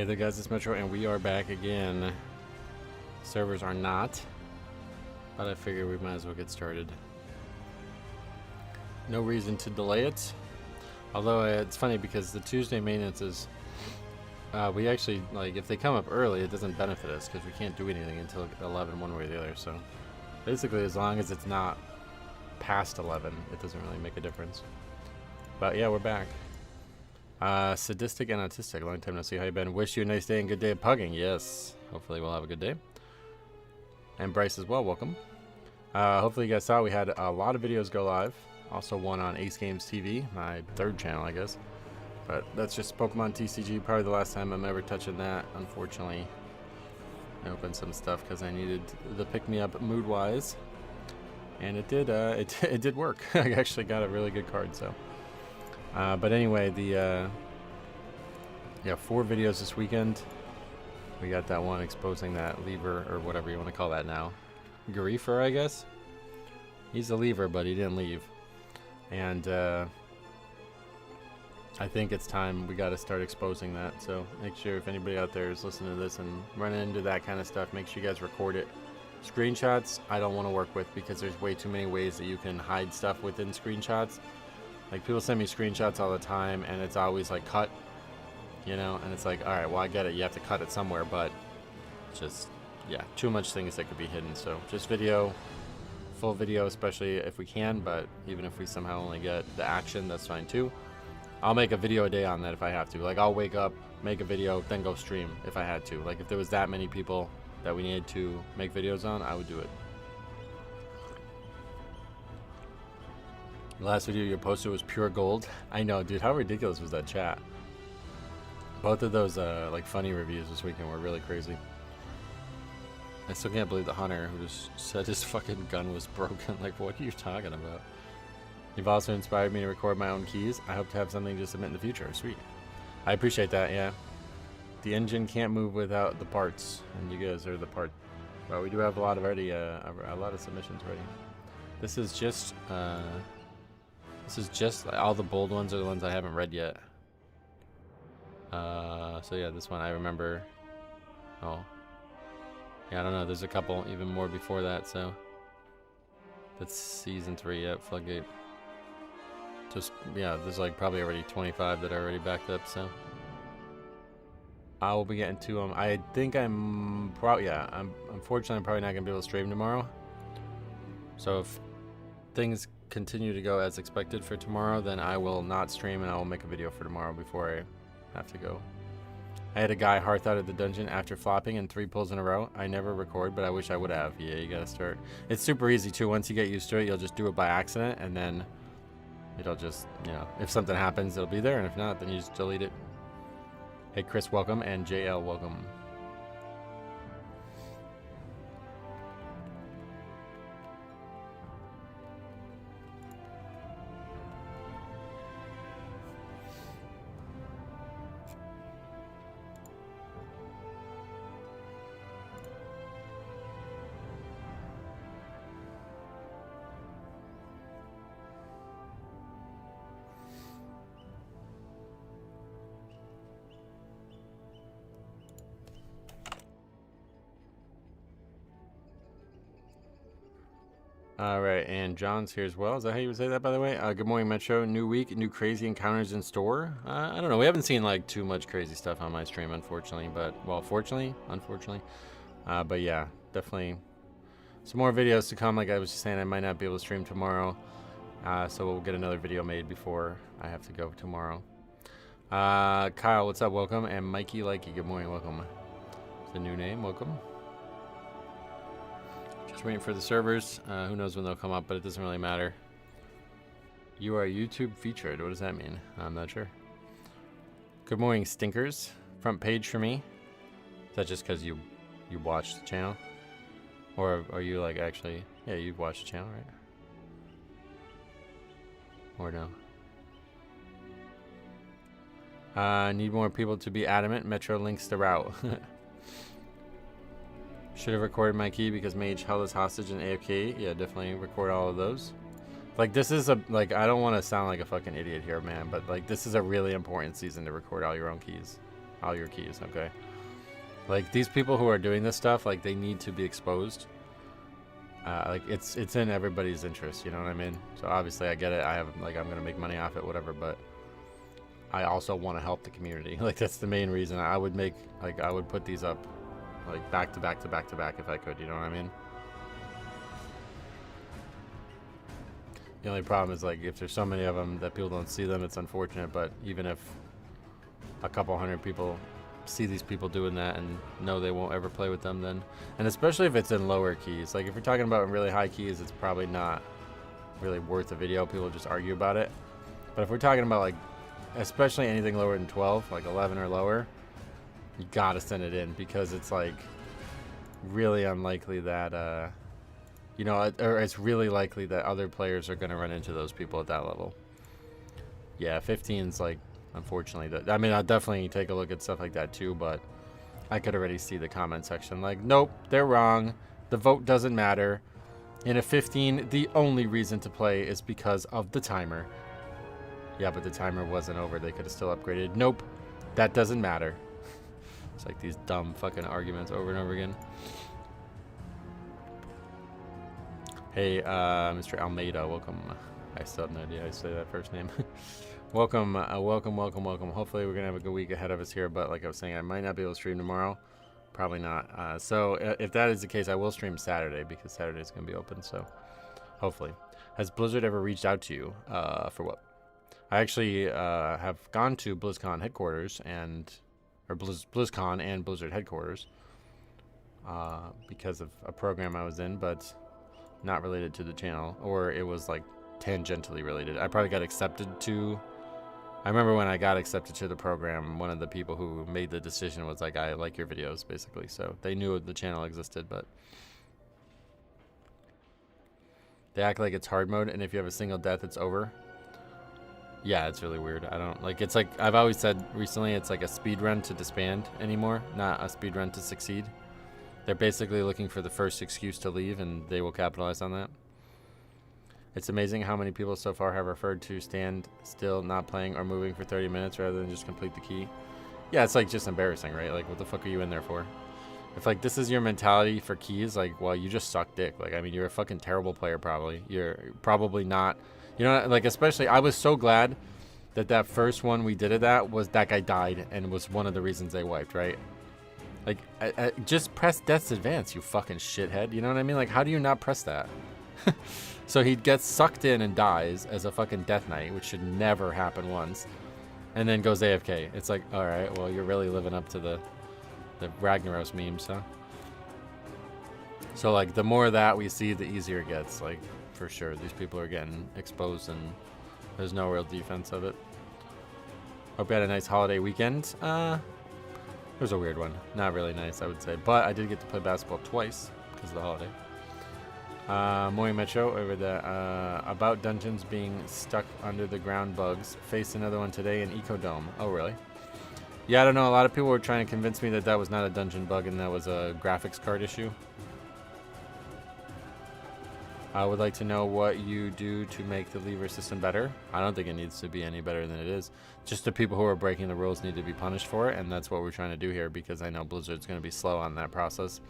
Hey there guys, it's Metro and we are back again. Servers are not, but I figure we might as well get started. No reason to delay it. Although it's funny because the Tuesday maintenances, we actually, like, if they come up early, it doesn't benefit us because we can't do anything until 11 one way or the other. So basically, as long as it's not past 11, it doesn't really make a difference. But yeah, we're back. Sadistic and autistic, long time no see. How you been? Wish you a nice day and good day of pugging. Yes, hopefully we'll have a good day. And Bryce as well, welcome. Hopefully you guys saw we had a lot of videos go live. Also one on Ace Games TV, my third channel, I guess. But that's just Pokemon TCG, probably the last time I'm ever touching that, unfortunately. I opened some stuff because I needed the pick-me-up mood-wise. And it did, it did work. I actually got a really good card, so. But anyway, the yeah, 4 videos this weekend. We got that one exposing that lever, or whatever you want to call that now. Griefer, I guess. He's a lever, but he didn't leave. And I think it's time we got to start exposing that. So make sure if anybody out there is listening to this and running into that kind of stuff, make sure you guys record it. Screenshots, I don't want to work with because there's way too many ways that you can hide stuff within screenshots. Like, people send me screenshots all the time, and it's always, like, cut, you know? And it's like, all right, well, I get it. You have to cut it somewhere, but just, yeah, too much things that could be hidden. So just video, full video, especially if we can, but even if we somehow only get the action, that's fine, too. I'll make a video a day on that if I have to. Like, I'll wake up, make a video, then go stream if I had to. Like, if there was that many people that we needed to make videos on, I would do it. The last video you posted was pure gold. I know, dude. How ridiculous was that chat? Both of those like funny reviews this weekend were really crazy. I still can't believe the hunter who just said his fucking gun was broken. Like, what are you talking about? You've also inspired me to record my own keys. I hope to have something to submit in the future. Sweet. I appreciate that. Yeah. The engine can't move without the parts, and you guys are the part. Well, we do have a lot of already a lot of submissions ready. This is just. This is just, all the bold ones are the ones I haven't read yet. So yeah, this one I remember. Oh. Yeah, I don't know. There's a couple, even more before that, so. That's season 3, yep, Floodgate. Just, yeah, there's like probably already 25 that are already backed up, so. I will be getting to them. I think I'm unfortunately, I'm probably not going to be able to stream tomorrow. So if things continue to go as expected for tomorrow, then I will not stream and I will make a video for tomorrow before I have to go. I had a guy hearth out of the dungeon after flopping in 3 pulls in a row. I never record, but I wish I would have. Yeah, you gotta start. It's super easy too. Once you get used to it, you'll just do it by accident, and then it'll just, you know, if something happens, it'll be there, and if not, then you just delete it. Hey Chris, welcome, and JL, welcome. Alright, and John's here as well. Is that how you would say that, by the way? Good morning, Metro. New week, new crazy encounters in store. I don't know. We haven't seen, like, too much crazy stuff on my stream, unfortunately. But, well, fortunately, unfortunately. But, yeah, definitely some more videos to come. Like I was just saying, I might not be able to stream tomorrow. So we'll get another video made before I have to go tomorrow. Kyle, what's up? Welcome. And Mikey Likey, good morning. Welcome. It's a new name. Welcome. Just waiting for the servers. Who knows when they'll come up, but it doesn't really matter. You are YouTube featured. What does that mean? I'm not sure. Good morning, stinkers. Front page for me. Is that just because you watched the channel? Or are you like actually... Yeah, you've watched the channel, right? Or no? Need more people to be adamant. Metro links the route. Should have recorded my key because Mage held us hostage in AFK. Yeah, definitely record all of those. Like, this is a, like, I don't want to sound like a fucking idiot here, man, but, like, this is a really important season to record all your own keys. all your keys. Okay. Like, these people who are doing this stuff, like, they need to be exposed. Like, it's in everybody's interest, you know what I mean? So obviously I get it. I have, like, I'm gonna make money off it, whatever, but I also want to help the community. Like, that's the main reason. I would make, like, I would put these up, like, back to back to back to back if I could, you know what I mean? The only problem is, like, if there's so many of them that people don't see them, it's unfortunate. But even if a couple hundred people see these people doing that and know they won't ever play with them, then, and especially if it's in lower keys, like if you're talking about really high keys, it's probably not really worth a video. People just argue about it. But if we're talking about, like, especially anything lower than 12, like 11 or lower, you gotta send it in, because it's like really unlikely that you know, or it's really likely that other players are going to run into those people at that level. Yeah, 15's like, unfortunately, I mean, I'll definitely take a look at stuff like that too, but I could already see the comment section like, nope, they're wrong. The vote doesn't matter. In a 15, the only reason to play is because of the timer. Yeah, but the timer wasn't over. They could have still upgraded. Nope, that doesn't matter. It's like these dumb fucking arguments over and over again. Hey, Mr. Almeida, welcome. I still have no idea how to say that first name. Welcome, welcome. Hopefully we're going to have a good week ahead of us here, but like I was saying, I might not be able to stream tomorrow. Probably not. So if that is the case, I will stream Saturday, because Saturday is going to be open, so hopefully. Has Blizzard ever reached out to you? For what? I actually have gone to BlizzCon headquarters, or BlizzCon and Blizzard headquarters, because of a program I was in, but not related to the channel, or it was like tangentially related. I probably got accepted to, I remember when I got accepted to the program, one of the people who made the decision was like, I like your videos, basically. So they knew the channel existed, but they act like it's hard mode, and if you have a single death, it's over. Yeah, it's really weird. I don't like, it's like I've always said recently, it's like a speed run to disband anymore, not a speed run to succeed. They're basically looking for the first excuse to leave, and they will capitalize on that. It's amazing how many people so far have referred to stand still, not playing, or moving for 30 minutes rather than just complete the key. Yeah, it's like just embarrassing, right? Like, what the fuck are you in there for? If like this is your mentality for keys, like, well, you just suck dick. Like, I mean, you're a fucking terrible player probably. You're probably not, you know, like, especially, I was so glad that that first one we did of that was that guy died and was one of the reasons they wiped, right? Like, I just press Death's Advance, you fucking shithead. You know what I mean? Like, how do you not press that? So he gets sucked in and dies as a fucking Death Knight, which should never happen once, and then goes AFK. It's like, all right, well, you're really living up to the Ragnaros memes, huh? So, like, the more of that we see, the easier it gets. Like, for sure, these people are getting exposed, and there's no real defense of it. Hope you had a nice holiday weekend. It was a weird one. Not really nice, I would say. But I did get to play basketball twice because of the holiday. Morning Metro over the about dungeons being stuck under the ground bugs. Faced another one today in Ecodome. Oh, really? Yeah, I don't know. A lot of people were trying to convince me that that was not a dungeon bug and that was a graphics card issue. I would like to know what you do to make the lever system better. I don't think it needs to be any better than it is. Just the people who are breaking the rules need to be punished for it, and that's what we're trying to do here, because I know Blizzard's going to be slow on that process.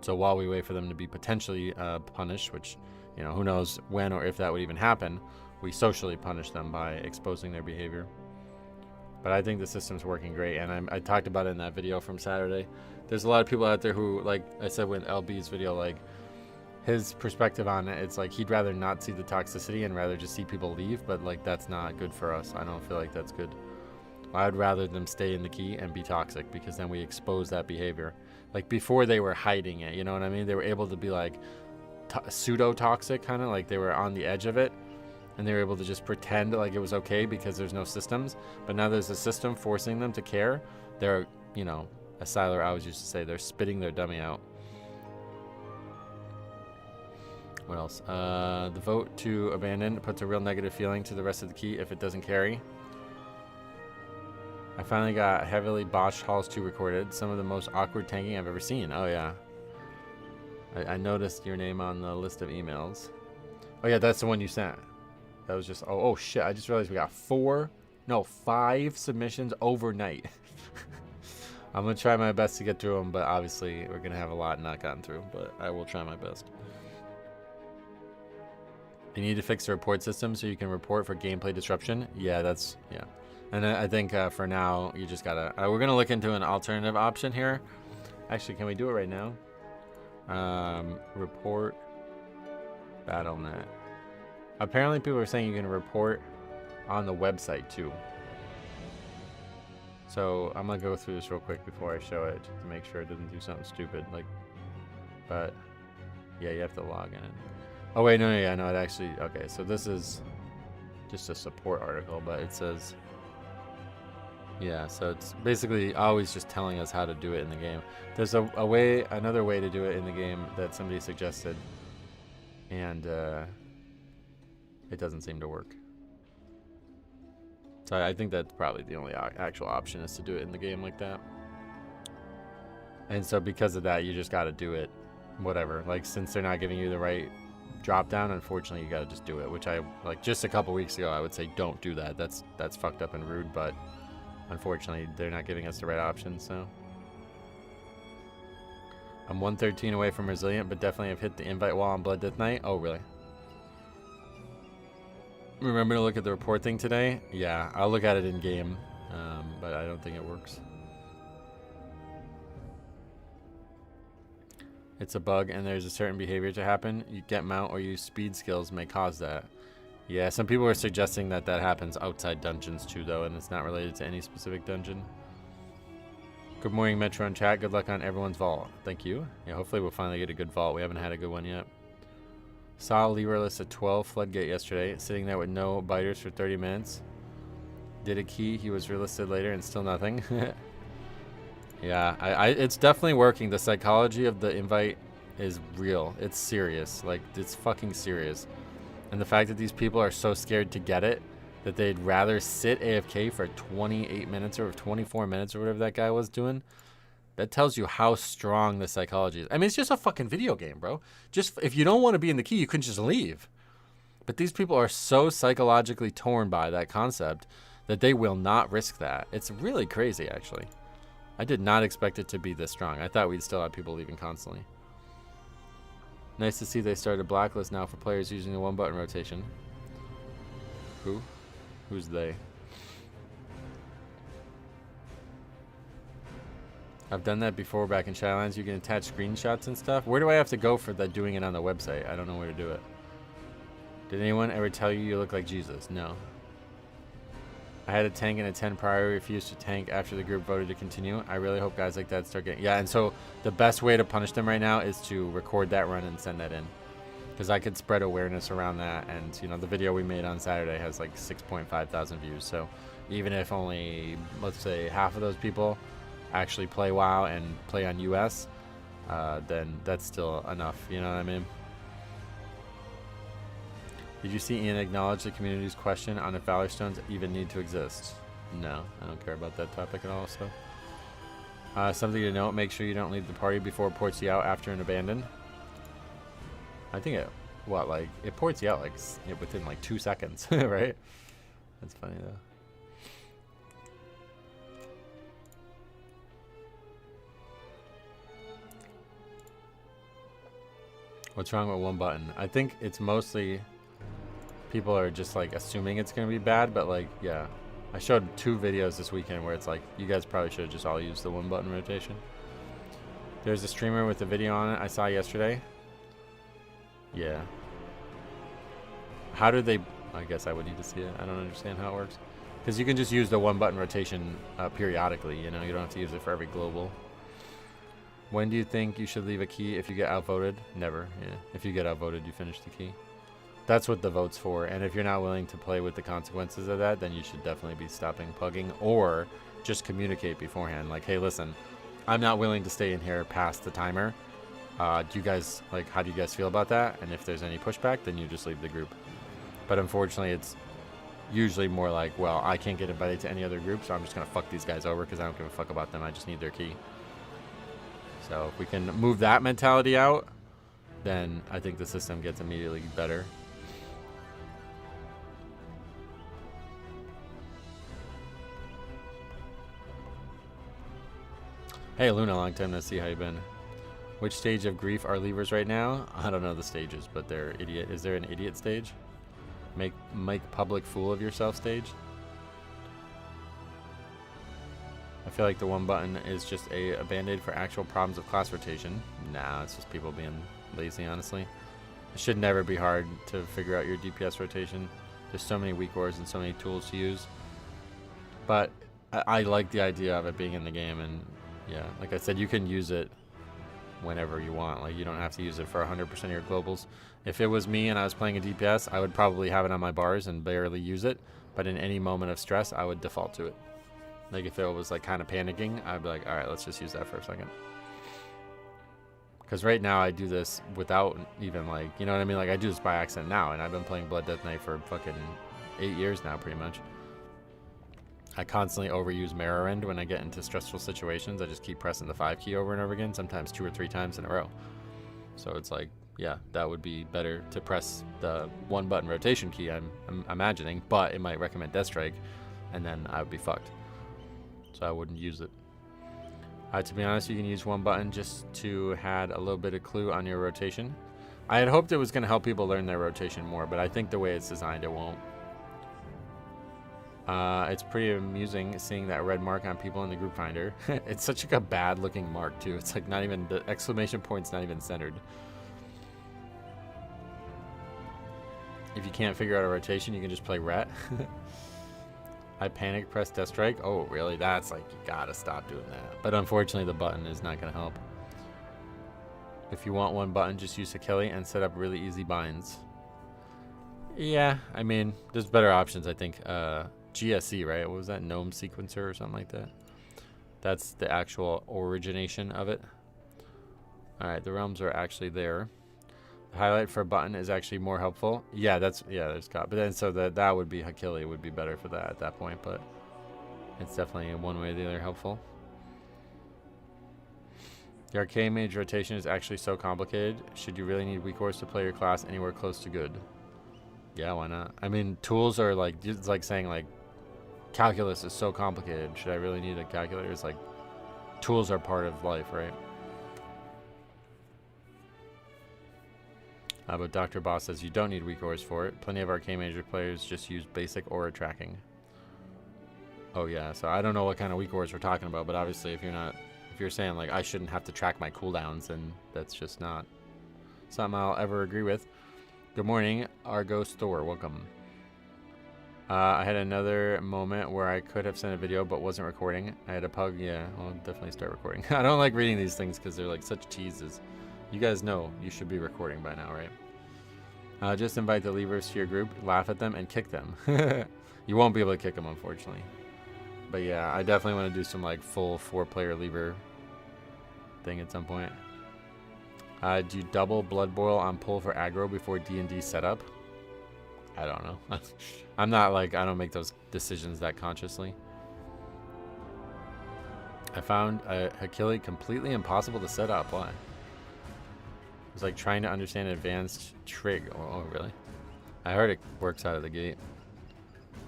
So while we wait for them to be potentially punished, which, you know, who knows when or if that would even happen, we socially punish them by exposing their behavior. But I think the system's working great, and I talked about it in that video from Saturday. There's a lot of people out there who, like I said with LB's video, like, his perspective on it, it's like he'd rather not see the toxicity and rather just see people leave, but like that's not good for us. I don't feel like that's good. I'd rather them stay in the key and be toxic, because then we expose that behavior. Like, before they were hiding it, you know what I mean? They were able to be like pseudo-toxic, kind of like they were on the edge of it, and they were able to just pretend like it was okay because there's no systems. But now there's a system forcing them to care. They're, you know, as Siler always used to say, they're spitting their dummy out. What else? The vote to abandon puts a real negative feeling to the rest of the key if it doesn't carry. I finally got heavily botched Halls 2 recorded. Some of the most awkward tanking I've ever seen. Oh, yeah. I noticed your name on the list of emails. Oh, yeah, that's the one you sent. That was just... Oh, shit. I just realized we got 4 No, 5 submissions overnight. I'm going to try my best to get through them, but obviously we're going to have a lot not gotten through, but I will try my best. You need to fix the report system so you can report for gameplay disruption. Yeah, that's, yeah. And I think for now, you just got to, we're going to look into an alternative option here. Actually, can we do it right now? Report BattleNet. Apparently people are saying you can report on the website too. So I'm gonna go through this real quick before I show it, just to make sure it doesn't do something stupid. Like, but yeah, you have to log in. Oh wait, no, yeah, no, it actually, okay. So this is just a support article, but it says, yeah. So it's basically always just telling us how to do it in the game. There's another way to do it in the game that somebody suggested, and it doesn't seem to work. So I think that's probably the only actual option, is to do it in the game like that. And so because of that, you just got to do it whatever. Like, since they're not giving you the right drop down, unfortunately you got to just do it, which I, like, just a couple weeks ago I would say don't do that. That's fucked up and rude, but unfortunately they're not giving us the right option. So I'm 113 away from Resilient, but definitely have hit the invite wall on Blood Death Night. Oh really? Remember to look at the report thing today? Yeah, I'll look at it in game, but I don't think it works. It's a bug and there's a certain behavior to happen. You get mount or use speed skills may cause that. Yeah, some people are suggesting that that happens outside dungeons too, though, and it's not related to any specific dungeon. Good morning, Metro and chat. Good luck on everyone's vault. Thank you. Yeah, hopefully we'll finally get a good vault. We haven't had a good one yet. Saw Leverless at 12 Floodgate yesterday, sitting there with no biters for 30 minutes. Did a key, he was relisted later and still nothing. Yeah, it's definitely working. The psychology of the invite is real. It's serious. Like, it's fucking serious. And the fact that these people are so scared to get it that they'd rather sit AFK for 28 minutes or 24 minutes or whatever that guy was doing, that tells you how strong the psychology is. I mean, it's just a fucking video game, bro. Just, if you don't want to be in the key, you can just leave. But these people are so psychologically torn by that concept that they will not risk that. It's really crazy, actually. I did not expect it to be this strong. I thought we'd still have people leaving constantly. Nice to see they started a blacklist now for players using the one-button rotation. Who? Who's they? I've done that before back in Shadowlands. You can attach screenshots and stuff. Where do I have to go for that, doing it on the website? I don't know where to do it. Did anyone ever tell you you look like Jesus? No. I had a tank and a 10 prior, refused to tank after the group voted to continue. I really hope guys like that start getting... Yeah, and so the best way to punish them right now is to record that run and send that in. Because I could spread awareness around that. And, you know, the video we made on Saturday has like 6.5 thousand views. So even if only, let's say, half of those people actually play WoW and play on US, then that's still enough. You know what I mean? Did you see Ian acknowledge the community's question on if Valor Stones even need to exist? No, I don't care about that topic at all. So, something to note: make sure you don't leave the party before it ports you out after an abandon. I think it, like it ports you out like within like 2 seconds, right? That's funny though. What's wrong with one button? I think it's mostly people are just like assuming it's gonna be bad, but like, yeah, I showed 2 videos this weekend where it's like, you guys probably should have just all used the one button rotation. There's a streamer with a video on it I saw yesterday. Yeah. How do they, I guess I would need to see it. I don't understand how it works. Because you can just use the one button rotation periodically, you know, you don't have to use it for every global. When do you think you should leave a key if you get outvoted? Never, yeah. If you get outvoted, you finish the key. That's what the vote's for, and if you're not willing to play with the consequences of that, then you should definitely be stopping pugging, or just communicate beforehand. Like, hey, listen, I'm not willing to stay in here past the timer. Do you guys, like, how do you guys feel about that? And if there's any pushback, then you just leave the group. But unfortunately, it's usually more like, well, I can't get invited to any other group, so I'm just going to fuck these guys over because I don't give a fuck about them. I just need their key. So if we can move that mentality out, then I think the system gets immediately better. Hey Luna, long time no see. How you been? Which stage of grief are levers right now? I don't know the stages, but they're idiot. Is there an idiot stage? Make public fool of yourself stage? I feel like the one button is just a band-aid for actual problems of class rotation. Nah, it's just people being lazy, honestly. It should never be hard to figure out your DPS rotation. There's so many weak ores and so many tools to use. But I like the idea of it being in the game, and yeah, like I said, you can use it whenever you want. Like, you don't have to use it for 100% of your globals. If it was me and I was playing a DPS, I would probably have it on my bars and barely use it. But in any moment of stress, I would default to it. Like, if it was like kind of panicking, I'd be like, all right, let's just use that for a second. Because right now I do this without even, like, you know what I mean? Like, I do this by accident now, and I've been playing Blood Death Knight for fucking 8 years now, pretty much. I constantly overuse Mirror End when I get into stressful situations. I just keep pressing the 5 key over and over again, sometimes 2 or 3 times in a row. So it's like, yeah, that would be better to press the 1 button rotation key, I'm imagining, but it might recommend Death Strike, and then I would be fucked. So I wouldn't use it. To be honest, you can use 1 button just to add a little bit of clue on your rotation. I had hoped it was going to help people learn their rotation more, but I think the way it's designed, it won't. It's pretty amusing seeing that red mark on people in the group finder. It's such like a bad looking mark too. It's like not even, the exclamation point's not even centered. If you can't figure out a rotation, you can just play ret. I panic press Death Strike. Oh really? That's like, you gotta stop doing that. But unfortunately the button is not gonna help. If you want 1 button, just use Hakili and set up really easy binds. Yeah, I mean, there's better options, I think. GSE, right? What was that? Gnome sequencer or something like that? That's the actual origination of it. Alright, the realms are actually there. The highlight for a button is actually more helpful. Yeah, that's, yeah, there's got, but then so that would be Hakili would be better for that at that point, but it's definitely in one way or the other helpful. The arcane mage rotation is actually so complicated. Should you really need weak ores to play your class anywhere close to good? Yeah, why not? I mean, tools are like, it's like saying like, calculus is so complicated. Should I really need a calculator? It's like, tools are part of life, right? But Dr. Boss says you don't need weak ores for it. Plenty of arcane major players just use basic aura tracking. Oh yeah, so I don't know what kind of weak ores we're talking about, but obviously if you're saying like I shouldn't have to track my cooldowns, then that's just not something I'll ever agree with. Good morning, Argos Thor. Welcome. I had another moment where I could have sent a video but wasn't recording. I had a pug. Yeah, I'll definitely start recording. I don't like reading these things because they're like such teases. You guys know you should be recording by now, right? Just invite the levers to your group, laugh at them, and kick them. You won't be able to kick them, unfortunately. But yeah, I definitely want to do some like full 4-player lever thing at some point. Do you double Blood Boil on pull for aggro before D&D setup? I don't know. I'm not like, I don't make those decisions that consciously. I found Hakili completely impossible to set up. Why? It's like trying to understand advanced trig. Oh, really? I heard it works out of the gate.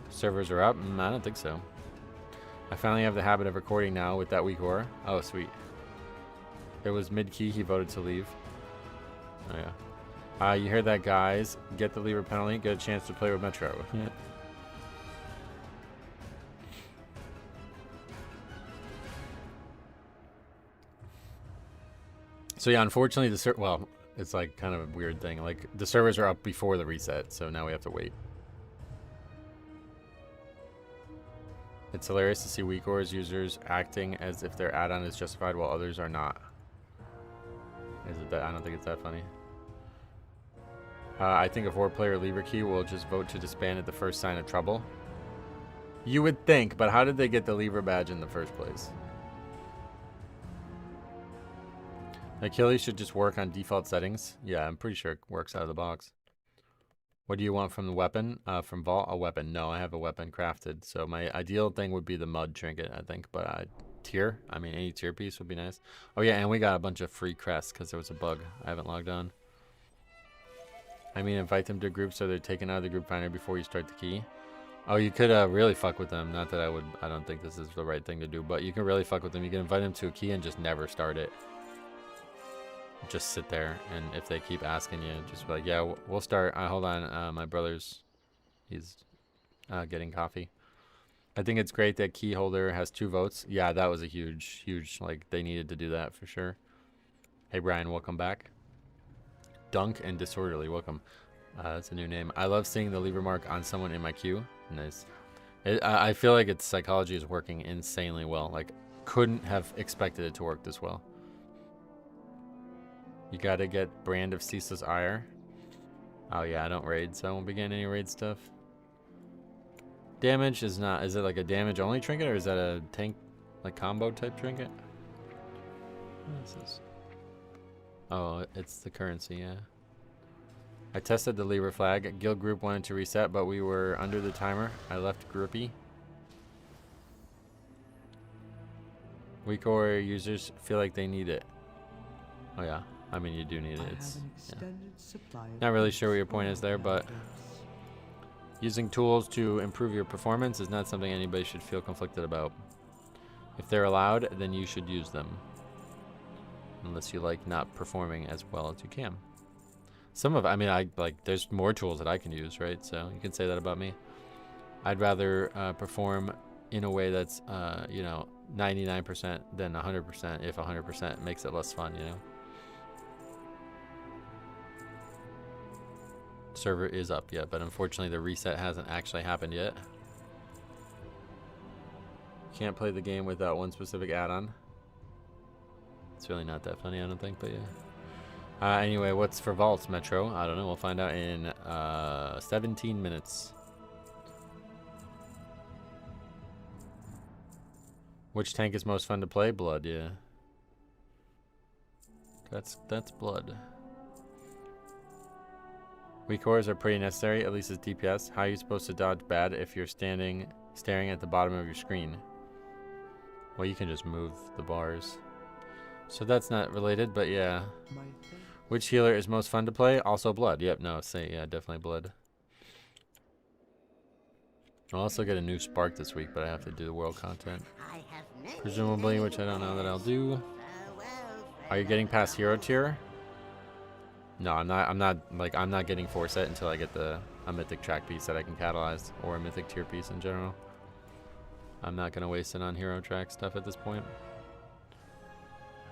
Servers are up? I don't think so. I finally have the habit of recording now with that weak ore. Oh, sweet. It was mid-key, he voted to leave. Oh, yeah. You heard that, guys. Get the lever penalty, get a chance to play with Metro. So yeah, unfortunately, well, it's like kind of a weird thing. Like, the servers are up before the reset, so now we have to wait. It's hilarious to see weak ores users acting as if their add-on is justified while others are not. Is it that? I don't think it's that funny. I think a 4-player lever key will just vote to disband at the first sign of trouble. You would think, but how did they get the lever badge in the first place? Achilles should just work on default settings. Yeah, I'm pretty sure it works out of the box. What do you want from the weapon? From Vault? A weapon. No, I have a weapon crafted. So my ideal thing would be the mud trinket, I think. But tier? I mean, any tier piece would be nice. Oh yeah, and we got a bunch of free crests because there was a bug. I haven't logged on. I mean, invite them to groups so they're taken out of the group finder before you start the key. Oh, you could really fuck with them. Not that I don't think this is the right thing to do, but you can really fuck with them. You can invite them to a key and just never start it. Just sit there, and if they keep asking you, just be like, yeah, we'll start. Hold on, my brother's, he's getting coffee. I think it's great that key holder has 2 votes. Yeah, that was a huge, like, they needed to do that for sure. Hey, Brian, welcome back. Dunk and Disorderly, welcome. That's a new name. I love seeing the lever mark on someone in my queue. Nice. I feel like its psychology is working insanely well. Like, couldn't have expected it to work this well. You gotta get Brand of Ceaseless Ire. Oh yeah, I don't raid, so I won't be getting any raid stuff. Damage is not, is it like a damage only trinket, or is that a tank, like combo type trinket? What is this? Oh, it's the currency, yeah. I tested the lever flag. Guild group wanted to reset, but we were under the timer. I left groupie. Weak warrior users feel like they need it. Oh yeah, I mean you do need it. It's not really sure what your point is there, but using tools to improve your performance is not something anybody should feel conflicted about. If they're allowed, then you should use them. Unless you like not performing as well as you can. I mean, there's more tools that I can use, right? So you can say that about me. I'd rather perform in a way that's, you know, 99% than 100% if 100% makes it less fun, you know? Server is up yet, but unfortunately the reset hasn't actually happened yet. Can't play the game without one specific add-on. It's really not that funny, I don't think, but yeah. Anyway, what's for vaults, Metro? I don't know. We'll find out in 17 minutes. Which tank is most fun to play? Blood, yeah. That's blood. Weak cores are pretty necessary, at least as DPS. How are you supposed to dodge bad if you're staring at the bottom of your screen? Well, you can just move the bars. So that's not related, but yeah. Which healer is most fun to play? Also blood. Yep, no, yeah, definitely blood. I'll also get a new spark this week, but I have to do the world content. Presumably, which I don't know that I'll do. Are you getting past hero tier? No, I'm not getting foresight until I get a mythic track piece that I can catalyze, or a mythic tier piece in general. I'm not gonna waste it on hero track stuff at this point.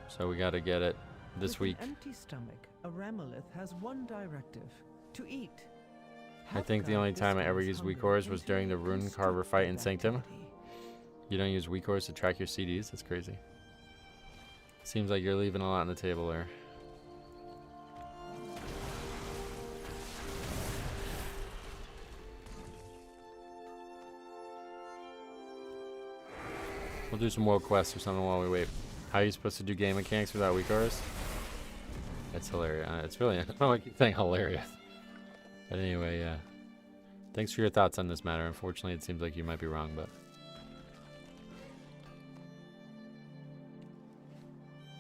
So we gotta get it this week. With an empty stomach, a Ramolith has one directive: to eat. I think the only time I ever used weak cores was during the Rune Carver fight in Sanctum. You don't use weak cores to track your CDs? That's crazy. Seems like you're leaving a lot on the table there. We'll do some world quests or something while we wait. How are you supposed to do game mechanics without weak cores? That's hilarious. It's really, I don't know why I keep saying hilarious. But anyway, yeah. Thanks for your thoughts on this matter. Unfortunately, it seems like you might be wrong, but.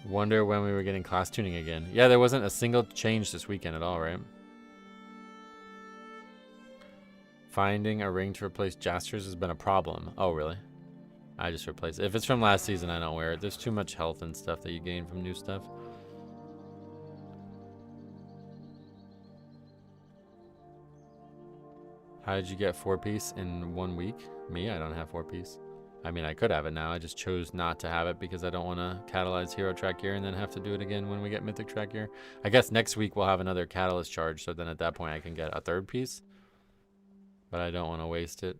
Wonder when we were getting class tuning again. Yeah, there wasn't a single change this weekend at all, right? Finding a ring to replace Jaster's has been a problem. Oh, really? I just replace it. If it's from last season, I don't wear it. There's too much health and stuff that you gain from new stuff. How did you get 4-piece in 1 week? Me, I don't have 4-piece. I mean, I could have it now. I just chose not to have it because I don't want to catalyze hero track gear and then have to do it again when we get mythic track gear. I guess next week we'll have another catalyst charge, so then at that point I can get a 3rd piece. But I don't want to waste it.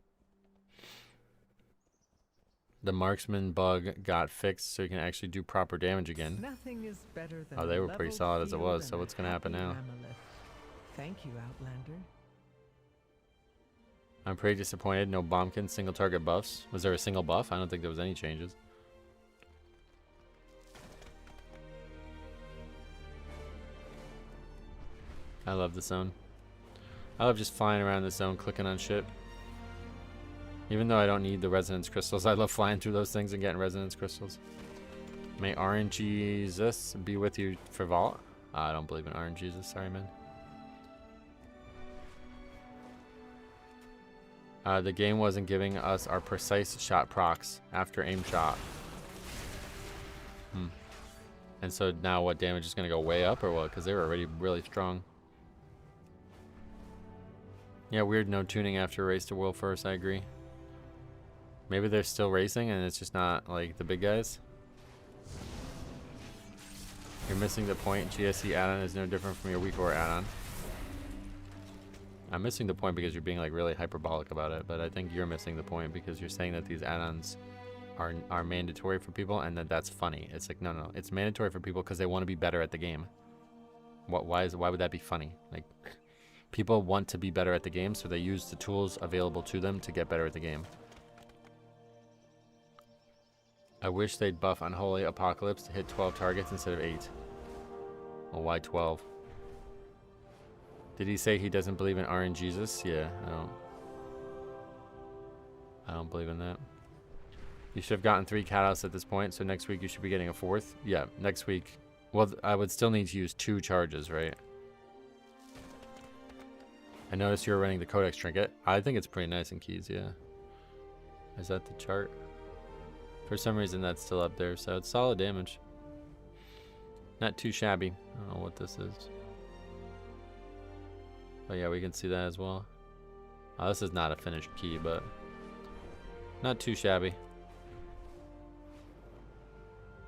The marksman bug got fixed so you can actually do proper damage again. Nothing is better than oh, they were pretty solid as it was, so what's going to happen now? Thank you, Outlander. I'm pretty disappointed. No Bombkin single target buffs. Was there a single buff? I don't think there was any changes. I love the zone. I love just flying around the zone, clicking on shit. Even though I don't need the resonance crystals, I love flying through those things and getting resonance crystals. May RNGesus be with you for Vault. I don't believe in RNGesus. Sorry, man. The game wasn't giving us our precise shot procs after aim shot. And so now what, damage is going to go way up or what? Because they were already really strong. Yeah, weird no tuning after race to world first, I agree. Maybe they're still racing and it's just not like the big guys. You're missing the point. GSC add-on is no different from your weak ore add-on. I'm missing the point because you're being like really hyperbolic about it, but I think you're missing the point because you're saying that these add-ons are mandatory for people and that's funny. It's like no, it's mandatory for people because they want to be better at the game. Why would that be funny? Like people want to be better at the game, so they use the tools available to them to get better at the game. I wish they'd buff Unholy Apocalypse to hit 12 targets instead of 8. Well, why 12? Did he say he doesn't believe in RNGesus? Yeah, I don't believe in that. You should have gotten 3 catouts at this point, so next week you should be getting a 4th. Yeah, next week. Well, I would still need to use 2 charges, right? I noticed you were running the Codex Trinket. I think it's pretty nice in keys, yeah. Is that the chart? For some reason that's still up there, so it's solid damage. Not too shabby. I don't know what this is. But yeah, we can see that as well. Oh, this is not a finished key, but not too shabby.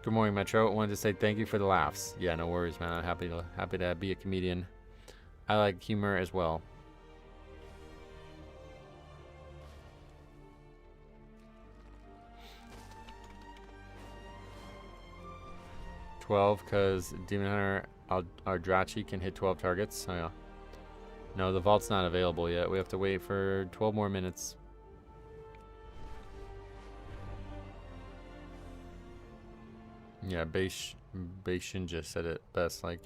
Good morning, Metro. I wanted to say thank you for the laughs. Yeah, no worries, man. I'm happy to be a comedian. I like humor as well. Because Demon Hunter Aldrachi can hit 12 targets. Oh yeah. No, the vault's not available yet. We have to wait for 12 more minutes. Yeah, Beishin just said it best. Like,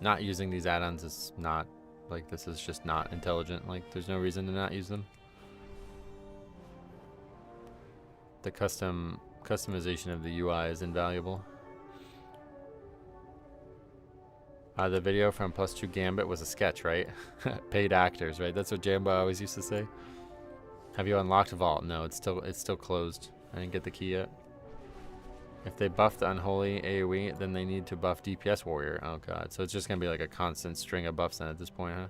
not using these add-ons is not, like, this is just not intelligent. Like, there's no reason to not use them. The customization of the UI is invaluable. The video from +2 Gambit was a sketch, right? Paid actors, right? That's what Jambo always used to say. Have you unlocked Vault? No, it's still closed. I didn't get the key yet. If they buff the Unholy AoE, then they need to buff DPS Warrior. Oh god, so it's just gonna be like a constant string of buffs then at this point, huh?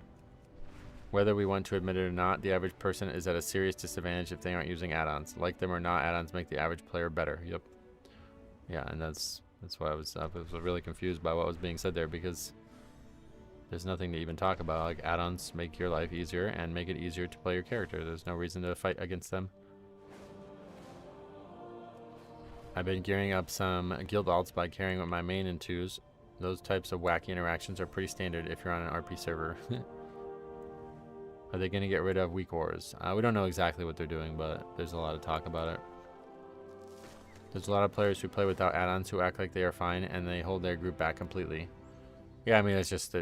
Whether we want to admit it or not, the average person is at a serious disadvantage if they aren't using add-ons. Like them or not, add-ons make the average player better. Yep. Yeah, and that's why I was really confused by what was being said there, because there's nothing to even talk about. Like, add-ons make your life easier and make it easier to play your character. There's no reason to fight against them. I've been gearing up some guild alts by carrying with my main and 2s. Those types of wacky interactions are pretty standard if you're on an RP server. Are they going to get rid of weak ores? We don't know exactly what they're doing, but there's a lot of talk about it. There's a lot of players who play without add-ons who act like they are fine and they hold their group back completely. Yeah, I mean, it's just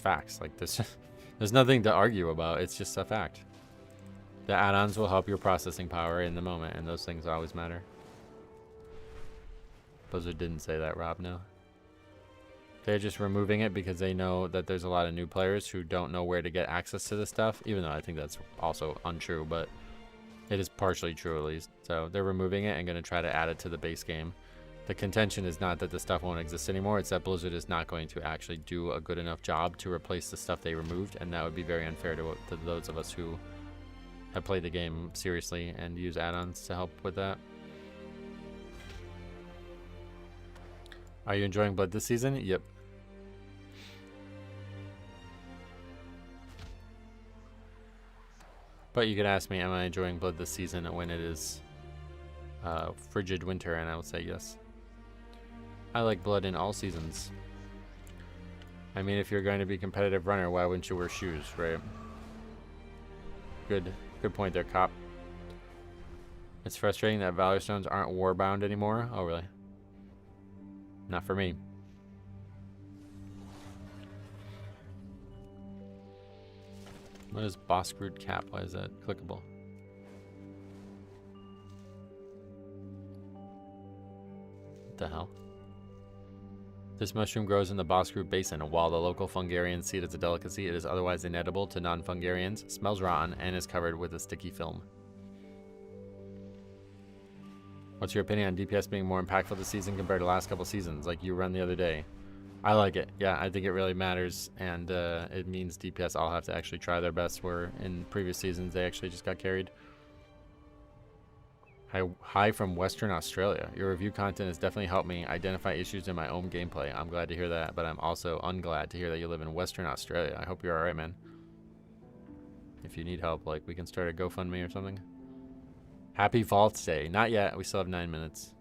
facts. Like, there's nothing to argue about. It's just a fact. The add-ons will help your processing power in the moment, and those things always matter. Blizzard didn't say that, Rob, no. They're just removing it because they know that there's a lot of new players who don't know where to get access to this stuff, even though I think that's also untrue, but it is partially true at least. So they're removing it and going to try to add it to the base game. The contention is not that the stuff won't exist anymore, it's that Blizzard is not going to actually do a good enough job to replace the stuff they removed, and that would be very unfair to those of us who have played the game seriously and use add-ons to help with that. Are you enjoying Blood this season? Yep. But you could ask me, am I enjoying Blood this season when it is frigid winter, and I would say yes. I like Blood in all seasons. I mean, if you're going to be a competitive runner, why wouldn't you wear shoes, right? Good point there, Cop. It's frustrating that Valor Stones aren't warbound anymore. Oh, really? Not for me. What is Boss Groot Cap? Why is that clickable? What the hell? This mushroom grows in the Boskroot Basin. While the local Fungarians see it as a delicacy, it is otherwise inedible to non-Fungarians, smells rotten, and is covered with a sticky film. What's your opinion on DPS being more impactful this season compared to last couple seasons, like you run the other day? I like it. Yeah, I think it really matters, and it means DPS all have to actually try their best, where in previous seasons they actually just got carried. Hi from Western Australia. Your review content has definitely helped me identify issues in my own gameplay. I'm glad to hear that, but I'm also unglad to hear that you live in Western Australia. I hope you're alright, man. If you need help, like, we can start a GoFundMe or something. Happy Vault Day. Not yet. We still have 9 minutes.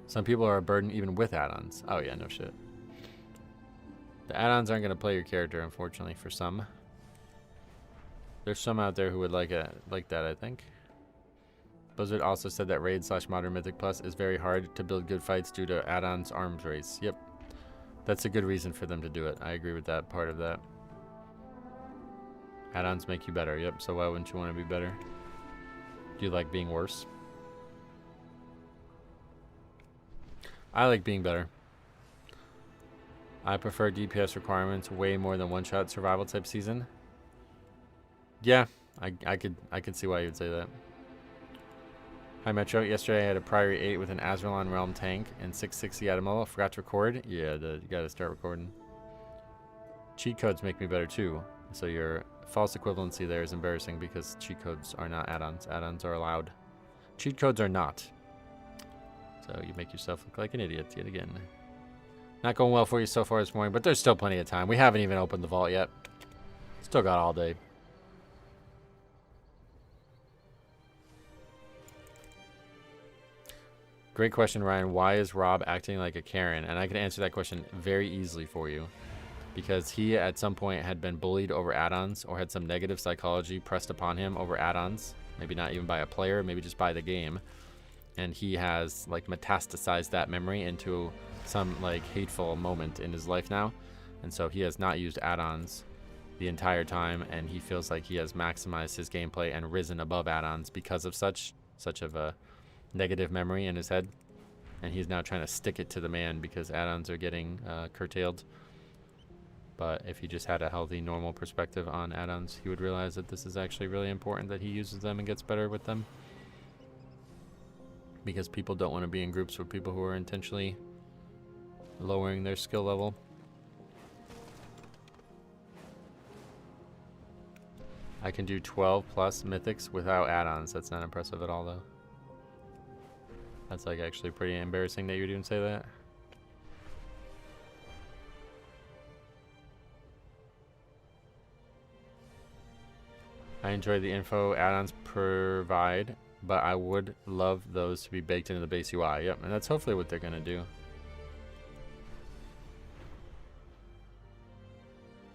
Some people are a burden even with add-ons. Oh, yeah, no shit. The add-ons aren't going to play your character, unfortunately, for some. There's some out there who would like it like that, I think. Blizzard also said that Raid/Modern Mythic Plus is very hard to build good fights due to add-ons arms race. Yep. That's a good reason for them to do it. I agree with that part of that. Add-ons make you better. Yep, so why wouldn't you want to be better? Do you like being worse? I like being better. I prefer DPS requirements way more than one-shot survival type season. Yeah, I could see why you would say that. Hi Metro, yesterday I had a Priory 8 with an Azerlon Realm tank and 660 Adamola. Forgot to record? Yeah, you gotta start recording. Cheat codes make me better too. So your false equivalency there is embarrassing because cheat codes are not add-ons. Add-ons are allowed. Cheat codes are not. So you make yourself look like an idiot yet again. Not going well for you so far this morning, but there's still plenty of time. We haven't even opened the vault yet. Still got all day. Great question, Ryan. Why is Rob acting like a Karen? And I can answer that question very easily for you. Because he, at some point, had been bullied over add-ons or had some negative psychology pressed upon him over add-ons. Maybe not even by a player, maybe just by the game. And he has, like, metastasized that memory into some, like, hateful moment in his life now. And so he has not used add-ons the entire time, and he feels like he has maximized his gameplay and risen above add-ons because of such of a negative memory in his head, and he's now trying to stick it to the man because add-ons are getting curtailed. But if he just had a healthy, normal perspective on add-ons, he would realize that this is actually really important that he uses them and gets better with them, because people don't want to be in groups with people who are intentionally lowering their skill level. I can do 12 plus mythics without add-ons. That's not impressive at all, though. That's like actually pretty embarrassing that you would even say that. I enjoy the info add-ons provide, but I would love those to be baked into the base UI. Yep, and that's hopefully what they're going to do.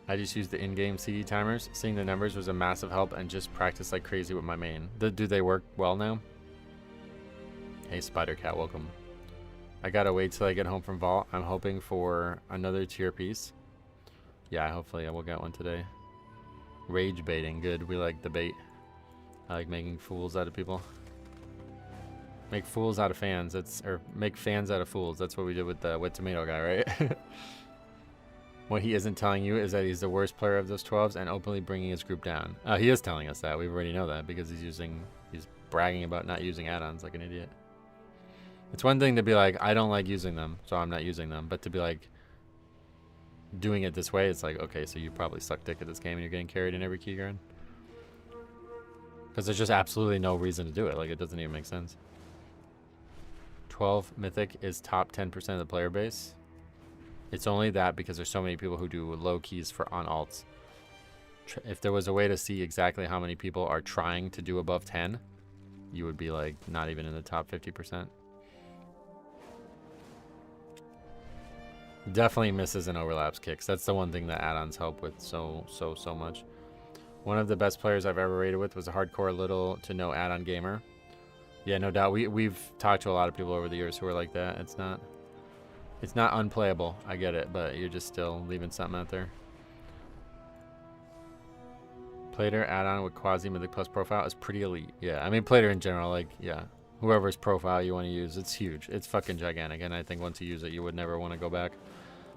I just used the in-game CD timers. Seeing the numbers was a massive help and just practiced like crazy with my main. Do they work well now? Hey Spider Cat, welcome. I gotta wait till I get home from Vault. I'm hoping for another tier piece. Yeah, hopefully I will get one today. Rage baiting, good. We like the bait. I like making fools out of people. Make fools out of fans. Or make fans out of fools. That's what we did with the wet tomato guy, right? What he isn't telling you is that he's the worst player of those 12s and openly bringing his group down. He is telling us that. We already know that because he's bragging about not using add-ons like an idiot. It's one thing to be like, I don't like using them, so I'm not using them. But to be like, doing it this way, it's like, okay, so you probably suck dick at this game and you're getting carried in every key grind. Because there's just absolutely no reason to do it. Like, it doesn't even make sense. 12 Mythic is top 10% of the player base. It's only that because there's so many people who do low keys on alts. If there was a way to see exactly how many people are trying to do above 10, you would be like not even in the top 50%. Definitely misses and overlaps kicks. That's the one thing that add-ons help with so much. One of the best players I've ever raided with was a hardcore little to no add-on gamer. Yeah, no doubt. We've talked to a lot of people over the years who are like that. It's not unplayable. I get it, but you're just still leaving something out there. Plater add-on with quasi mythic plus profile is pretty elite. Yeah, I mean Plater in general, like, yeah, whoever's profile you want to use. It's huge. It's fucking gigantic. And I think once you use it, you would never want to go back.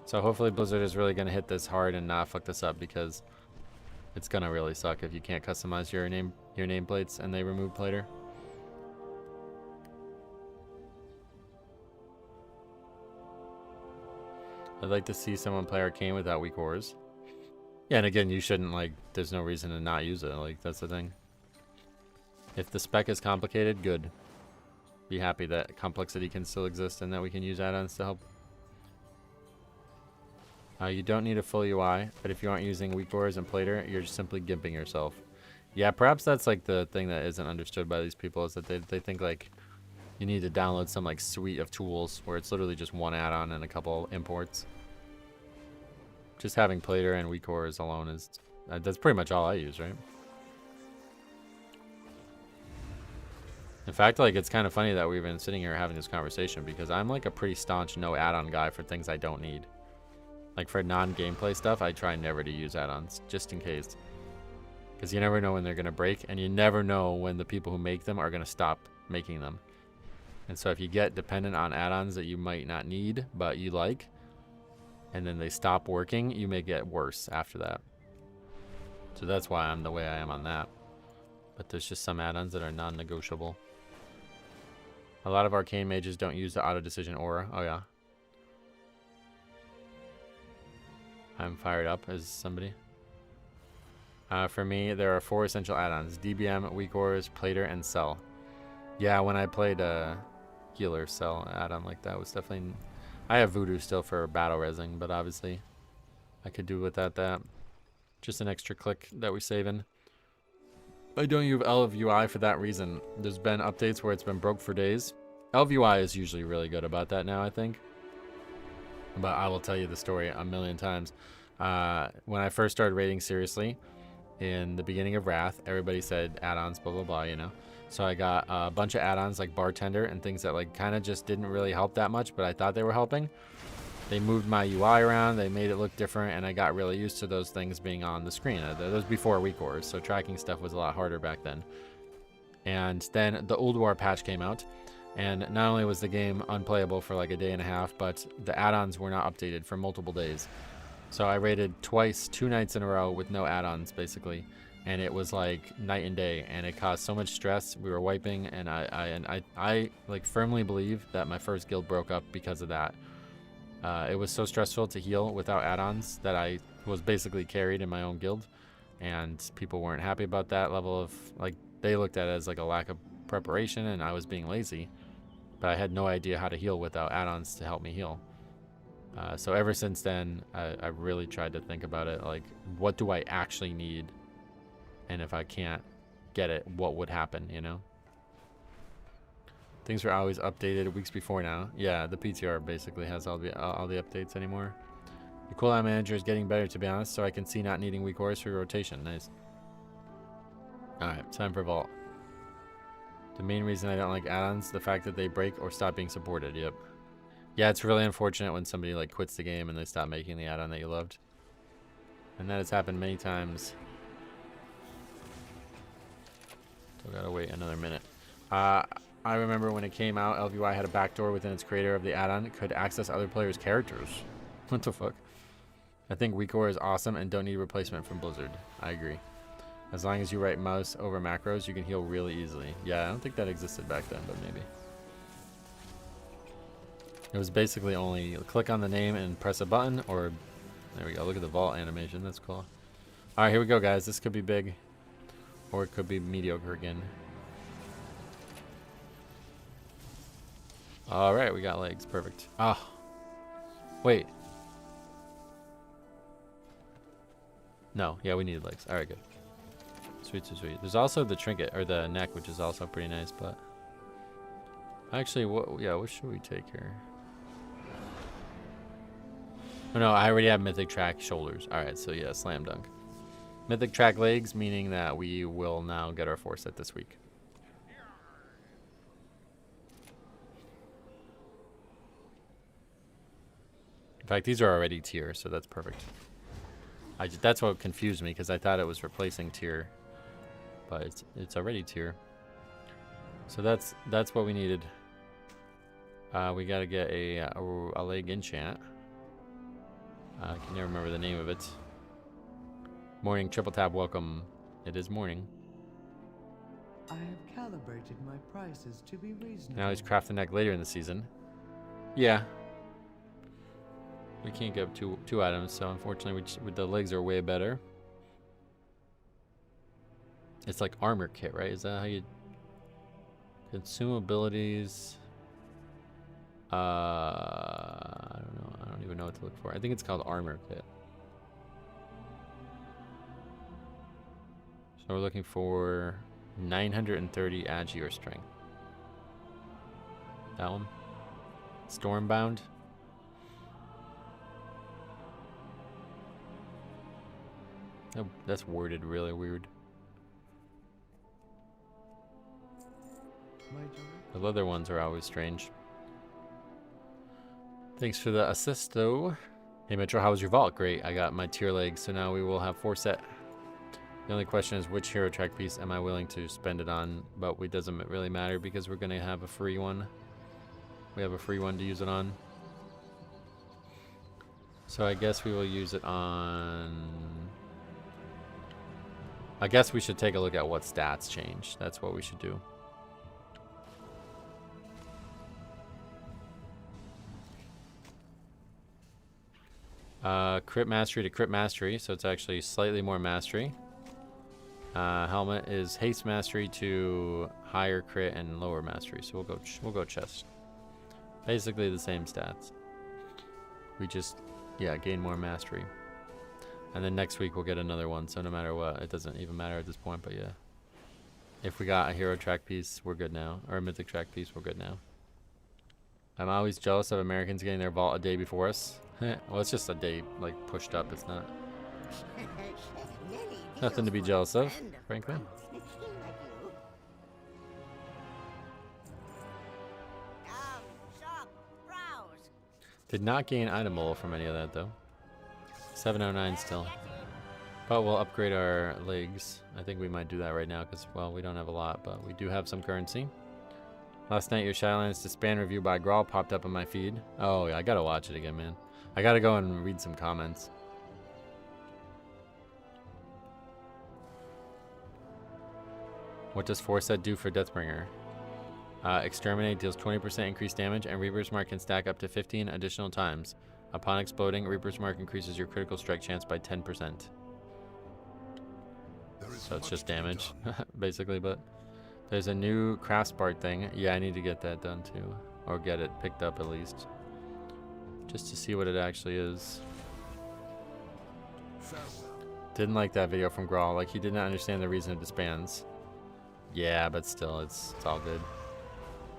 So hopefully Blizzard is really going to hit this hard and not fuck this up, because it's going to really suck if you can't customize your nameplates and they remove Plater. I'd like to see someone play Arcane without weak auras. Yeah, and again, you shouldn't, like, there's no reason to not use it. Like, that's the thing. If the spec is complicated, good. Be happy that complexity can still exist and that we can use add-ons to help. You don't need a full UI, but if you aren't using weak auras and Plater, you're just simply gimping yourself. Yeah, perhaps that's like the thing that isn't understood by these people, is that they think like you need to download some like suite of tools where it's literally just one add-on and a couple imports. Just having Plater and weak auras alone is that's pretty much all I use, right? In fact, like, it's kind of funny that we've been sitting here having this conversation, because I'm like a pretty staunch no add-on guy for things I don't need. Like for non-gameplay stuff, I try never to use add-ons, just in case. Because you never know when they're going to break, and you never know when the people who make them are going to stop making them. And so if you get dependent on add-ons that you might not need, but you like, and then they stop working, you may get worse after that. So that's why I'm the way I am on that. But there's just some add-ons that are non-negotiable. A lot of Arcane mages don't use the auto-decision aura. Oh, yeah. I'm fired up as somebody. For me, there are 4 essential add-ons: DBM, weak auras, Plater, and Cell. Yeah, when I played Healer, Cell add-on like that was definitely... I have Voodoo still for battle resing, but obviously I could do without that. Just an extra click that we save in. I don't use LVUI for that reason. There's been updates where it's been broke for days. LVUI is usually really good about that now, I think. But I will tell you the story a million times. When I first started raiding seriously, in the beginning of Wrath, everybody said add-ons, blah, blah, blah, you know. So I got a bunch of add-ons like Bartender and things that like kind of just didn't really help that much, but I thought they were helping. They moved my UI around, they made it look different, and I got really used to those things being on the screen. That was before weak auras, so tracking stuff was a lot harder back then. And then the Ulduar patch came out, and not only was the game unplayable for like a day and a half, but the add-ons were not updated for multiple days. So I raided twice, 2 nights in a row with no add-ons basically, and it was like night and day, and it caused so much stress. We were wiping, and I like firmly believe that my first guild broke up because of that. It was so stressful to heal without add-ons that I was basically carried in my own guild, and people weren't happy about that level of, like, they looked at it as like a lack of preparation and I was being lazy, but I had no idea how to heal without add-ons to help me heal. So ever since then, I really tried to think about it, like, what do I actually need? And if I can't get it, what would happen, you know? Things are always updated weeks before now. Yeah, the PTR basically has all the updates anymore. The cooldown manager is getting better, to be honest, so I can see not needing weak auras for rotation. Nice. Alright, time for Vault. The main reason I don't like add-ons, the fact that they break or stop being supported. Yep. Yeah, it's really unfortunate when somebody like quits the game and they stop making the add-on that you loved. And that has happened many times. Still gotta wait another minute. I remember when it came out, LVY had a backdoor within its creator of the add-on. It could access other players' characters. What the fuck? I think weak aura is awesome and don't need replacement from Blizzard. I agree. As long as you write mouse over macros, you can heal really easily. Yeah, I don't think that existed back then, but maybe. It was basically only click on the name and press a button, or... There we go, look at the vault animation, that's cool. Alright, here we go, guys. This could be big, or it could be mediocre again. Alright, we got legs, perfect. Ah, wait. No, yeah, we need legs. Alright, good. Sweet, sweet, sweet. There's also the trinket, or the neck, which is also pretty nice, but... Actually, what should we take here? Oh, no, I already have Mythic Track shoulders. Alright, so yeah, slam dunk. Mythic Track legs, meaning that we will now get our 4 set this week. In fact, these are already tier, so that's perfect. That's what confused me, because I thought it was replacing tier. But it's already tier. So that's what we needed. We gotta get a leg enchant. I can never remember the name of it. Morning triple tap welcome. It is morning. I have calibrated my prices to be reasonable. Now he's craft the neck later in the season. Yeah. We can't get two items, so unfortunately the legs are way better. It's like armor kit, right? Is that how you... Consumabilities... I don't know. I don't even know what to look for. I think it's called armor kit. So we're looking for 930 agi or strength. That one. Stormbound. Oh, that's worded really weird. The leather ones are always strange. Thanks for the assist, though. Hey, Metro, how was your vault? Great. I got my tier legs, so now we will have 4 set. The only question is which hero track piece am I willing to spend it on, but it doesn't really matter because we're going to have a free one. We have a free one to use it on. So I guess we will use it on... I guess we should take a look at what stats change. That's what we should do. Crit mastery to crit mastery, so it's actually slightly more mastery. Helmet is haste mastery to higher crit and lower mastery, so we'll go chest. Basically the same stats. We just gain more mastery. And then next week we'll get another one, so no matter what, it doesn't even matter at this point, but yeah. If we got a hero track piece, we're good now. Or a mythic track piece, we're good now. I'm always jealous of Americans getting their vault a day before us. Well, it's just a day, like, pushed up. It's not... Nothing to be jealous of, frankly. Did not gain item roll from any of that, though. 709 still. But we'll upgrade our legs. I think we might do that right now because, well, we don't have a lot, but we do have some currency. Last night, your Shadowlands Disband review by Grawl popped up on my feed. Oh, yeah, I gotta watch it again, man. I gotta go and read some comments. What does 4 set do for Deathbringer? Exterminate deals 20% increased damage, and Reaper's Mark can stack up to 15 additional times. Upon exploding, Reaper's Mark increases your critical strike chance by 10%. So it's just damage, basically, but... There's a new Craftsbard thing. Yeah, I need to get that done too. Or get it picked up at least. Just to see what it actually is. Didn't like that video from Grawl. Like, he did not understand the reason it disbands. Yeah, but still, it's all good.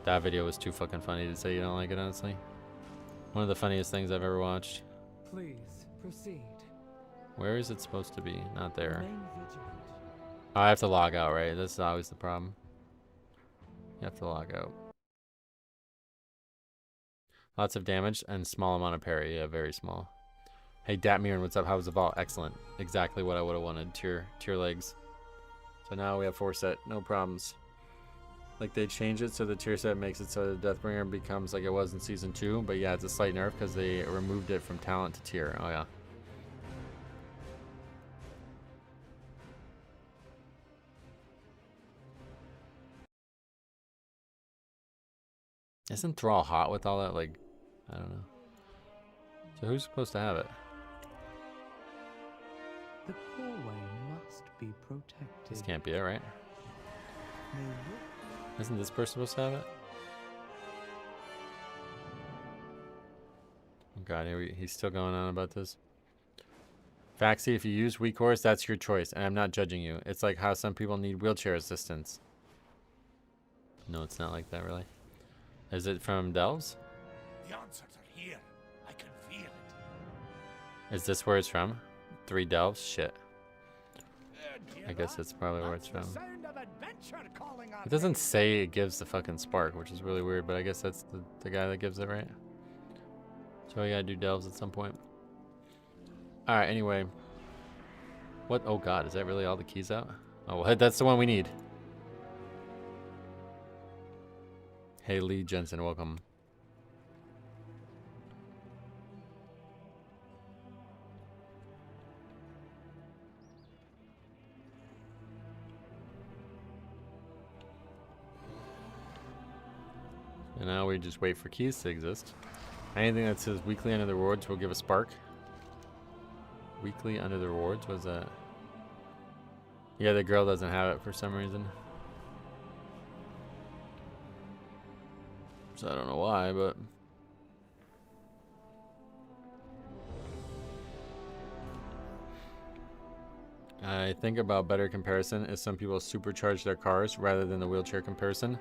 That video was too fucking funny to say you don't like it, honestly. One of the funniest things I've ever watched. Please proceed. Where is it supposed to be? Not there. Remain vigilant. Oh, I have to log out, right? That's always the problem. You have to log out. Lots of damage and small amount of parry. Yeah, very small. Hey, Datmiran, what's up? How was the vault? Excellent. Exactly what I would have wanted. Tier legs. So now we have 4 set. No problems. Like, they changed it so the tier set makes it so the Deathbringer becomes like it was in Season 2. But yeah, it's a slight nerf because they removed it from talent to tier. Oh, yeah. Isn't Thrall hot with all that, like, I don't know. So who's supposed to have it? The core-way must be protected. This can't be it, right? Isn't this person supposed to have it? Oh god, he's still going on about this. Faxi, if you use weak horse, that's your choice, and I'm not judging you. It's like how some people need wheelchair assistance. No, it's not like that, really. Is it from Delves? The answers are here. I can feel it. Is this where it's from? 3 Delves? Shit. I guess that's probably where it's from. It doesn't say it gives the fucking spark, which is really weird, but I guess that's the guy that gives it, right? So we gotta do Delves at some point. Alright, anyway. What? Oh god, is that really all the keys out? Oh, well, that's the one we need. Hey, Lee Jensen, welcome. And now we just wait for keys to exist. Anything that says weekly under the rewards will give a spark. Weekly under the rewards? What is that? Yeah, the girl doesn't have it for some reason. So I don't know why, but... I think about better comparison is some people supercharge their cars rather than the wheelchair comparison.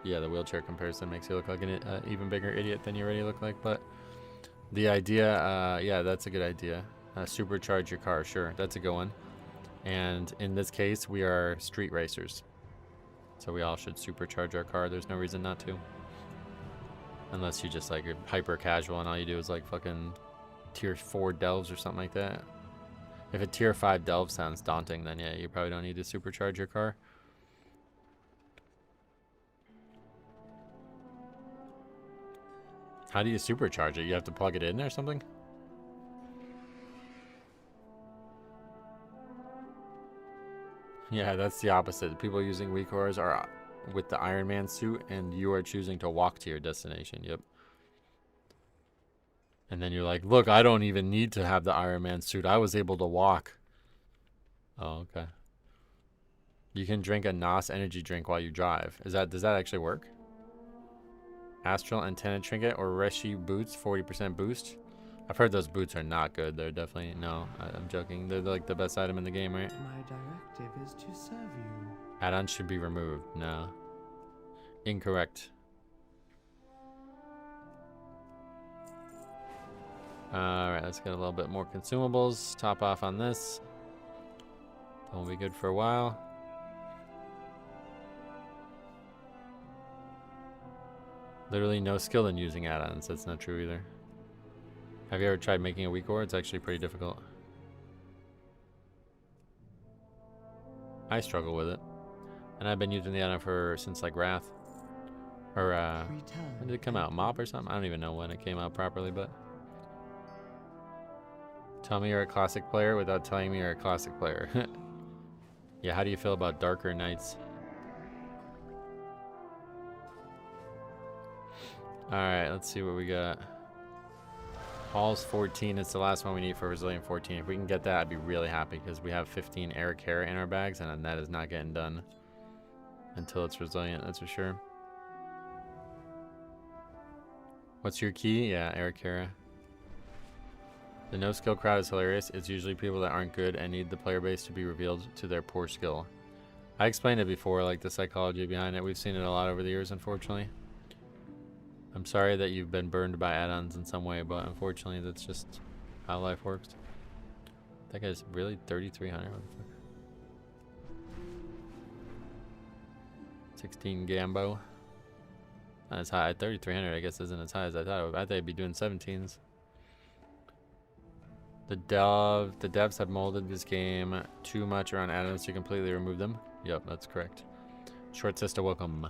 Yeah, the wheelchair comparison makes you look like an even bigger idiot than you already look like, but the idea, yeah, that's a good idea. Supercharge your car, sure, that's a good one. And in this case, we are street racers. So we all should supercharge our car. There's no reason not to. Unless you just like are hyper casual and all you do is like fucking tier 4 delves or something like that. If a tier 5 delve sounds daunting, then yeah, you probably don't need to supercharge your car. How do you supercharge it? You have to plug it in or something? Yeah, that's the opposite. People using weak cores are with the Iron Man suit, and you are choosing to walk to your destination. Yep. And then you're like, look, I don't even need to have the Iron Man suit. I was able to walk. Oh, okay. You can drink a NOS energy drink while you drive. Does that actually work? Astral Antenna Trinket or Reshi Boots, 40% boost. I've heard those boots are not good. They're definitely, no, I'm joking. They're like the best item in the game, right? My directive is to serve you. Add-ons should be removed. No. Incorrect. Alright, let's get a little bit more consumables. Top off on this. That will be good for a while. Literally no skill in using add-ons. That's not true either. Have you ever tried making a weak ore? It's actually pretty difficult. I struggle with it. And I've been using the add-on since like Wrath. Or when did it come out? Mop or something? I don't even know when it came out properly, but... Tell me you're a classic player without telling me you're a classic player. Yeah, how do you feel about Darker Nights? Alright, let's see what we got. Halls 14 is the last one we need for Resilient 14. If we can get that, I'd be really happy because we have 15 Eric Hare in our bags, and that is not getting done until it's Resilient, that's for sure. What's your key? Yeah, Eric Hare. The no skill crowd is hilarious. It's usually people that aren't good and need the player base to be revealed to their poor skill. I explained it before, like the psychology behind it. We've seen it a lot over the years, unfortunately. I'm sorry that you've been burned by add-ons in some way, but unfortunately that's just how life works. That guy's really 3,300. 16 Gambo. Not as high. 3,300 I guess isn't as high as I thought. I thought I'd be doing 17s. The devs have molded this game too much around add-ons to completely remove them. Yep, that's correct. Short sister, welcome.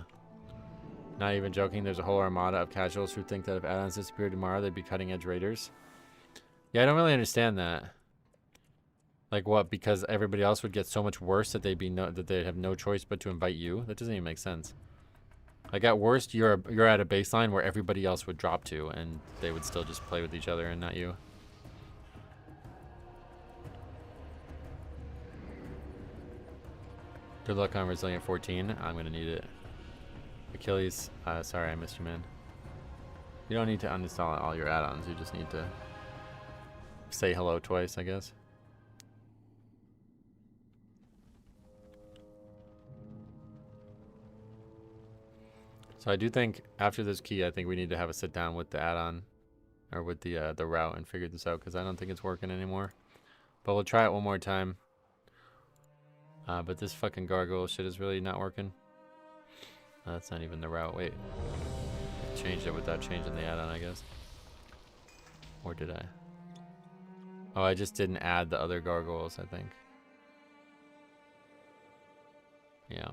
Not even joking, there's a whole armada of casuals who think that if add-ons disappeared tomorrow, they'd be cutting-edge raiders. Yeah, I don't really understand that. Like what? Because everybody else would get so much worse that they'd have no choice but to invite you? That doesn't even make sense. Like at worst, you're at a baseline where everybody else would drop to, and they would still just play with each other and not you. Good luck on Resilient 14. I'm gonna need it. Achilles, sorry I missed you, man. You don't need to uninstall all your add-ons. You just need to say hello twice, I guess. So I do think after this key, I think we need to have a sit down with the add-on or with the route and figure this out because I don't think it's working anymore. But we'll try it one more time. But this fucking gargoyle shit is really not working. That's not even the route. Wait. Changed it without changing the add-on, I guess. Or did I? Oh, I just didn't add the other gargoyles, I think. Yeah.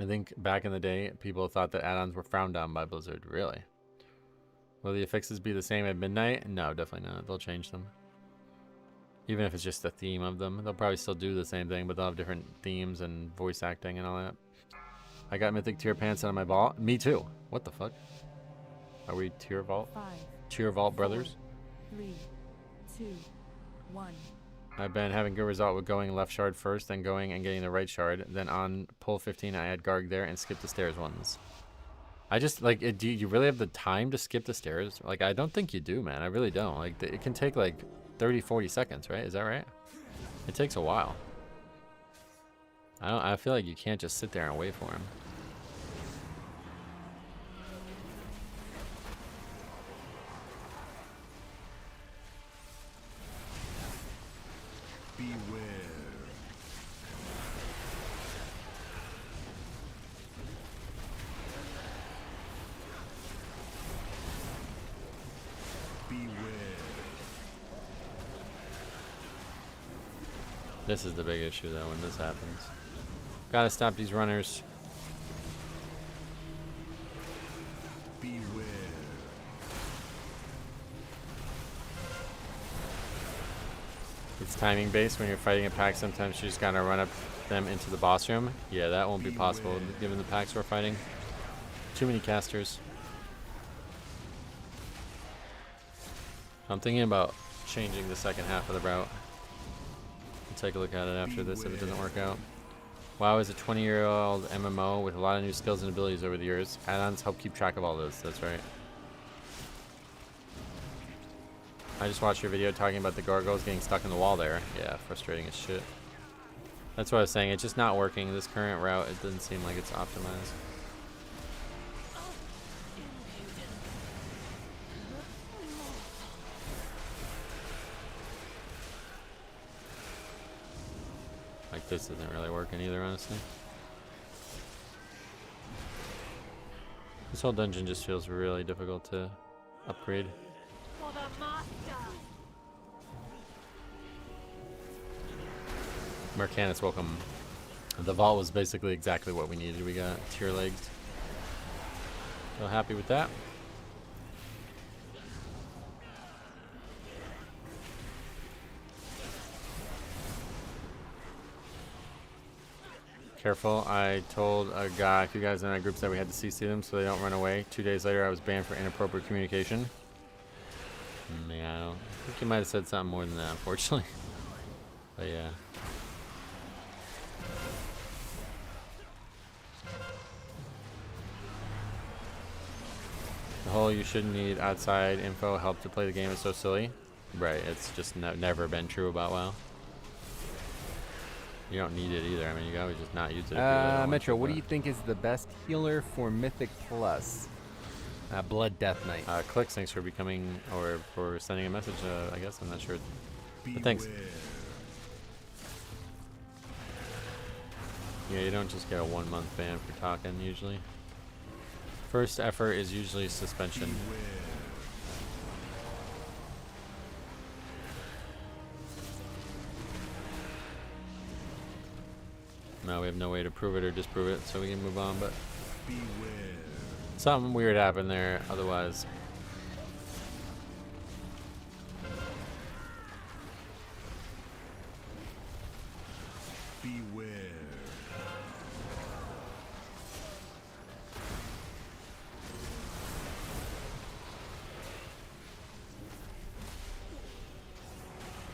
I think back in the day, people thought that add-ons were frowned on by Blizzard. Really? Will the affixes be the same at midnight? No, definitely not. They'll change them. Even if it's just the theme of them. They'll probably still do the same thing, but they'll have different themes and voice acting and all that. I got Mythic Tier Pants out of my vault. Me too. What the fuck? Are we Tier Vault? 5, Tier Vault brothers? 3, 2, 1. I've been having good result with going left shard first, then going and getting the right shard. Then on pull 15, I add Garg there and skip the stairs ones. I just, like, do you really have the time to skip the stairs? Like, I don't think you do, man. I really don't. Like, it can take, like, 30, 40 seconds, right? Is that right? It takes a while. I feel like you can't just sit there and wait for him. This is the big issue, though, when this happens. Gotta stop these runners. Beware. It's timing based. When you're fighting a pack, sometimes you just gotta run up them into the boss room. Yeah, that won't be possible given the packs we're fighting. Too many casters. I'm thinking about changing the second half of the route. Take a look at it after this if it doesn't work out. WoW is a 20-year-old MMO with a lot of new skills and abilities over the years. Add-ons help keep track of all this. That's right. I just watched your video talking about the gargoyles getting stuck in the wall there. Yeah, frustrating as shit. That's what I was saying. It's just not working. This current route, it doesn't seem like it's optimized. Like, this isn't really working either, honestly. This whole dungeon just feels really difficult to upgrade. For the master. Mercanus, welcome. The vault was basically exactly what we needed. We got tier legs. So happy with that. Careful, I told a few guys in our groups that we had to CC them so they don't run away. 2 days later, I was banned for inappropriate communication. Yeah, I don't think you might have said something more than that, unfortunately. But yeah. The whole you shouldn't need outside info help to play the game is so silly. Right, it's just never been true about WoW. You don't need it either. I mean, you can always just not use it. Metro, what do you think is the best healer for Mythic Plus? Blood Death Knight. Clicks, thanks for becoming, or for sending a message, I guess. I'm not sure. But thanks. Yeah, you don't just get a 1 month ban for talking, usually. First effort is usually suspension. Now we have no way to prove it or disprove it, so we can move on, but something weird happened there, otherwise. Beware.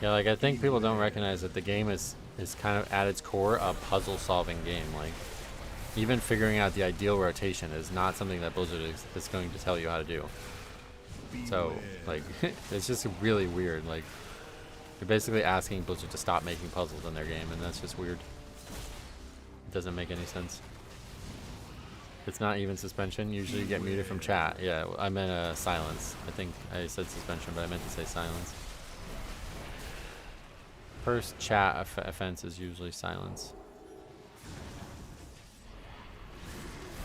Yeah, like, I think people don't recognize that the game is kind of at its core a puzzle solving game. Like, even figuring out the ideal rotation is not something that Blizzard is going to tell you how to do. So, like, it's just really weird. Like, you're basically asking Blizzard to stop making puzzles in their game, and that's just weird. It doesn't make any sense. It's not even suspension. Usually you get muted from chat. Yeah, I meant silence. I think I said suspension, but I meant to say silence. First chat offense is usually silence.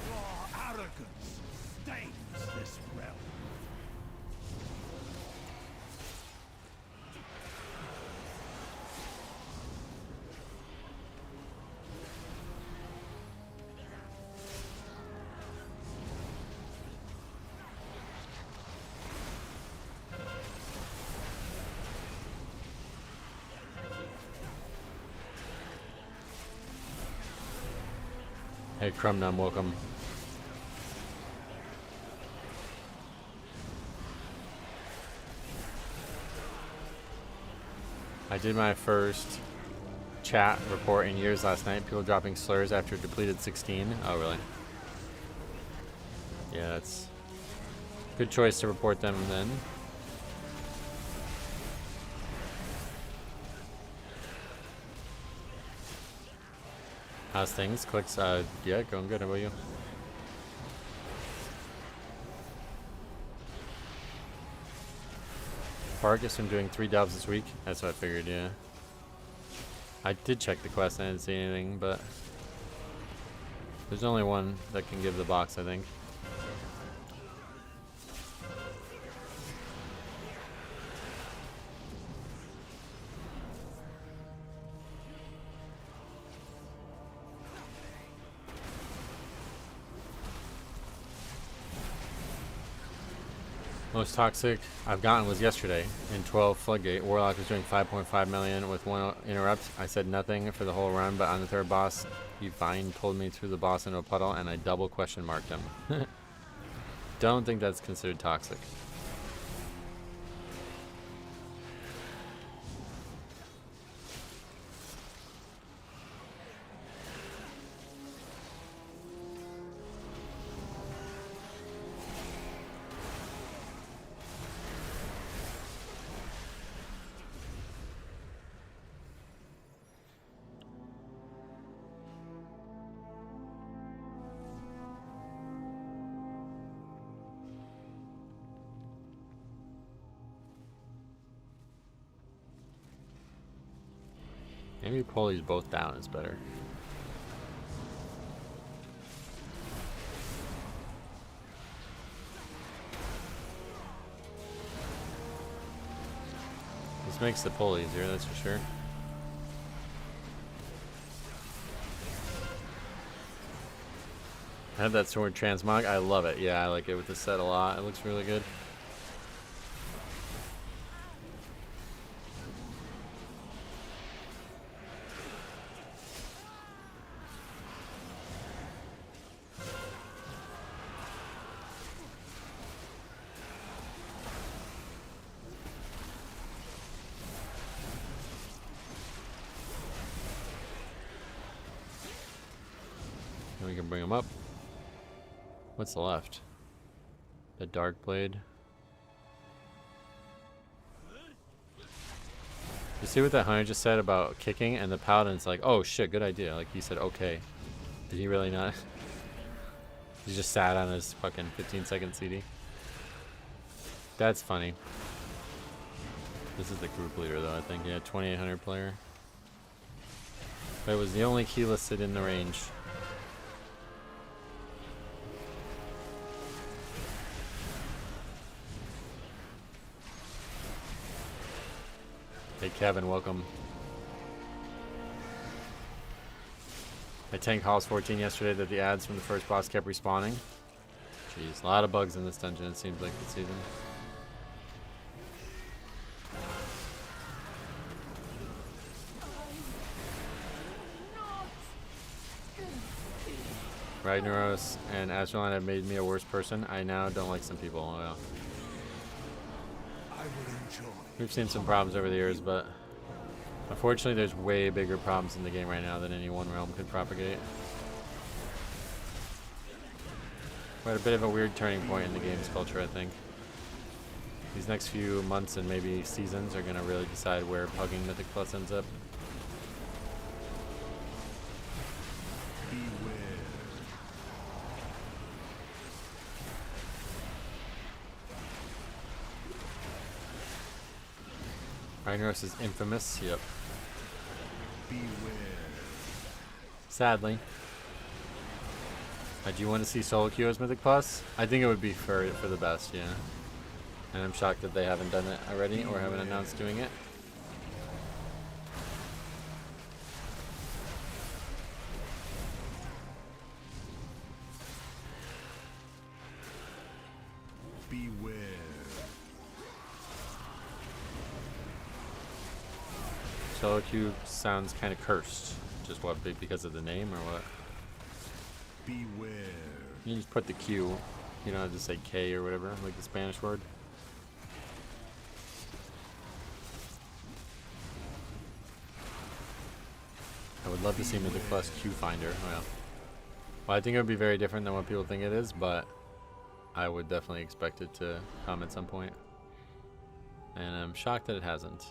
Your arrogance stains this realm. Hey, Crumnum, welcome. I did my first chat report in years last night. People dropping slurs after depleted 16. Oh, really? Yeah, that's good choice to report them then. How's things? Clicks, yeah, going good. How about you? Fargus, I'm doing 3 dubs this week. That's what I figured, yeah. I did check the quest, I didn't see anything, but there's only one that can give the box, I think. Most toxic I've gotten was yesterday in 12 Floodgate. Warlock was doing 5.5 million with 1 interrupt. I said nothing for the whole run, but on the 3rd boss, he vine pulled me through the boss into a puddle, and I double question marked him. Don't think that's considered toxic. Maybe pull these both down is better. This makes the pull easier, that's for sure. I have that sword transmog. I love it. Yeah, I like it with the set a lot. It looks really good. We can bring them up. What's left? The Dark Blade. You see what that hunter just said about kicking, and the paladin's like, oh shit, good idea. Like he said, okay. Did he really not? He just sat on his fucking 15-second CD. That's funny. This is the group leader though, I think. Yeah, 2800 player. But it was the only key listed in the range. Hey Kevin, welcome. I tanked Halls 14 yesterday that the ads from the first boss kept respawning. Jeez, a lot of bugs in this dungeon it seems like this season. Ragnaros and Astroline have made me a worse person. I now don't like some people. Oh, yeah. We've seen some problems over the years, but unfortunately there's way bigger problems in the game right now than any one realm could propagate. We're at a bit of a weird turning point in the game's culture, I think. These next few months and maybe seasons are going to really decide where Pugging Mythic Plus ends up. Ragnaros is infamous, yep. Beware. Sadly. Do you want to see solo queue as Mythic Plus? I think it would be for the best, yeah. And I'm shocked that they haven't done it already or haven't announced doing it. Beware. Solo queue sounds kind of cursed. Just what, because of the name or what? Beware. You just put the Q. You don't have to say K or whatever, like the Spanish word. I would love to see Mythic Plus Q Finder. Well, I think it would be very different than what people think it is, but I would definitely expect it to come at some point. And I'm shocked that it hasn't.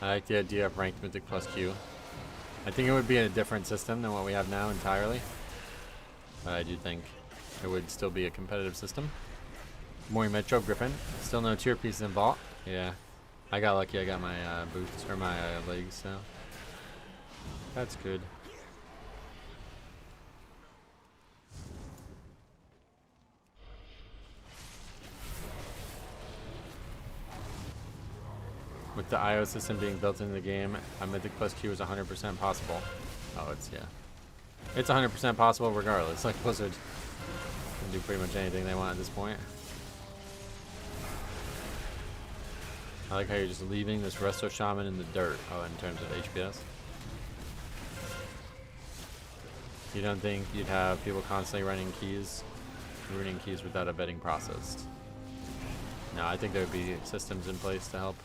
I like the idea of ranked Mythic Plus Q. I think it would be a different system than what we have now entirely. But I do think it would still be a competitive system. Morning Metro Griffin. Still no tier pieces in Vault. Yeah. I got lucky. I got my boots or my legs, so that's good. With the IO system being built into the game, a Mythic Plus Q is 100% possible. Oh, yeah. It's 100% possible regardless. Like Blizzard can do pretty much anything they want at this point. I like how you're just leaving this Resto Shaman in the dirt. Oh, in terms of HPS. You don't think you'd have people constantly running keys, ruining keys without a vetting process? No, I think there would be systems in place to help.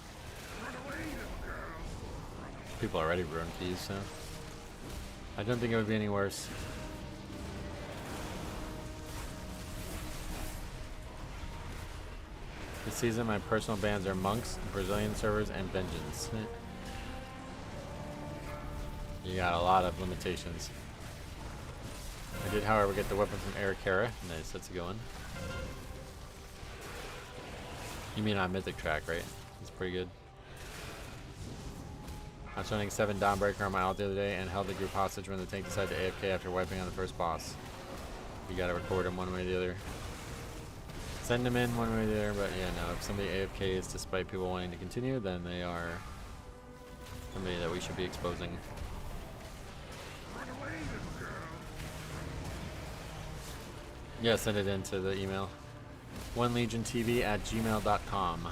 People already ruin keys, so I don't think it would be any worse. This season, my personal bans are Monks, Brazilian servers, and Vengeance. You got a lot of limitations. I did, however, get the weapon from Eric Hera. Nice, that's a good one. You mean on Mythic Track, right? That's pretty good. I was running 7 Dawnbreaker on my alt the other day and held the group hostage when the tank decided to AFK after wiping on the first boss. You gotta record him one way or the other. Send him in one way or the other, but yeah, no, if somebody AFKs despite people wanting to continue, then they are somebody that we should be exposing. Yeah, send it into the email. onelegiontv@gmail.com.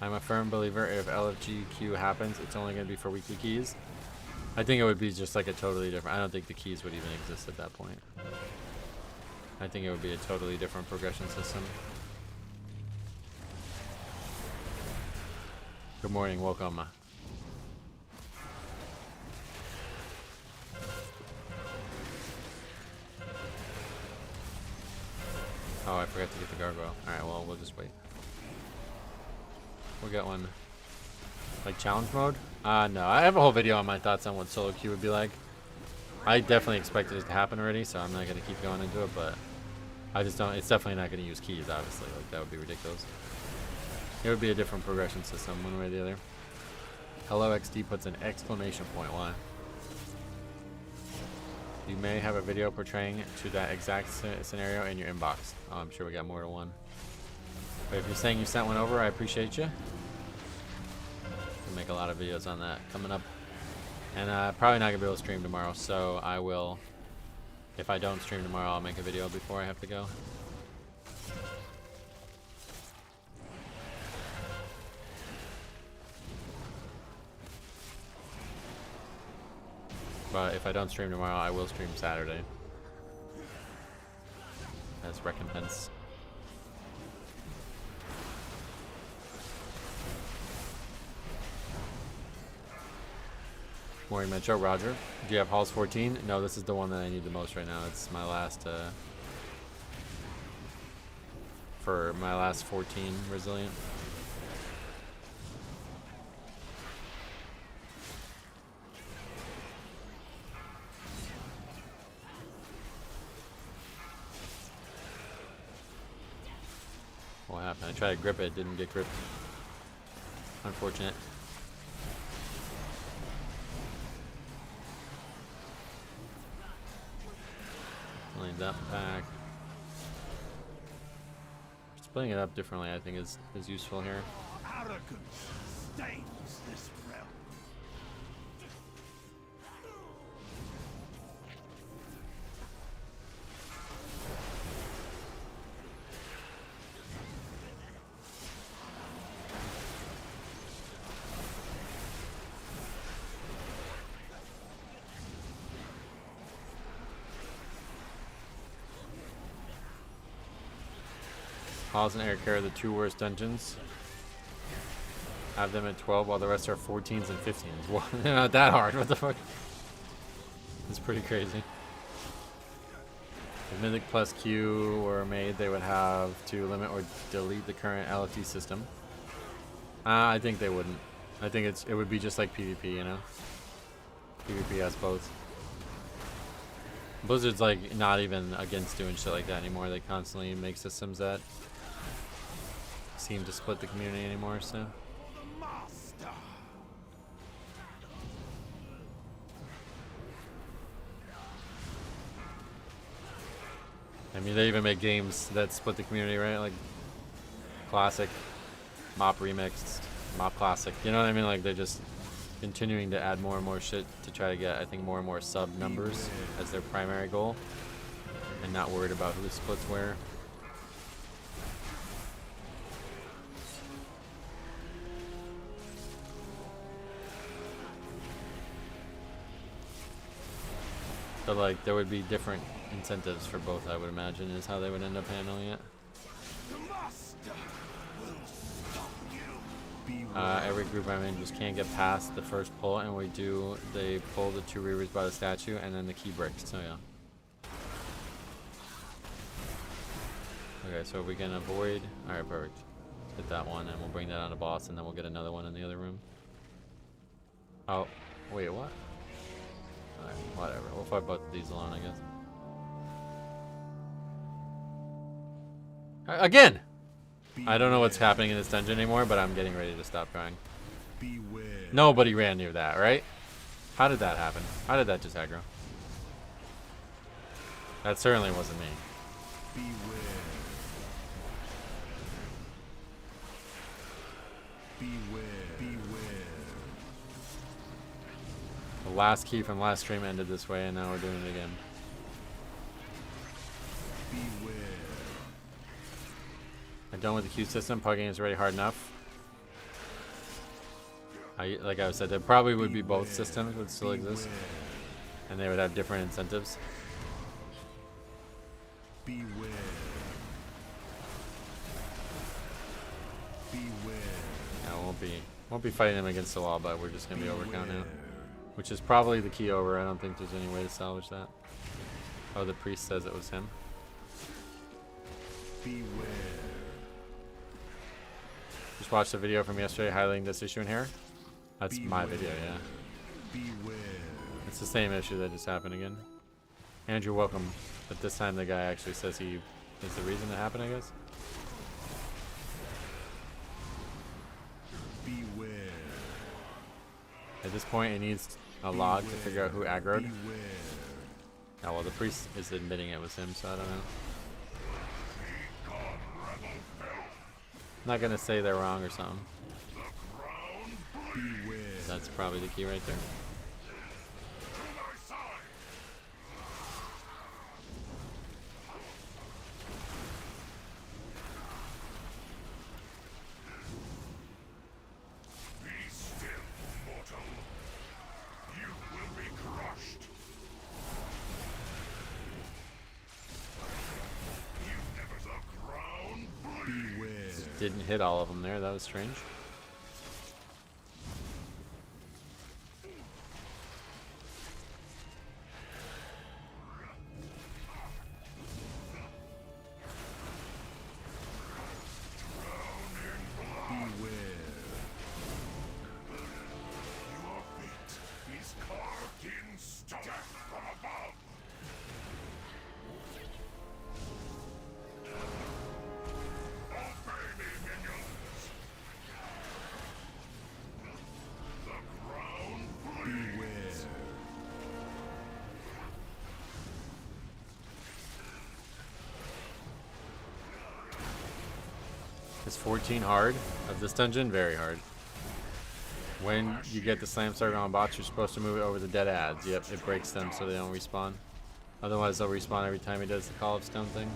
I'm a firm believer if LFGQ happens, it's only going to be for weekly keys. I think it would be just like a totally different... I don't think the keys would even exist at that point. I think it would be a totally different progression system. Good morning, welcome. Oh, I forgot to get the gargoyle. Alright, well, we'll just wait. We'll get one. Like challenge mode? No. I have a whole video on my thoughts on what solo queue would be like. I definitely expected it to happen already, so I'm not going to keep going into it, but I just don't... It's definitely not going to use keys, obviously. Like, that would be ridiculous. It would be a different progression system, one way or the other. Hello XD puts an exclamation point. Why? You may have a video portraying to that exact scenario in your inbox. Oh, I'm sure we got more than one. But if you're saying you sent one over, I appreciate you. We'll make a lot of videos on that coming up. And probably not going to be able to stream tomorrow, so I will... If I don't stream tomorrow, I'll make a video before I have to go. But if I don't stream tomorrow, I will stream Saturday. As recompense. Morning Metro, Roger. Do you have Halls 14? No, this is the one that I need the most right now. It's my last, for my last 14 Resilient. What happened? I tried to grip it, didn't get gripped. Unfortunate. Laying that back. Splitting it up differently, I think, is useful here. Arrogance stains this realm. Halls and Air Care are the 2 worst dungeons. Have them at 12 while the rest are 14s and 15s. Well, they're not that hard. What the fuck? It's pretty crazy. If Mythic plus Q were made, they would have to limit or delete the current LFT system. I think they wouldn't. I think it would be just like PvP, you know? PvP has both. Blizzard's like not even against doing shit like that anymore. They constantly make systems that seem to split the community anymore, so. I mean, they even make games that split the community, right? Like Classic, Mop Remixed, Mop Classic. You know what I mean? Like they're just continuing to add more and more shit to try to get, I think, more and more sub numbers as their primary goal, and not worried about who splits where. But like, there would be different incentives for both, I would imagine, is how they would end up handling it. Every group I'm in just can't get past the first pull, and they pull the 2 reavers by the statue and then the key bricks, so yeah. Okay, so we can avoid, alright, perfect. Hit that one and we'll bring that on to boss, and then we'll get another one in the other room. Oh, wait, what? Alright, whatever, we'll fight both of these alone, I guess. Again! I don't know what's happening in this dungeon anymore, but I'm getting ready to stop trying. Nobody ran near that, right? How did that happen? How did that just aggro? That certainly wasn't me. The last key from last stream ended this way, and now we're doing it again. I'm done with the queue system. Pugging is already hard enough. Like I said, there probably would be both systems would still exist, and they would have different incentives. Yeah, won't be fighting them against the wall, but we're just gonna be overcount now, which is probably the key over. I don't think there's any way to salvage that. Oh, the priest says it was him. Just watched the video from yesterday highlighting this issue in here. That's my video, yeah. It's the same issue that just happened again. Andrew, welcome. But this time the guy actually says he is the reason it happened, I guess. At this point, it needs a log to figure out who aggroed. Oh, well, the priest is admitting it was him, so I don't know. I'm not gonna say they're wrong or something. That's probably the key right there. Be still, mortal. You will be crushed. You never the ground bleed. Didn't hit all of them there. That was strange. Is 14 hard of this dungeon? Very hard. When you get the slam circle on bots, you're supposed to move it over the dead ads. Yep, it breaks them so they don't respawn. Otherwise, they'll respawn every time he does the Call of Stone thing.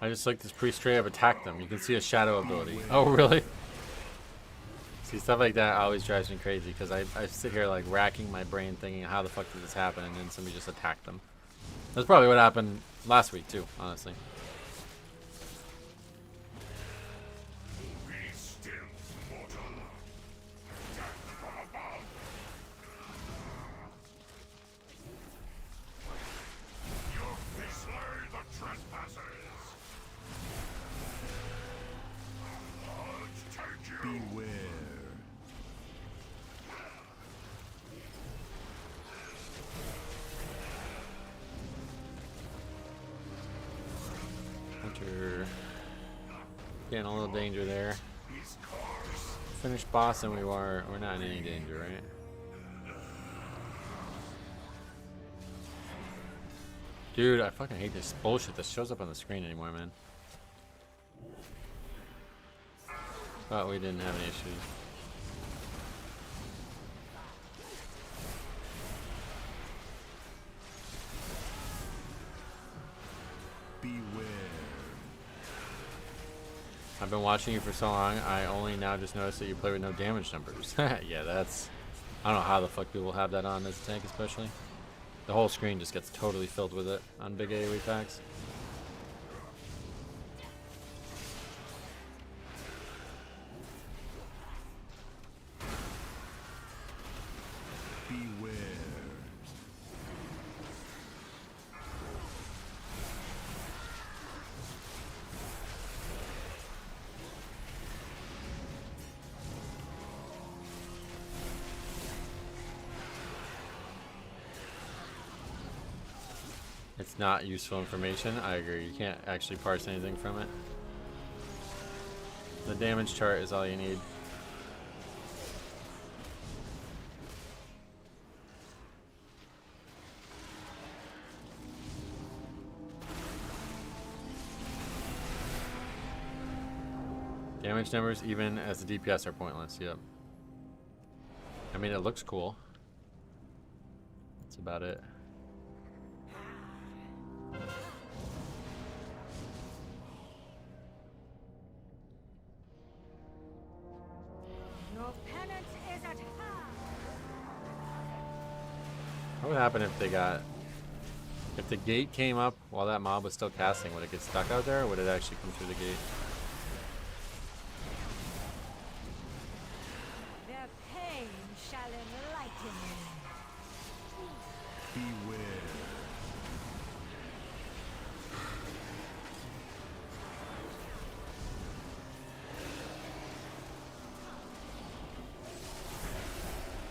I just like this pretty straight up attack them. You can see a shadow ability. Oh, really? See, stuff like that always drives me crazy because I sit here like racking my brain thinking, how the fuck did this happen? And then somebody just attacked them. That's probably what happened last week too, honestly. Be still, mortal. Death from above. Your fist slay the trespassers. I'll take you. Beware. Hunter getting a little danger there. Finished boss and we're not in any danger, right? Dude, I fucking hate this bullshit that shows up on the screen anymore, man. But we didn't have any issues. Beware. I've been watching you for so long, I only now just noticed that you play with no damage numbers. Yeah, that's... I don't know how the fuck people have that on as a tank, especially. The whole screen just gets totally filled with it on big AoE packs. Beware. It's not useful information. I agree. You can't actually parse anything from it. The damage chart is all you need. Damage numbers, even as the DPS, are pointless. Yep. I mean, it looks cool. That's about it. Your penance is at hand. What would happen if they got... If the gate came up while that mob was still casting, would it get stuck out there, or would it actually come through the gate? Their pain shall enlighten you. Beware.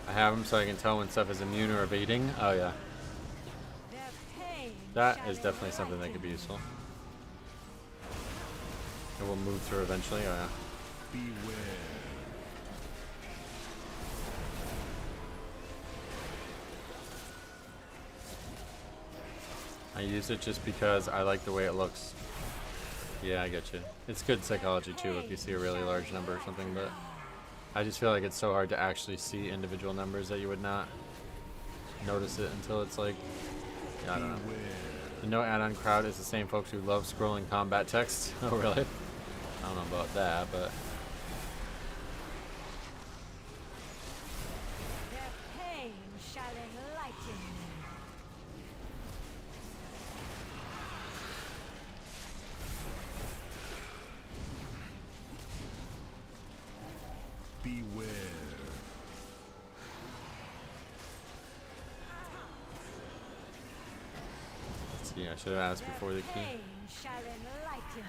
I have them so I can tell when stuff is immune or evading. Oh yeah, Their pain that shall is definitely something that could be useful. It will move through eventually. Oh yeah. Beware. I use it just because I like the way it looks. Yeah, I get you. It's good psychology too if you see a really large number or something, but I just feel like it's so hard to actually see individual numbers that you would not notice it until it's like, yeah, I don't know. The no add-on crowd is the same folks who love scrolling combat text. Oh really? I don't know about that, but Their pain shall enlighten you. Beware. let's see, I should have asked before the key. Pain shall enlighten you.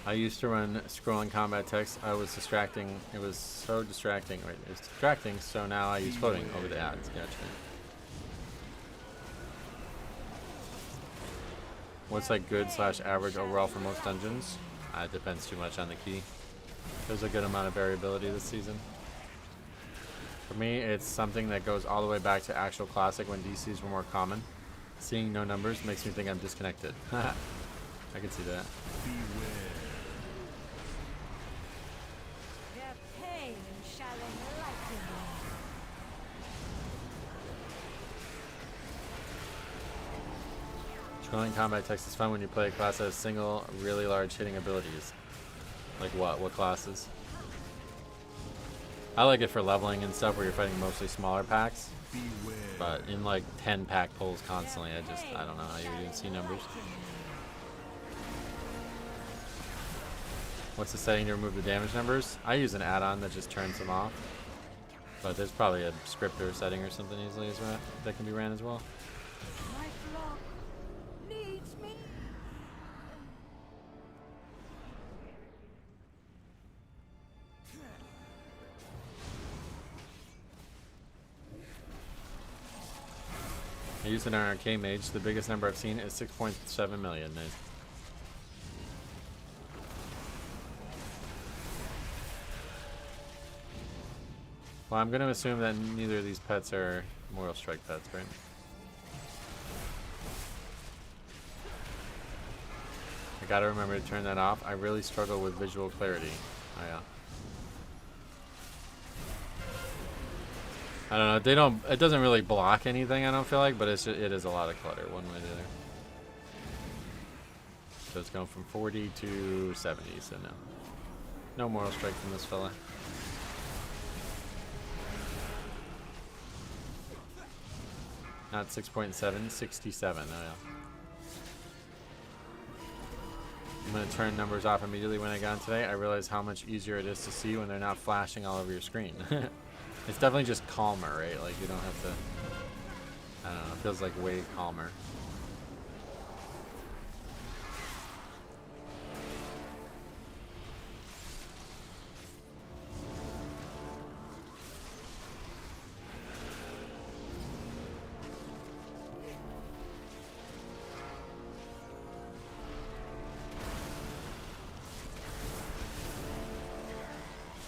I used to run scrolling combat text. I was distracting. It was so distracting. Wait, it was distracting, so now I use floating over the ads. Gotcha. What's like good / average overall for most dungeons? It depends too much on the key. There's a good amount of variability this season. For me, it's something that goes all the way back to actual classic when DCs were more common. Seeing no numbers makes me think I'm disconnected. I can see that. Beware. Their pain shall enlighten you. Spelling combat text is fun when you play a class that has single, really large hitting abilities. Like what? What classes? I like it for leveling and stuff where you're fighting mostly smaller packs. Beware. But in like 10 pack pulls constantly, I don't know how you're doing C numbers. What's the setting to remove the damage numbers? I use an add-on that just turns them off. But there's probably a scripter setting or something easily that can be ran as well. My flock needs me. I used an arcade mage. The biggest number I've seen is 6.7 million. Nice. Well, I'm going to assume that neither of these pets are Mortal Strike pets, right? I gotta remember to turn that off. I really struggle with visual clarity. Oh yeah. I don't know. They don't. It doesn't really block anything. I don't feel like, but it is a lot of clutter, one way or the other. So it's going from 40 to 70. So no Mortal Strike from this fella. Not 6.7, 67. Oh yeah. I'm gonna turn numbers off immediately when I got on today. I realized how much easier it is to see when they're not flashing all over your screen. It's definitely just calmer, right? Like you don't have to. I don't know. It feels like way calmer.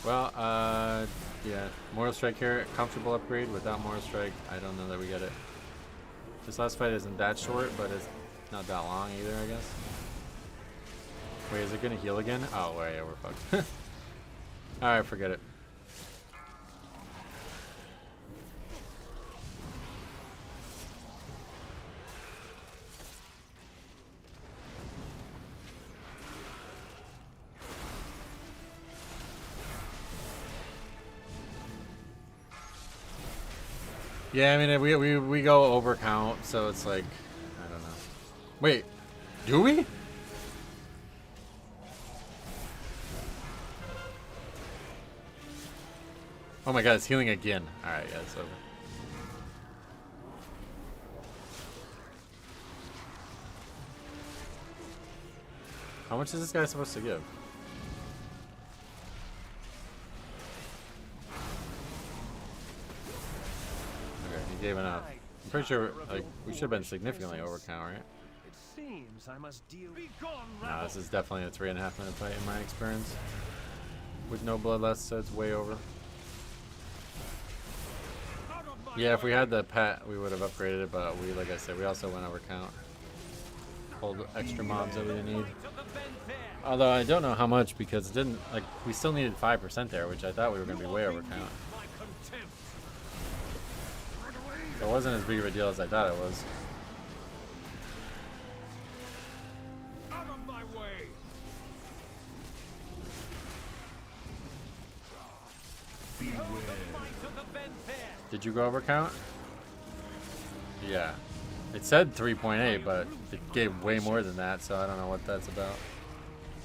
Well, yeah, Mortal Strike here, comfortable upgrade. Without Mortal Strike, I don't know that we get it. This last fight isn't that short, but it's not that long either, I guess. Wait, is it gonna heal again? Oh, wait, yeah, we're fucked. Alright, forget it. Yeah, I mean, we go over count, so it's like, I don't know. Wait, do we? Oh my god, it's healing again. Alright, yeah, it's over. How much is this guy supposed to give? Gave enough. I'm pretty sure like we should have been significantly overcount, right? It seems I must deal. No, this is definitely a 3.5 minute fight in my experience. With no bloodlust, so it's way over. Yeah, if we had the pet, we would have upgraded it, but we, like I said, we also went over count. Pulled extra mobs that we didn't need. Although I don't know how much because it didn't, like, we still needed 5% there, which I thought we were going to be way over count. It wasn't as big of a deal as I thought it was. Out of my way. Did you go over count? Yeah. It said 3.8, but it gave way more than that, so I don't know what that's about.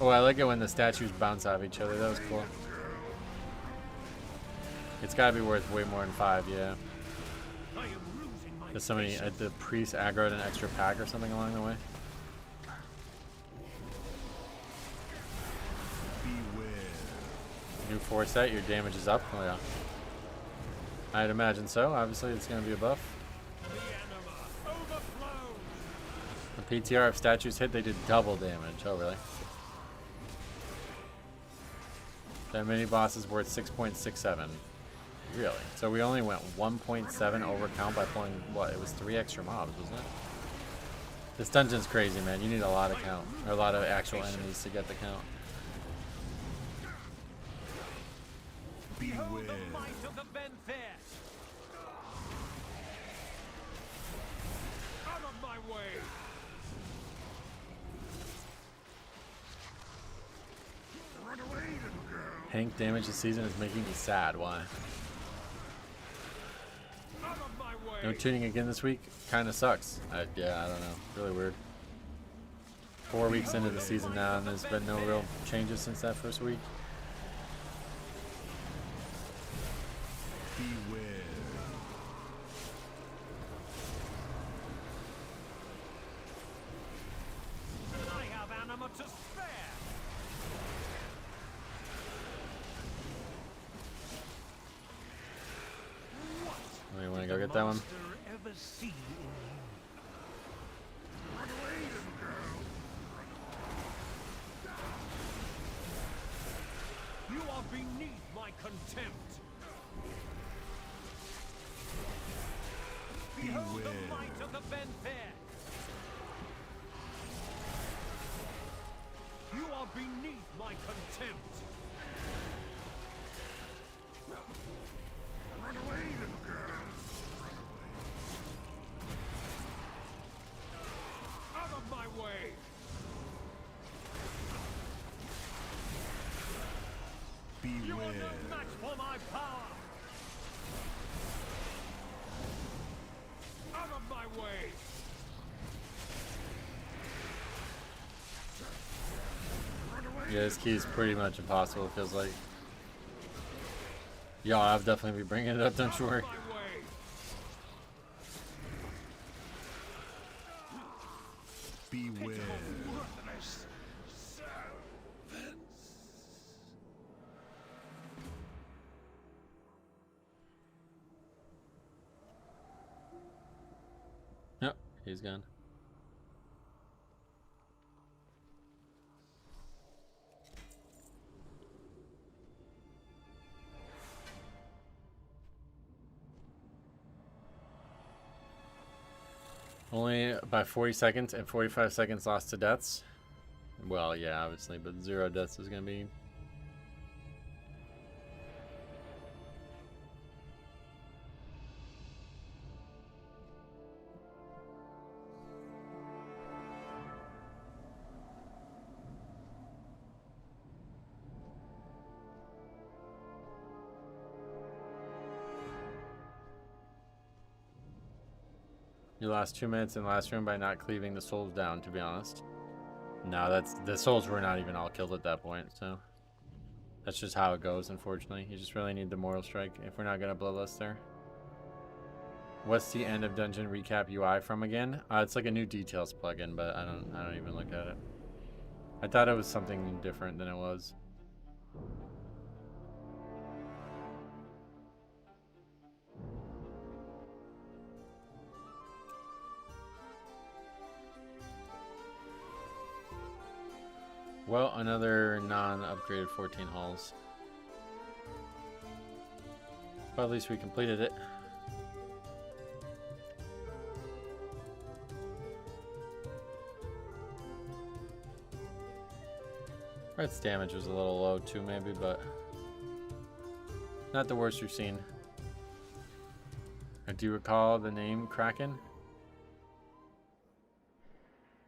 Oh, I like it when the statues bounce off each other. That was cool. It's gotta be worth way more than 5, yeah. Does somebody at the priest aggroed an extra pack or something along the way? New 4 set, your damage is up? Oh yeah. I'd imagine so. Obviously it's going to be a buff. The PTR, if statues hit, they did double damage. Oh really? That mini boss is worth 6.67. Really? So we only went 1.7 over count by pulling, what, it was 3 extra mobs, wasn't it? This dungeon's crazy, man. You need a lot of count, or a lot of actual enemies to get the count. Beware. The might of the Benfair. Out of my way. Hank damage this season is making me sad. Why? No tuning again this week? Kinda sucks. Yeah, I don't know. Really weird. 4 weeks into the season now, and there's been no real changes since that first week. Beware. I have anima to spare. Oh, you want to go get that one? Ever see in you? You are beneath my contempt. Behold the might of the Benfair. You are beneath my contempt. Run away, little girl. Out of my way. You are Beware. no match for my power. Out of my way. Yeah, this key is pretty much impossible, it feels like. Yeah, I'll definitely be bringing it up, don't you worry. My way. Beware. Worthless servants. Yep, he's gone. Only by 40 seconds and 45 seconds lost to deaths. Well, yeah, obviously, but 0 deaths is going to be... You lost 2 minutes in the last room by not cleaving the souls down, to be honest. No, that's... The souls were not even all killed at that point, so... That's just how it goes, unfortunately. You just really need the Moral Strike if we're not going to bloodlust there. What's the end of dungeon recap UI from again? It's like a new details plugin, but I don't even look at it. I thought it was something different than it was. Well, another non-upgraded 14 halls. But at least we completed it. Red's damage was a little low too, maybe, but not the worst we've seen. Do you recall the name Kraken?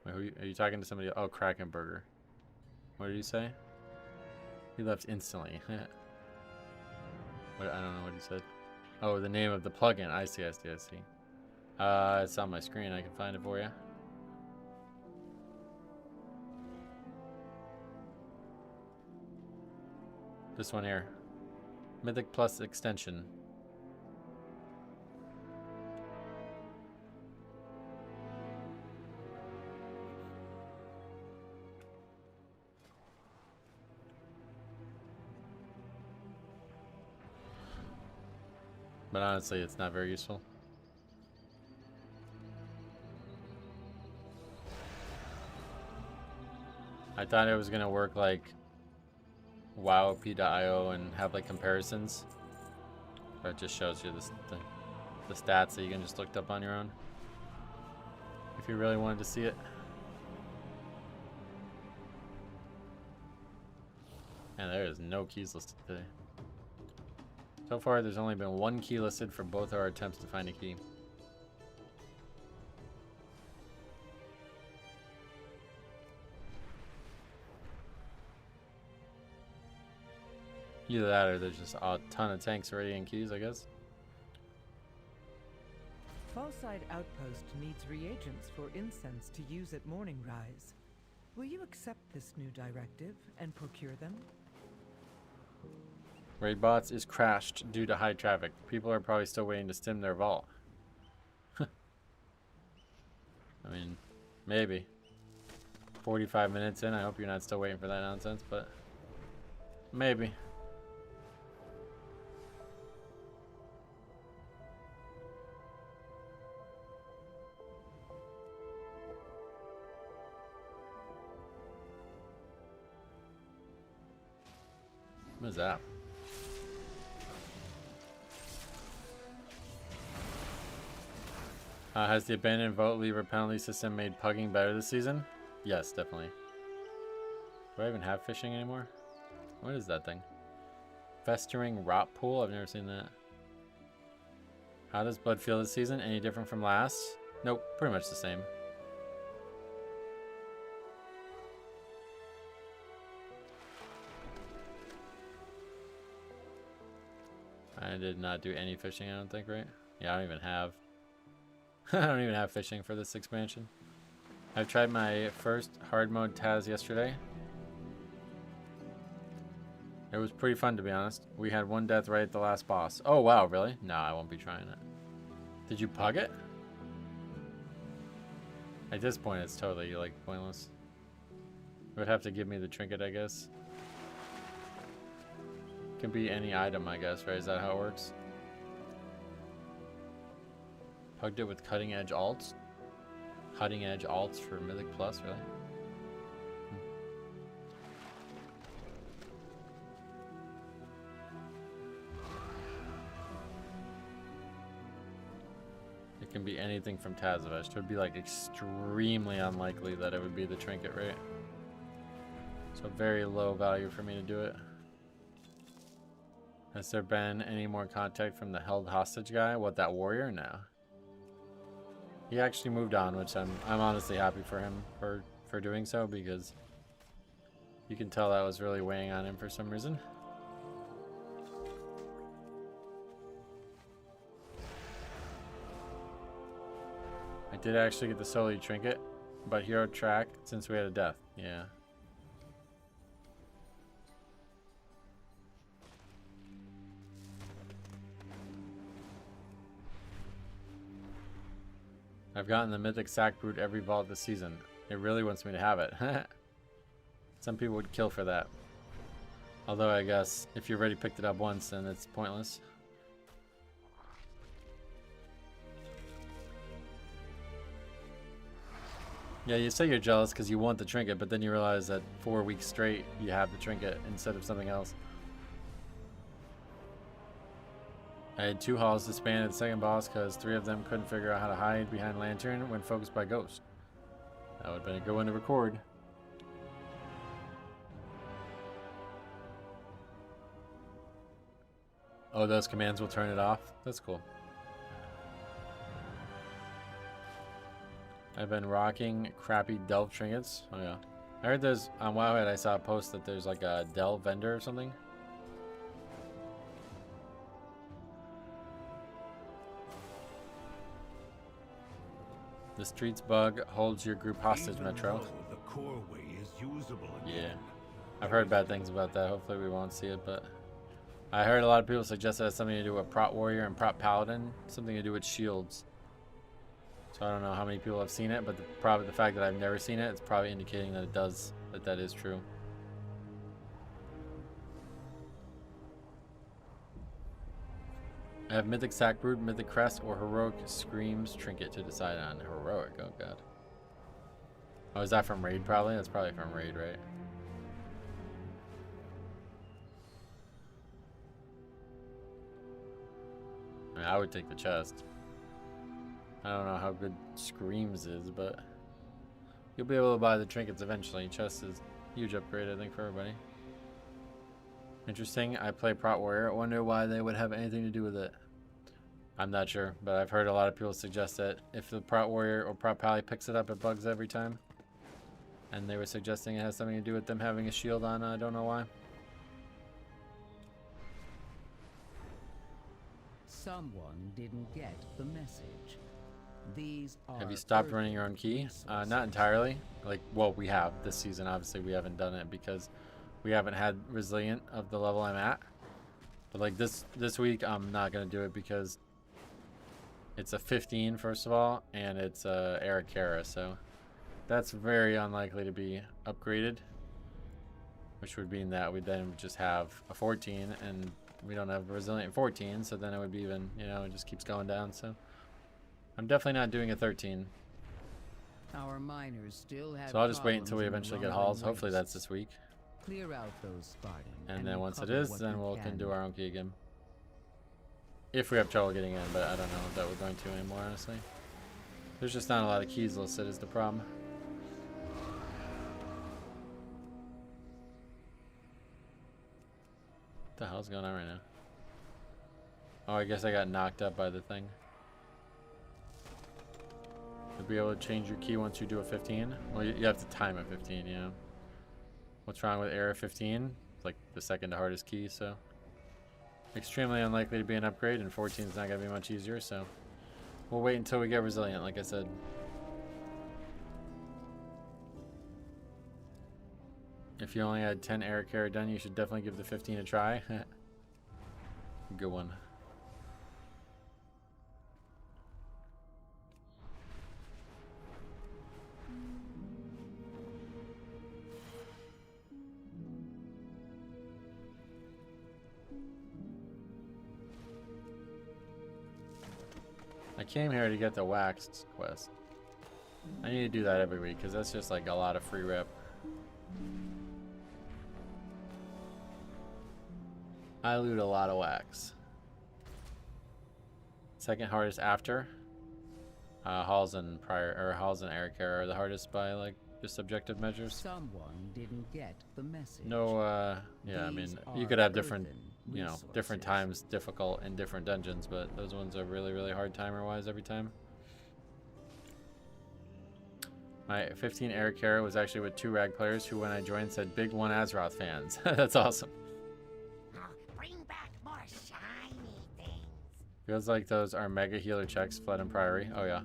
Wait, are you talking to somebody? Oh, Krakenburger. What did he say? He left instantly. What, I don't know what he said. Oh, the name of the plugin. I see. It's on my screen. I can find it for you. This one here. Mythic Plus extension. But honestly, it's not very useful. I thought it was going to work like WoWP.io and have like comparisons. But it just shows you the stats that you can just look up on your own. If you really wanted to see it. And there is no keys listed today. So far, there's only been 1 key listed for both our attempts to find a key. Either that or there's just a ton of tanks already in queues, I guess. Fallside Outpost needs reagents for incense to use at morning rise. Will you accept this new directive and procure them? Raid bots is crashed due to high traffic. People are probably still waiting to stim their vault. I mean, maybe. 45 minutes in, I hope you're not still waiting for that nonsense, but maybe. What is that? Has the abandoned vote lever penalty system made pugging better this season? Yes, definitely. Do I even have fishing anymore? What is that thing? Festering rot pool? I've never seen that. How does blood feel this season? Any different from last? Nope, pretty much the same. I did not do any fishing, I don't think, right? Yeah, I don't even have. I don't even have fishing for this expansion. I've tried my first hard mode Taz yesterday. It was pretty fun, to be honest. We had one death right at the last boss. Oh, wow, really? No, I won't be trying it. Did you pug it? At this point, it's totally, like, pointless. It would have to give me the trinket, I guess. Can be any item, I guess, right? Is that how it works? Pugged it with cutting edge alts. Cutting edge alts for Mythic Plus, really? It can be anything from Tazavest. It would be like extremely unlikely that it would be the trinket, right? So very low value for me to do it. Has there been any more contact from the held hostage guy? What, that warrior? No. He actually moved on, which I'm honestly happy for him for doing so, because you can tell that was really weighing on him for some reason. I did actually get the Soli trinket, but hero track since we had a death. Yeah. I've gotten the Mythic Sack Brute every vault this season. It really wants me to have it. Some people would kill for that. Although I guess if you've already picked it up once, then it's pointless. Yeah, you say you're jealous because you want the trinket, but then you realize that 4 weeks straight you have the trinket instead of something else. I had 2 halls disbanded the second boss because 3 of them couldn't figure out how to hide behind lantern when focused by ghost. That would have been a good one to record. Oh, those commands will turn it off? That's cool. I've been rocking crappy delve trinkets. Oh yeah. I heard there's, on Wowhead I saw a post that there's like a delve vendor or something. The streets bug holds your group hostage, Even Metro. though the core way is usable Yeah. again. I've heard bad things about that. Hopefully we won't see it, but I heard a lot of people suggest it has something to do with Prot Warrior and Prot Paladin. Something to do with shields. So I don't know how many people have seen it, but probably the fact that I've never seen it, it's probably indicating that it does, that is true. I have Mythic Sack Brood, Mythic Crest, or Heroic Screams Trinket to decide on. Heroic, oh god. Oh, is that from Raid probably? That's probably from Raid, right? I mean, I would take the chest. I don't know how good Screams is, but you'll be able to buy the trinkets eventually. Chest is a huge upgrade, I think, for everybody. Interesting. I play Prot Warrior. I wonder why they would have anything to do with it. I'm not sure, but I've heard a lot of people suggest that if the Prot Warrior or Prot Pally picks it up, it bugs every time. And they were suggesting it has something to do with them having a shield on. I don't know why. Someone didn't get the message. These are Have you stopped running your own urgent key? resources. Not entirely. Like, well, we have this season. Obviously, we haven't done it because we haven't had Resilient of the level I'm at. But like this week, I'm not gonna do it because it's a 15 first of all, and it's Arakara, so that's very unlikely to be upgraded. Which would mean that we then just have a 14, and we don't have a Resilient 14, so then it would be even, you know, it just keeps going down. So I'm definitely not doing a 13. Our miners still have So I'll just wait until we problems in eventually the get hauls. rumbling Hopefully that's wastes. this week. Clear out those Spartan. And then once it recover is, what then you we can. can do our own key again. If we have trouble getting in, but I don't know that we're going to anymore, honestly. There's just not a lot of keys listed is the problem. What the hell's going on right now? Oh, I guess I got knocked up by the thing. You'll be able to change your key once you do a 15. Well, you have to time a 15, you know. What's wrong with error 15? It's like the second hardest key, so extremely unlikely to be an upgrade, and 14 is not going to be much easier, so we'll wait until we get Resilient, like I said. If you only had 10 Arakara done, you should definitely give the 15 a try. Good one. I came here to get the waxed quest. I need to do that every week because that's just like a lot of free rep. I loot a lot of wax. Second hardest after Halls and Arakara are the hardest by like just subjective measures. Someone didn't get the message. No, yeah, I mean These you are could have different, earthen you know, different resources. times difficult in different dungeons, but those ones are really, really hard timer wise every time. My 15 Arakara was actually with 2 Rag players who, when I joined, said big one Azeroth fans. That's awesome. I'll bring back more shiny things. Feels like those are mega healer checks, Flood and Priory. Oh yeah.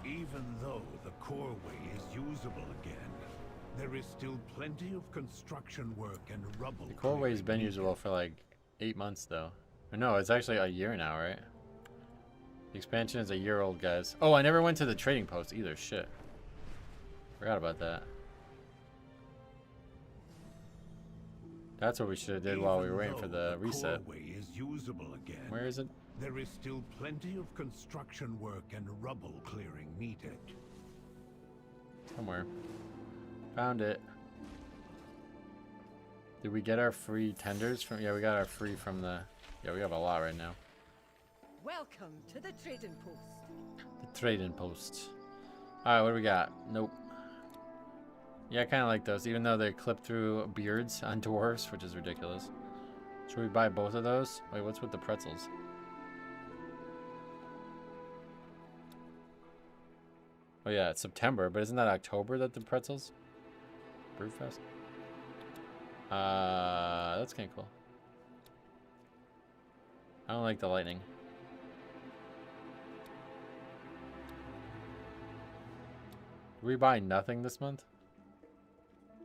Even though the core way is usable again, there is still plenty of construction work and rubble. The core way's been usable for like 8 months though. Or no, it's actually a year now, right? The expansion is a year old, guys. Oh, I never went to the trading post either. Shit. Forgot about that. That's what we should have did while we were waiting for the reset. Core way is usable again. Where is it? There is still plenty of construction work and rubble clearing needed. Somewhere. Found it. Did we get our free tenders from? Yeah, we got our free from the. Yeah, we have a lot right now. Welcome to the trading post. The trading post. Alright, what do we got? Nope. Yeah, I kind of like those, even though they clip through beards on dwarves, which is ridiculous. Should we buy both of those? Wait, what's with the pretzels? Oh yeah, it's September, but isn't that October that the pretzels? Brewfest? That's kind of cool. I don't like the lightning. Did we buy nothing this month?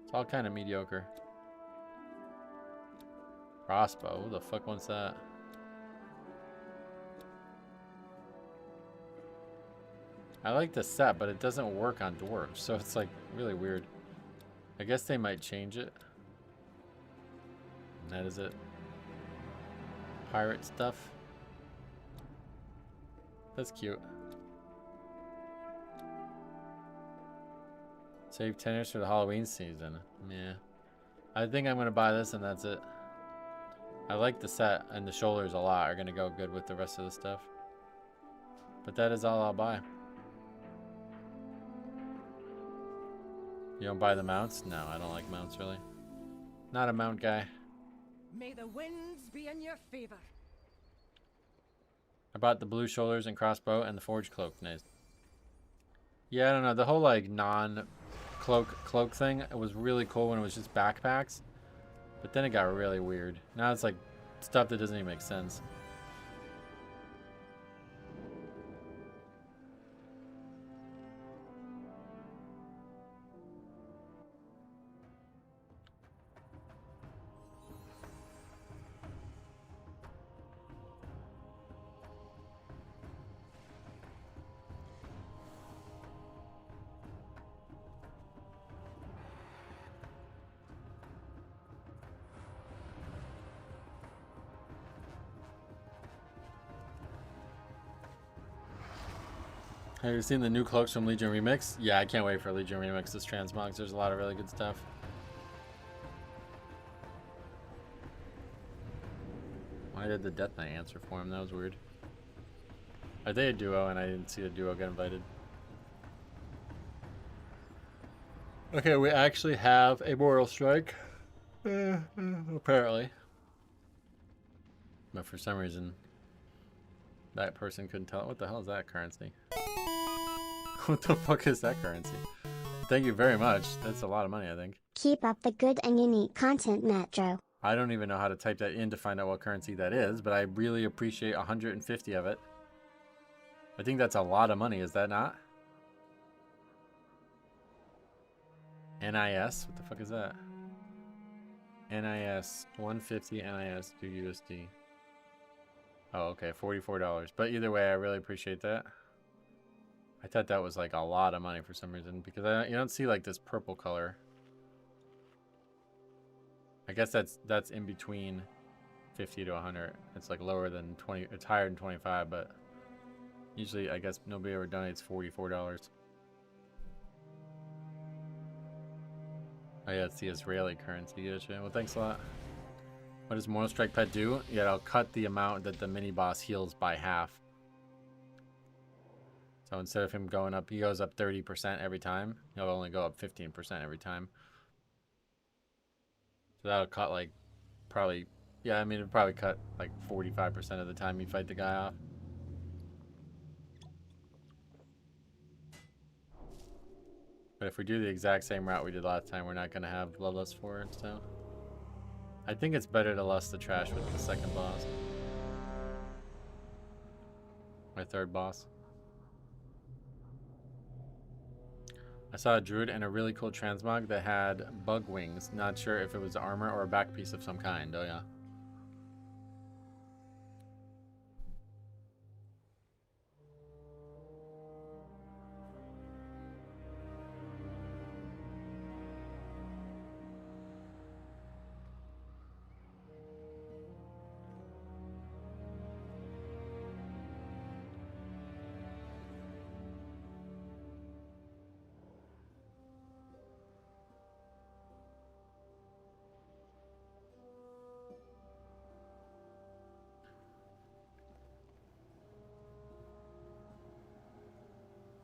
It's all kind of mediocre. Crossbow, who the fuck wants that? I like the set, but it doesn't work on dwarves, so it's like really weird. I guess they might change it. And that is it. Pirate stuff. That's cute. Save tenders for the Halloween season. Yeah. I think I'm gonna buy this and that's it. I like the set, and the shoulders a lot are gonna go good with the rest of the stuff. But that is all I'll buy. You don't buy the mounts? No, I don't like mounts really. Not a mount guy. May the winds be in your favor. I bought the blue shoulders and crossbow and the forge cloak. Nice. Yeah, I don't know. The whole like cloak thing, it was really cool when it was just backpacks. But then it got really weird. Now it's like stuff that doesn't even make sense. Have you seen the new cloaks from Legion Remix? Yeah, I can't wait for Legion Remix this transmogs. There's a lot of really good stuff. Why did the Death Knight answer for him? That was weird. Are they a duo and I didn't see a duo get invited? Okay, we actually have a Mortal Strike. Apparently. But for some reason, that person couldn't tell. What the hell is that currency? What the fuck is that currency? Thank you very much. That's a lot of money, I think. Keep up the good and unique content, Metro. I don't even know how to type that in to find out what currency that is, but I really appreciate 150 of it. I think that's a lot of money, is that not? NIS? What the fuck is that? NIS 150 NIS to USD. Oh, okay, $44. But either way, I really appreciate that. I thought that was like a lot of money for some reason because you don't see like this purple color. I guess that's in between 50 to 100. It's like lower than 20. It's higher than 25, but usually I guess nobody ever donates $44. Oh yeah, it's the Israeli currency. Gotcha. Well, thanks a lot. What does Mortal Strike Pet do? Yeah, it'll cut the amount that the mini boss heals by half. So instead of him going up, he goes up 30% every time. He'll only go up 15% every time. So that'll cut like probably, yeah, I mean, it'll probably cut like 45% of the time you fight the guy off. But if we do the exact same route we did last time, we're not going to have Bloodlust for it, so. I think it's better to lust the trash with the second boss. My third boss. I saw a druid and a really cool transmog that had bug wings. Not sure if it was armor or a back piece of some kind. Oh yeah.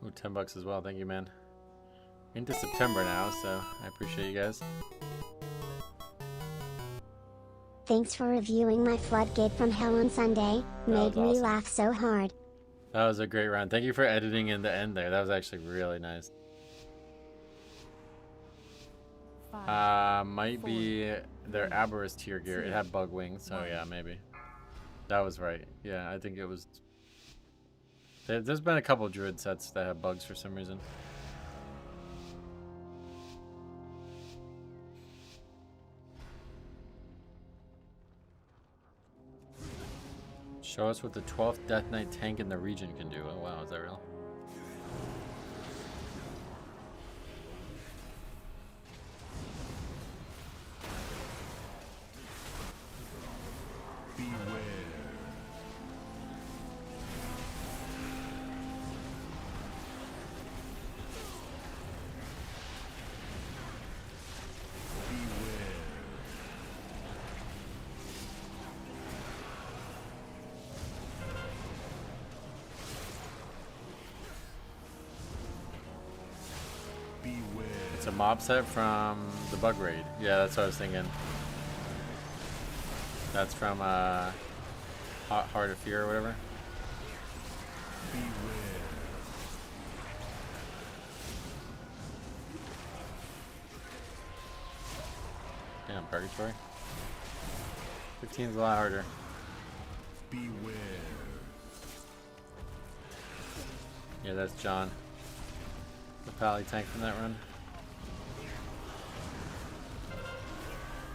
Ooh, $10 as well. Thank you, man. Into September now, so I appreciate you guys. Thanks for reviewing my Floodgate from Hell on Sunday. Made me awesome. laugh so hard. That was a great round. Thank you for editing in the end there. That was actually really nice. Might be their Aberrus tier gear. It had bug wings, so yeah, maybe. That was right. Yeah, I think it was. There's been a couple druid sets that have bugs for some reason. Show us what the 12th Death Knight tank in the region can do. Oh wow, is that real? mob set from the bug raid. Yeah, that's what I was thinking. That's from Heart of Fear or whatever. Damn, Purgatory. 15's a lot harder. Beware. Yeah, that's John. The pally tank from that run.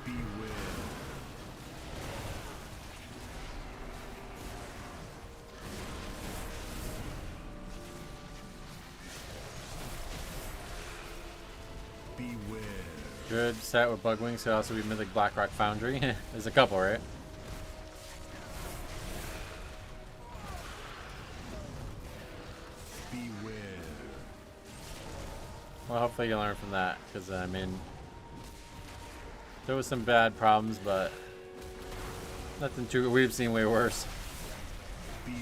Beware. Beware. Good set with Bugwing, so also be Mythic Blackrock Foundry. There's a couple, right? Beware. Well, hopefully you learn from that, because I mean, there was some bad problems, but nothing too. We've seen way worse. Beware.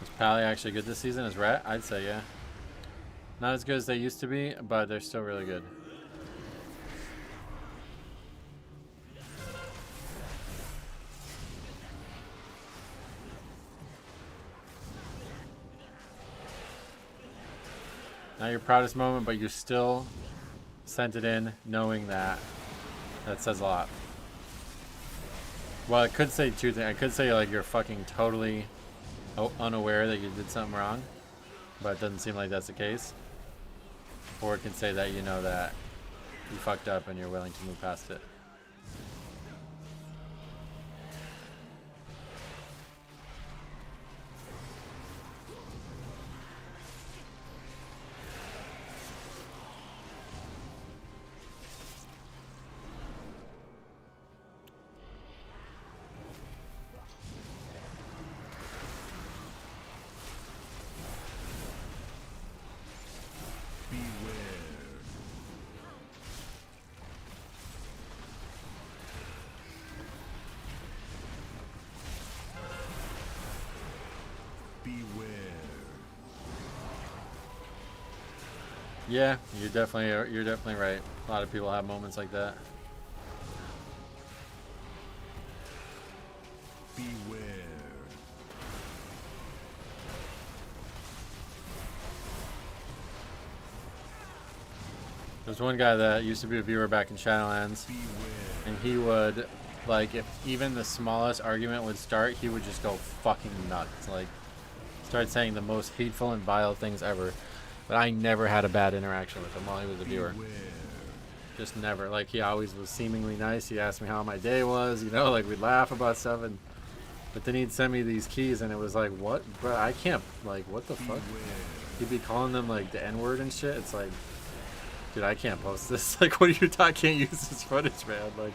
Is Pally actually good this season? Is Rat? I'd say yeah. Not as good as they used to be, but they're still really good. Not your proudest moment, but you still sent it in knowing that. That says a lot. Well, it could say two things. I could say like you're fucking totally unaware that you did something wrong, but it doesn't seem like that's the case. Or it can say that you know that you fucked up and you're willing to move past it. Yeah, you're definitely right. A lot of people have moments like that. Beware. There's one guy that used to be a viewer back in Shadowlands, and he would, like, if even the smallest argument would start, he would just go fucking nuts. Like, start saying the most hateful and vile things ever. But I never had a bad interaction with him while he was a viewer. Just never. Like, he always was seemingly nice. He asked me how my day was, you know, like, we'd laugh about stuff, and but then he'd send me these keys, and it was like, what? Bro, I can't, like, what the fuck? He'd be calling them, like, the N-word and shit. It's like, dude, I can't post this. Like, what are you talking? I can't use this footage, man. Like,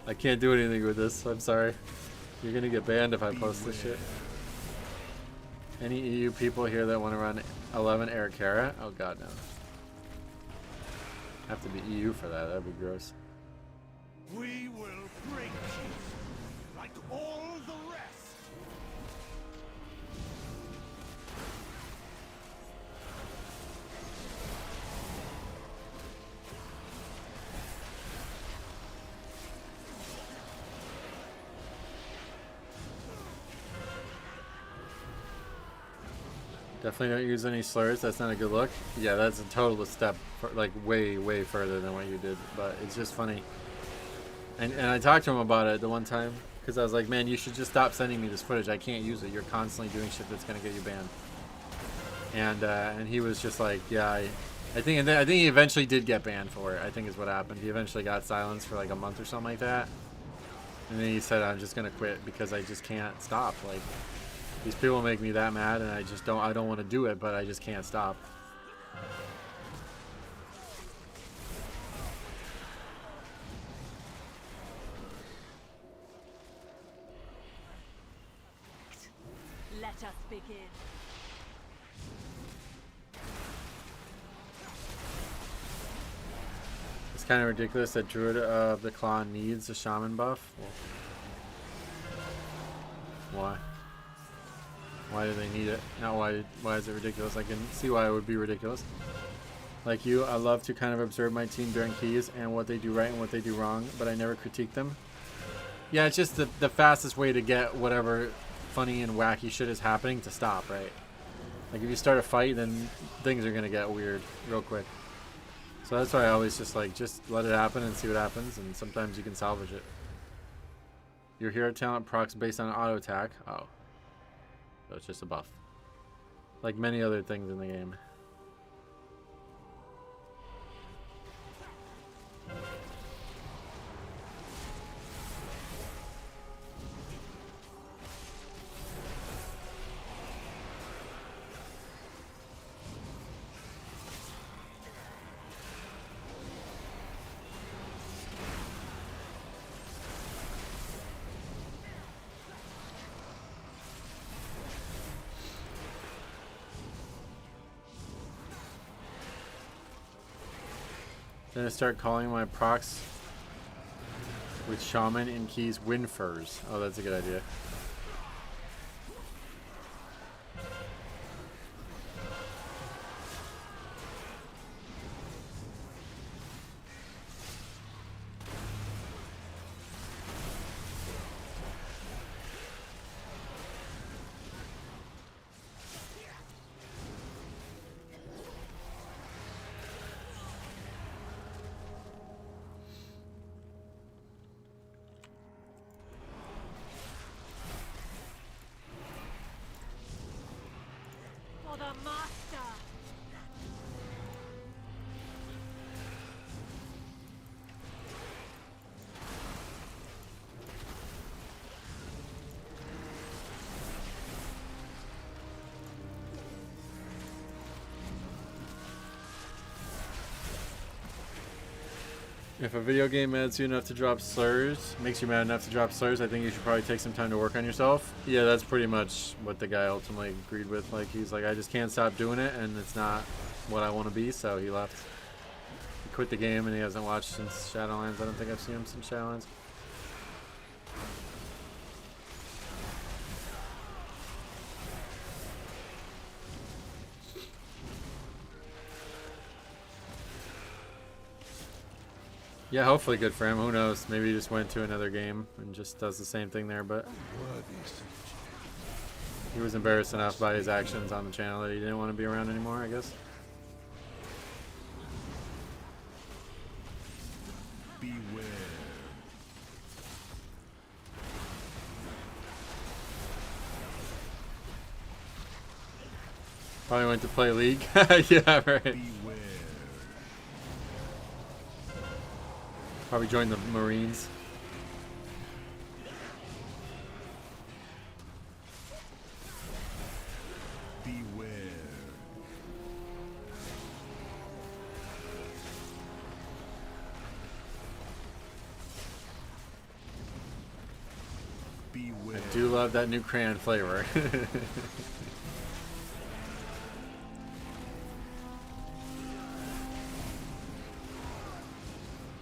I can't do anything with this. I'm sorry. You're gonna get banned if I post this shit. Any EU people here that want to run 11 Eric Cara? Oh god, no. Have to be EU for that. That'd be gross. We will break you like all the rest. Definitely don't use any slurs. That's not a good look. Yeah, that's a total step, for, like, way further than what you did. But it's just funny. And I talked to him about it the one time, because I was like, man, you should just stop sending me this footage. I can't use it. You're constantly doing shit that's gonna get you banned. And he was just like, yeah, I think he eventually did get banned for it. I think is what happened. He eventually got silenced for like a month or something like that. And then he said, I'm just gonna quit because I just can't stop. Like, these people make me that mad, and I don't want to do it, but I just can't stop. Let us begin. It's kind of ridiculous that Druid of the Claw needs a Shaman buff. Well, why? Why do they need it? Not why is it ridiculous? I can see why it would be ridiculous. Like you, I love to kind of observe my team during keys and what they do right and what they do wrong, but I never critique them. Yeah, it's just the fastest way to get whatever funny and wacky shit is happening to stop, right? Like if you start a fight, then things are gonna get weird real quick. So that's why I always just let it happen and see what happens, and sometimes you can salvage it. Your hero talent procs based on auto attack. Oh. So it's just a buff. Like many other things in the game. Then I start calling my procs with Shaman in keys Windfurs. Oh, that's a good idea. For the master. If a video game adds you enough to drop slurs, makes you mad enough to drop slurs, I think you should probably take some time to work on yourself. Yeah, that's pretty much what the guy ultimately agreed with. Like, he's like, I just can't stop doing it, and it's not what I want to be, so he left. He quit the game, and he hasn't watched since Shadowlands. I don't think I've seen him since Shadowlands. Yeah, hopefully good for him. Who knows? Maybe he just went to another game and just does the same thing there, but he was embarrassed enough by his actions on the channel that he didn't want to be around anymore, I guess. Beware. Probably went to play League. Yeah, right. Beware. Probably joined the Marines. Beware. Beware. I do love that new crayon flavor.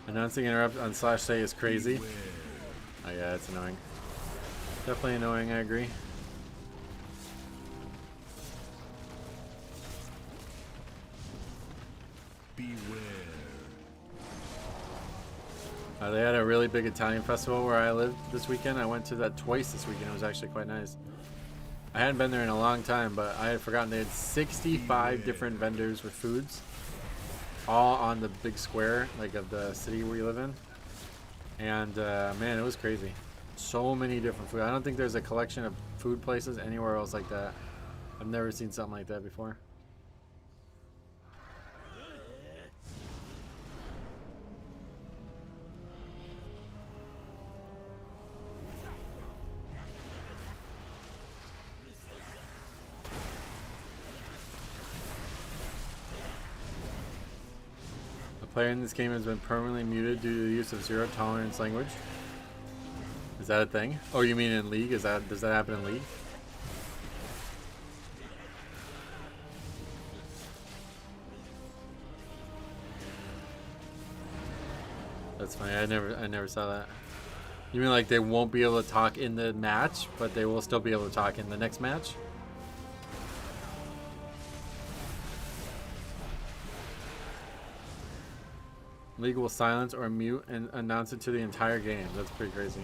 Announcing interrupt on /say is crazy. Beware. Oh yeah, it's annoying. Definitely annoying, I agree. Beware. They had a really big Italian festival where I lived this weekend. I went to that twice this weekend. It was actually quite nice. I hadn't been there in a long time, but I had forgotten they had 65 different vendors with foods, all on the big square, like of the city we live in. And man, it was crazy. So many different food. I don't think there's a collection of food places anywhere else like that. I've never seen something like that before. Player in this game has been permanently muted due to the use of zero tolerance language. Is that a thing? Oh, you mean in League? Does that happen in League? That's funny. I never saw that. You mean like they won't be able to talk in the match, but they will still be able to talk in the next match? League will silence or mute and announce it to the entire game. That's pretty crazy.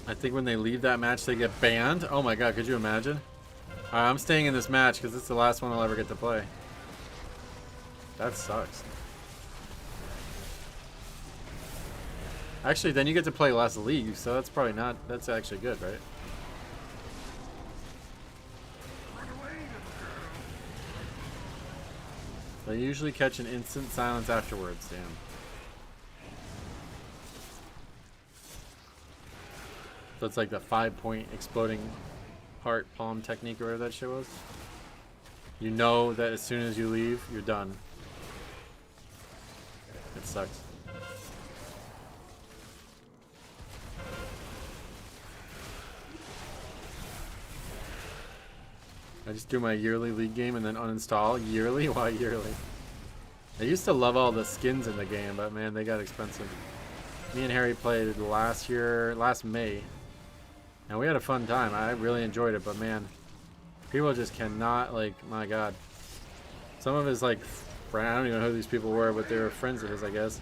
I think when they leave that match, they get banned. Oh my god, could you imagine? Alright, I'm staying in this match because it's the last one I'll ever get to play. That sucks. Actually, then you get to play less League, so that's probably not... That's actually good, right? They usually catch an instant silence afterwards, damn. So it's like the 5-point exploding heart palm technique or whatever that shit was. You know that as soon as you leave, you're done. It sucks. I just do my yearly League game and then uninstall. Yearly? Why yearly? I used to love all the skins in the game, but man, they got expensive. Me and Harry played last May. And we had a fun time. I really enjoyed it, but man, people just cannot, like, my god. Some of his, like, I don't even know who these people were, but they were friends of his, I guess.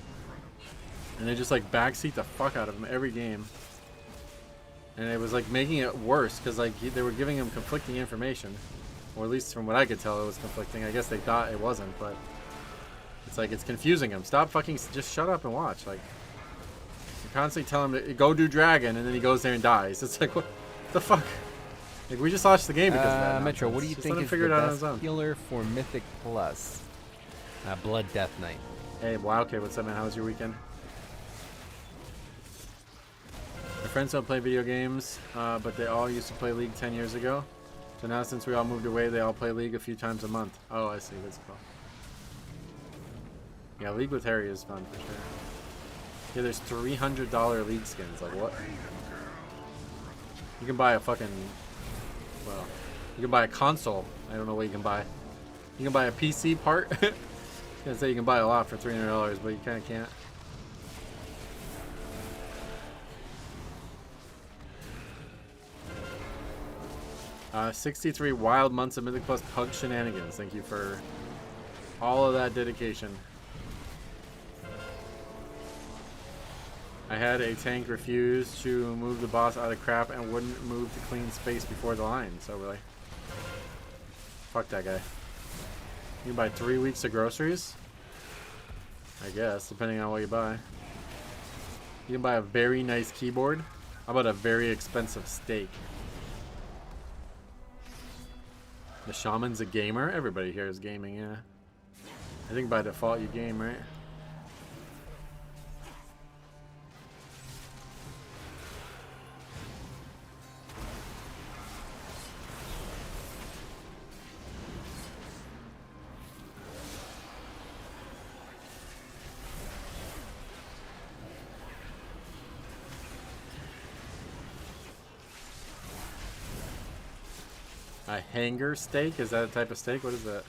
And they just, like, backseat the fuck out of him every game. And it was, like, making it worse, because, like, they were giving him conflicting information. Or at least from what I could tell, it was conflicting. I guess they thought it wasn't, but it's like, it's confusing him. Stop fucking, just shut up and watch. Like, you constantly tell him to go do dragon, and then he goes there and dies. It's like, what the fuck? Like, we just lost the game because of that. Metro, what do you Just think let him is figure the it out on his best own. healer for Mythic Plus? Blood Death Knight. Hey, wow, okay, what's up, man? How was your weekend? My friends don't play video games, but they all used to play League 10 years ago. So now since we all moved away, they all play League a few times a month. Oh, I see. That's cool. Yeah, League with Harry is fun for sure. Yeah, there's $300 League skins. Like, what? You can buy a fucking... Well, you can buy a console. I don't know what you can buy. You can buy a PC part. I was gonna say you can buy a lot for $300, but you kind of can't. 63 wild months of Mythic Plus Pug shenanigans. Thank you for all of that dedication. I had a tank refuse to move the boss out of crap and wouldn't move to clean space before the line. So really, fuck that guy. You can buy 3 weeks of groceries? I guess, depending on what you buy. You can buy a very nice keyboard. How about a very expensive steak? The shaman's a gamer? Everybody here is gaming, yeah. I think by default you game, right? A hanger steak? Is that a type of steak? What is that?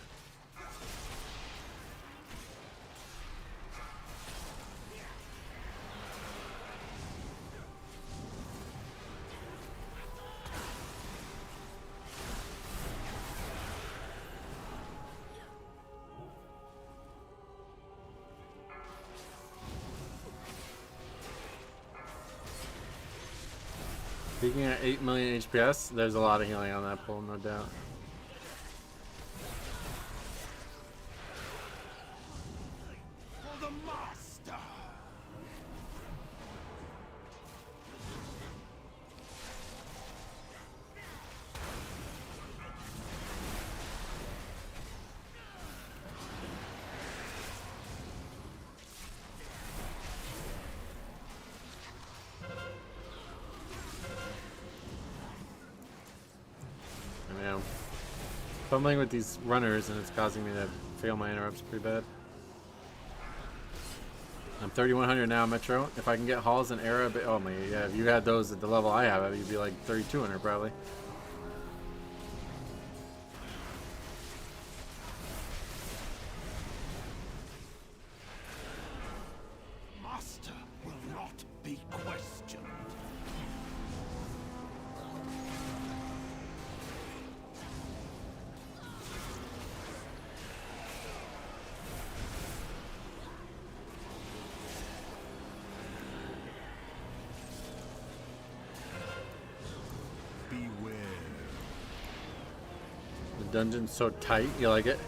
Speaking at 8 million HPS, there's a lot of healing on that pull, no doubt. For the master. I know. Fumbling with these runners and it's causing me to fail my interrupts pretty bad. I'm 3100 now, Metro. If I can get Halls and Era, but oh my, yeah, if you had those at the level I have, you'd be like 3200 probably. Master will not be questioned. Dungeon's so tight, you like it?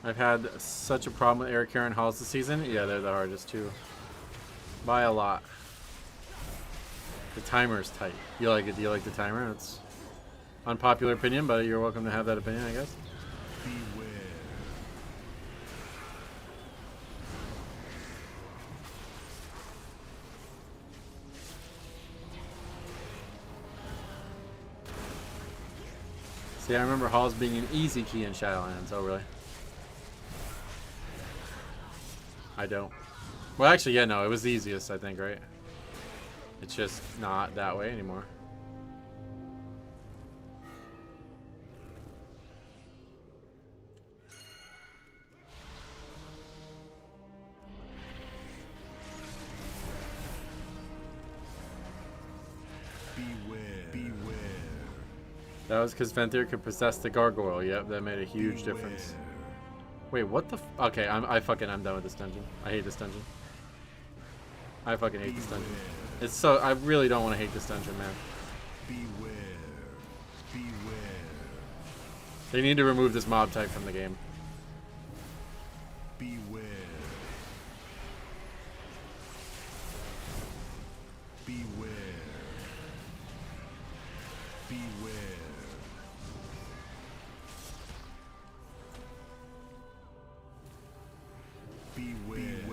I've had such a problem with Eric Karen halls this season. Yeah, they're the hardest too. By a lot. The timer is tight. You like it? Do you like the timer? It's unpopular opinion, but you're welcome to have that opinion, I guess. Beware. See, I remember halls being an easy key in Shadowlands. Oh, really? I don't. Well, actually, yeah, no, it was the easiest, I think, right? It's just not that way anymore. Beware. Beware. That was because Venthyr could possess the gargoyle. Yep, that made a huge difference. Wait, what the f— okay, I'm done with this dungeon. I hate this dungeon. I fucking hate this dungeon. It's so— I really don't want to hate this dungeon, man. Beware. Beware. They need to remove this mob type from the game. Beware. Beware. Beware. Beware.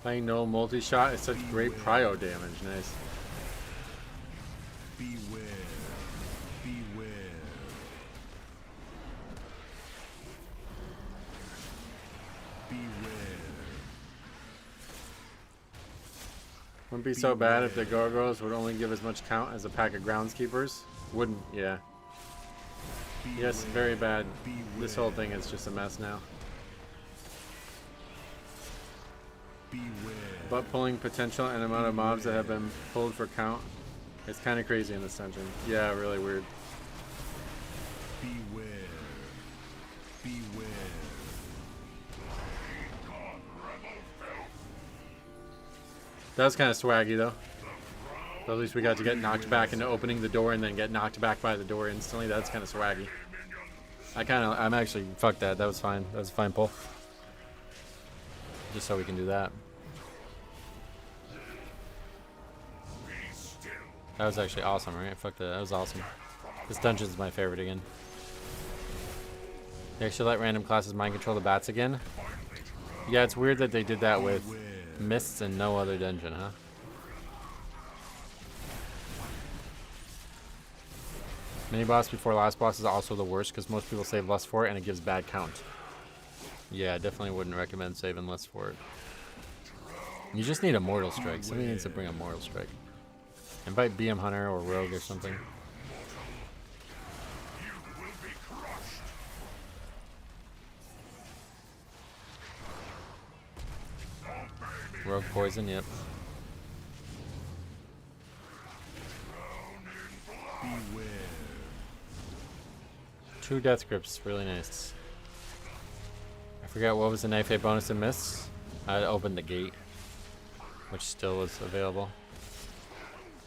Playing no multi-shot is such great prio damage. Nice. Beware. Beware. Beware. Wouldn't be so bad if the gargoyles would only give as much count as a pack of groundskeepers. Wouldn't, yeah. Yes, very bad. This whole thing is just a mess now. Butt pulling potential and amount of mobs that have been pulled for count. It's kind of crazy in this dungeon. Yeah, really weird. Beware. Beware. That was kind of swaggy though. But at least we got to get knocked back into opening the door and then get knocked back by the door instantly. That's kind of swaggy. I'm actually, fuck that. That was fine. That was a fine pull. Just so we can do that. That was actually awesome, right? Fuck that. That was awesome. This dungeon's my favorite again. They actually let random classes mind control the bats again. Yeah, it's weird that they did that with Mists and no other dungeon, huh? Mini boss before last boss is also the worst because most people save less for it and it gives bad count. Yeah, I definitely wouldn't recommend saving less for it. You just need a Mortal Strike. Somebody needs to bring a Mortal Strike. Invite BM Hunter or Rogue or something. Rogue Poison, yep. Beware. 2 Death Grips, really nice. I forgot what was the Knife A bonus in Mists. I opened the gate, which still is available.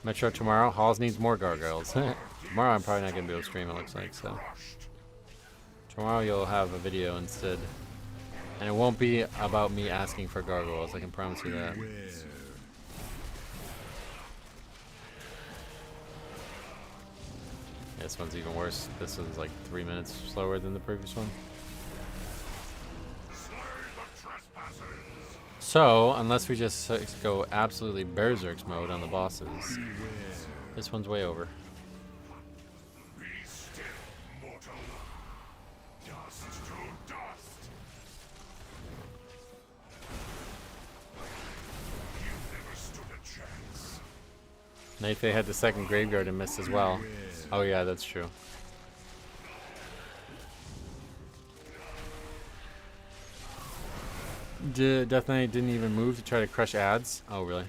Metro tomorrow. Halls needs more gargoyles. Tomorrow I'm probably not going to be able to stream, it looks like, so. Tomorrow you'll have a video instead. And it won't be about me asking for gargoyles, I can promise you that. This one's even worse. This one's like 3 minutes slower than the previous one. So, unless we just go absolutely berserk mode on the bosses, this one's way over. Be still, mortal. Dust to dust. You never stood a chance. Nightfay had the second graveyard and missed as well. Oh yeah, that's true. Death Knight didn't even move to try to crush ads? Oh really?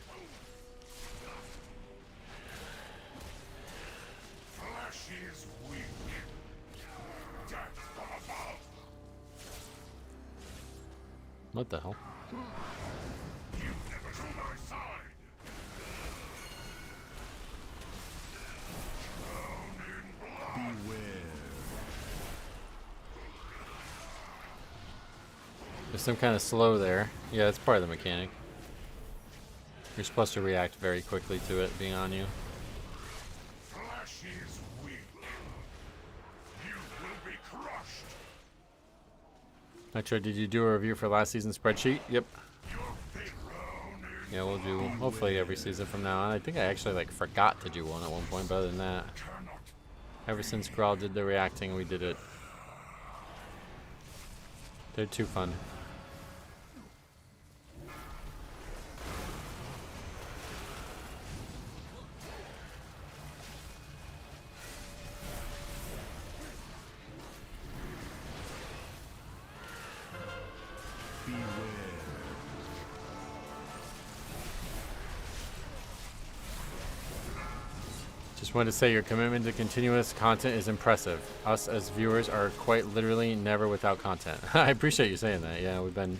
Flesh is weak. Death from above. What the hell? There's some kind of slow there. Yeah, it's part of the mechanic. You're supposed to react very quickly to it being on you. Flesh is weak. You will be crushed. Metro, did you do a review for last season's spreadsheet? Yep. Yeah, we'll do hopefully every season from now on. I think I actually like forgot to do one at one point, but other than that, ever since Grawl did the reacting, we did it. They're too fun. Just wanted to say your commitment to continuous content is impressive. Us as viewers are quite literally never without content. I appreciate you saying that. Yeah, we've been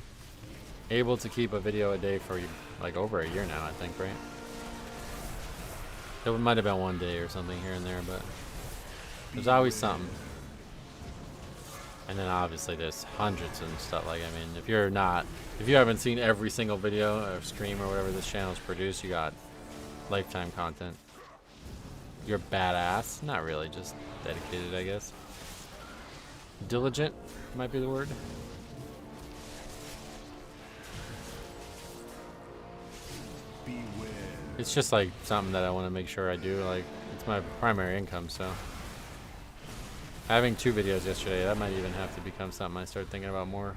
able to keep a video a day for like over a year now, I think, right? It might have been one day or something here and there, but there's always something. And then obviously there's hundreds and stuff. Like, I mean, if you haven't seen every single video or stream or whatever this channel's produced, you got lifetime content. You're badass. Not really, just dedicated, I guess. Diligent might be the word. It's just like something that I want to make sure I do. Like, it's my primary income, so. Having 2 videos yesterday, that might even have to become something I start thinking about more.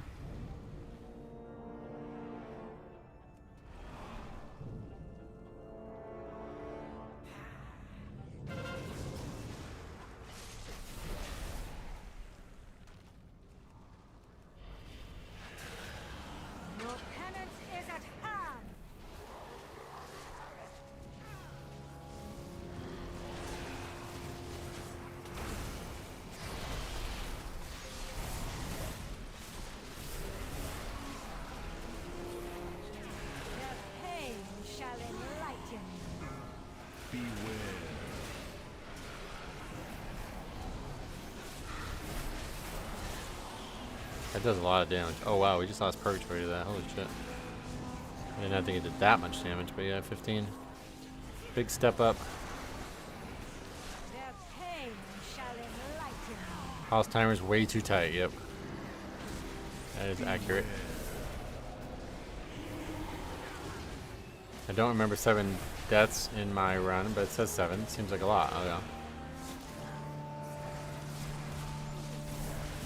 That does a lot of damage. Oh wow, we just lost Purgatory to that. Holy shit. I didn't have to get that much damage, but yeah, 15. Big step up. Pulse timer's way too tight, yep. That is accurate. I don't remember 7 deaths in my run, but it says 7. Seems like a lot. Oh yeah.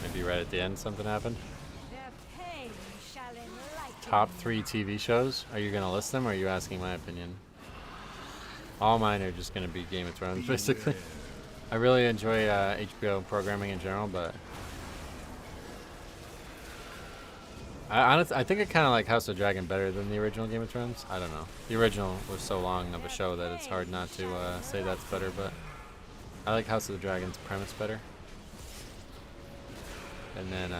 Maybe right at the end something happened. Top 3 TV shows? Are you gonna list them, or are you asking my opinion? All mine are just gonna be Game of Thrones, basically. I really enjoy HBO programming in general, but I think I kind of like House of Dragon better than the original Game of Thrones. I don't know. The original was so long of a show that it's hard not to say that's better, but I like House of the Dragon's premise better. And then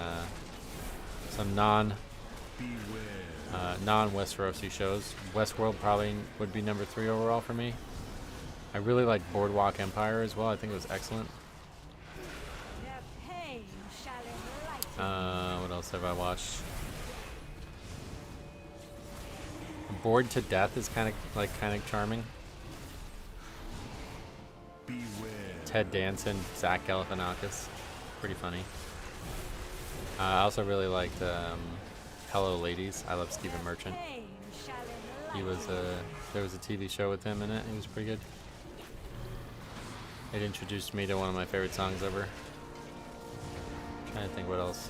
some non-Westerosi shows. Westworld probably would be number 3 overall for me. I really like Boardwalk Empire as well. I think it was excellent. What else have I watched? Bored to Death is kind of charming. Ted Danson, Zach Galifianakis, pretty funny. I also really liked Hello Ladies. I love Stephen Merchant. He was there was a TV show with him in it. He was pretty good. It introduced me to one of my favorite songs ever. Trying to think what else.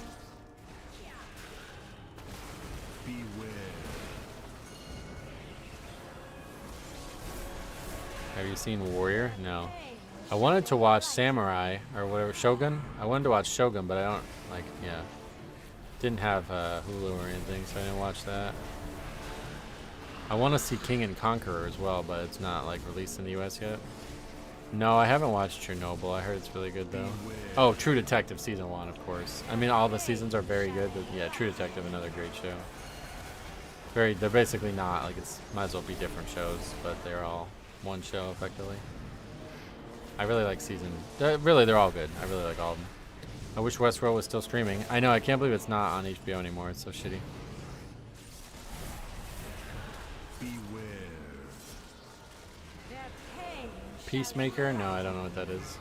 Have you seen Warrior? No. I wanted to watch Samurai or whatever, Shogun. I wanted to watch Shogun, but I don't didn't have Hulu or anything, so I didn't watch that. I want to see King and Conqueror as well, but it's not like released in the US yet. No, I haven't watched Chernobyl. I heard it's really good though. Oh, True Detective season 1, of course. I mean, all the seasons are very good, but yeah, True Detective, another great show. they're basically not, like, it's might as well be different shows, but they're all one show effectively. I really like really, they're all good. I really like all of them. I wish Westworld was still streaming. I know, I can't believe it's not on HBO anymore. It's so shitty. Beware. Peacemaker? No, I don't know what that is.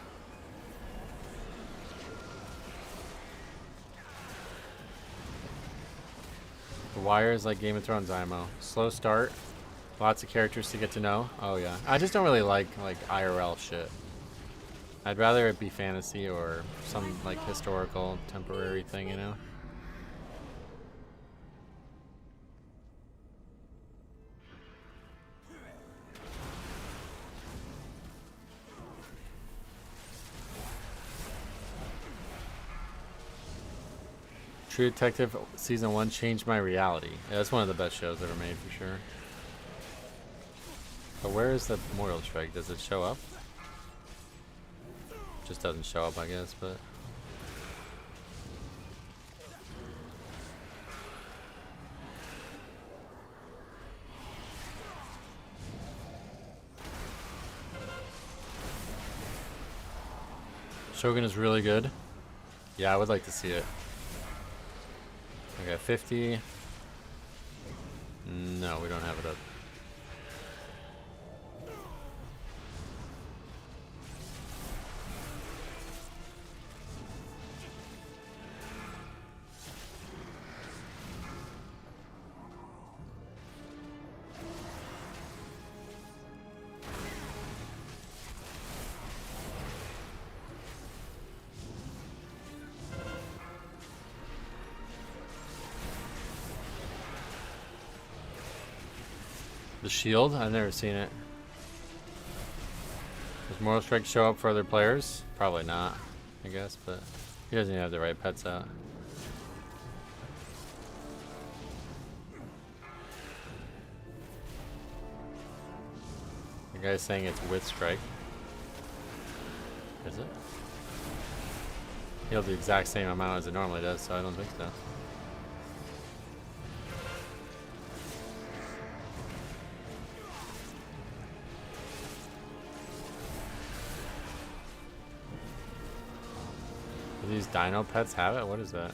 The Wire is like Game of Thrones IMO. Slow start. Lots of characters to get to know. Oh yeah. I just don't really like IRL shit. I'd rather it be fantasy or some like historical temporary thing, you know? True Detective Season 1 changed my reality. Yeah, that's one of the best shows ever made for sure. But where is the Memorial Strike? Does it show up? Just doesn't show up, I guess, but... Shogun is really good. Yeah, I would like to see it. Okay, 50. No, we don't have it up. The Shield? I've never seen it. Does Mortal Strike show up for other players? Probably not, I guess, but he doesn't even have the right pets out. The guy's saying it's with Strike. Is it? He'll do the exact same amount as it normally does, so I don't think so. Do these dino pets have it? What is that?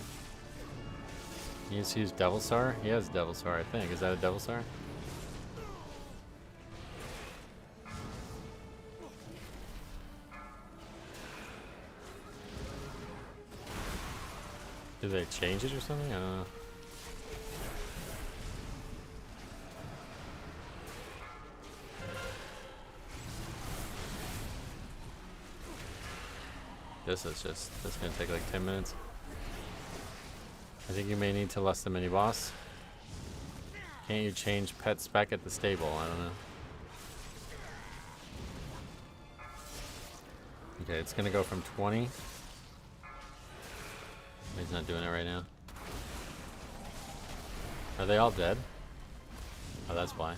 He needs to use Devil Star? He has Devil Star, I think. Is that a Devil Star? Did they change it or something? I don't know. This gonna take like 10 minutes. I think you may need to less the mini boss. Can't you change pet spec at the stable? I don't know. Okay, it's gonna go from 20. He's not doing it right now. Are they all dead? Oh, that's why.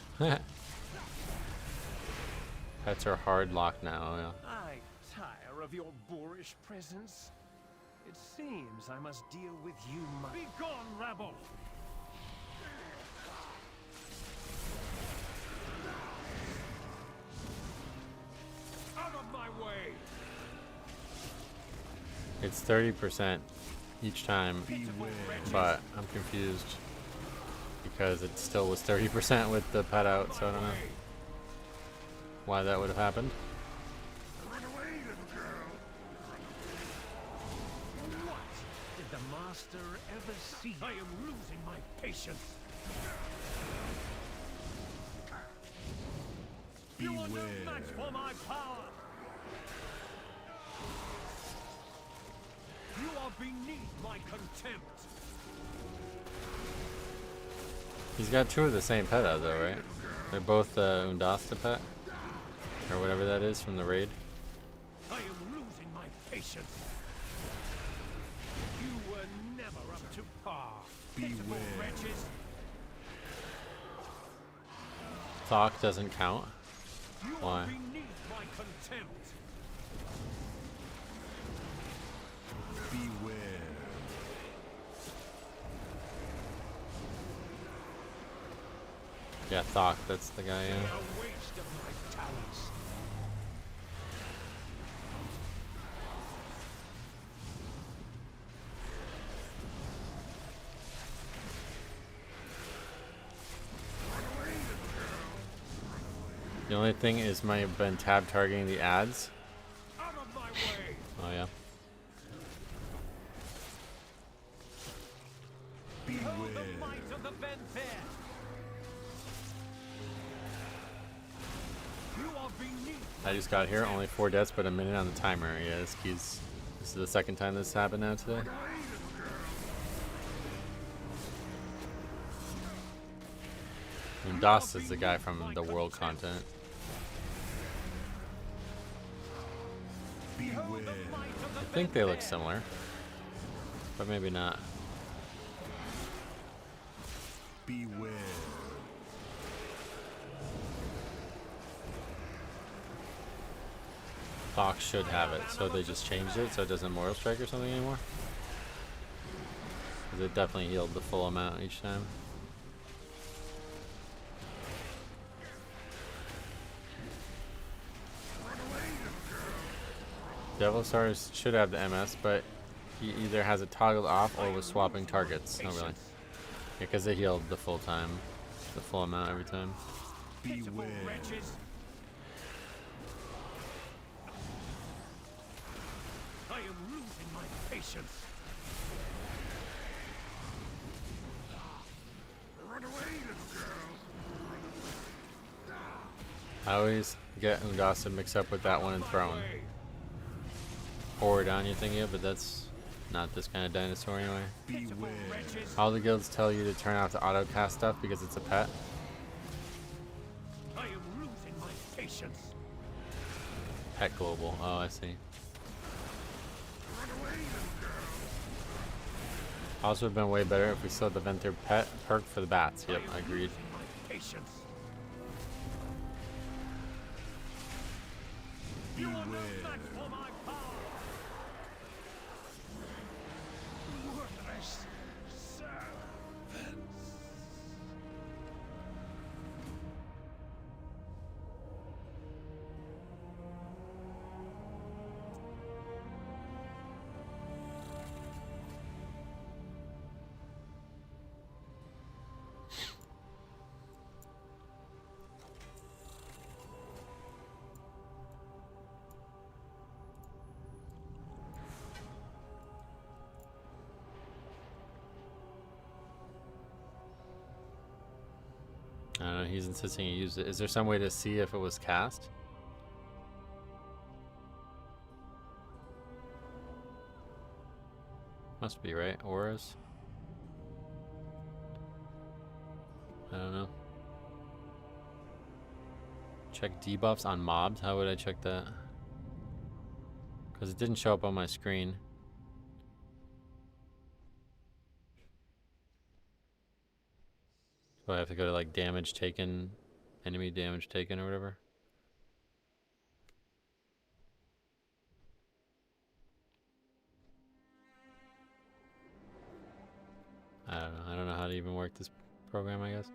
Pets are hard locked now, yeah. I tire of your boorish presence. It seems I must deal with you, Be gone, rabble! Out of my way! It's 30% each time, but I'm confused because it still was 30% with the pet out, so I don't know why that would have happened. Run away, little girl! What did the master ever see? I am losing my patience. You are no match for my power. You are beneath my contempt. He's got two of the same pet out though, right? They're both Undasta pet, or whatever that is from the raid. I am losing my patience. You were never up to par. Pitiful wretches. Talk doesn't count. You Why? are beneath my contempt. Beware. Yeah, Thok, that's the guy, yeah. A waste of my talents. The only thing is might have been tab targeting the ads. Out of my way. Oh yeah. Behold the might of the Venfair. You are beneath. I just got here, only 4 deaths, but a minute on the timer. Yeah, this is the second time this happened now today. And Doss is the guy from the world content. I think they look similar, but maybe not. Beware. Fox should have it, so they just changed it so it doesn't Mortal Strike or something anymore. 'Cause it definitely healed the full amount each time. Devilsaurus should have the MS, but he either has it toggled off or was swapping targets. No, really. Yeah, because they healed the full time, the full amount every time. Beware. I am losing my patience. Run away, little girl. I always get Undasa mixed up with that one in Throne. Or down, you're thinking of, but that's not this kind of dinosaur anyway. Beware. All the guilds tell you to turn off the auto cast stuff because it's a pet. I am losing my patience. Pet global. Oh, I see. Also, would have been way better if we still had the Venter pet perk for the bats. Yep, I agreed. My patience. Beware. Match for my power. Worthless servants. I don't know, he's insisting you use it. Is there some way to see if it was cast? Must be, right? Auras? I don't know. Check debuffs on mobs? How would I check that? Because it didn't show up on my screen. So I have to go to like damage taken, enemy damage taken or whatever. I don't know. I don't know how to even work this program, I guess.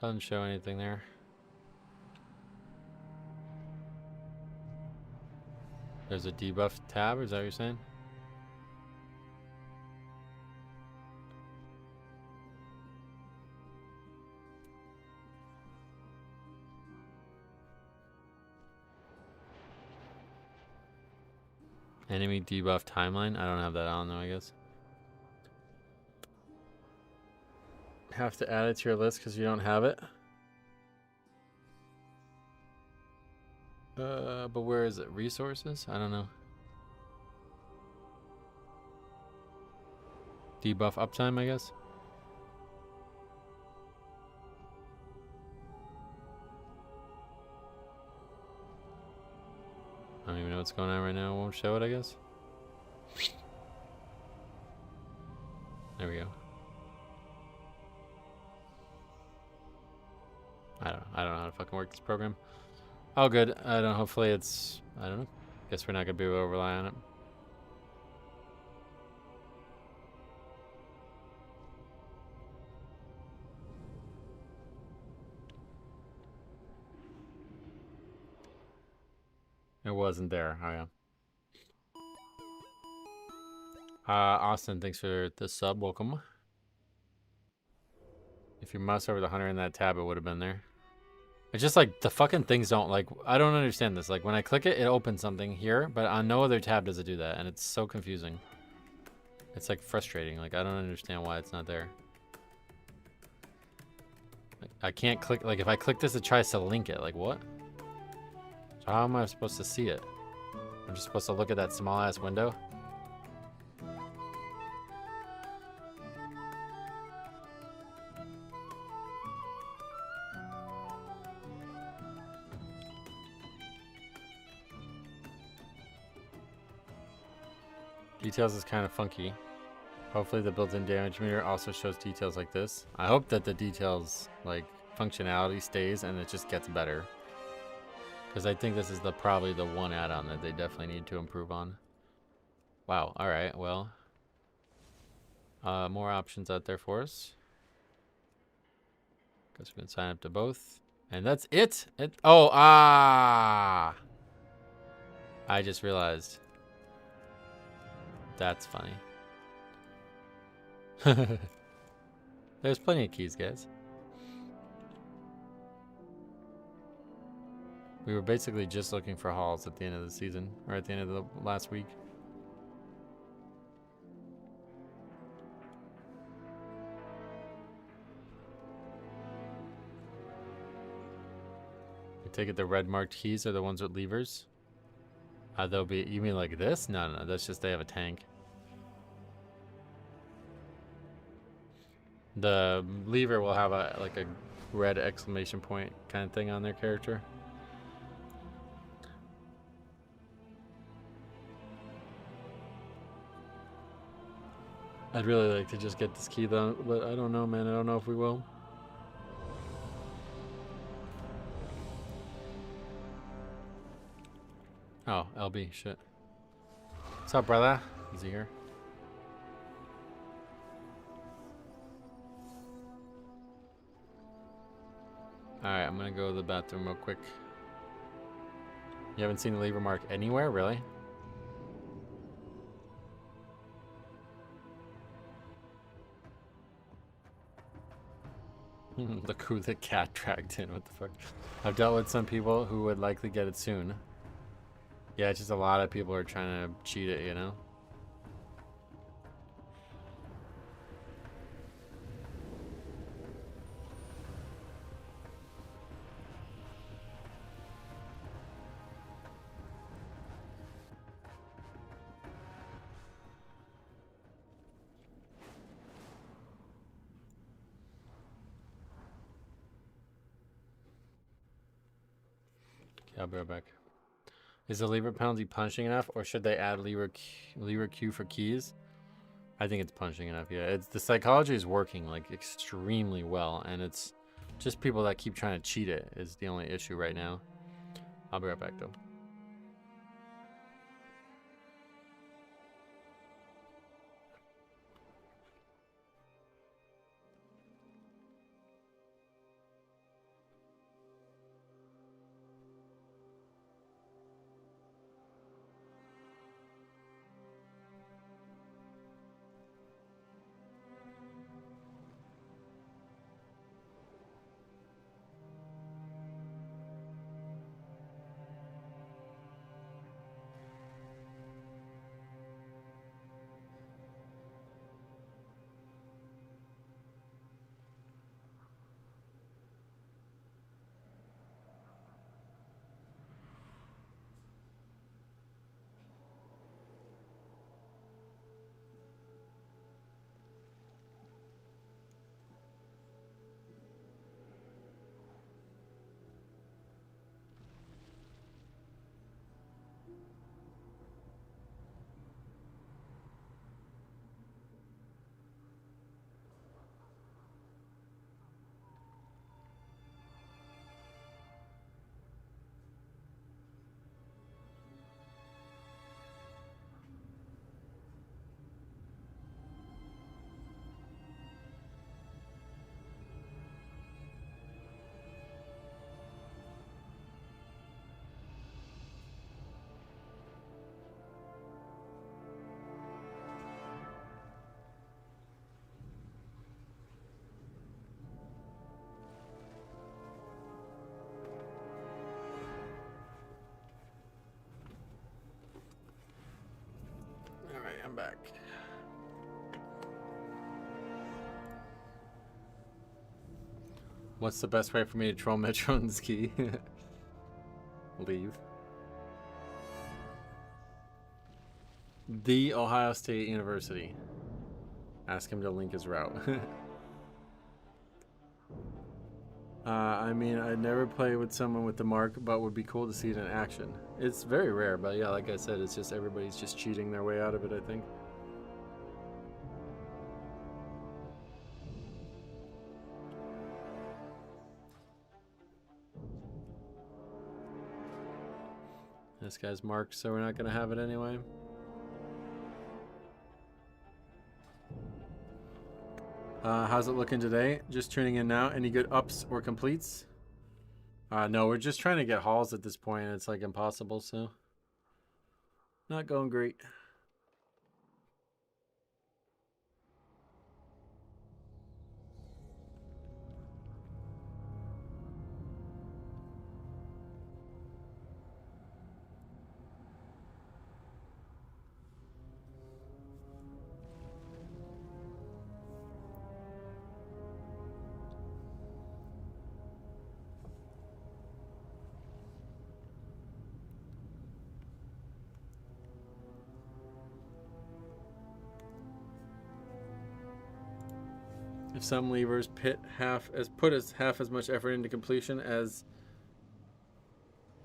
Doesn't show anything there. There's a debuff tab, is that what you're saying? Enemy debuff timeline? I don't have that on though, I guess. Have to add it to your list because you don't have it. But where is it? Resources? I don't know. Debuff uptime, I guess. I don't even know what's going on right now. It won't show it, I guess. There we go. I don't know how to fucking work this program. Oh, good. I don't. Hopefully, it's. I don't know. Guess we're not gonna be able to rely on it. It wasn't there. Oh, yeah. Austin, thanks for the sub. Welcome. If you mouse over the 100 in that tab, it would have been there. It's just like the fucking things don't like. I don't understand this. Like when I click it, it opens something here, but on no other tab does it do that, and it's so confusing. It's like frustrating. Like I don't understand why it's not there. Like, I can't click. Like if I click this, it tries to link it. Like what? So how am I supposed to see it? I'm just supposed to look at that small ass window. Details is kind of funky. Hopefully the built-in damage meter also shows details like this. I hope that the details, like, functionality stays and it just gets better. Because I think this is probably the one add-on that they definitely need to improve on. Wow, alright, well. More options out there for us. Guess we can sign up to both. And that's it! I just realized. That's funny. There's plenty of keys, guys. We were basically just looking for hauls at the end of the season, or at the end of the last week. I take it the red marked keys are the ones with levers? They'll be, you mean like this? No, that's just they have a tank. The lever will have like a red exclamation point kind of thing on their character. I'd really like to just get this key though, but I don't know, man. I don't know if we will. Oh, LB, shit. What's up, brother? Is he here? Alright, I'm gonna go to the bathroom real quick. You haven't seen the lever mark anywhere, really? Look who the cat dragged in, what the fuck? I've dealt with some people who would likely get it soon. Yeah, it's just a lot of people are trying to cheat it, you know? Okay, I'll be right back. Is the lever penalty punishing enough, or should they add lever Q for keys? I think it's punishing enough. Yeah, it's the psychology is working like extremely well, and it's just people that keep trying to cheat it is the only issue right now. I'll be right back though. I'm back. What's the best way for me to troll Metro and ski? Leave. The Ohio State University. Ask him to link his route. I mean, I'd never play with someone with the mark, but would be cool to see it in action. It's very rare, but yeah, like I said, it's just everybody's just cheating their way out of it, I think. This guy's marked, so we're not going to have it anyway. How's it looking today? Just tuning in now. Any good ups or completes? No, we're just trying to get hauls at this point. It's like impossible, so not going great. If some levers put half as much effort into completion as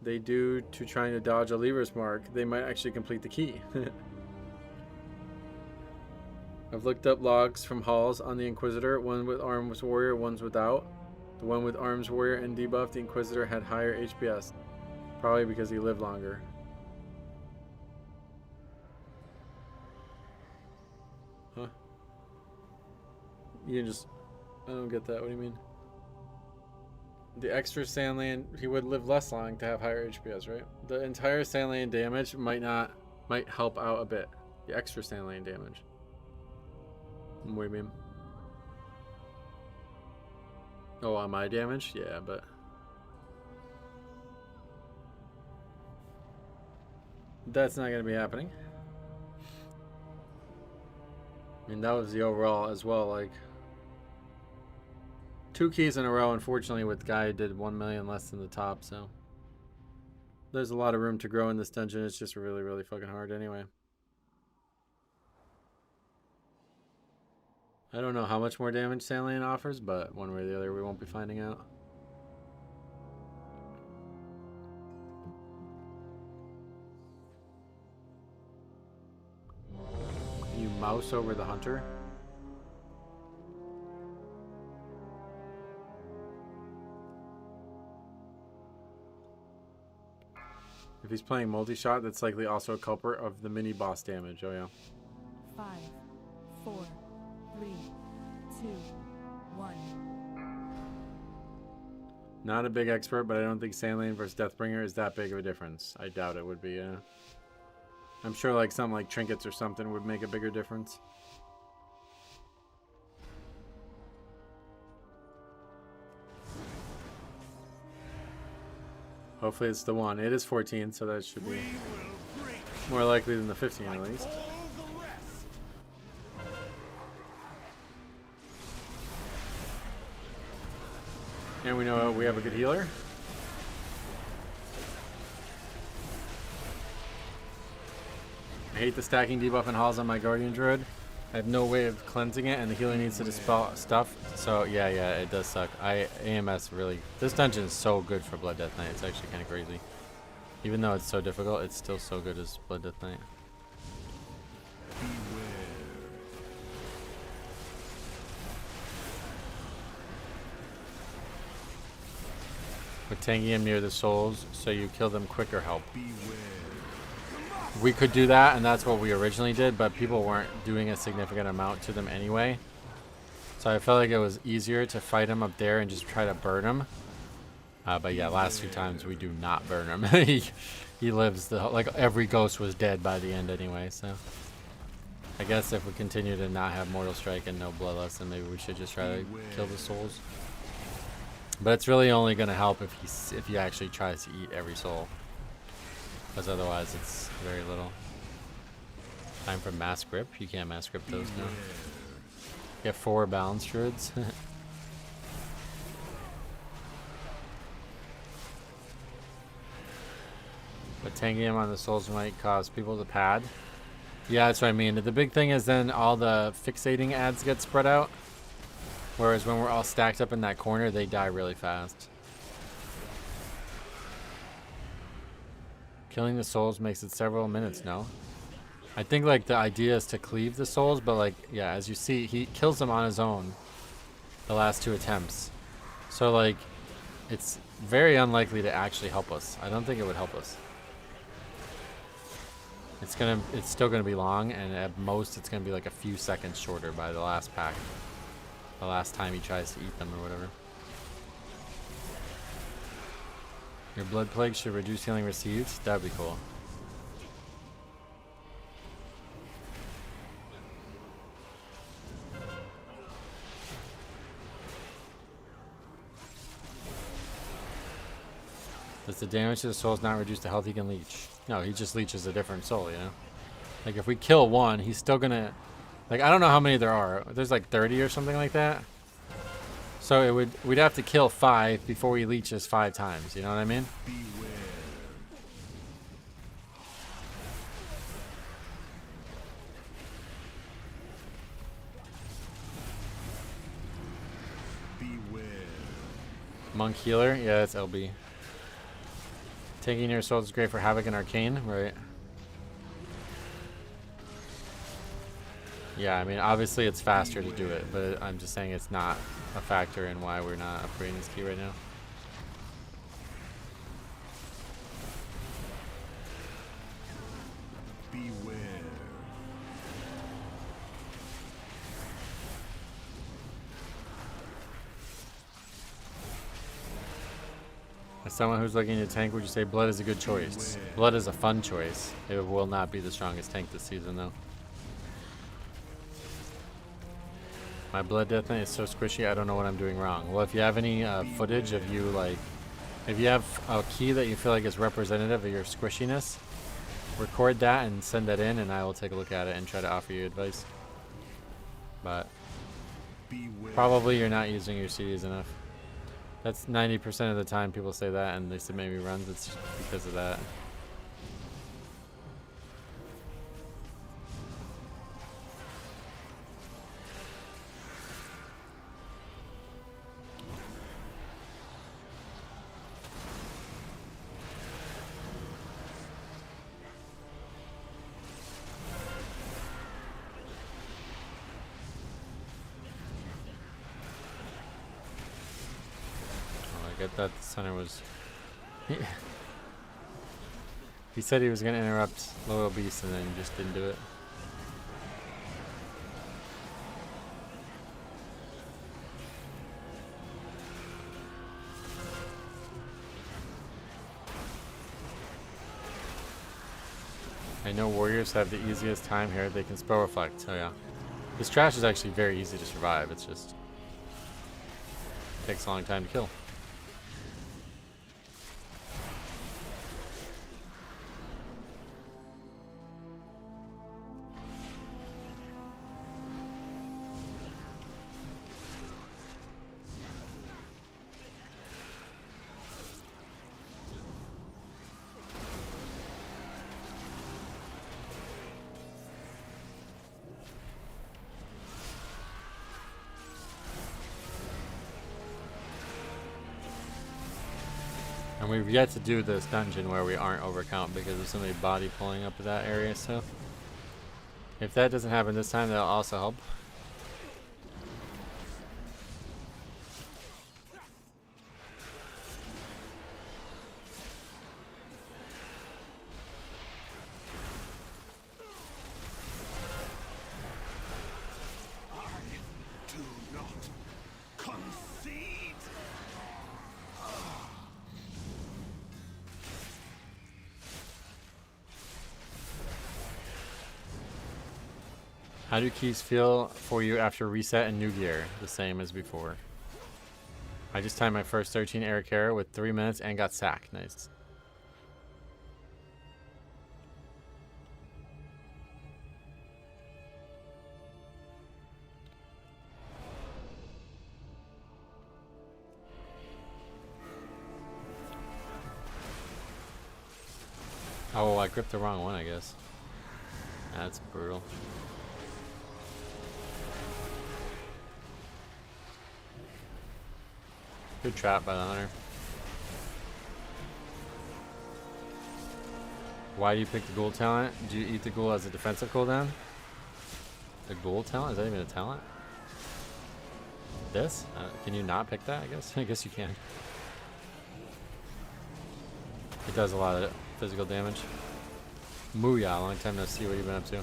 they do to trying to dodge a lever's mark, they might actually complete the key. I've looked up logs from hauls on the Inquisitor, one with Arms Warrior, one's without. The one with Arms Warrior and debuff, the Inquisitor had higher HPS, probably because he lived longer. Huh? You just... I don't get that. What do you mean? The extra Sandland, he would live less long to have higher HPS, right? The entire Sandland damage might help out a bit. The extra Sandland damage. What do you mean? Oh, on my damage? Yeah, but... that's not going to be happening. I mean, that was the overall as well, like... 2 keys in a row, unfortunately, with the guy who did 1 million less than the top, so... there's a lot of room to grow in this dungeon. It's just really, really fucking hard anyway. I don't know how much more damage Sandland offers, but one way or the other, we won't be finding out. You mouse over the hunter? If he's playing multi-shot, that's likely also a culprit of the mini-boss damage. Oh, yeah. 5, 4, 3, 2, 1. Not a big expert, but I don't think Sandlane versus Deathbringer is that big of a difference. I doubt it would be, yeah. I'm sure like something like Trinkets or something would make a bigger difference. Hopefully it's the one. It is 14, so that should be more likely than the 15 at least. And we know we have a good healer. I hate the stacking debuff and hauls on my Guardian Druid. I have no way of cleansing it, and the healer needs to dispel stuff. So yeah, it does suck. AMS really... this dungeon is so good for Blood Death Knight. It's actually kind of crazy. Even though it's so difficult, it's still so good as Blood Death Knight. With taking him near the souls, so you kill them quicker help. We could do that, and that's what we originally did, but people weren't doing a significant amount to them anyway. So I felt like it was easier to fight him up there and just try to burn him. But yeah, last 2 times we do not burn him. he lives, like every ghost was dead by the end anyway, so. I guess if we continue to not have Mortal Strike and no Bloodlust, then maybe we should just try to kill the souls. But it's really only going to help if he actually tries to eat every soul. Because otherwise it's very little. Time for mass grip. You can't mass grip those now. Get 4 balance druids. But tanking him on the souls might cause people to pad. Yeah, that's what I mean. The big thing is then all the fixating ads get spread out. Whereas when we're all stacked up in that corner, they die really fast. Killing the souls makes it several minutes, no? I think like the idea is to cleave the souls, but like, yeah, as you see, he kills them on his own the last 2 attempts. So like, it's very unlikely to actually help us. I don't think it would help us. It's still gonna be long, and at most it's gonna be like a few seconds shorter by the last pack. The last time he tries to eat them or whatever. Your blood plague should reduce healing received. That'd be cool. Does the damage to the souls not reduce the health he can leech? No, he just leeches a different soul, you know? Like if we kill one, he's still gonna... Like I don't know how many there are. There's like 30 or something like that. So we'd have to kill 5 before he leeches 5 times, you know what I mean? Beware. Beware. Monk healer? Yeah, that's LB. Taking your souls is great for Havoc and Arcane, right? Yeah, I mean, obviously it's faster to do it, but I'm just saying it's not a factor in why we're not upgrading this key right now. Beware. As someone who's looking to tank, would you say blood is a good choice? Blood is a fun choice. It will not be the strongest tank this season, though. My blood death knight is so squishy, I don't know what I'm doing wrong. Well, if you have any footage of you, like, if you have a key that you feel like is representative of your squishiness, record that and send that in, and I will take a look at it and try to offer you advice. But probably you're not using your CDs enough. That's 90% of the time people say that, and they submit me runs. It's just because of that. I get that the center was... He said he was going to interrupt Loyal Beast and then he just didn't do it. I know warriors have the easiest time here. They can spell reflect. Oh yeah. This trash is actually very easy to survive. It's just... takes a long time to kill. And we've yet to do this dungeon where we aren't overcount because of somebody body pulling up to that area, so if that doesn't happen this time, that'll also help. How do keys feel for you after reset and new gear? The same as before. I just timed my first 13 Eric Hera with 3 minutes and got sacked. Nice. Oh, I gripped the wrong one, I guess. That's brutal. Good trap by the hunter. Why do you pick the ghoul talent? Do you eat the ghoul as a defensive cooldown? The ghoul talent? Is that even a talent? This? Can you not pick that, I guess? I guess you can. It does a lot of physical damage. Mooyah, long time no see. What have you been up to?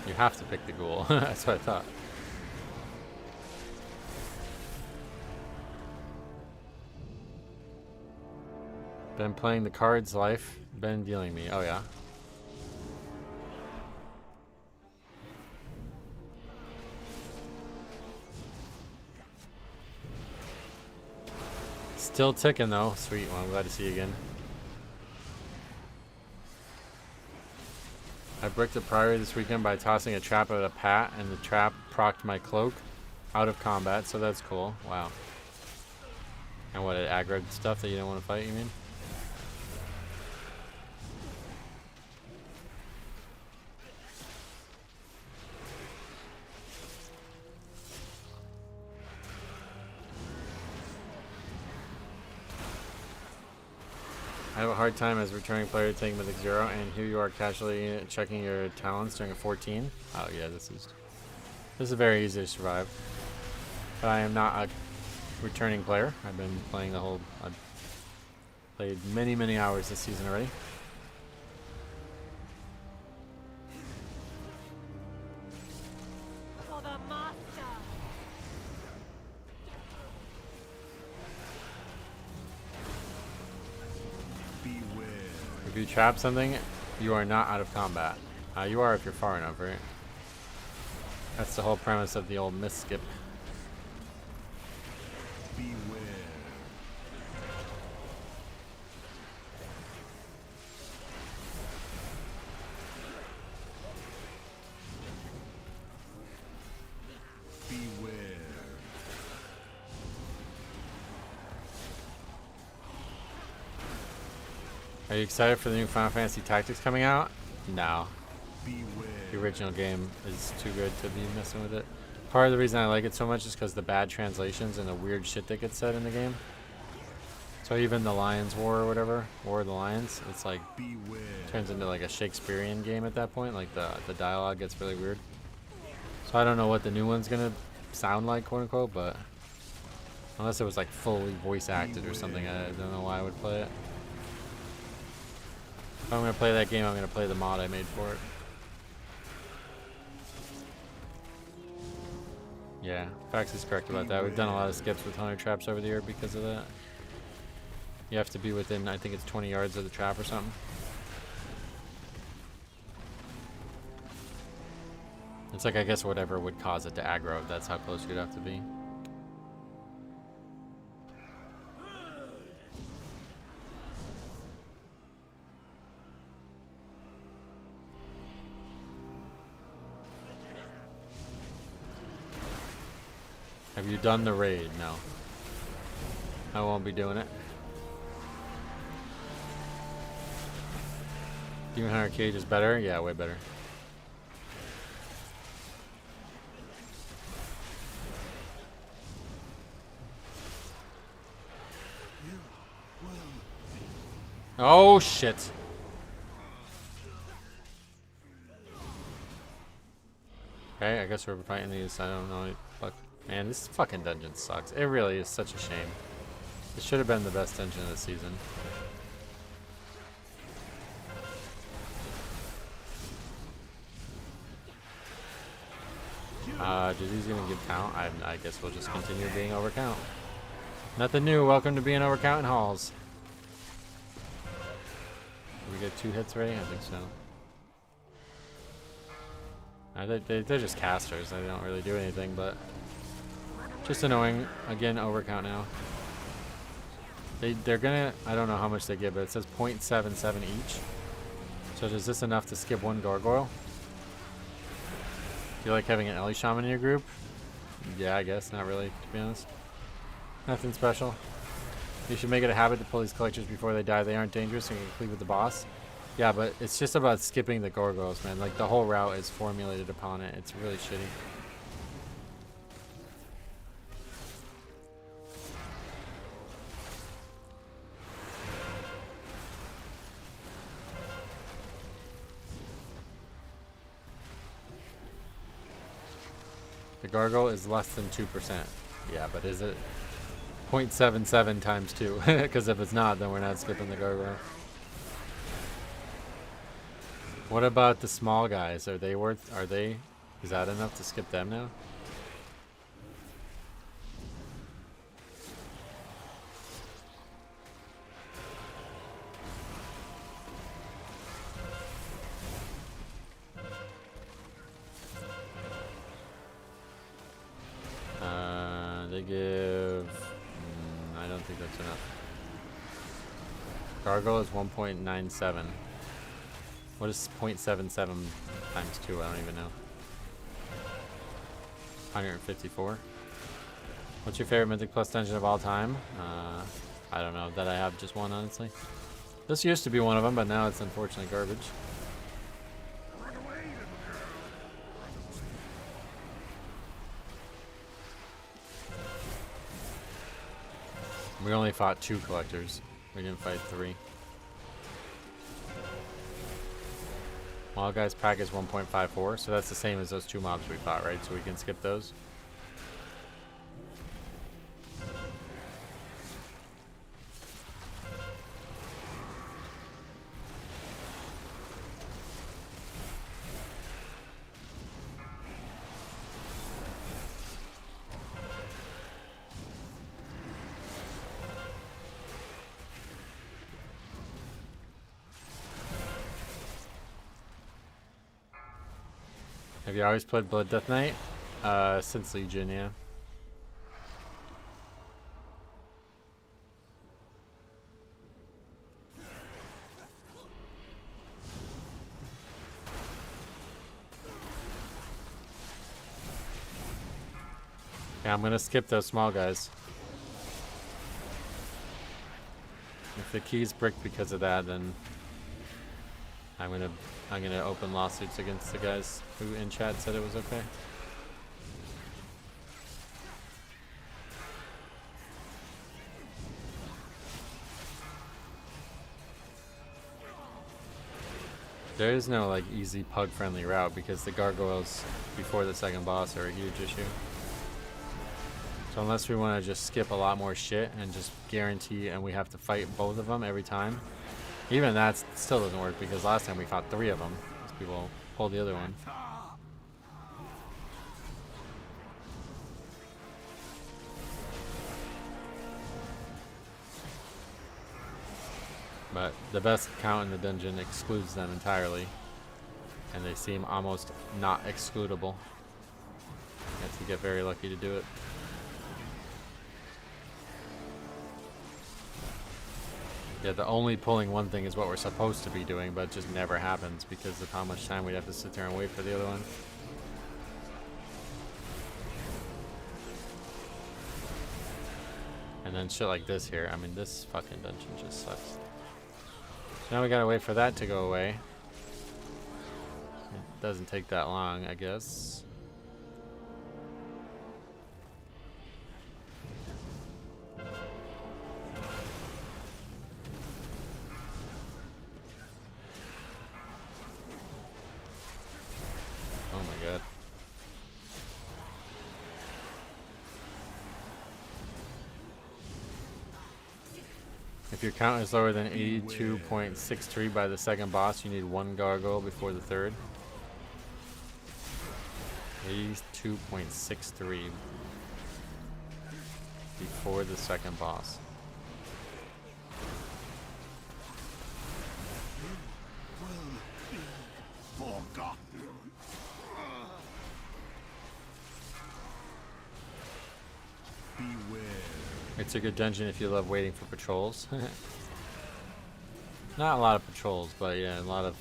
You have to pick the ghoul. That's what I thought. Been playing the cards life. Been dealing me. Oh yeah. Still ticking though. Sweet. Well, I'm glad to see you again. I bricked a Priory this weekend by tossing a trap at a Pat, and the trap procced my cloak out of combat, so that's cool. Wow. And what, it aggroed stuff that you don't want to fight, you mean? I have a hard time as a returning player taking Mythic 0, and here you are casually checking your talents during a 14. Oh yeah, this is very easy to survive. But I am not a returning player. I've been playing I've played many hours this season already. For the master. If you trap something, you are not out of combat. You are if you're far enough, right? That's the whole premise of the old myth skip. Are you excited for the new Final Fantasy Tactics coming out? No. The original game is too good to be messing with it. Part of the reason I like it so much is because the bad translations and the weird shit that gets said in the game. So even the Lions War or whatever, War of the Lions, it's like turns into like a Shakespearean game at that point. Like the dialogue gets really weird. So I don't know what the new one's gonna sound like, quote unquote, but unless it was like fully voice acted or something, I don't know why I would play it. If I'm going to play that game, I'm going to play the mod I made for it. Yeah, Fax is correct about that. We've done a lot of skips with hunter traps over the year because of that. You have to be within, I think it's 20 yards of the trap or something. It's like, I guess, whatever would cause it to aggro, that's how close you'd have to be. Have you done the raid? No. I won't be doing it. Demon Hunter Cage is better? Yeah, way better. Oh shit. Okay, I guess we're fighting these. I don't know. Fuck. Man, this fucking dungeon sucks. It really is such a shame. It should have been the best dungeon of the season. Dizzy's gonna give count. I guess we'll just continue being over count. Nothing new. Welcome to being over count in halls. Did we get 2 hits already? I think so. They're just casters. They don't really do anything, but just annoying. Again, overcount now. They're gonna, I don't know how much they give, but it says 0.77 each. So is this enough to skip 1 gargoyle? Do you like having an Ellie Shaman in your group? Yeah, I guess. Not really, to be honest. Nothing special. You should make it a habit to pull these collectors before they die. They aren't dangerous and you can complete with the boss. Yeah, but it's just about skipping the gargoyles, man. Like, the whole route is formulated upon it. It's really shitty. The gargoyle is less than 2%. Yeah, but is it 0.77 times 2? Because if it's not, then we're not skipping the gargoyle. What about the small guys? Is that enough to skip them now? They give... I don't think that's enough. Gargoyle is 1.97. What is 0.77 times 2? I don't even know. 154. What's your favorite Mythic Plus dungeon of all time? I don't know that I have just one, honestly. This used to be one of them, but now it's unfortunately garbage. We only fought 2 collectors. We didn't fight 3. Wild Guys pack is 1.54, so that's the same as those 2 mobs we fought, right? So we can skip those. Have you always played Blood Death Knight? Since Legion, yeah. Yeah, I'm gonna skip those small guys. If the key's bricked because of that, then I'm gonna open lawsuits against the guys who in chat said it was okay. There is no like easy pug friendly route because the gargoyles before the second boss are a huge issue. So unless we want to just skip a lot more shit and just guarantee and we have to fight both of them every time, even that still doesn't work because last time we fought 3 of them. These people pulled the other one. But the best count in the dungeon excludes them entirely. And they seem almost not excludable. You have to get very lucky to do it. Yeah, the only pulling one thing is what we're supposed to be doing, but it just never happens because of how much time we'd have to sit there and wait for the other one. And then shit like this here. I mean, this fucking dungeon just sucks. So now we gotta wait for that to go away. It doesn't take that long, I guess. Oh my god. If your count is lower than 82.63 by the second boss, you need 1 gargoyle before the third. 82.63 before the second boss. It's a good dungeon if you love waiting for patrols. Not a lot of patrols, but yeah, a lot of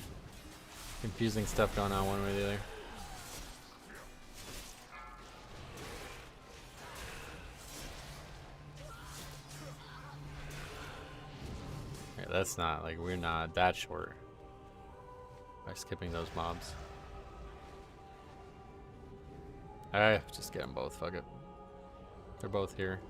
confusing stuff going on one way or the other. that's not, like, we're not that short by skipping those mobs. Alright, just get them both, fuck it. They're both here.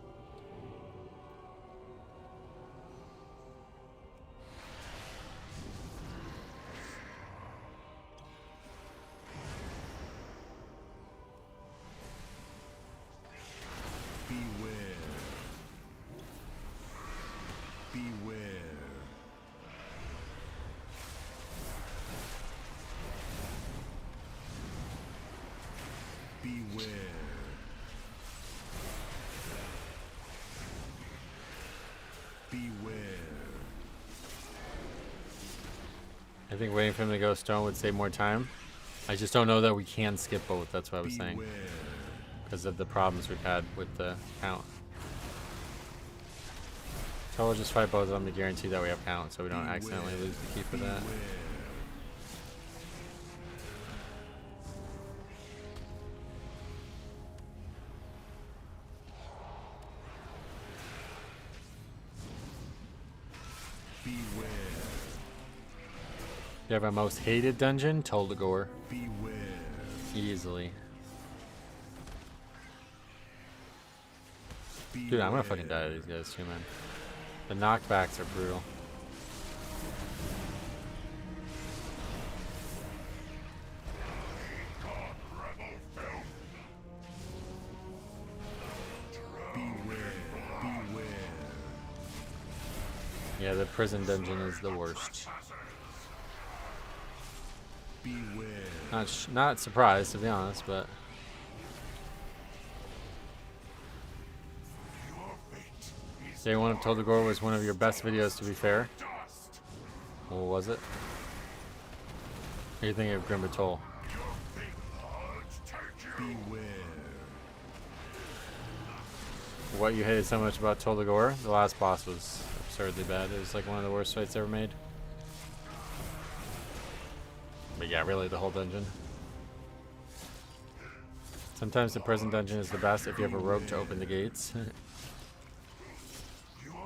I think waiting for him to go stone would save more time. I just don't know that we can skip both. That's what I was saying. Because of the problems we've had with the count. So we'll just fight both of them to guarantee that we have count so we don't accidentally lose the key for that. You have a most hated dungeon? Toldagor. Easily. Dude, I'm gonna fucking die to these guys too, man. The knockbacks are brutal. Yeah, the prison dungeon is the worst. Not surprised, to be honest, but Day one of Toldagor was one of your best videos, to be fair. What was it? What are you thinking of Grim Batol? What you hated so much about Toldagor? The last boss was absurdly bad. It was like one of the worst fights ever made. But yeah, really the whole dungeon. Sometimes the prison dungeon is the best if you have a rogue to open the gates.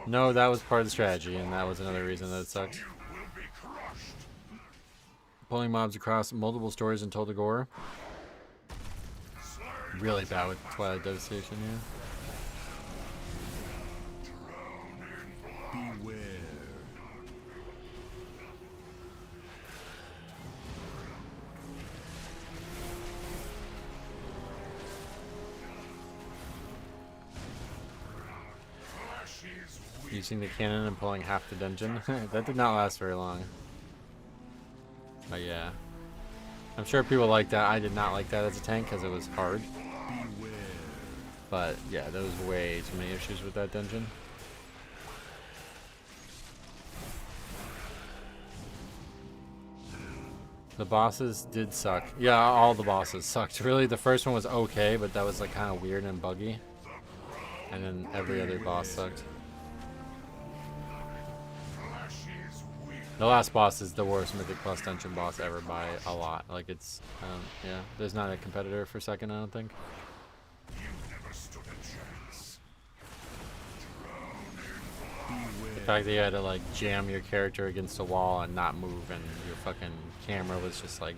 No, that was part of the strategy, and that was another reason that it sucked. Pulling mobs across multiple stories in Toldagor. Really bad with Twilight Devastation, yeah. Using the cannon and pulling half the dungeon. That did not last very long. But yeah. I'm sure people like that. I did not like that as a tank because it was hard. But yeah, there was way too many issues with that dungeon. The bosses did suck. Yeah, all the bosses sucked. Really, the first one was okay, but that was like kind of weird and buggy. And then every other boss sucked. The last boss is the worst Mythic Plus dungeon boss ever by a lot. Like it's, yeah, there's not a competitor for second, I don't think. The fact that you had to like jam your character against a wall and not move, and your fucking camera was just like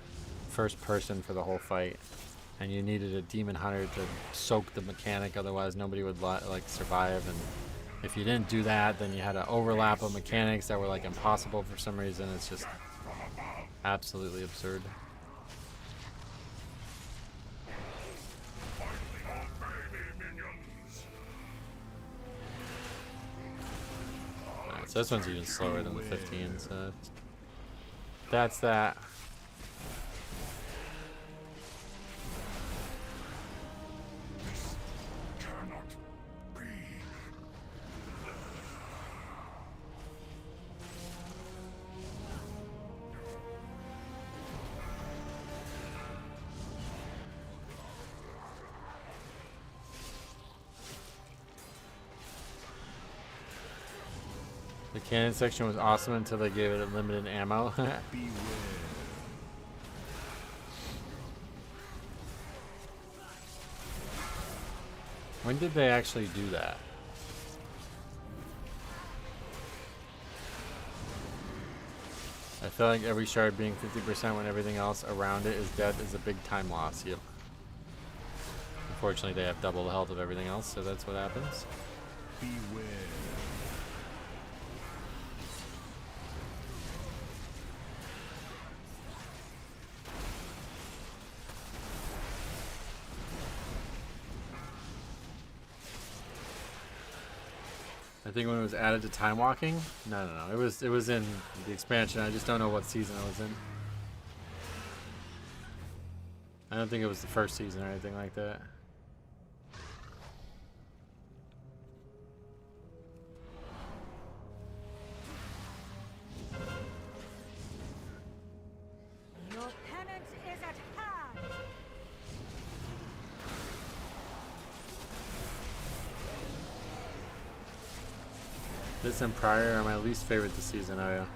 first person for the whole fight, and you needed a demon hunter to soak the mechanic, otherwise nobody would like survive. And if you didn't do that, then you had to overlap of mechanics that were like impossible for some reason. It's just absolutely absurd. Alright, so this one's even slower than the 15, so that's that. The cannon section was awesome until they gave it limited ammo. When did they actually do that? feel like every shard being 50% when everything else around it is dead is a big time loss. Yep. Unfortunately, they have double the health of everything else, so that's what happens. Beware. I think when it was added to time walking, no. It was in the expansion. I just don't know what season it was in. I don't think it was the first season or anything like that. Your penance is at hand. This and Priory are my least favorite this season. Oh yeah.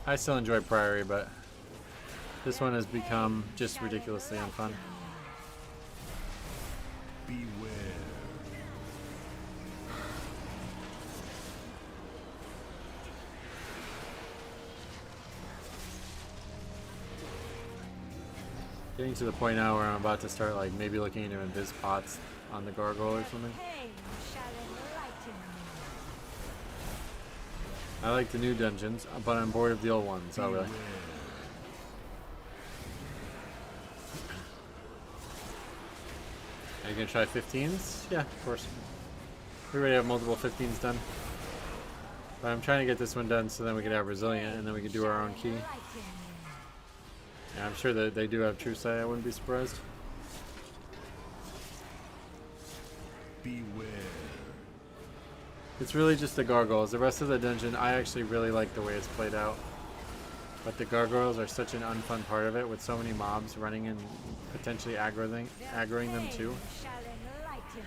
I still enjoy Priory, but this one has become just ridiculously unfun. Beware. Getting to the point now where I'm about to start like maybe looking into invis pots on the gargoyle or something. Pain shall enlighten me. I like the new dungeons, but I'm bored of the old ones. Oh really? Are you gonna try 15s? Yeah, of course. We already have multiple 15s done. But I'm trying to get this one done so then we can have Resilient and then we can do our own key. Yeah, I'm sure that they do have True Sight. I wouldn't be surprised. Beware. It's really just the gargoyles. The rest of the dungeon, I actually really like the way it's played out. But the gargoyles are such an unfun part of it with so many mobs running and potentially aggroing them too. Shall enlighten me.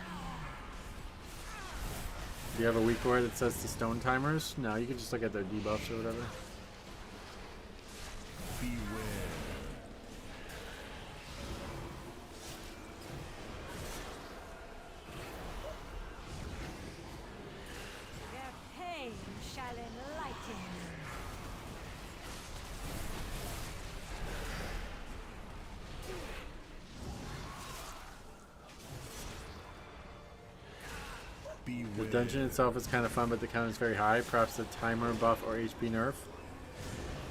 Do you have a weak word that says to stone timers? No, you can just look at their debuffs or whatever. Beware. Their pain shall enlighten me. Beware. The dungeon itself is kind of fun, but the count is very high. Perhaps the timer buff or HP nerf.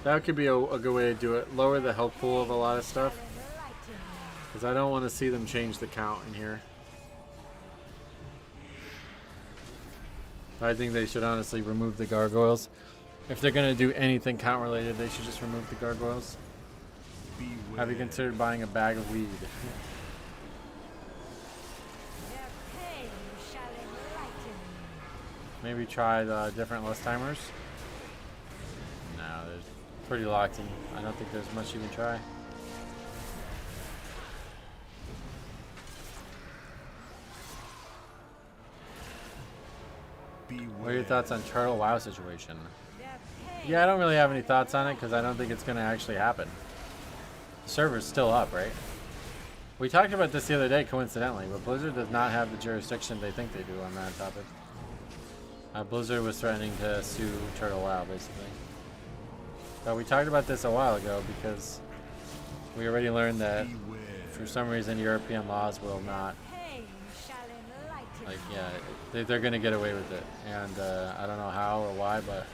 That could be a good way to do it. Lower the health pool of a lot of stuff. Because I don't want to see them change the count in here. I think they should honestly remove the gargoyles. If they're going to do anything count related, they should just remove the gargoyles. Beware. Have you considered buying a bag of weed? Their pain shall enlighten me. Maybe try the different less timers? No, they're pretty locked in. I don't think there's much you can try. What are your thoughts on Turtle WoW situation? Their pain Yeah, I don't really have any thoughts on it because I don't think it's going to actually happen. The server's still up, right? We talked about this the other day, coincidentally, but Blizzard does not have the jurisdiction they think they do on that topic. Blizzard was threatening to sue Turtle WoW, basically. But we talked about this a while ago because we already learned that for some reason European laws will not, pain shall enlighten like, me. yeah, they're going to get away with it. And I don't know how or why, but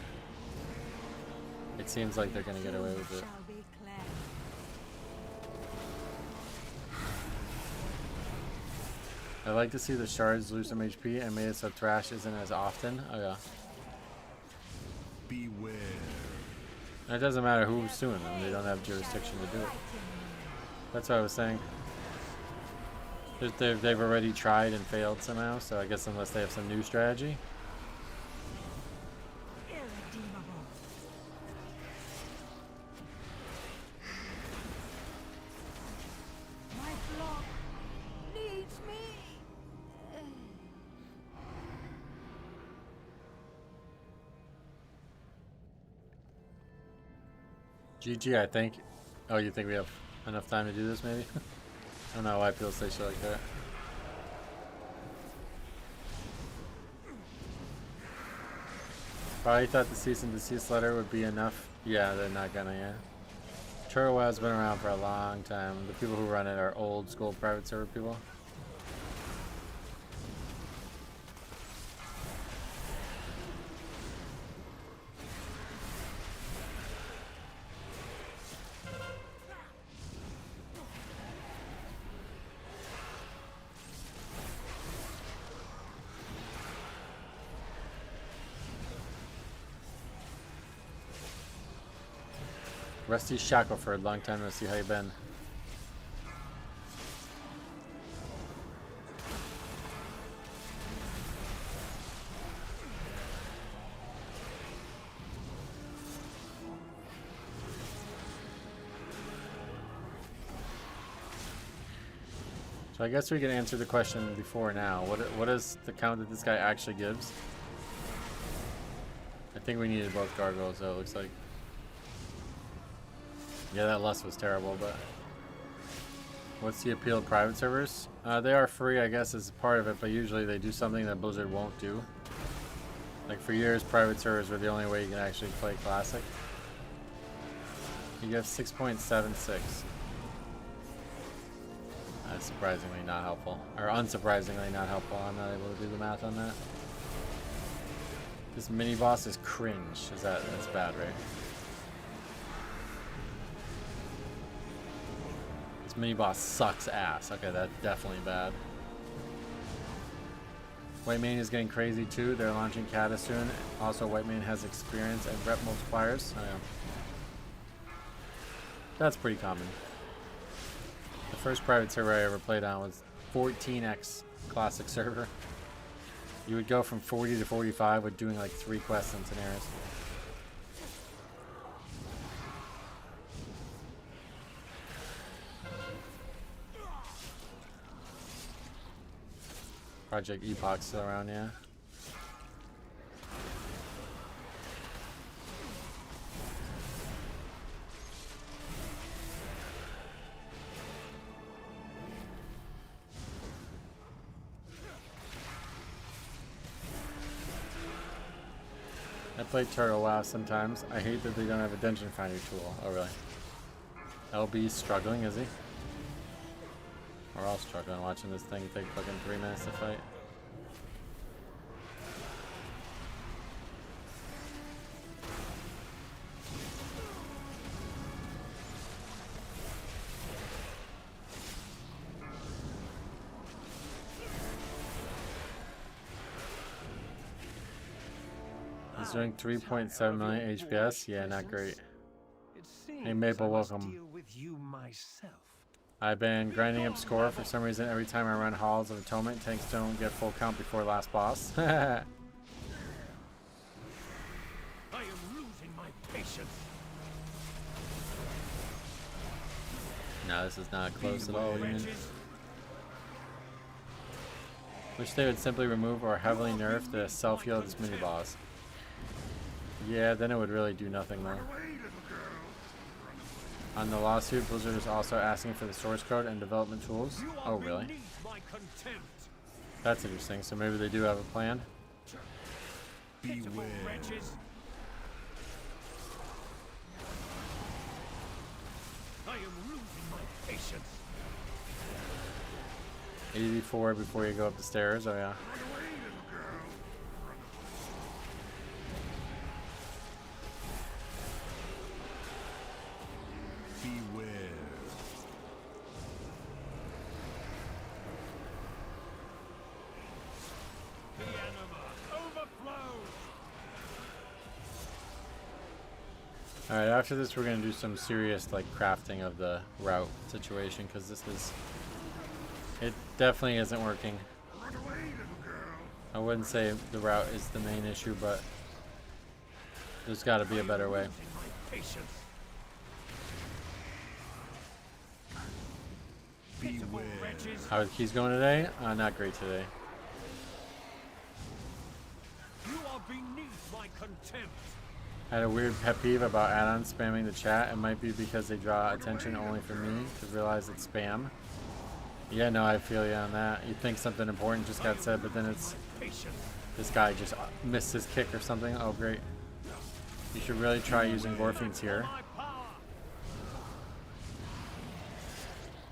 it seems like they're going to get away with it. Shall be cleansed. I like to see the shards lose some HP and made it so trash isn't as often. Oh yeah. Beware. And it doesn't matter who's suing them, they don't have jurisdiction to do it. That's what I was saying. They've already tried and failed somehow, so I guess unless they have some new strategy. Irredeemable. My flock needs me. GG, I think. Oh, you think we have enough time to do this, maybe? I don't know why people say shit like that. Probably thought the cease and desist letter would be enough Yeah, they're not gonna, yeah. Turtle Web's been around for a long time. The people who run it are old school private server people. Rusty Shackleford, long time no see. How you been? So I guess we can answer the question before now. What is the count that this guy actually gives? I think we needed both gargoyles, though, it looks like. Yeah, that lust was terrible, but... What's the appeal of private servers? They are free, I guess, as part of it, but usually they do something that Blizzard won't do. Like, for years, private servers were the only way you can actually play Classic. You get 6.76. That's surprisingly not helpful. Or unsurprisingly not helpful. I'm not able to do the math on that. This mini-boss is cringe. That's bad, right? This mini-boss sucks ass. Okay, that's definitely bad. White Mane is getting crazy too. They're launching Kata soon. Also, White Mane has experience and rep multipliers. Oh, yeah. That's pretty common. The first private server I ever played on was 14x classic server. You would go from 40 to 45 with doing like 3 quests and scenarios. Project Epoch's still around, yeah. I play Turtle WoW sometimes. I hate that they don't have a dungeon finder tool. Oh, really? LB's struggling, is he? We're all struggling watching this thing take fucking 3 minutes to fight. He's doing 3.7 million HPS. Yeah, not great. Hey Maple, welcome. I've been grinding up score for some reason. Every time I run Halls of Atonement, tanks don't get full count before last boss. I am losing my patience. No, this is not close at all. Even. Wish they would simply remove or heavily nerf the self-heal of this mini-boss. Yeah, then it would really do nothing though. On the lawsuit, Blizzard is also asking for the source code and development tools. Oh, really? That's interesting. So maybe they do have a plan. Beware. 84 before you go up the stairs. Oh, yeah. Alright, after this we're going to do some serious like crafting of the route situation, because it definitely isn't working. I wouldn't say the route is the main issue, but there's got to be a better way. How are the keys going today? Not great today. You are beneath my contempt. I had a weird pet peeve about add-ons spamming the chat. It might be because they draw attention only from me to realize it's spam. Yeah, no, I feel you on that. You think something important just got said, but then it's this guy just missed his kick or something. Oh, great. You should really try using Gorfines here.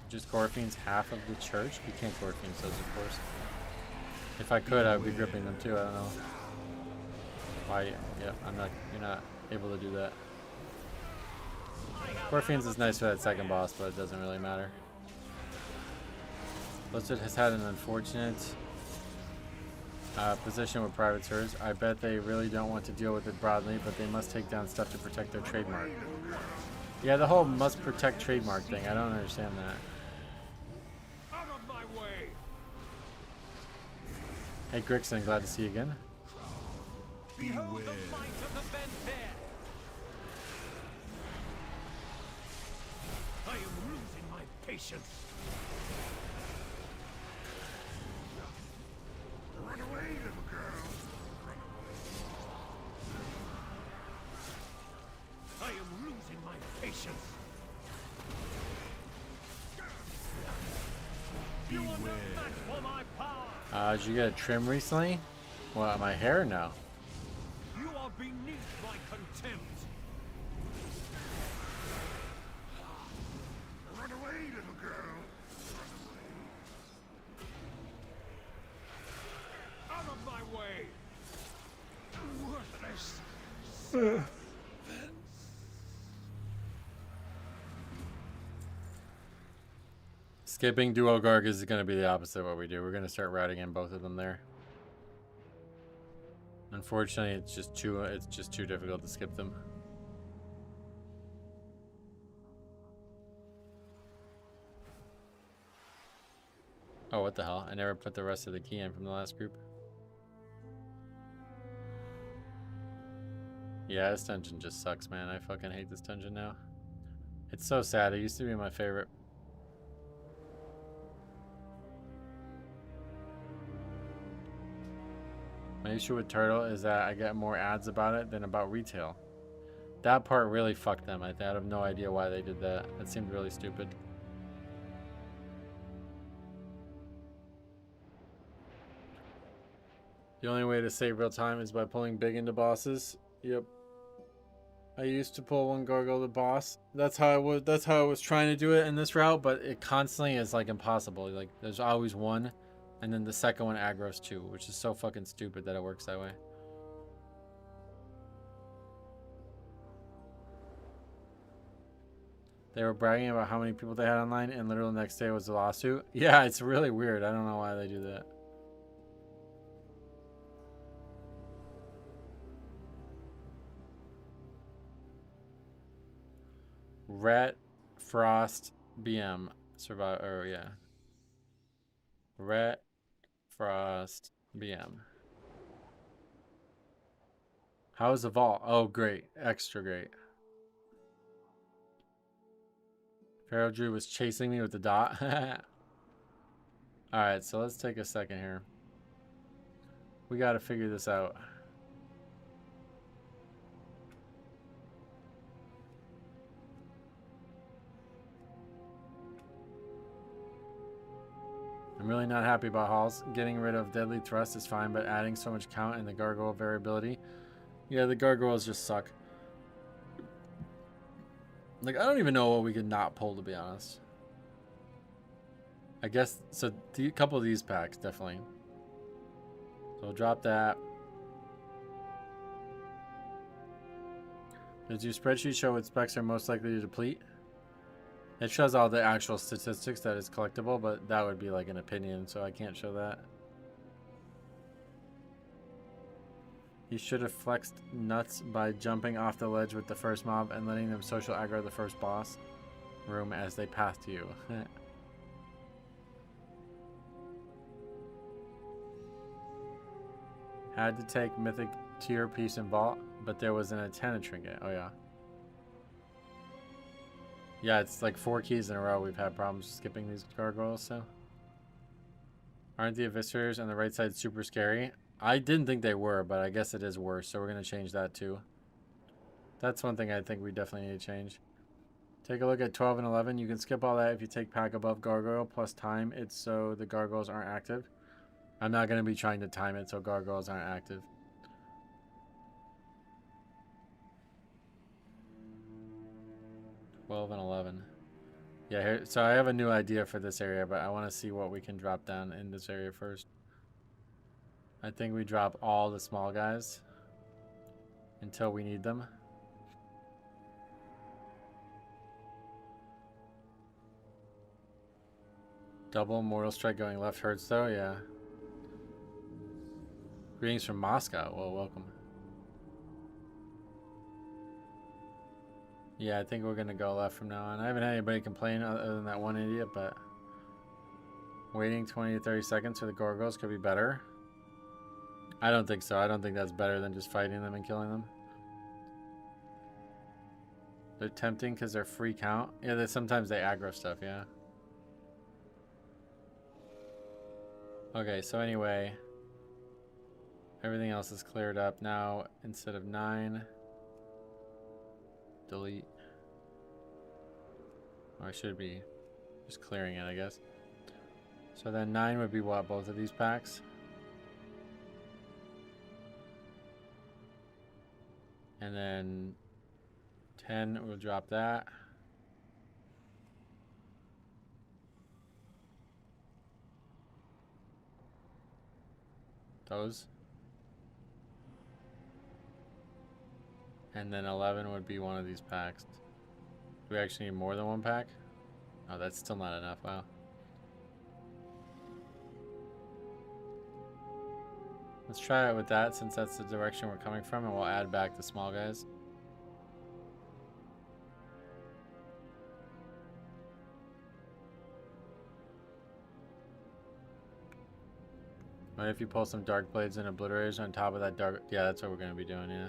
Just Gorfines half of the church? You can't Gorfines those, of course. If I could, I would be gripping them too. I don't know why. Yeah, I'm not. You're not able to do that. Gorfines is nice for that second boss, but it doesn't really matter. Blizzard has had an unfortunate position with private servers. I bet they really don't want to deal with it broadly, but they must take down stuff to protect their trademark. Yeah, the whole must protect trademark thing, I don't understand that. Out of my way. Hey Grixon, glad to see you again. Behold the might of the Benfair. I am losing my patience. Run away, little girl. I am losing my patience. You are no match for my power. Did you get a trim recently? What, my hair? No. You are beneath my contempt. Run away, little girl. Out of my way. Worthless. Skipping Duo Garg is going to be the opposite of what we do. We're going to start routing in both of them there. Unfortunately, it's just too difficult to skip them. Oh, what the hell? I never put the rest of the key in from the last group. Yeah, this dungeon just sucks, man. I fucking hate this dungeon now. It's so sad. It used to be my favorite. My issue with Turtle is that I get more ads about it than about retail. That part really fucked them. I have no idea why they did that. That seemed really stupid. The only way to save real time is by pulling big into bosses. Yep. I used to pull one gargoyle to boss. That's how I was trying to do it in this route, but it constantly is like impossible. Like there's always one, and then the second one aggro's two, which is so fucking stupid that it works that way. They were bragging about how many people they had online, and literally the next day was a lawsuit. Yeah, it's really weird. I don't know why they do that. Ret Frost BM survive, or yeah. Ret Frost BM. How is the vault? Oh, great. Extra great. Pharaoh Drew was chasing me with the dot. Alright, so let's take a second here. We gotta figure this out. I'm really not happy about Halls. Getting rid of Deadly Thrust is fine, but adding so much count and the gargoyle variability. Yeah, the gargoyles just suck. Like, I don't even know what we could not pull, to be honest. I guess, so a couple of these packs, definitely. So we'll drop that. Does your spreadsheet show what specs are most likely to deplete? It shows all the actual statistics that is collectible, but that would be like an opinion, so I can't show that. You should have flexed nuts by jumping off the ledge with the first mob and letting them social aggro the first boss room as they pass to you. Had to take Mythic tier piece and vault, but there was an antenna trinket. Oh yeah. Yeah, it's like 4 keys in a row we've had problems skipping these gargoyles, so. Aren't the eviscerators on the right side super scary? I didn't think they were, but I guess it is worse, so we're going to change that too. That's one thing I think we definitely need to change. Take a look at 12 and 11. You can skip all that if you take pack above gargoyle plus time it so the gargoyles aren't active. I'm not going to be trying to time it so gargoyles aren't active. 12 and 11. Yeah, here, so I have a new idea for this area, but I want to see what we can drop down in this area first. I think we drop all the small guys until we need them. Double Mortal Strike going left hurts though, yeah. Greetings from Moscow. Well, welcome. Yeah, I think we're gonna go left from now on. I haven't had anybody complain other than that one idiot, but waiting 20 to 30 seconds for the Gorgos could be better. I don't think so. I don't think that's better than just fighting them and killing them. They're tempting because they're free count. Yeah, sometimes they aggro stuff, yeah. Okay, so anyway, everything else is cleared up. Now, instead of 9, delete. Or I should be just clearing it, I guess. So then 9 would be what, both of these packs? And then 10, we'll drop that. Those. And then 11 would be one of these packs. Do we actually need more than one pack? Oh, that's still not enough. Wow. Let's try it with that since that's the direction we're coming from, and we'll add back the small guys. What if you pull some Dark Blades and Obliterators on top of that Dark... Yeah, that's what we're going to be doing, yeah.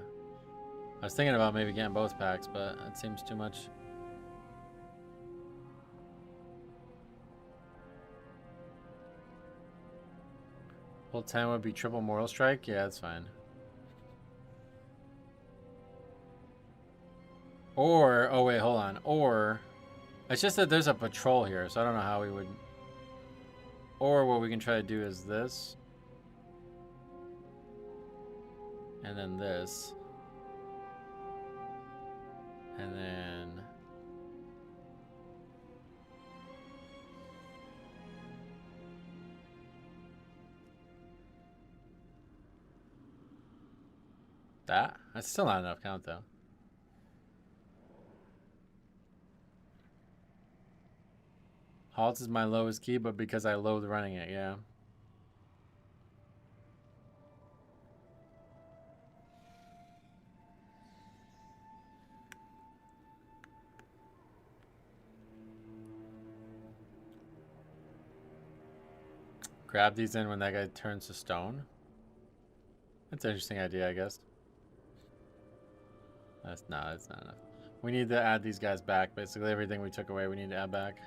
I was thinking about maybe getting both packs, but it seems too much. Pull 10 would be triple Mortal Strike? Yeah, that's fine. Or... Oh, wait, hold on. Or... It's just that there's a patrol here, so I don't know how we would... Or what we can try to do is this. And then this. And then... that? That's still not enough count, though. Halt is my lowest key, but because I loathe running it, yeah. Grab these in when that guy turns to stone. That's an interesting idea, I guess. That's not enough. We need to add these guys back. Basically, everything we took away, we need to add back.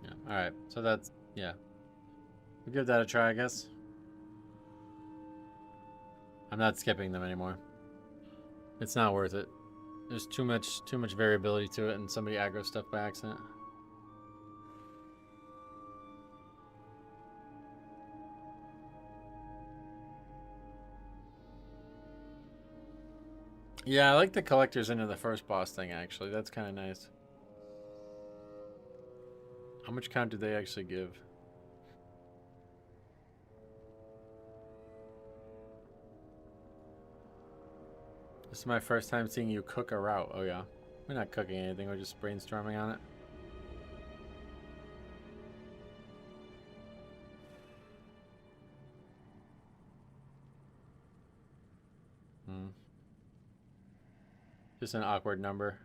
Yeah. All right. So that's, yeah. We'll give that a try, I guess. I'm not skipping them anymore. It's not worth it. There's too much variability to it, and somebody aggro stuff by accident. Yeah, I like the collectors into the first boss thing, actually. That's kind of nice. How much count did they actually give? This is my first time seeing you cook a route. Oh, yeah. We're not cooking anything. We're just brainstorming on it. Just an awkward number.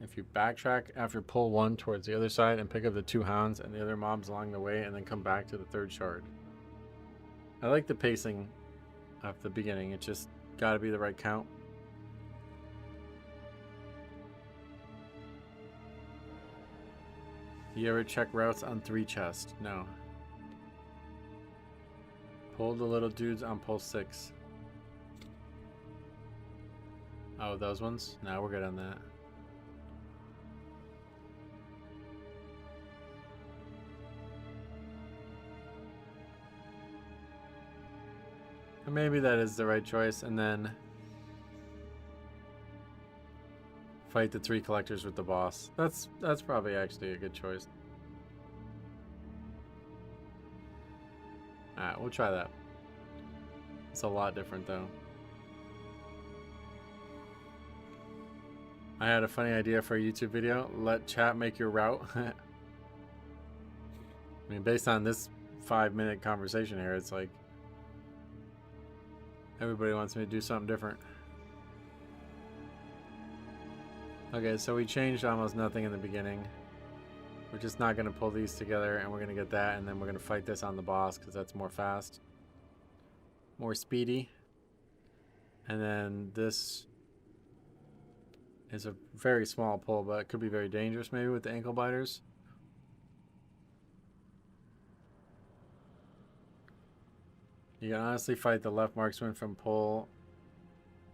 If you backtrack after pull 1 towards the other side and pick up the 2 hounds and the other mobs along the way and then come back to the 3rd shard. I like the pacing at the beginning. It just gotta be the right count. You ever check routes on 3 chests? No. Pull the little dudes on pull 6. Oh, those ones? No, we're good on that. Maybe that is the right choice, and then fight the 3 collectors with the boss. That's probably actually a good choice. Alright, we'll try that. It's a lot different though. I had a funny idea for a YouTube video. Let chat make your route. I mean, based on this 5-minute conversation here, it's like everybody wants me to do something different. Okay, so we changed almost nothing in the beginning. We're just not going to pull these together, and we're going to get that, and then we're going to fight this on the boss because that's more fast. More speedy. And then this is a very small pull, but it could be very dangerous maybe with the ankle biters. You can honestly fight the left marksman from pull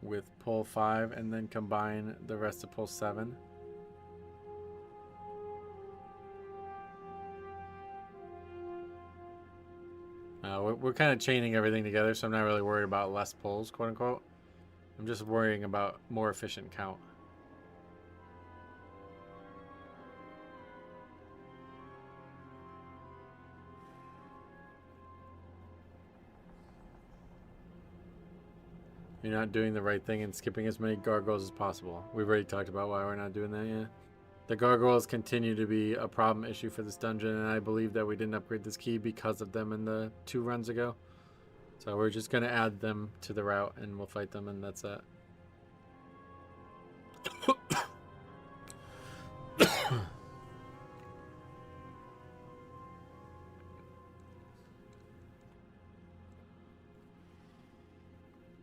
with pull 5 and then combine the rest of pull 7. We're kind of chaining everything together, so I'm not really worried about less pulls, quote unquote. I'm just worrying about more efficient count. You're not doing the right thing and skipping as many gargoyles as possible. We've already talked about why we're not doing that yet. The gargoyles continue to be a problem issue for this dungeon, and I believe that we didn't upgrade this key because of them in the 2 runs ago. So we're just going to add them to the route, and we'll fight them, and that's that.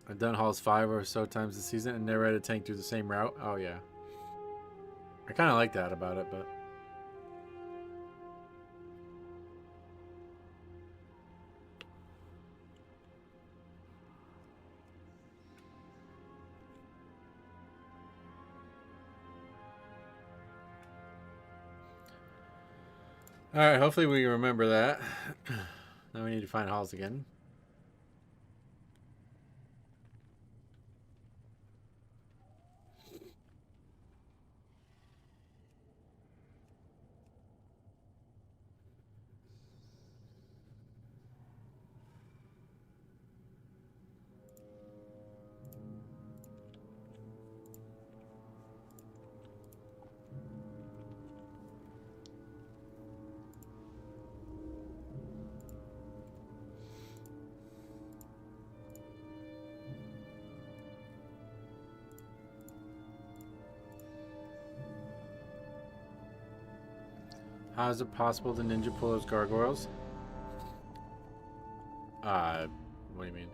I've done halls 5 or so times this season and never had a tank do the same route. Oh yeah. I kind of like that about it, but... Alright, hopefully we remember that. Now we need to find halls again. How is it possible to ninja pull those gargoyles? What do you mean?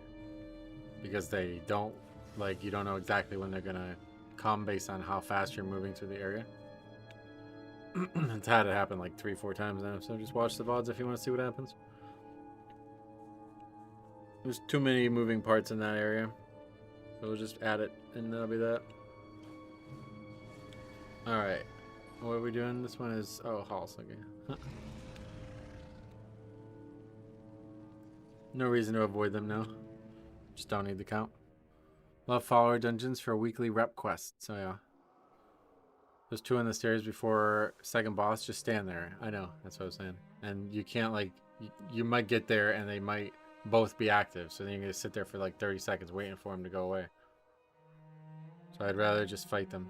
Because they don't, like, you don't know exactly when they're gonna come based on how fast you're moving through the area. It's had it happen like 3-4 times now, so just watch the VODs if you want to see what happens. There's too many moving parts in that area. So we'll just add it, and that'll be that. Alright. What are we doing? This one is... Oh, halls. Okay. No reason to avoid them now. Just don't need the count. Love follower dungeons for weekly rep quests. So yeah. There's 2 on the stairs before second boss. Just stand there. I know. That's what I was saying. And you can't like... You might get there and they might both be active. So then you're going to sit there for like 30 seconds waiting for them to go away. So I'd rather just fight them.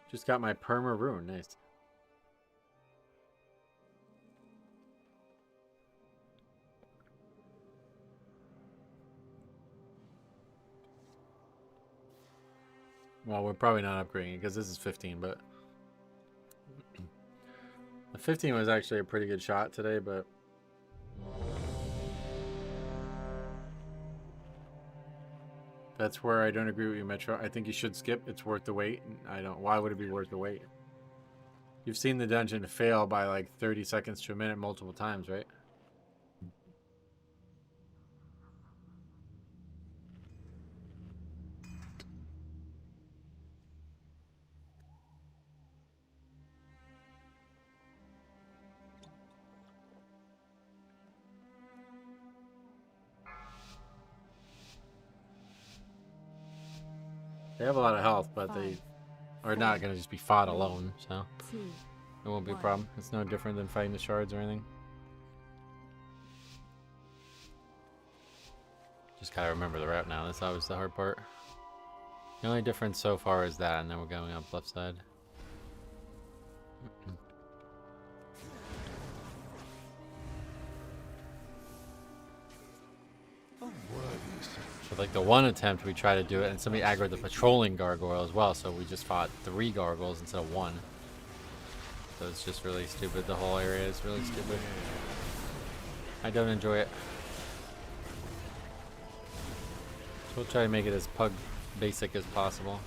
Just got my perma rune. Nice. Well, we're probably not upgrading it because this is 15, but... The 15 was actually a pretty good shot today, but... That's where I don't agree with you, Metro. I think you should skip. It's worth the wait. I don't... Why would it be worth the wait? You've seen the dungeon fail by like 30 seconds to a minute multiple times, right? They have a lot of health, but they are not going to just be fought alone, so 2, it won't be a 1. problem. It's no different than fighting the shards or anything. Just gotta remember the route now. That's always the hard part. The only difference so far is that, and then we're going up left side. So like the one attempt we try to do it, and somebody aggroed the patrolling gargoyle as well, so we just fought 3 gargoyles instead of 1. So it's just really stupid. The whole area is really stupid. I don't enjoy it. So we'll try to make it as pug basic as possible.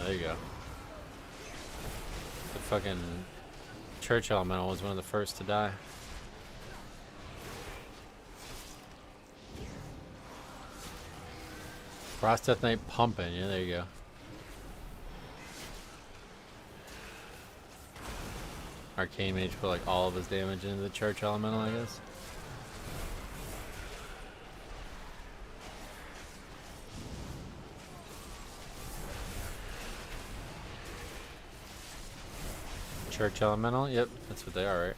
There you go. The fucking church elemental was one of the first to die. Frost Death Knight pumping, yeah, there you go. Arcane Mage put like all of his damage into the church elemental, I guess. Church elemental? Yep, that's what they are, right?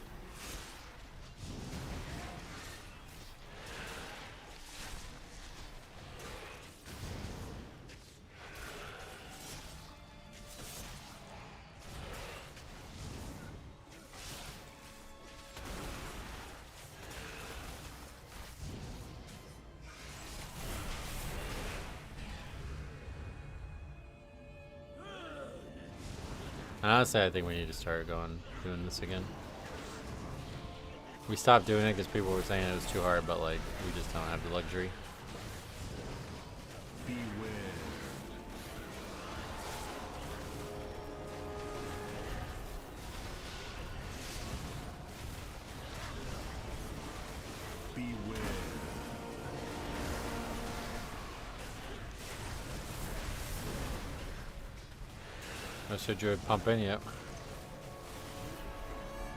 Honestly, I think we need to start doing this again. We stopped doing it because people were saying it was too hard, but like, we just don't have the luxury. Mr. Druid pumping, yep.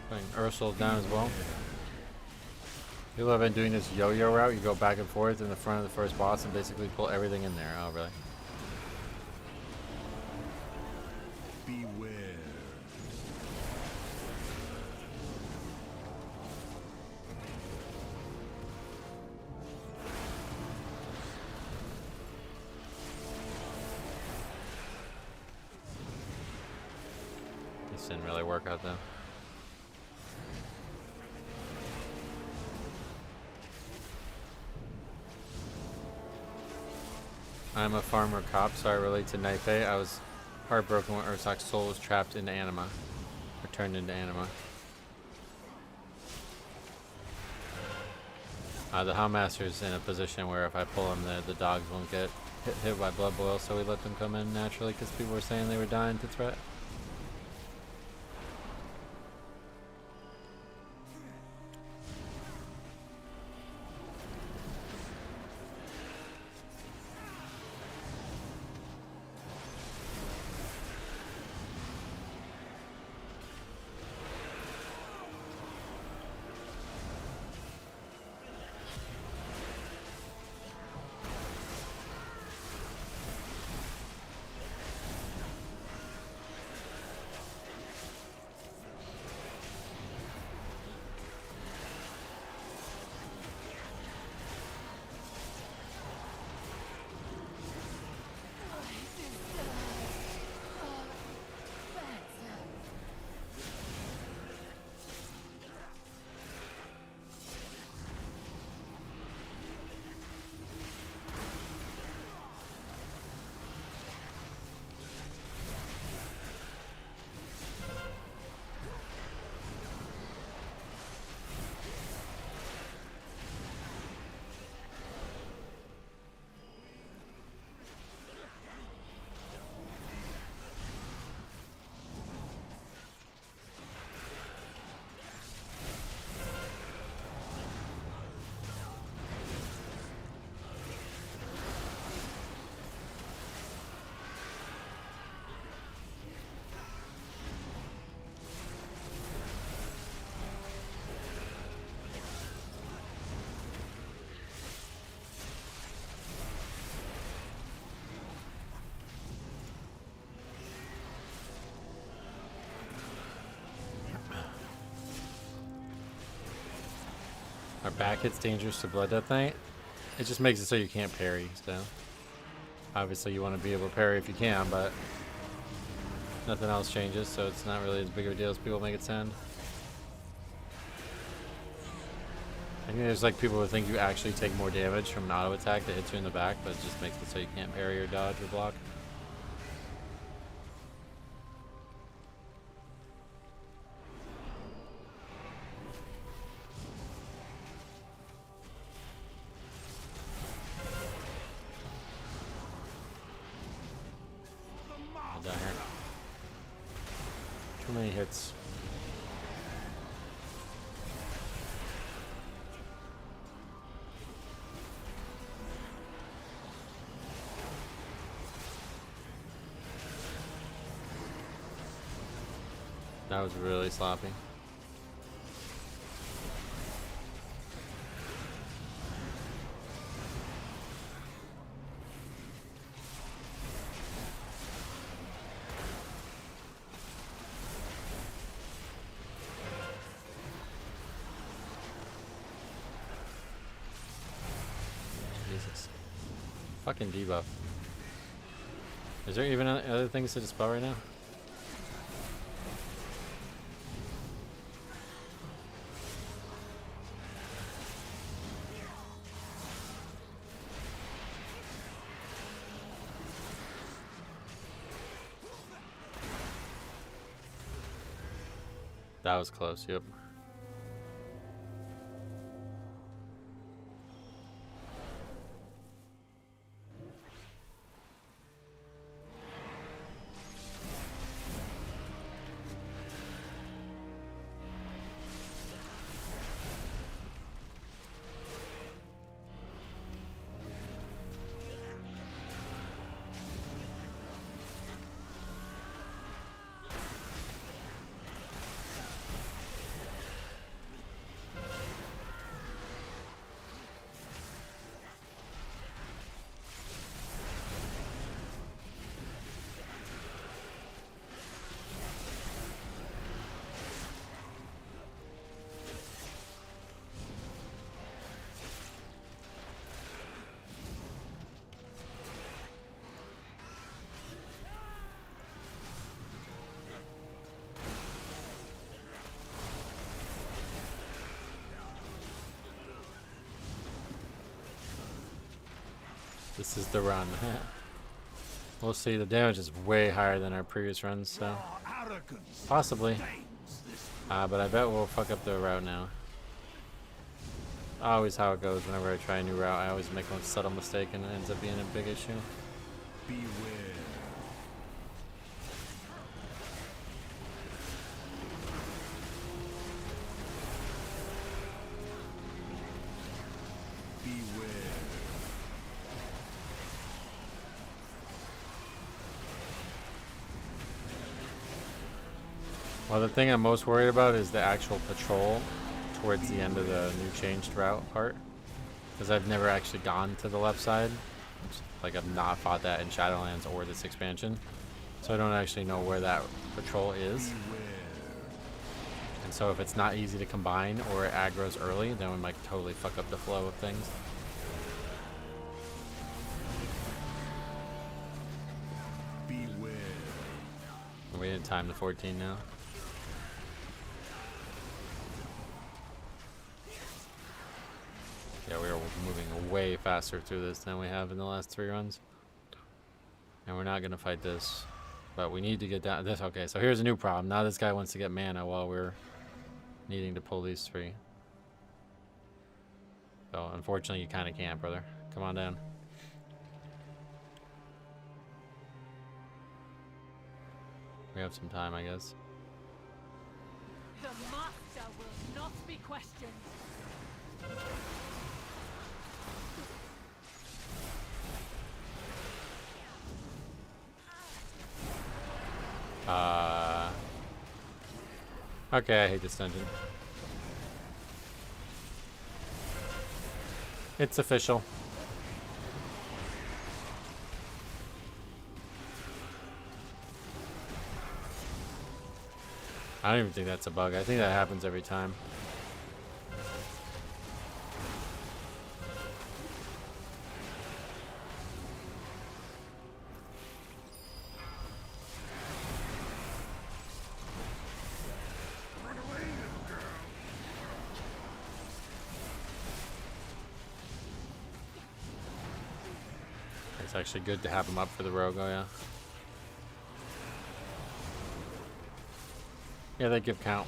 Putting Ursul's down as well. People have been doing this yo-yo route. You go back and forth in the front of the first boss and basically pull everything in there. Oh, really? Beware. This didn't really work out though. I'm a farmer cop, so I relate to Night Fae. I was heartbroken when Ursoc's soul was trapped into anima, or turned into anima. The Houndmaster's in a position where if I pull him, the dogs won't get hit by blood boil, so we let them come in naturally because people were saying they were dying to threat. Our back hits dangerous to Blood Death Knight. It just makes it so you can't parry, so. Obviously you want to be able to parry if you can, but nothing else changes, so it's not really as big of a deal as people make it sound. I think there's like people who think you actually take more damage from an auto attack that hits you in the back, but it just makes it so you can't parry or dodge or block. Down here. Too many hits. That was really sloppy. Jesus. Fucking debuff. Is there even other things to dispel right now? That was close, yep. This is the run. We'll see. The damage is way higher than our previous runs, so possibly. But I bet we'll fuck up the route now. Always how it goes whenever I try a new route. I always make one subtle mistake and it ends up being a big issue. Beware. Well, the thing I'm most worried about is the actual patrol towards the end of the new changed route part. Because I've never actually gone to the left side. Like, I've not fought that in Shadowlands or this expansion. So I don't actually know where that patrol is. And so if it's not easy to combine or it aggroes early, then we might totally fuck up the flow of things. Beware. We didn't time the 14 now. Yeah, we are moving way faster through this than we have in the last 3 runs. And we're not going to fight this. But we need to get down this. Okay, so here's a new problem. Now this guy wants to get mana while we're needing to pull these 3. So unfortunately you kind of can't, brother. Come on down. We have some time, I guess. The master will not be questioned. Okay, I hate this dungeon. It's official. I don't even think that's a bug. I think that happens every time. It's actually good to have him up for the rogue, oh yeah. Yeah, they give count.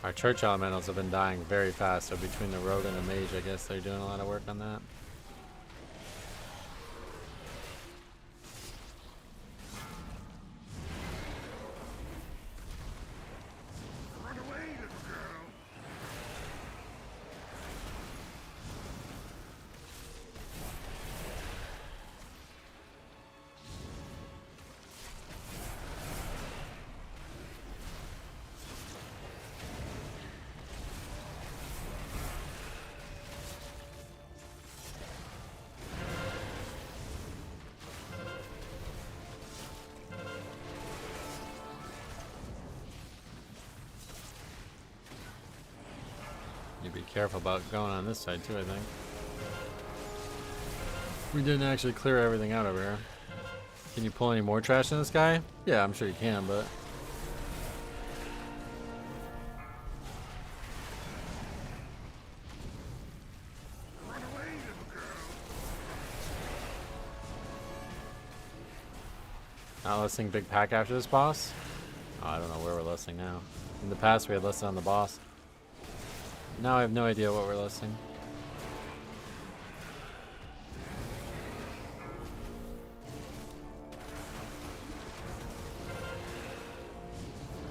Our church elementals have been dying very fast, so between the rogue and the mage, I guess they're doing a lot of work on that. Run away, little girl. You be careful about going on this side too, I think. We didn't actually clear everything out over here. Can you pull any more trash in this guy? Yeah, I'm sure you can, but... Run away, little girl. Not listing big pack after this boss? Oh, I don't know where we're listing now. In the past we had listed on the boss. Now I have no idea what we're listing.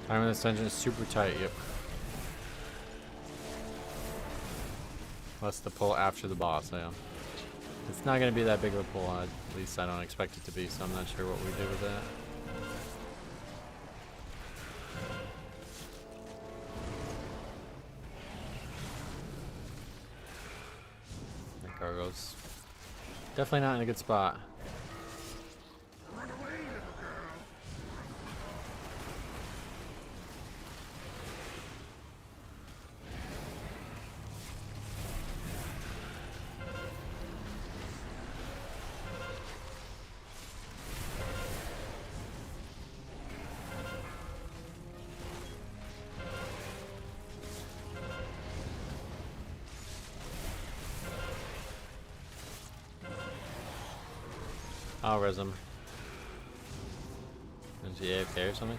Time in this dungeon is super tight, yep. Less the pull after the boss, yeah. It's not going to be that big of a pull, at least I don't expect it to be, so I'm not sure what we do with that. That Gargoyle's definitely not in a good spot. Run away, little girl. I'll res him. Is he AFK or something?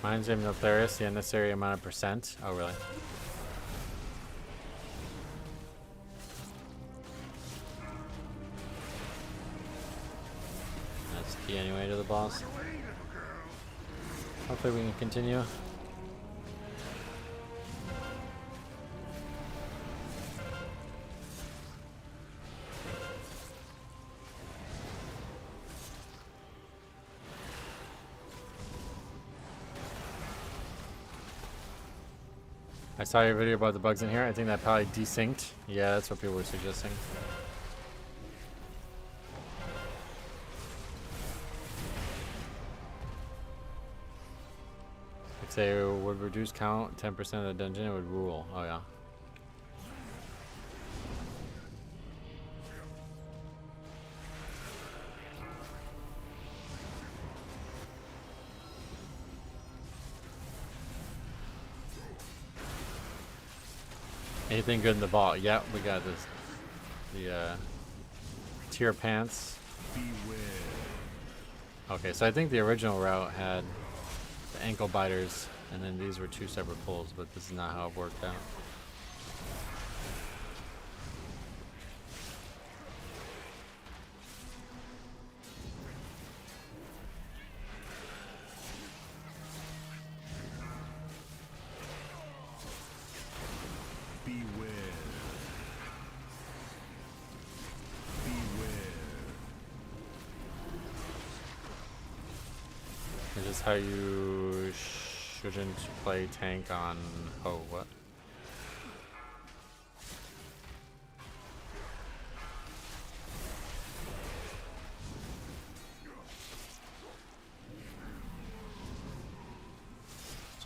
Mine's him Noclarius, the unnecessary amount of percent. Oh, really? That's key anyway to the boss. Hopefully we can continue. I saw your video about the bugs in here. I think that probably desynced. Yeah, that's what people were suggesting. I'd say it would reduce count 10% of the dungeon. It would rule. Oh yeah. Anything good in the vault? Yeah, we got this. The tier pants. Beware. Okay, so I think the original route had the ankle biters, and then these were two separate pulls, but this is not how it worked out. This is how you shouldn't play tank on... Oh, what?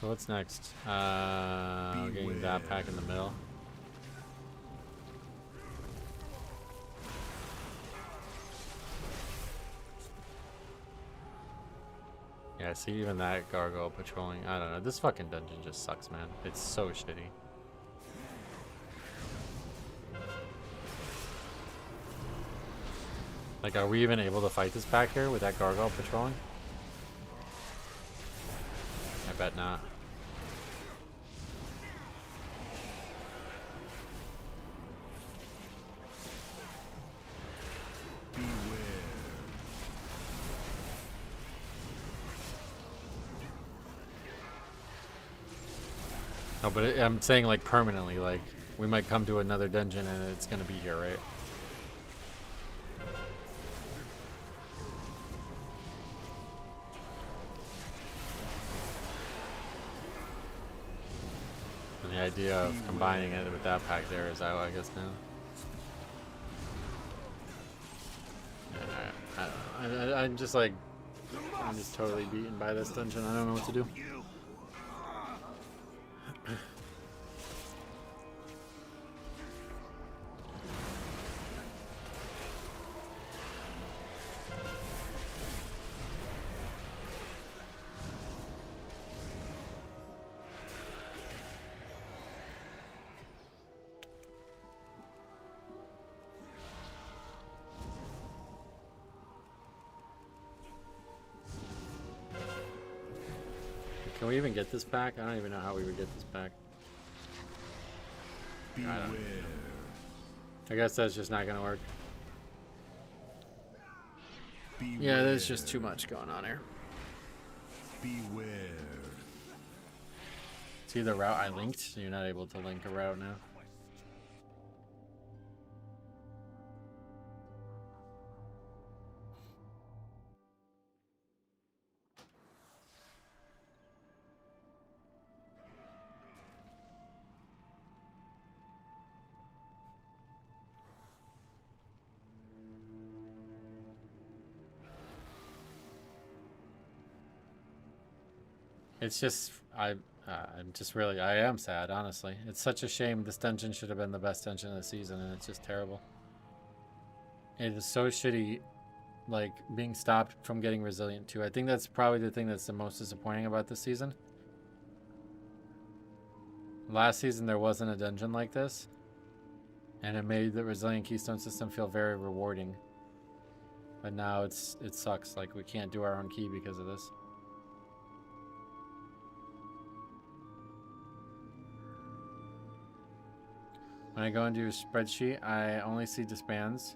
So what's next? Getting that pack in the middle. Yeah, see, even that gargoyle patrolling. I don't know. This fucking dungeon just sucks, man. It's so shitty. Like, are we even able to fight this pack here with that gargoyle patrolling? I bet not. No, but I'm saying like permanently, like we might come to another dungeon and it's gonna be here, right? And the idea of combining it with that pack there is out, I guess, now. Yeah, I don't know. I'm just like, I'm just totally beaten by this dungeon. I don't know what to do. Can we even get this pack? I don't even know how we would get this pack. I guess that's just not gonna work. Yeah, there's just too much going on here. Beware. See the route I linked? So you're not able to link a route now. It's just, I'm just really, I am sad, honestly. It's such a shame. This dungeon should have been the best dungeon of the season, and it's just terrible. It is so shitty, like, being stopped from getting Resilient too. I think that's probably the thing that's the most disappointing about this season. Last season, there wasn't a dungeon like this, and it made the Resilient Keystone system feel very rewarding. But now it sucks. Like, we can't do our own key because of this. When I go into your spreadsheet, I only see disbands.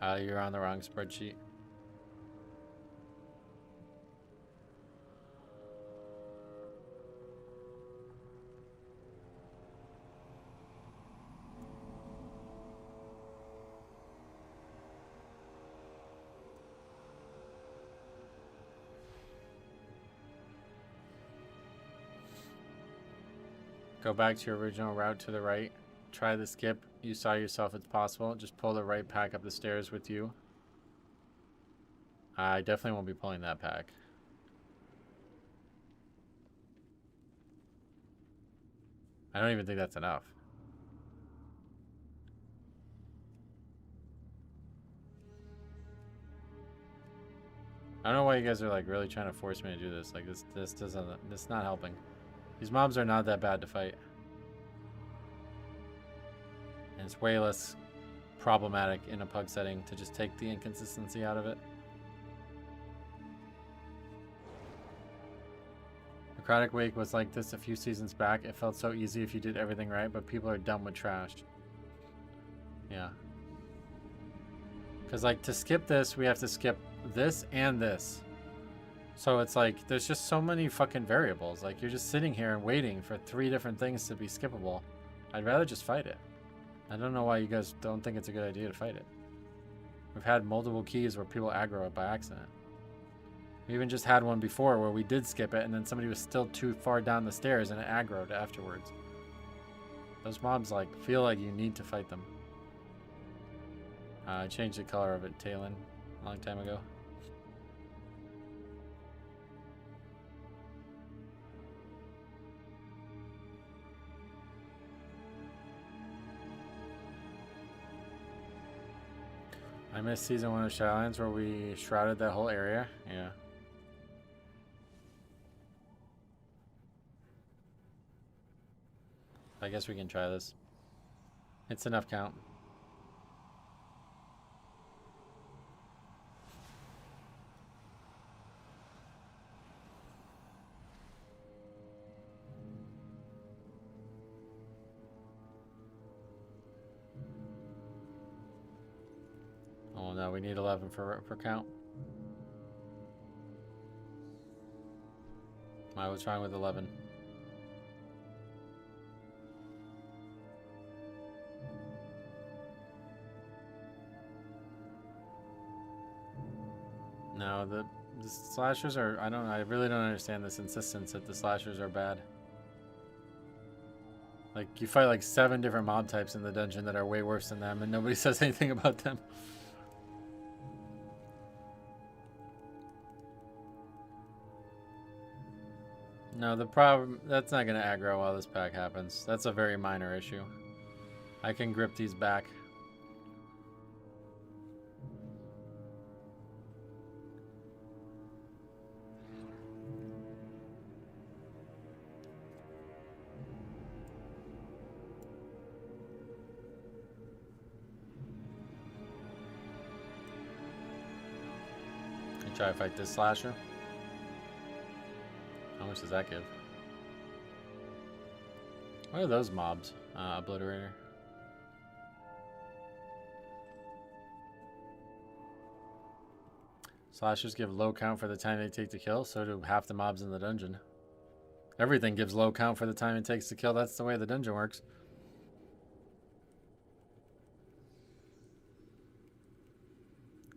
You're on the wrong spreadsheet. Go back to your original route to the right. Try the skip. You saw yourself it's possible. Just pull the right pack up the stairs with you. I definitely won't be pulling that pack. I don't even think that's enough. I don't know why you guys are like really trying to force me to do this. Like this is not helping. These mobs are not that bad to fight. And it's way less problematic in a pug setting to just take the inconsistency out of it. Necrotic Wake was like this a few seasons back. It felt so easy if you did everything right, but people are dumb with trash. Yeah. Because like to skip this, we have to skip this and this. So it's like, there's just so many fucking variables. Like, you're just sitting here and waiting for 3 different things to be skippable. I'd rather just fight it. I don't know why you guys don't think it's a good idea to fight it. We've had multiple keys where people aggro it by accident. We even just had one before where we did skip it and then somebody was still too far down the stairs and it aggroed afterwards. Those mobs, like, feel like you need to fight them. I changed the color of it, Talon, a long time ago. I missed season 1 of Shadowlands where we shrouded that whole area. Yeah. I guess we can try this. It's enough count. Oh no, we need 11 for count. I was trying with 11. No, the slashers are, I don't know, I really don't understand this insistence that the slashers are bad. Like, you fight like 7 different mob types in the dungeon that are way worse than them, and nobody says anything about them. No, the problem, that's not going to aggro while this pack happens. That's a very minor issue. I can grip these back. Try to fight this slasher. How much does that give? What are those mobs? Obliterator. Slashers give low count for the time they take to kill, so do half the mobs in the dungeon. Everything gives low count for the time it takes to kill. That's the way the dungeon works.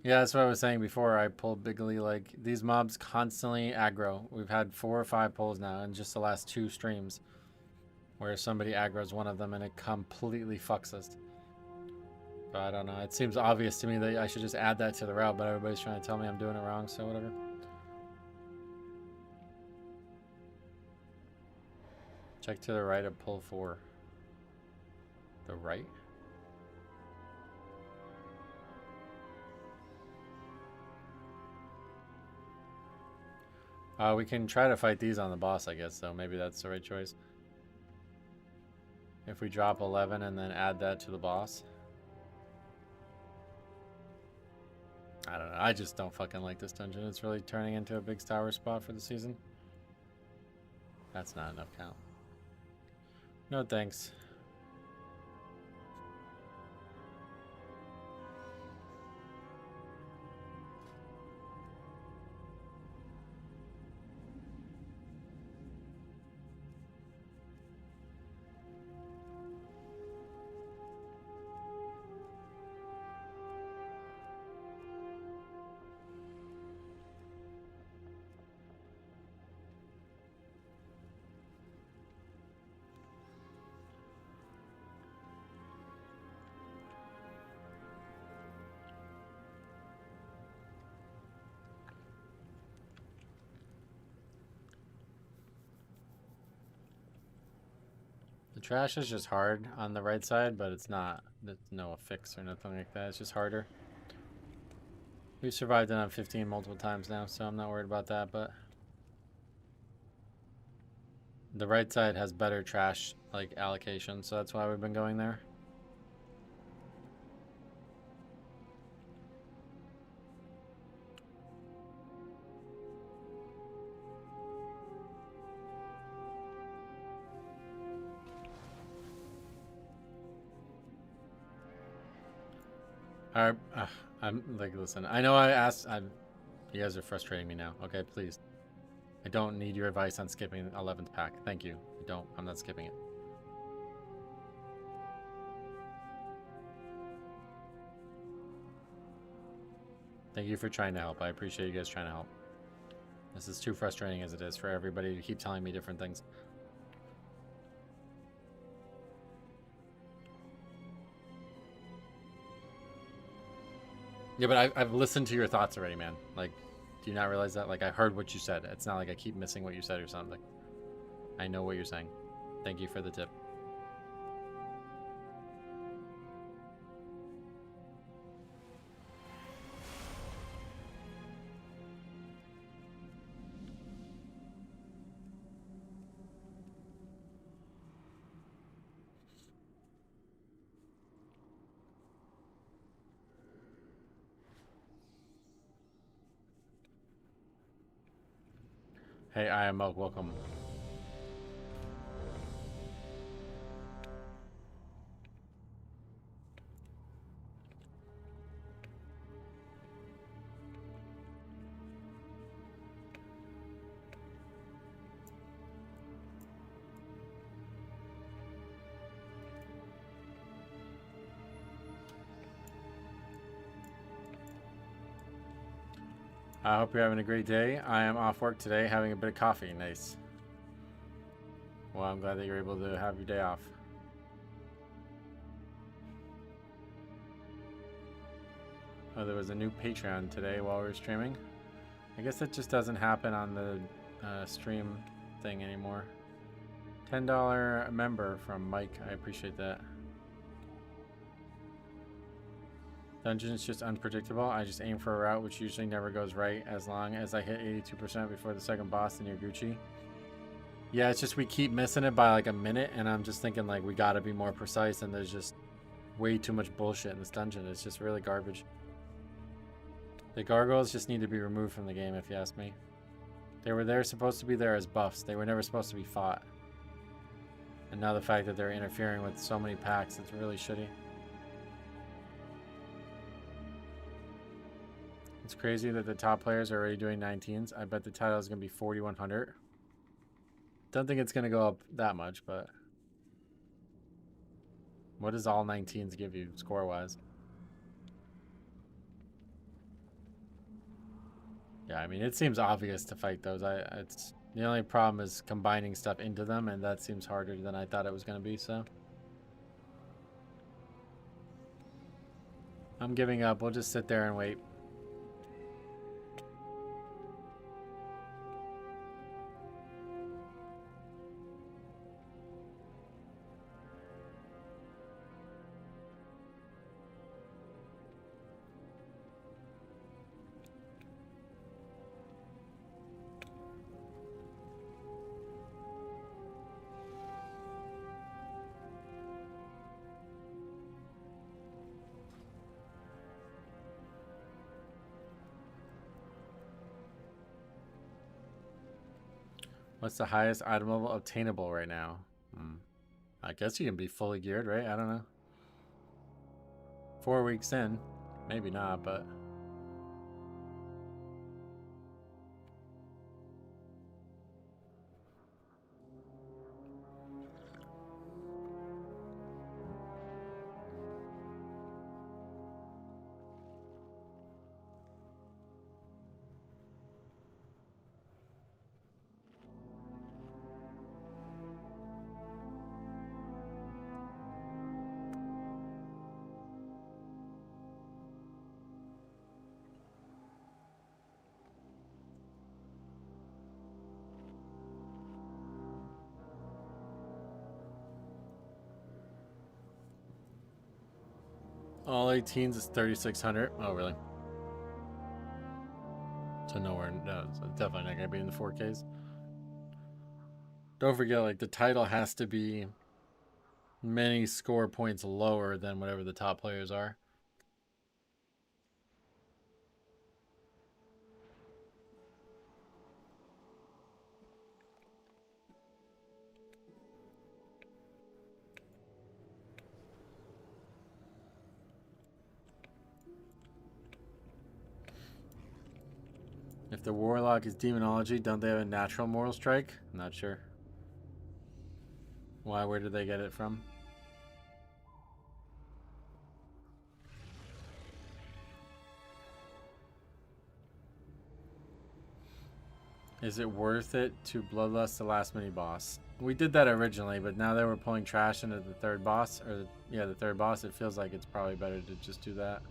Yeah, that's what I was saying before. I pulled Bigly. Like, these mobs constantly aggro. We've had 4 or 5 pulls now in just the last 2 streams where somebody aggroes one of them and it completely fucks us. But I don't know. It seems obvious to me that I should just add that to the route, but everybody's trying to tell me I'm doing it wrong, so whatever. Check to the right of pull 4. The right? We can try to fight these on the boss, I guess, so maybe that's the right choice. If we drop 11 and then add that to the boss. I don't know. I just don't fucking like this dungeon. It's really turning into a big tower spot for the season. That's not enough count. No thanks. Trash is just hard on the right side, but it's not. There's no fix or nothing like that. It's just harder. We've survived it on 15 multiple times now, so I'm not worried about that, but the right side has better trash like allocation, so that's why we've been going there. Alright, I'm like, listen, I know I asked, you guys are frustrating me now. Okay, please. I don't need your advice on skipping 11th pack. Thank you. I'm not skipping it. Thank you for trying to help. I appreciate you guys trying to help. This is too frustrating as it is for everybody to keep telling me different things. Yeah, but I've listened to your thoughts already, man. Like, do you not realize that? Like, I heard what you said. It's not like I keep missing what you said or something. I know what you're saying. Thank you for the tip. Hey, I am Milk. Welcome. I hope you're having a great day. I am off work today, having a bit of coffee. Nice. Well, I'm glad that you're able to have your day off. Oh, there was a new Patreon today while we were streaming. I guess that just doesn't happen on the stream thing anymore. $10 member from Mike. I appreciate that. Dungeon is just unpredictable. I just aim for a route which usually never goes right as long as I hit 82% before the second boss and you're Gucci. Yeah, it's just we keep missing it by like a minute and I'm just thinking like we gotta be more precise and there's just way too much bullshit in this dungeon. It's just really garbage. The gargoyles just need to be removed from the game if you ask me. They're supposed to be there as buffs. They were never supposed to be fought. And now the fact that they're interfering with so many packs, it's really shitty. It's crazy that the top players are already doing 19s. I bet the title is going to be 4,100. Don't think it's going to go up that much, but... What does all 19s give you, score-wise? Yeah, I mean, it seems obvious to fight those. It's the only problem is combining stuff into them, and that seems harder than I thought it was going to be, so... I'm giving up. We'll just sit there and wait. What's the highest item level obtainable right now? I guess you can be fully geared, right? I don't know. 4 weeks in. Maybe not, but... All 18s is 3,600. Oh, really? So nowhere. No, it's definitely not gonna be in the 4Ks. Don't forget, like the title has to be many score points lower than whatever the top players are. If the warlock is demonology, don't they have a natural moral strike? Not sure. Why? Where did they get it from? Is it worth it to bloodlust the last mini boss? We did that originally, but now that we're pulling trash into the third boss, or the third boss, it feels like it's probably better to just do that.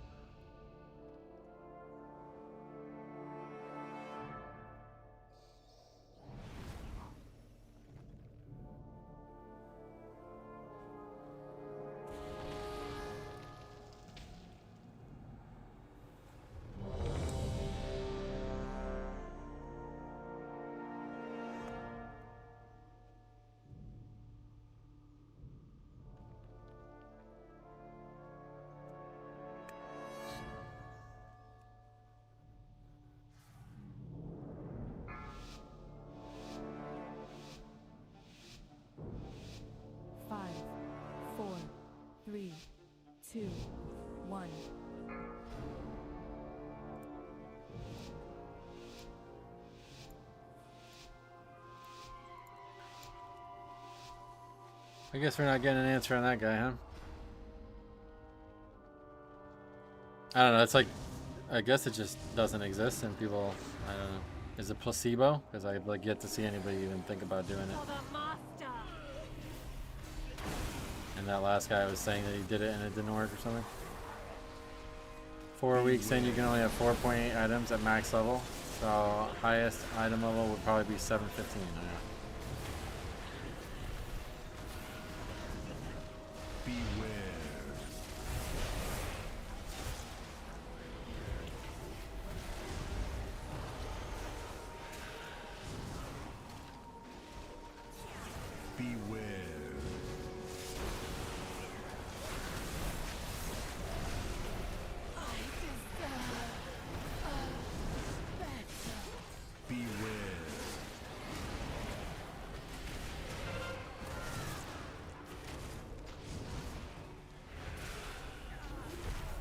2, 1. I guess we're not getting an answer on that guy, huh? I don't know. It's like, I guess it just doesn't exist, and people, I don't know. Is it placebo? Because I've like yet to see anybody even think about doing it. For the master. And that last guy was saying that he did it and it didn't work or something. 4 weeks in, you can only have 4.8 items at max level. So highest item level would probably be 715. Yeah.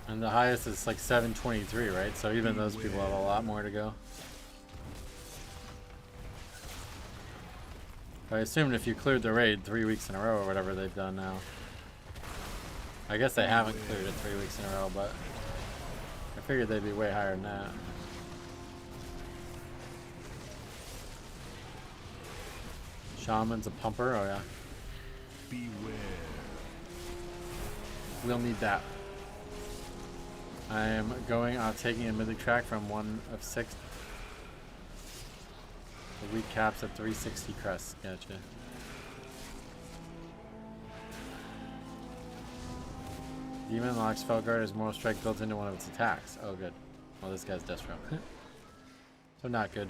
And the highest is like 723, right? So even those people have a lot more to go. I assumed if you cleared the raid 3 weeks in a row or whatever they've done now. I guess they haven't cleared it 3 weeks in a row, but I figured they'd be way higher than that. Shaman's a pumper, oh yeah. Beware. We'll need that. I am taking a mythic track from 1 of 6. The week caps at 360 crests. Gotcha. Demon locks Felguard as moral strike built into one of its attacks. Oh, good. Well, this guy's Destro. So not good.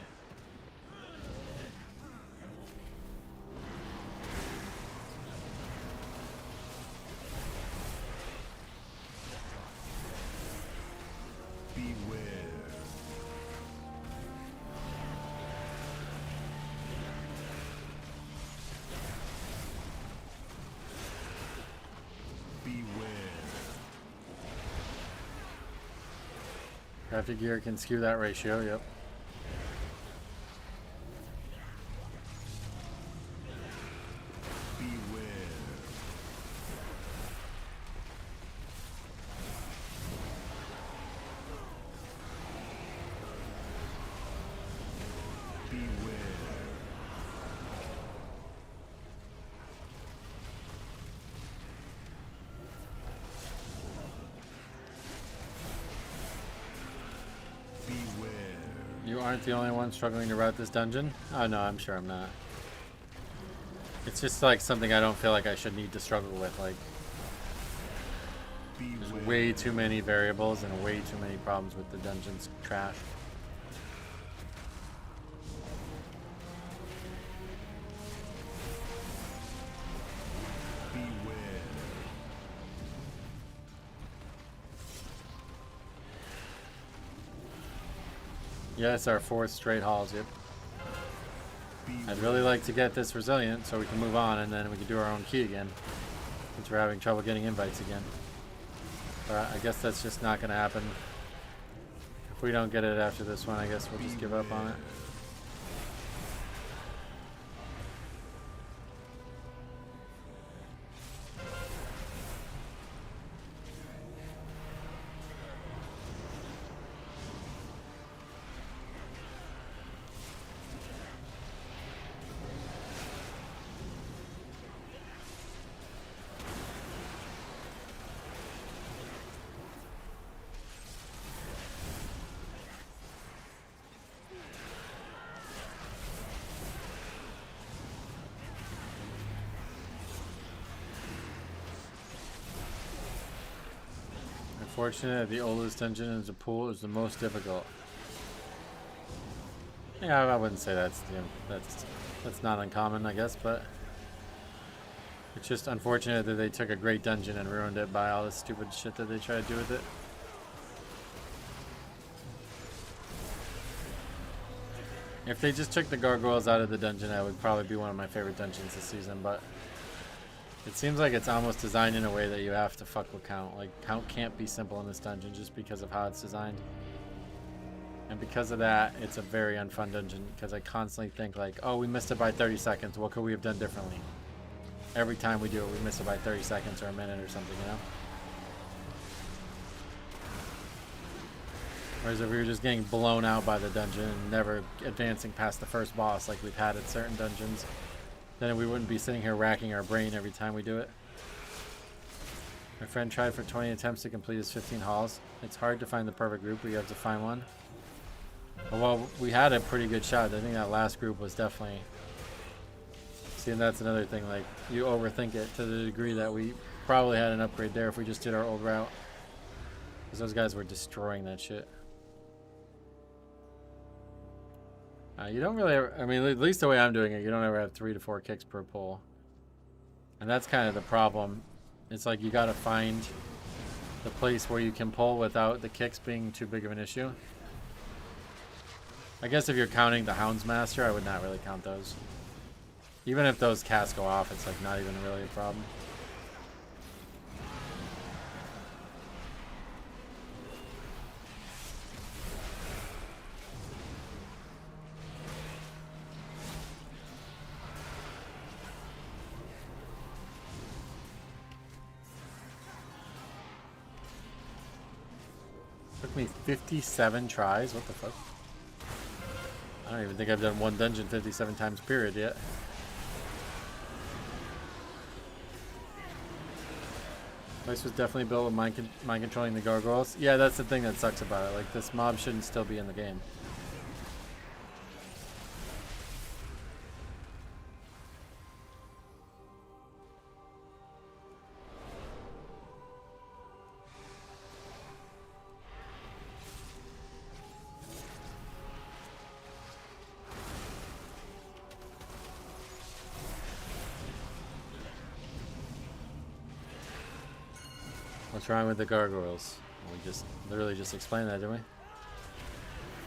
Crafted gear can skew that ratio, yep. Beware. Beware. You aren't the only one struggling to route this dungeon? Oh no, I'm sure I'm not. It's just like something I don't feel like I should need to struggle with. Like, there's way too many variables and way too many problems with the dungeon's trash. Yes, our 4th straight hauls, yep. I'd really like to get this resilient so we can move on and then we can do our own key again. Since we're having trouble getting invites again. But I guess that's just not going to happen. If we don't get it after this one, I guess we'll just give up on it. Unfortunate, the oldest dungeon in the pool is the most difficult. Yeah, I wouldn't say that's not uncommon, I guess, but it's just unfortunate that they took a great dungeon and ruined it by all this stupid shit that they try to do with it. If they just took the gargoyles out of the dungeon, that would probably be one of my favorite dungeons this season, but It seems like it's almost designed in a way that you have to fuck with count. Like, count can't be simple in this dungeon just because of how it's designed. And because of that, it's a very unfun dungeon because I constantly think like, oh, we missed it by 30 seconds. What could we have done differently? Every time we do it, we miss it by 30 seconds or a minute or something, you know? Whereas if we were just getting blown out by the dungeon and never advancing past the first boss like we've had at certain dungeons, then we wouldn't be sitting here racking our brain every time we do it. My friend tried for 20 attempts to complete his 15 hauls. It's hard to find the perfect group, but you have to find one. Well, we had a pretty good shot. I think that last group was definitely... See, and that's another thing. Like, you overthink it to the degree that we probably had an upgrade there if we just did our old route. Because those guys were destroying that shit. You don't really ever... I mean, at least the way I'm doing it, you don't ever have 3 to 4 kicks per pull. And that's kind of the problem. It's like you gotta find the place where you can pull without the kicks being too big of an issue. I guess if you're counting the Hound's Master, I would not really count those. Even if those casts go off, it's like not even really a problem. Took me 57 tries. What the fuck? I don't even think I've done one dungeon 57 times period yet. Place was definitely built with mind controlling the gargoyles. Yeah, that's the thing that sucks about it. Like, this mob shouldn't still be in the game. What's wrong with the gargoyles? We just literally just explained that, didn't we?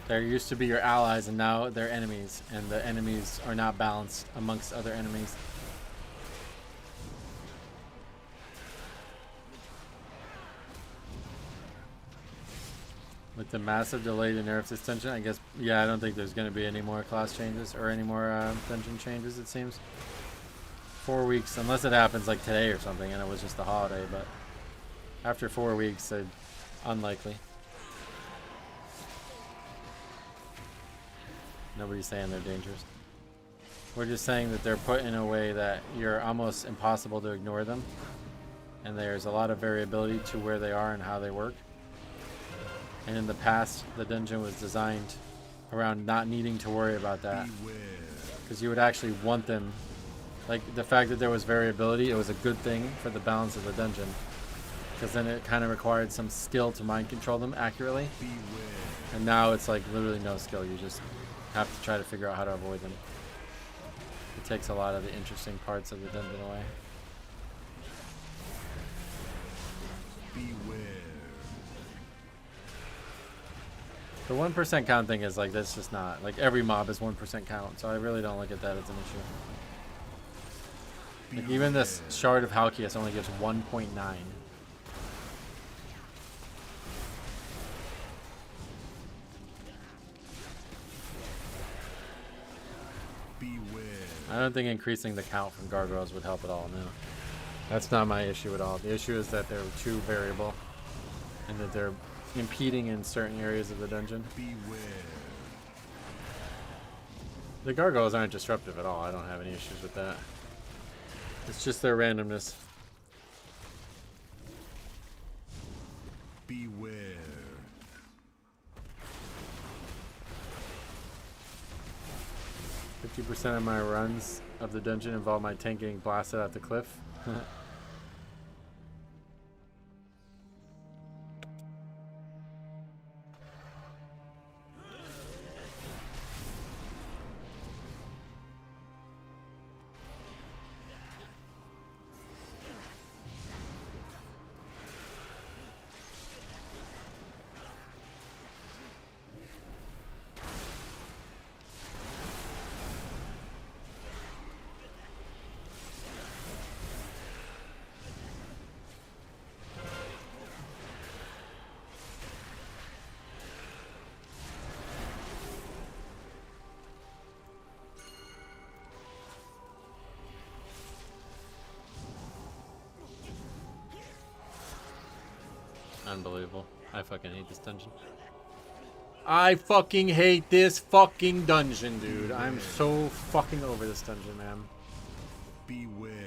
There used to be your allies and now they're enemies, and the enemies are not balanced amongst other enemies. With the massive delay to nerf this dungeon, I guess, yeah, I don't think there's going to be any more class changes or any more dungeon changes, it seems. 4 weeks, unless it happens like today or something and it was just a holiday, but after 4 weeks, unlikely. Nobody's saying they're dangerous. We're just saying that they're put in a way that you're almost impossible to ignore them. And there's a lot of variability to where they are and how they work. And in the past, the dungeon was designed around not needing to worry about that. Because you would actually want them. Like, the fact that there was variability, it was a good thing for the balance of the dungeon. Because then it kind of required some skill to mind control them accurately. And now it's like literally no skill. You just have to try to figure out how to avoid them. It takes a lot of the interesting parts of the dungeon away. The 1% count thing is like, that's just not, like every mob is 1% count, so I really don't look at that as an issue. Like, even this Shard of Halkias only gives 1.9. I don't think increasing the count from gargoyles would help at all, no. That's not my issue at all. The issue is that they're too variable and that they're impeding in certain areas of the dungeon. The gargoyles aren't disruptive at all. I don't have any issues with that. It's just their randomness. Beware. 50% of my runs of the dungeon involve my tank getting blasted off the cliff. Unbelievable. I fucking hate this dungeon. I fucking hate this fucking dungeon, dude. I'm so fucking over this dungeon, man. Beware.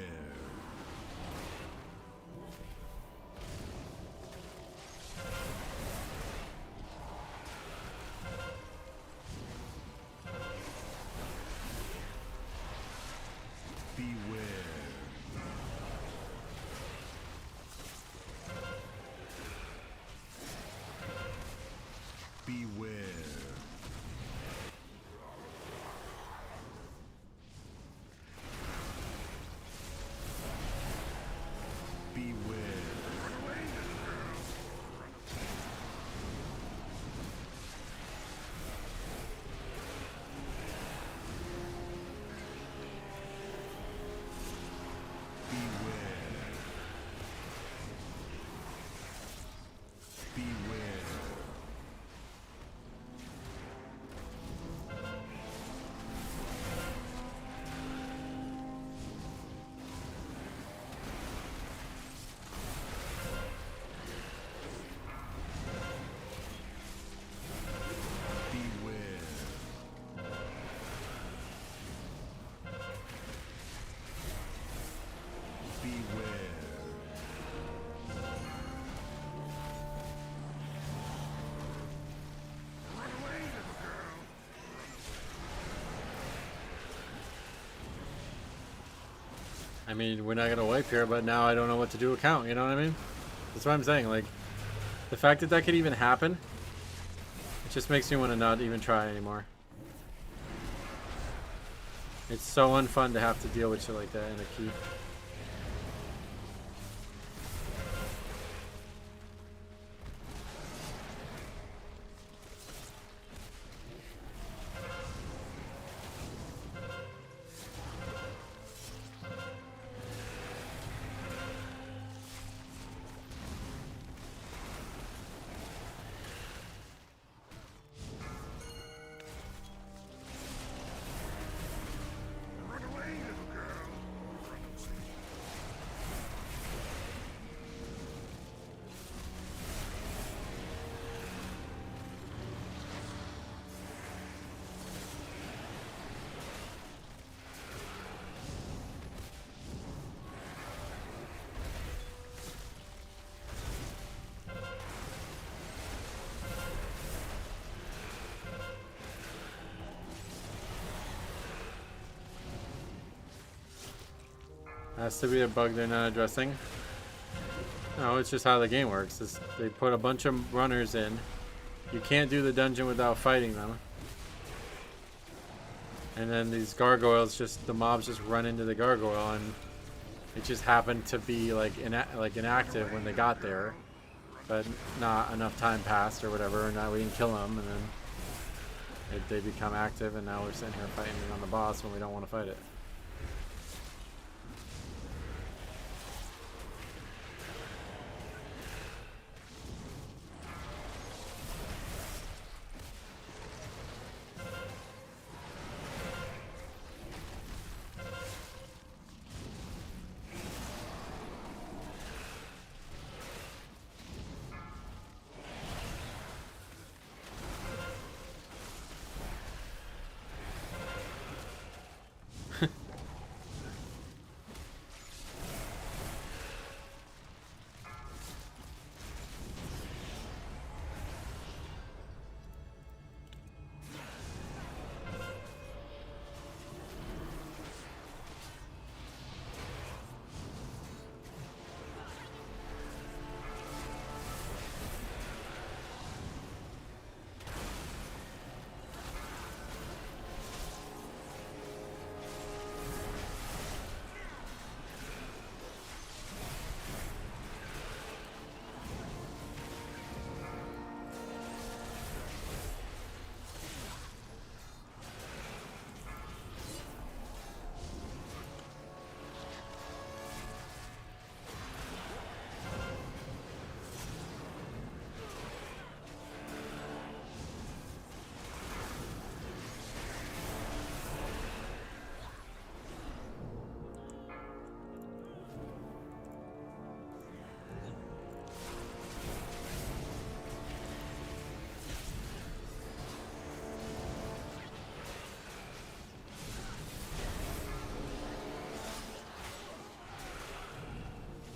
I mean, we're not gonna wipe here, but now I don't know what to do with count, you know what I mean? That's what I'm saying, like, the fact that that could even happen, it just makes me want to not even try anymore. It's so unfun to have to deal with shit like that in a queue. Has to be a bug they're not addressing. No, it's just how the game works. They put a bunch of runners in. You can't do the dungeon without fighting them. And then these gargoyles the mobs just run into the gargoyle, and it just happened to be like inactive when they got there. But not enough time passed or whatever, and now we can kill them, and then they become active, and now we're sitting here fighting on the boss when we don't want to fight it.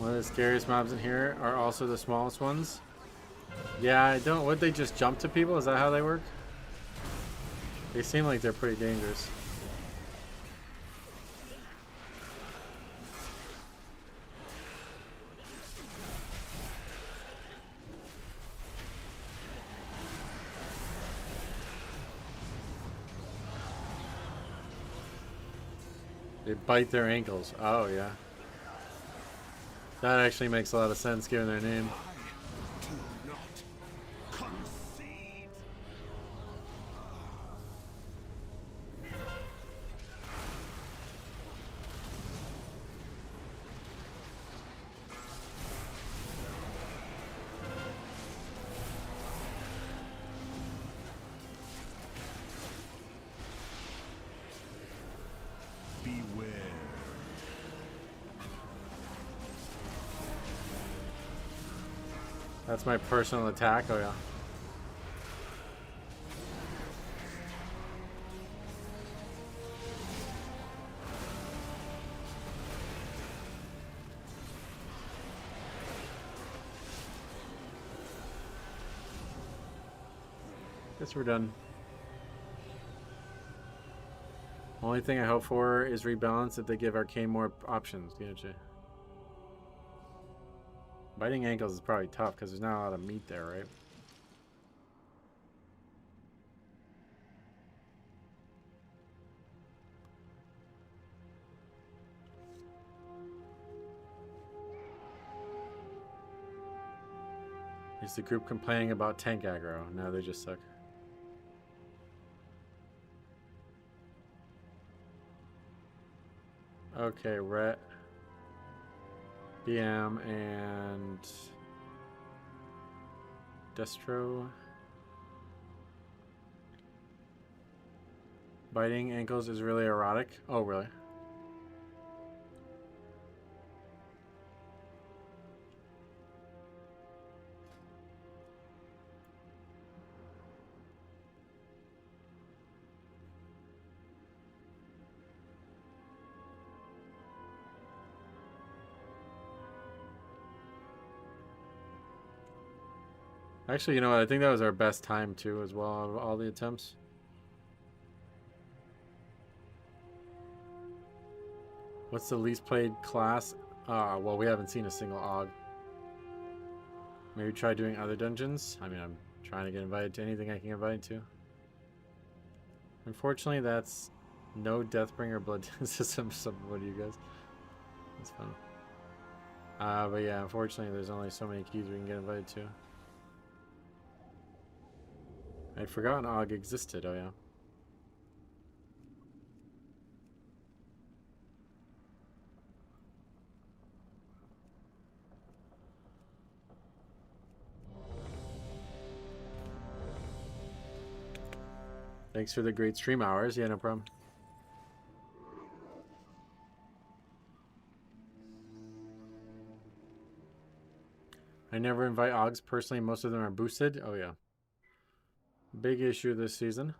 One of the scariest mobs in here are also the smallest ones. Yeah, I don't. Would they just jump to people? Is that how they work? They seem like they're pretty dangerous. They bite their ankles. Oh, yeah. That actually makes a lot of sense given their name. That's my personal attack. Oh, yeah. Guess we're done. Only thing I hope for is rebalance if they give Arcane more options. Gotcha. Biting ankles is probably tough because there's not a lot of meat there, right? Is the group complaining about tank aggro? No, they just suck. Okay, Rhett, BM, and Destro. Biting ankles is really erotic. Oh, really? Actually, you know what? I think that was our best time too, as well, out of all the attempts. What's the least played class? Well, we haven't seen a single AUG. Maybe try doing other dungeons. I mean, I'm trying to get invited to anything I can get invited to. Unfortunately, that's no Deathbringer blood system. What do you guys? That's fun. But yeah, unfortunately, there's only so many keys we can get invited to. I'd forgotten AUG existed. Oh yeah. Thanks for the great stream hours. Yeah, no problem. I never invite AUGs personally. Most of them are boosted. Oh yeah. Big issue this season.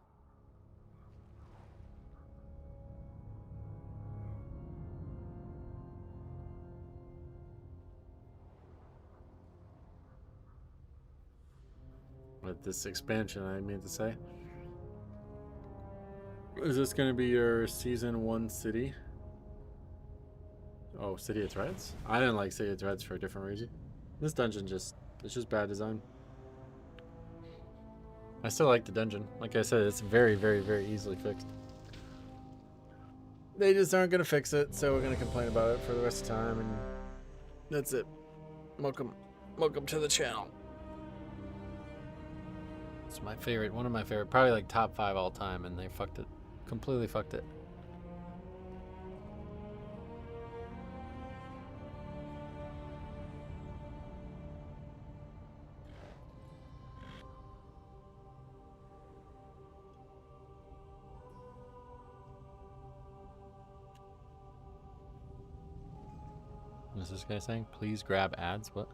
With this expansion, I mean to say. Is this going to be your season 1 city? Oh, City of Threats? I didn't like City of Threats for a different reason. This dungeon it's just bad design. I still like the dungeon. Like I said, it's very, very, very easily fixed. They just aren't going to fix it, so we're going to complain about it for the rest of the time, and that's it. Welcome to the channel. It's my favorite, one of my favorite, probably like top 5 all time, and they fucked it. Completely fucked it. What is this guy saying? Please grab ads? What?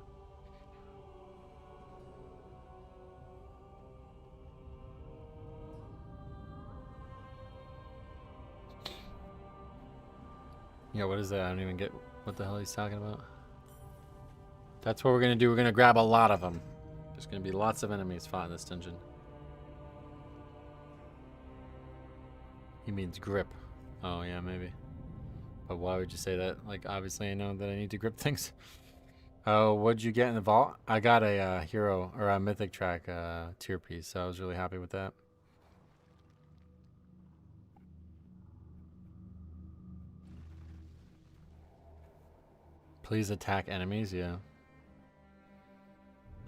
Yeah, what is that? I don't even get what the hell he's talking about. That's what we're gonna do. We're gonna grab a lot of them. There's gonna be lots of enemies fought in this dungeon. He means grip. Oh yeah, maybe. But why would you say that? Like, obviously I know that I need to grip things. Oh, what'd you get in the vault? I got a hero, or a mythic track tier piece, so I was really happy with that. Please attack enemies, yeah.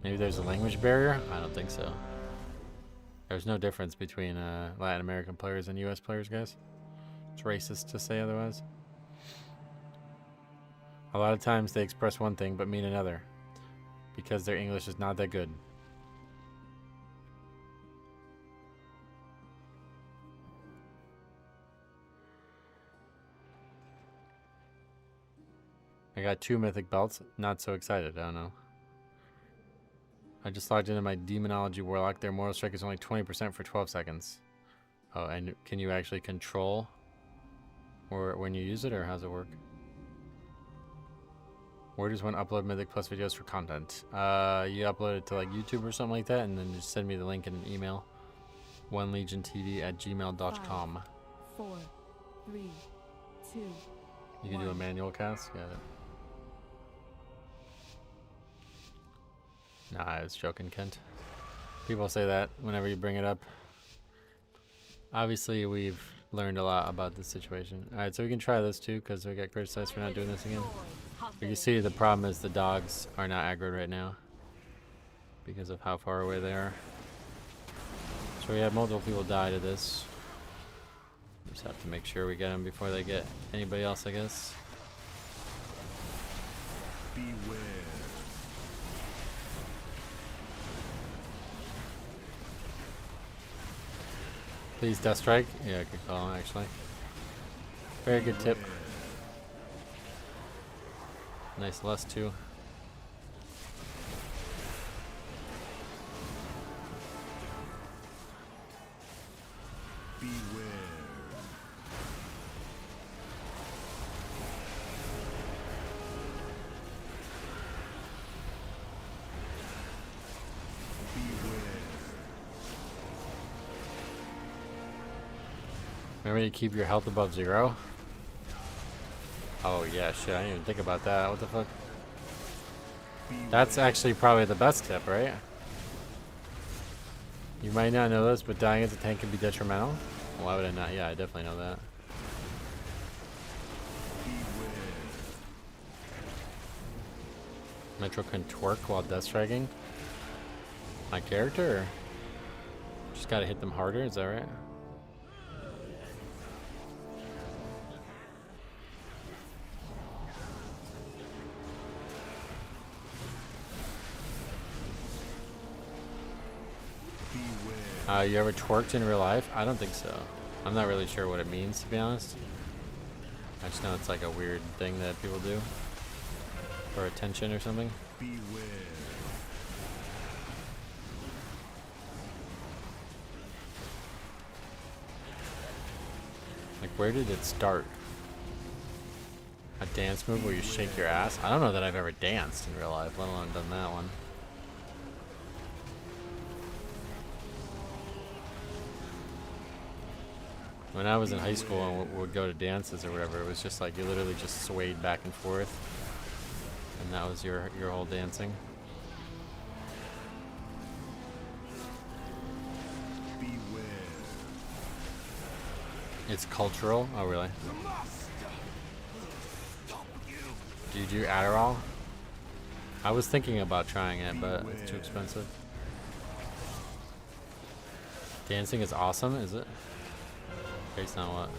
Maybe there's a language barrier? I don't think so. There's no difference between Latin American players and US players, guys. It's racist to say otherwise. A lot of times they express one thing but mean another, because their English is not that good. I got 2 mythic belts. Not so excited, I don't know. I just logged into my Demonology Warlock. Their Mortal Strike is only 20% for 12 seconds. Oh, and can you actually control or when you use it, or how's it work? Where does one upload Mythic Plus videos for content? You upload it to like YouTube or something like that, and then just send me the link in an email. onelegiontv@gmail.com. 5, 4, 3, 2. You can do a manual cast? Got it. Nah, I was joking, Kent. People say that whenever you bring it up. Obviously, we've learned a lot about this situation. Alright, so we can try this too, because we got criticized for not doing this again. You can see the problem is the dogs are not aggroed right now because of how far away they are. So we had multiple people die to this. Just have to make sure we get them before they get anybody else, I guess. Beware. Please Death Strike. Yeah, good call, actually. Very good tip. Nice lust too. Beware. Remember to keep your health above 0. Oh yeah, shit, I didn't even think about that. What the fuck? That's actually probably the best tip, right? You might not know this, but dying as a tank can be detrimental. Why would I not? Yeah, I definitely know that. Metro can twerk while death striking? My character? Or just gotta hit them harder, is that right? You ever twerked in real life? I don't think so. I'm not really sure what it means, to be honest. I just know it's like a weird thing that people do for attention or something. Beware. Like, where did it start? A dance move where you shake your ass? I don't know that I've ever danced in real life, let alone done that one. When I was in high school and would go to dances or whatever, it was just like you literally just swayed back and forth, and that was your whole dancing. Beware. It's cultural. Oh really? Do you do Adderall? I was thinking about trying it, but it's too expensive. Dancing is awesome, is it? Based on what?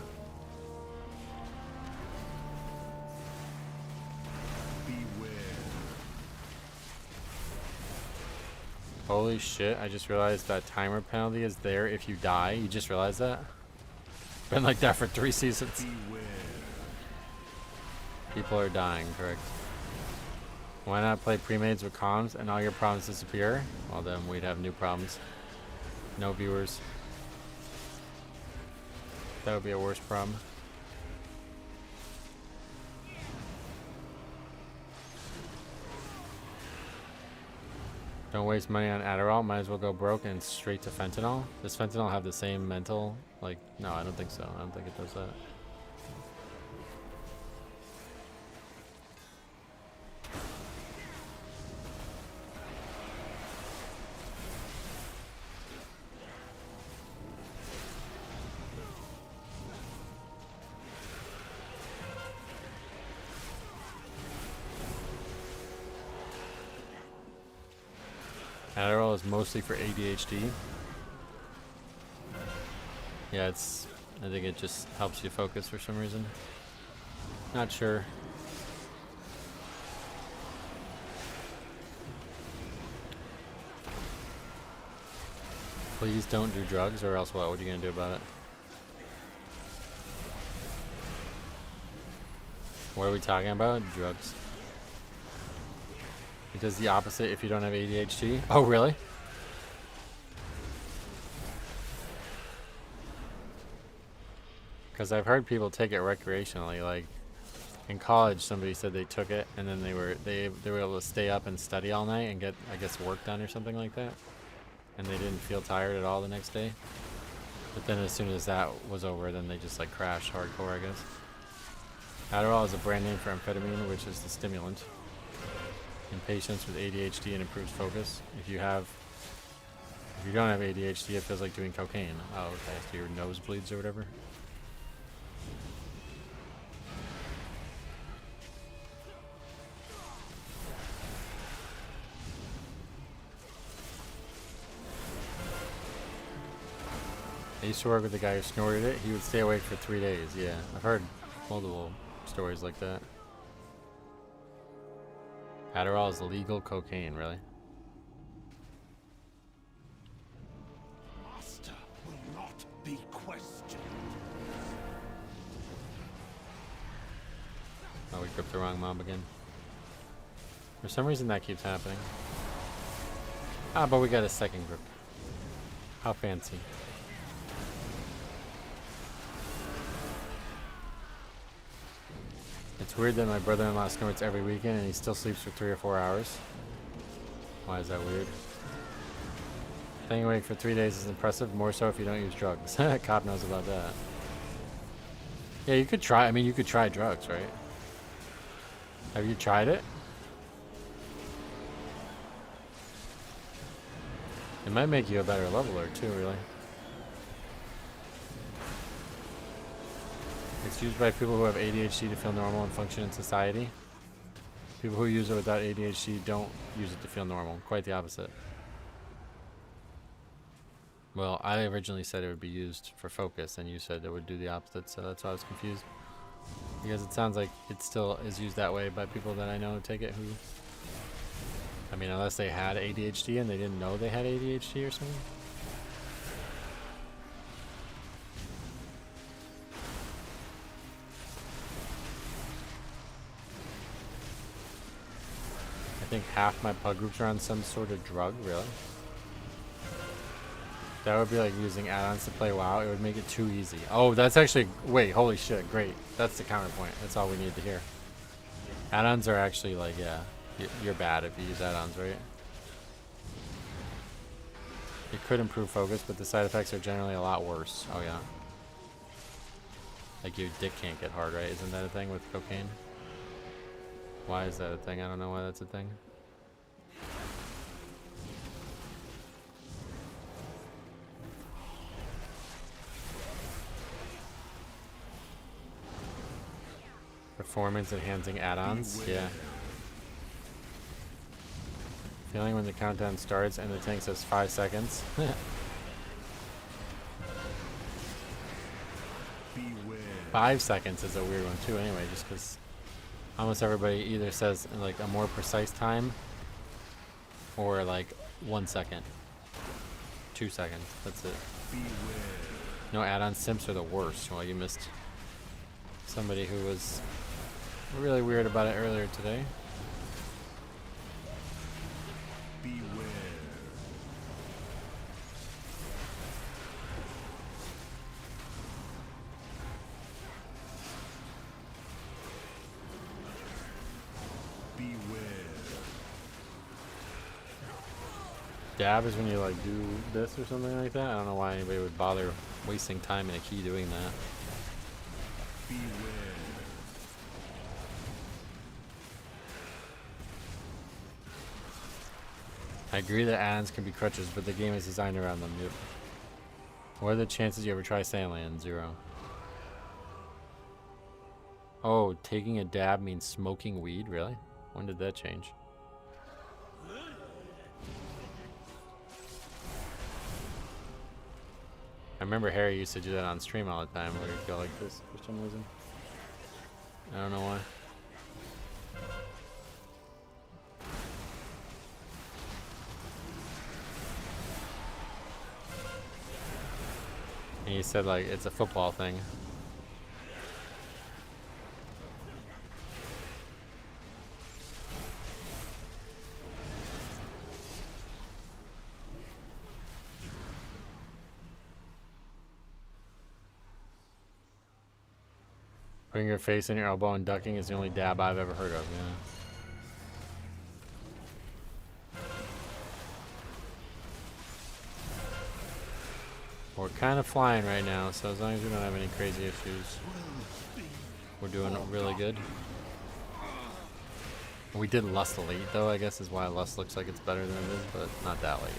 Beware. Holy shit, I just realized that timer penalty is there if you die. You just realized that? Been like that for 3 seasons. Beware. People are dying, correct. Why not play pre-mades with comms and all your problems disappear? Well then we'd have new problems. No viewers. That would be a worse problem. Don't waste money on Adderall. Might as well go broke and straight to fentanyl. Does fentanyl have the same mental? Like, no, I don't think so. I don't think it does that. Adderall is mostly for ADHD. Yeah, I think it just helps you focus for some reason. Not sure. Please don't do drugs, or else what? What are you gonna do about it? What are we talking about? Drugs. It does the opposite if you don't have ADHD. Oh, really? Because I've heard people take it recreationally. Like in college, somebody said they took it and then they were able to stay up and study all night and get, I guess, work done or something like that, and they didn't feel tired at all the next day. But then as soon as that was over, then they just like crashed hardcore, I guess. Adderall is a brand name for amphetamine, which is the stimulant. In patients with ADHD, and improves focus. If you don't have ADHD, it feels like doing cocaine. Oh, okay. So your nose bleeds or whatever. I used to work with a guy who snorted it. He would stay awake for 3 days. Yeah, I've heard multiple stories like that. Adderall is legal cocaine, really? Master will not be questioned. Oh, we gripped the wrong mob again. For some reason that keeps happening. Ah, but we got a second grip. How fancy. It's weird that my brother-in-law snorts every weekend and he still sleeps for 3 or 4 hours. Why is that weird? Staying awake for 3 days is impressive, more so if you don't use drugs. Cop knows about that. Yeah, you could try, you could try drugs, right? Have you tried it? It might make you a better leveler too, really. It's used by people who have ADHD to feel normal and function in society. People who use it without ADHD don't use it to feel normal. Quite the opposite. Well, I originally said it would be used for focus, and you said it would do the opposite, so that's why I was confused. Because it sounds like it still is used that way by people that I know who take it who... unless they had ADHD and they didn't know they had ADHD or something. I think half my pug groups are on some sort of drug, really. That would be like using add-ons to play WoW. It would make it too easy. Oh, that's actually... Wait, holy shit, great. That's the counterpoint. That's all we need to hear. Add-ons are actually like, yeah, you're bad if you use add-ons, right? It could improve focus, but the side effects are generally a lot worse. Oh, yeah. Like your dick can't get hard, right? Isn't that a thing with cocaine? Why is that a thing? I don't know why that's a thing. Performance enhancing add-ons, yeah. Feeling when the countdown starts and the tank says 5 seconds. 5 seconds is a weird one too anyway, just because almost everybody either says like a more precise time or like 1 second. 2 seconds, that's it. No add-on simps are the worst. Well, you missed somebody who was really weird about it earlier today. Dab is when you like do this or something like that. I don't know why anybody would bother wasting time in a key doing that. Beware. I agree that add-ons can be crutches, but the game is designed around them. Yep. What are the chances you ever try Sandland? 0. Oh, taking a dab means smoking weed? Really? When did that change? I remember Harry used to do that on stream all the time, where he'd go like this for some reason. I don't know why. And he said like it's a football thing. Putting your face in your elbow and ducking is the only dab I've ever heard of, yeah. We're kind of flying right now, so as long as we don't have any crazy issues, we're doing really good. We did Lust Elite, though, I guess is why Lust looks like it's better than it is, but not that late.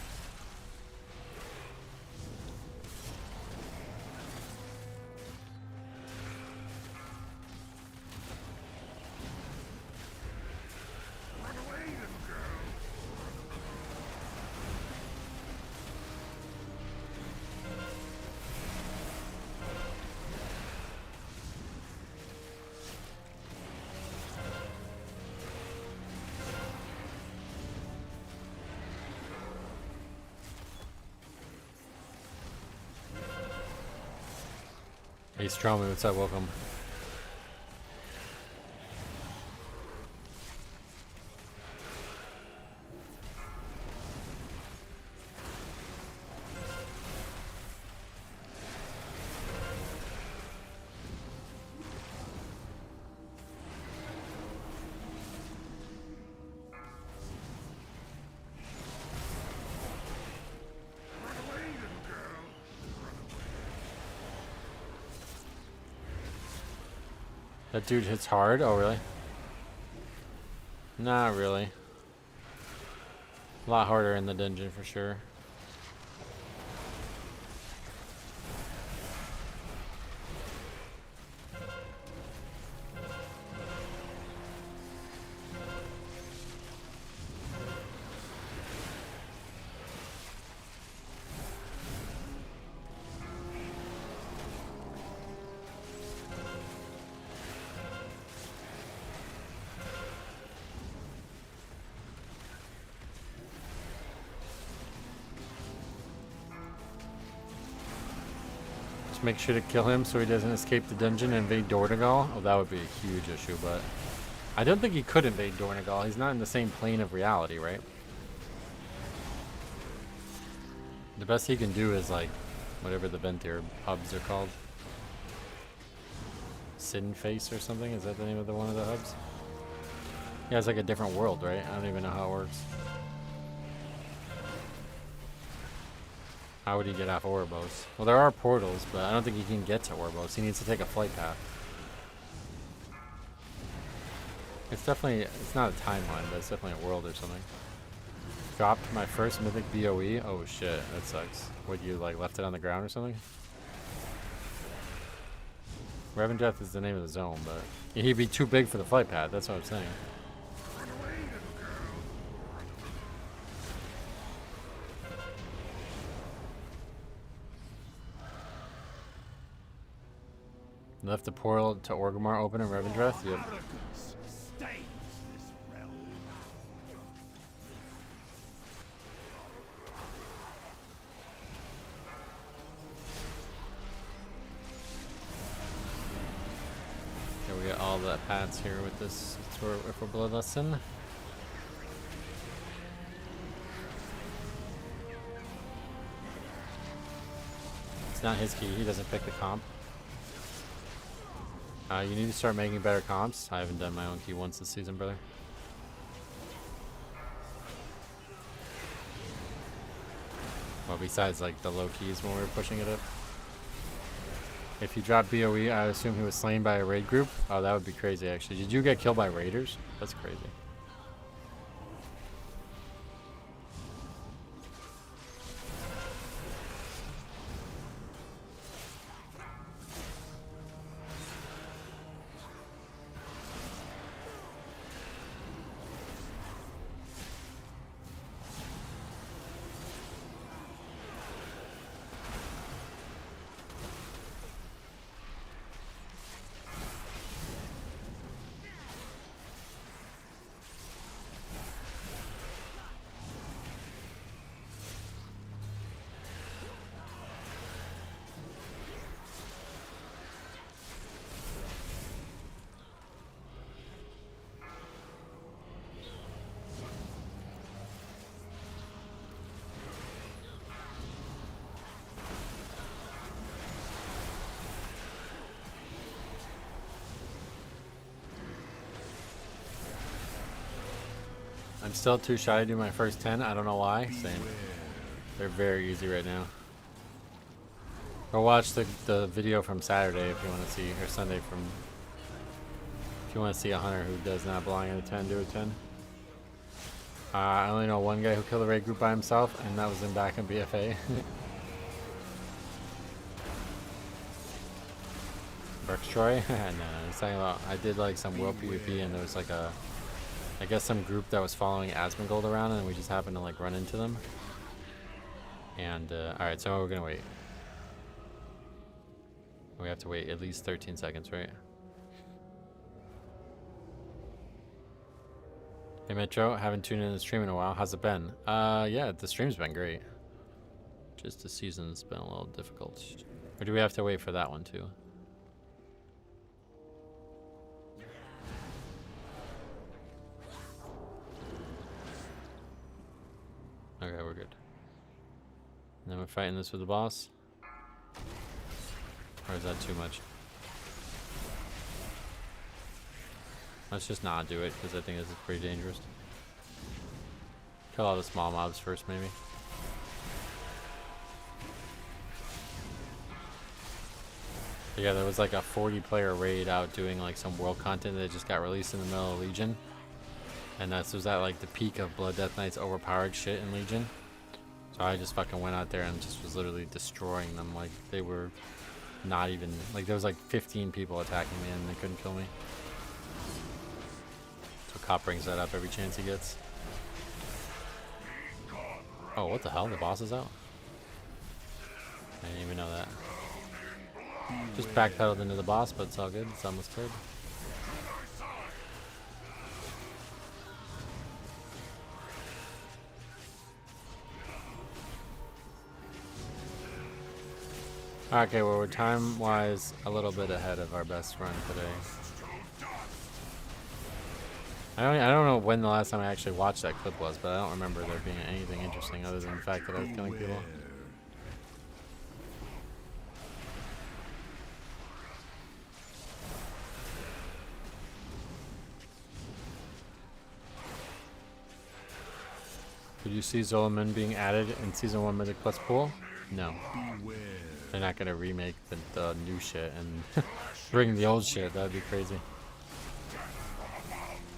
Hey Stromy, what's up? Welcome. That dude hits hard? Oh, really? Not really. A lot harder in the dungeon for sure. Make sure to kill him so he doesn't escape the dungeon and invade Dornegal. Oh, that would be a huge issue, but I don't think he could invade Dornegal. He's not in the same plane of reality, right? The best he can do is like whatever the Ventir hubs are called. Sin Face or something? Is that the name of one of the hubs? Yeah, it's like a different world, right? I don't even know how it works. How would he get off Ouroboros? Well, there are portals, but I don't think he can get to Ouroboros. He needs to take a flight path. It's definitely, it's not a timeline, but it's definitely a world or something. Dropped my first mythic BOE? Oh shit, that sucks. What, you like left it on the ground or something? Revendreth is the name of the zone, but he'd be too big for the flight path, that's what I'm saying. Left the portal to Orgrimmar open in Revendreth? Yep. Okay, we got all the paths here with this if we're Bloodlust. It's not his key, he doesn't pick the comp. You need to start making better comps. I haven't done my own key once this season, brother. Well, besides like the low keys when we were pushing it up. If you drop BOE, I assume he was slain by a raid group. Oh, that would be crazy actually. Did you get killed by raiders? That's crazy. I'm still too shy to do my first 10. I don't know why. Same. They're very easy right now. Go watch the video from Saturday if you want to see, or Sunday from, if you want to see a hunter who does not belong in a 10 do a 10. I only know one guy who killed a raid group by himself, and that was in back in BFA. Burks Troy? No, he's talking about, I did like some world PvP and there was like a, I guess some group that was following Asmongold around and we just happened to like run into them. And, alright, so we're gonna wait. We have to wait at least 13 seconds, right? Hey Metro, haven't tuned in the stream in a while. How's it been? Yeah, the stream's been great. Just the season's been a little difficult. Or do we have to wait for that one too? Okay, we're good. And then we're fighting this with the boss? Or is that too much? Let's just not do it, because I think this is pretty dangerous. Kill all the small mobs first, maybe. But yeah, there was like a 40-player raid out doing like some world content that just got released in the middle of Legion. And that was at like the peak of Blood Death Knight's overpowered shit in Legion. So I just fucking went out there and just was literally destroying them. Like they were not even, like there was like 15 people attacking me and they couldn't kill me. So Cop brings that up every chance he gets. Oh, what the hell? The boss is out? I didn't even know that. Just backpedaled into the boss, but it's all good. It's almost dead. Okay, well, we're time-wise a little bit ahead of our best run today. I don't know when the last time I actually watched that clip was, but I don't remember there being anything interesting other than the fact that I was killing people. Did you see Zolaman being added in Season 1 Mythic Plus pool? No. They're not gonna remake the new shit and bring the old shit. That'd be crazy.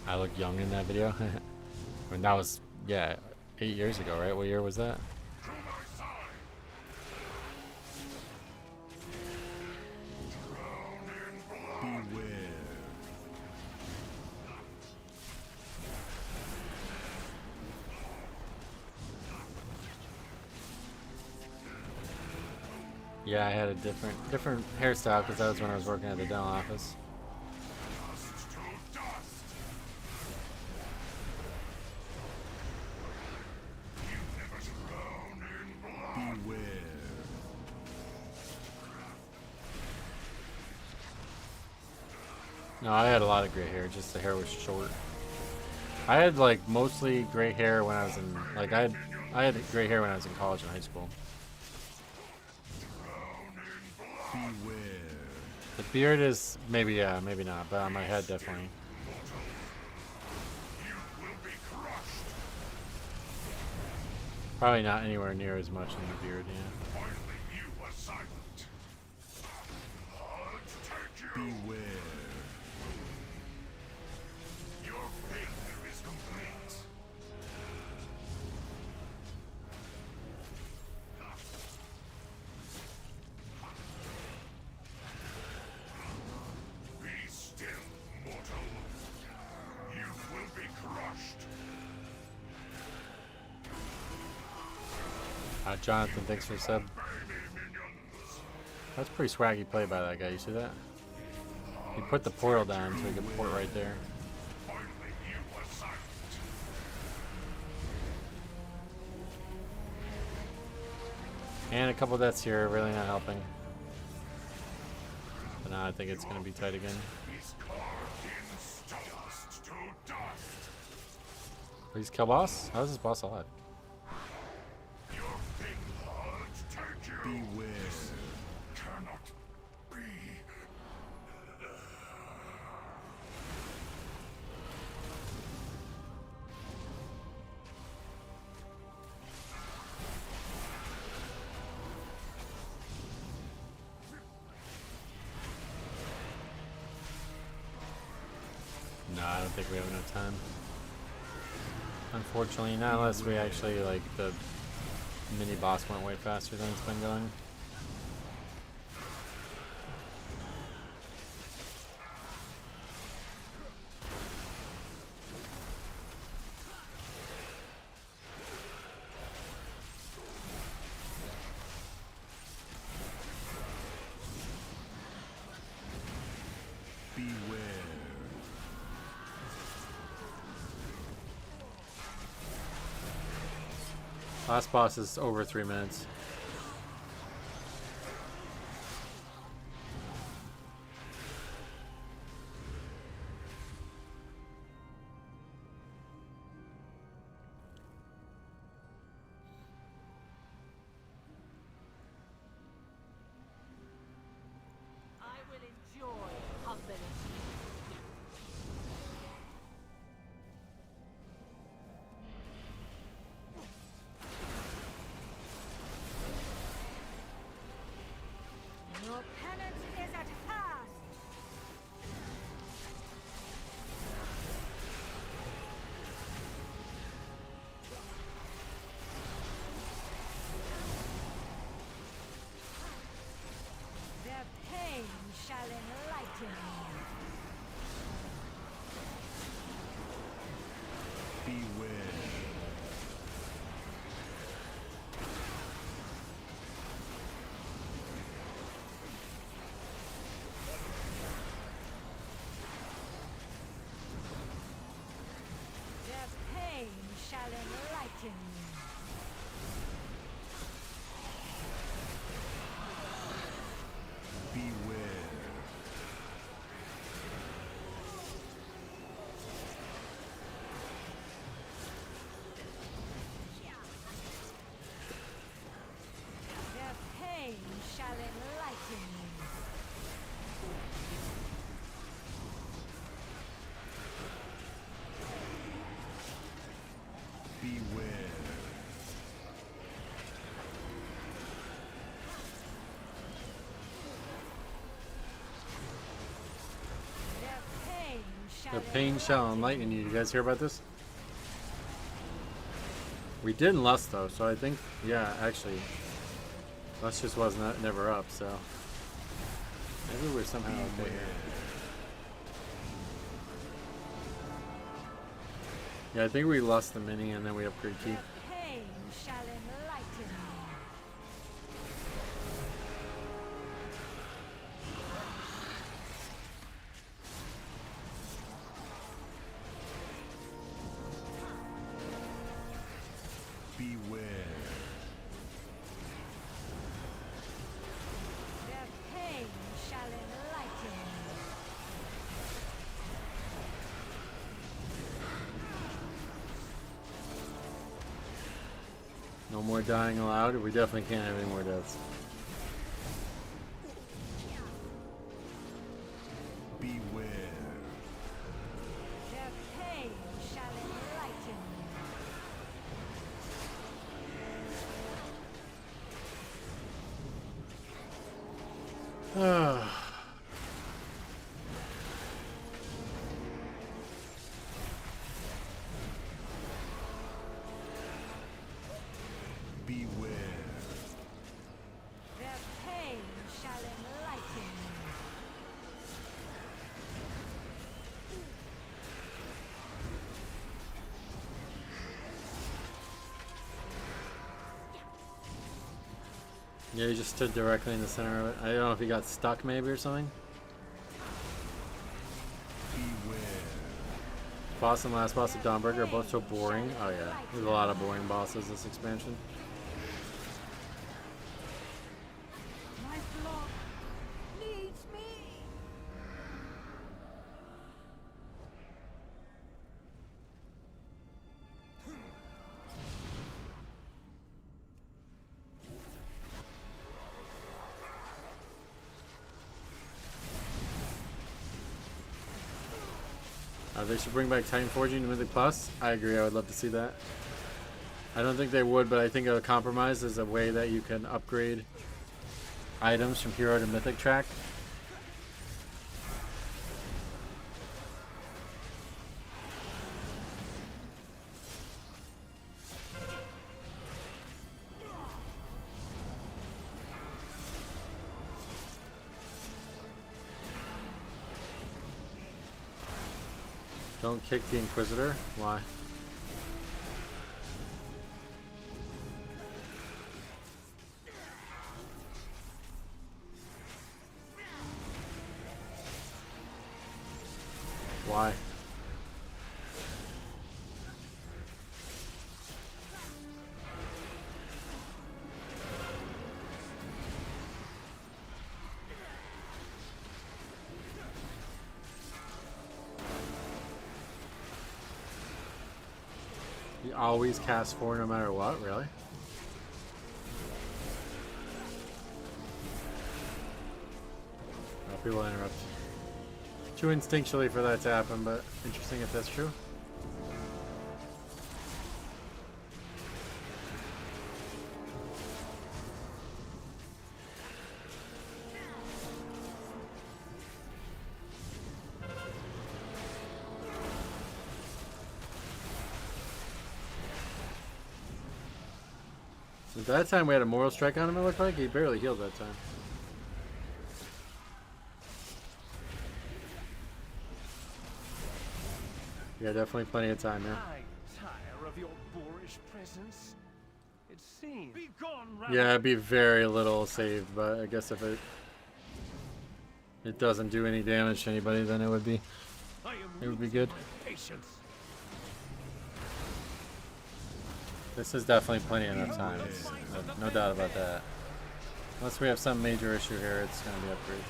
I look young in that video. I mean, that was, yeah, 8 years ago, right? What year was that? Yeah, I had a different hairstyle because that was when I was working at the dental office. No, I had a lot of gray hair, just the hair was short. I had like mostly gray hair when I was in, like I had gray hair when I was in college and high school. The beard is maybe, yeah, maybe not, but on my head definitely. Probably not anywhere near as much in the beard, yeah. Finally, you are silent. Beware. Your failure is complete. Be still, mortal. You will be crushed. Jonathan, thanks for the sub. That's pretty swaggy play by that guy. You see that? He put the portal down so he could port right there. And a couple deaths here, really not helping. But now I think it's going to be tight again. Please kill boss? How is this boss alive? Beware. Cannot be. No, I don't think we have enough time. Unfortunately, not unless we actually, like, the mini boss went way faster than it's been going. Beware. Last boss is over 3 minutes. I will enjoy humility. Your penance is at hand. Their pain shall enlighten you. Beware. Their pain shall enlighten you. Beware. Their pain shall enlighten you. Beware. Their pain shall The pain shall enlighten you. You guys hear about this? We did in Lust though, so I think, yeah, actually, Lust just was not never up, so maybe we're somehow okay here. Yeah, I think we lost the mini and then we upgrade Keith. Their pain shall enlighten you. Beware. Their pain shall enlighten you. No more dying allowed. We definitely can't have any more deaths. Beware. Their pain shall enlighten you. Beware. Their pain shall enlighten me. Yeah, he just stood directly in the center of it. I don't know if he got stuck maybe or something. Beware. Boss and last boss of Dawnbreaker are both so boring. Oh yeah, there's a lot of boring bosses this expansion. My flock needs me. They should bring back Titan Forging to Mythic Plus. I agree, I would love to see that. I don't think they would, but I think a compromise is a way that you can upgrade items from Hero to Mythic track. Don't kick the Inquisitor. Why? Why? You always cast 4 no matter what, really? Oh, people interrupt. Too instinctually for that to happen, but interesting if that's true. At that time we had a moral strike on him, it looked like. He barely healed that time. Yeah, definitely plenty of time there. I tire of your boorish presence. It seems. Be gone, Yeah, it'd be very little saved, but I guess if it doesn't do any damage to anybody, then it would be good. Patience. This is definitely plenty enough time. It's, no doubt about that. Unless we have some major issue here, it's going to be upgrade.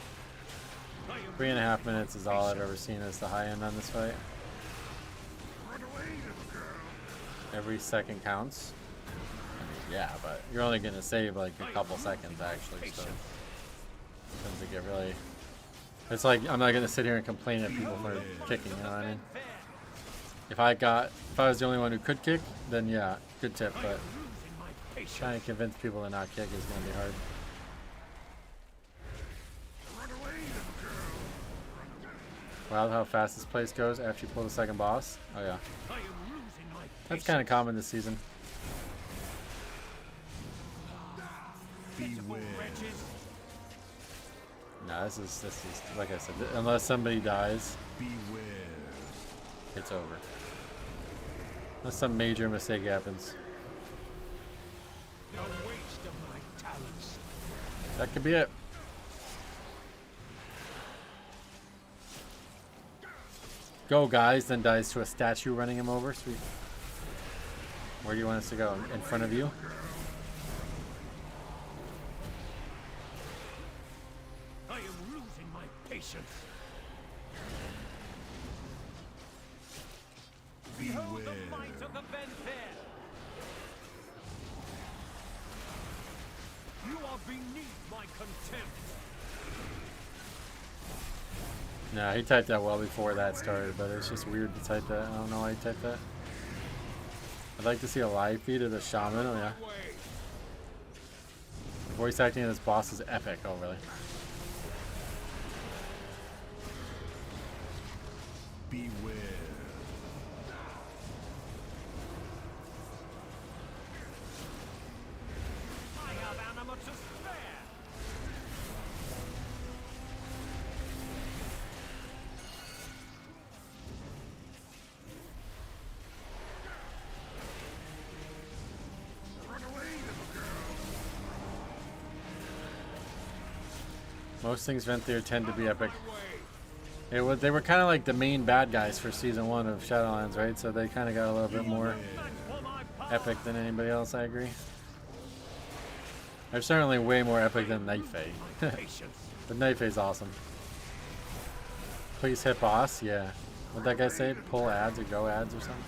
3.5 minutes is all I've ever seen as the high end on this fight. Every second counts. I mean, yeah, but you're only going to save like a couple seconds actually, so it tends to get really... It's like, I'm not going to sit here and complain at people for kicking, you know what I mean? If I was the only one who could kick, then yeah, good tip, but trying to convince people to not kick is going to be hard. Wow, how fast this place goes after you pull the second boss. Oh yeah. That's kind of common this season. Beware. No, this is like I said, unless somebody dies, Beware. it's over. Unless some major mistake happens. No waste of my talents. That could be it. Go, guys, then dies to a statue running him over. Sweet. Where do you want us to go? In front of you? I am losing my patience. Behold the might of the Venfair. You are beneath my contempt. No, he typed that well before that started, but it's just weird to type that. I don't know why he typed that. I'd like to see a live feed of the shaman. Oh, yeah. The voice acting of this boss is epic. Oh, really? Beware. I have ammo to spare. Most things Venthyr tend to be epic. They were kind of like the main bad guys for season 1 of Shadowlands, right? So they kind of got a little bit more epic than anybody else, I agree. They're certainly way more epic than Night Fae. But Night Fae's awesome. Please hit boss, yeah. What'd that guy say? Pull ads or go ads or something?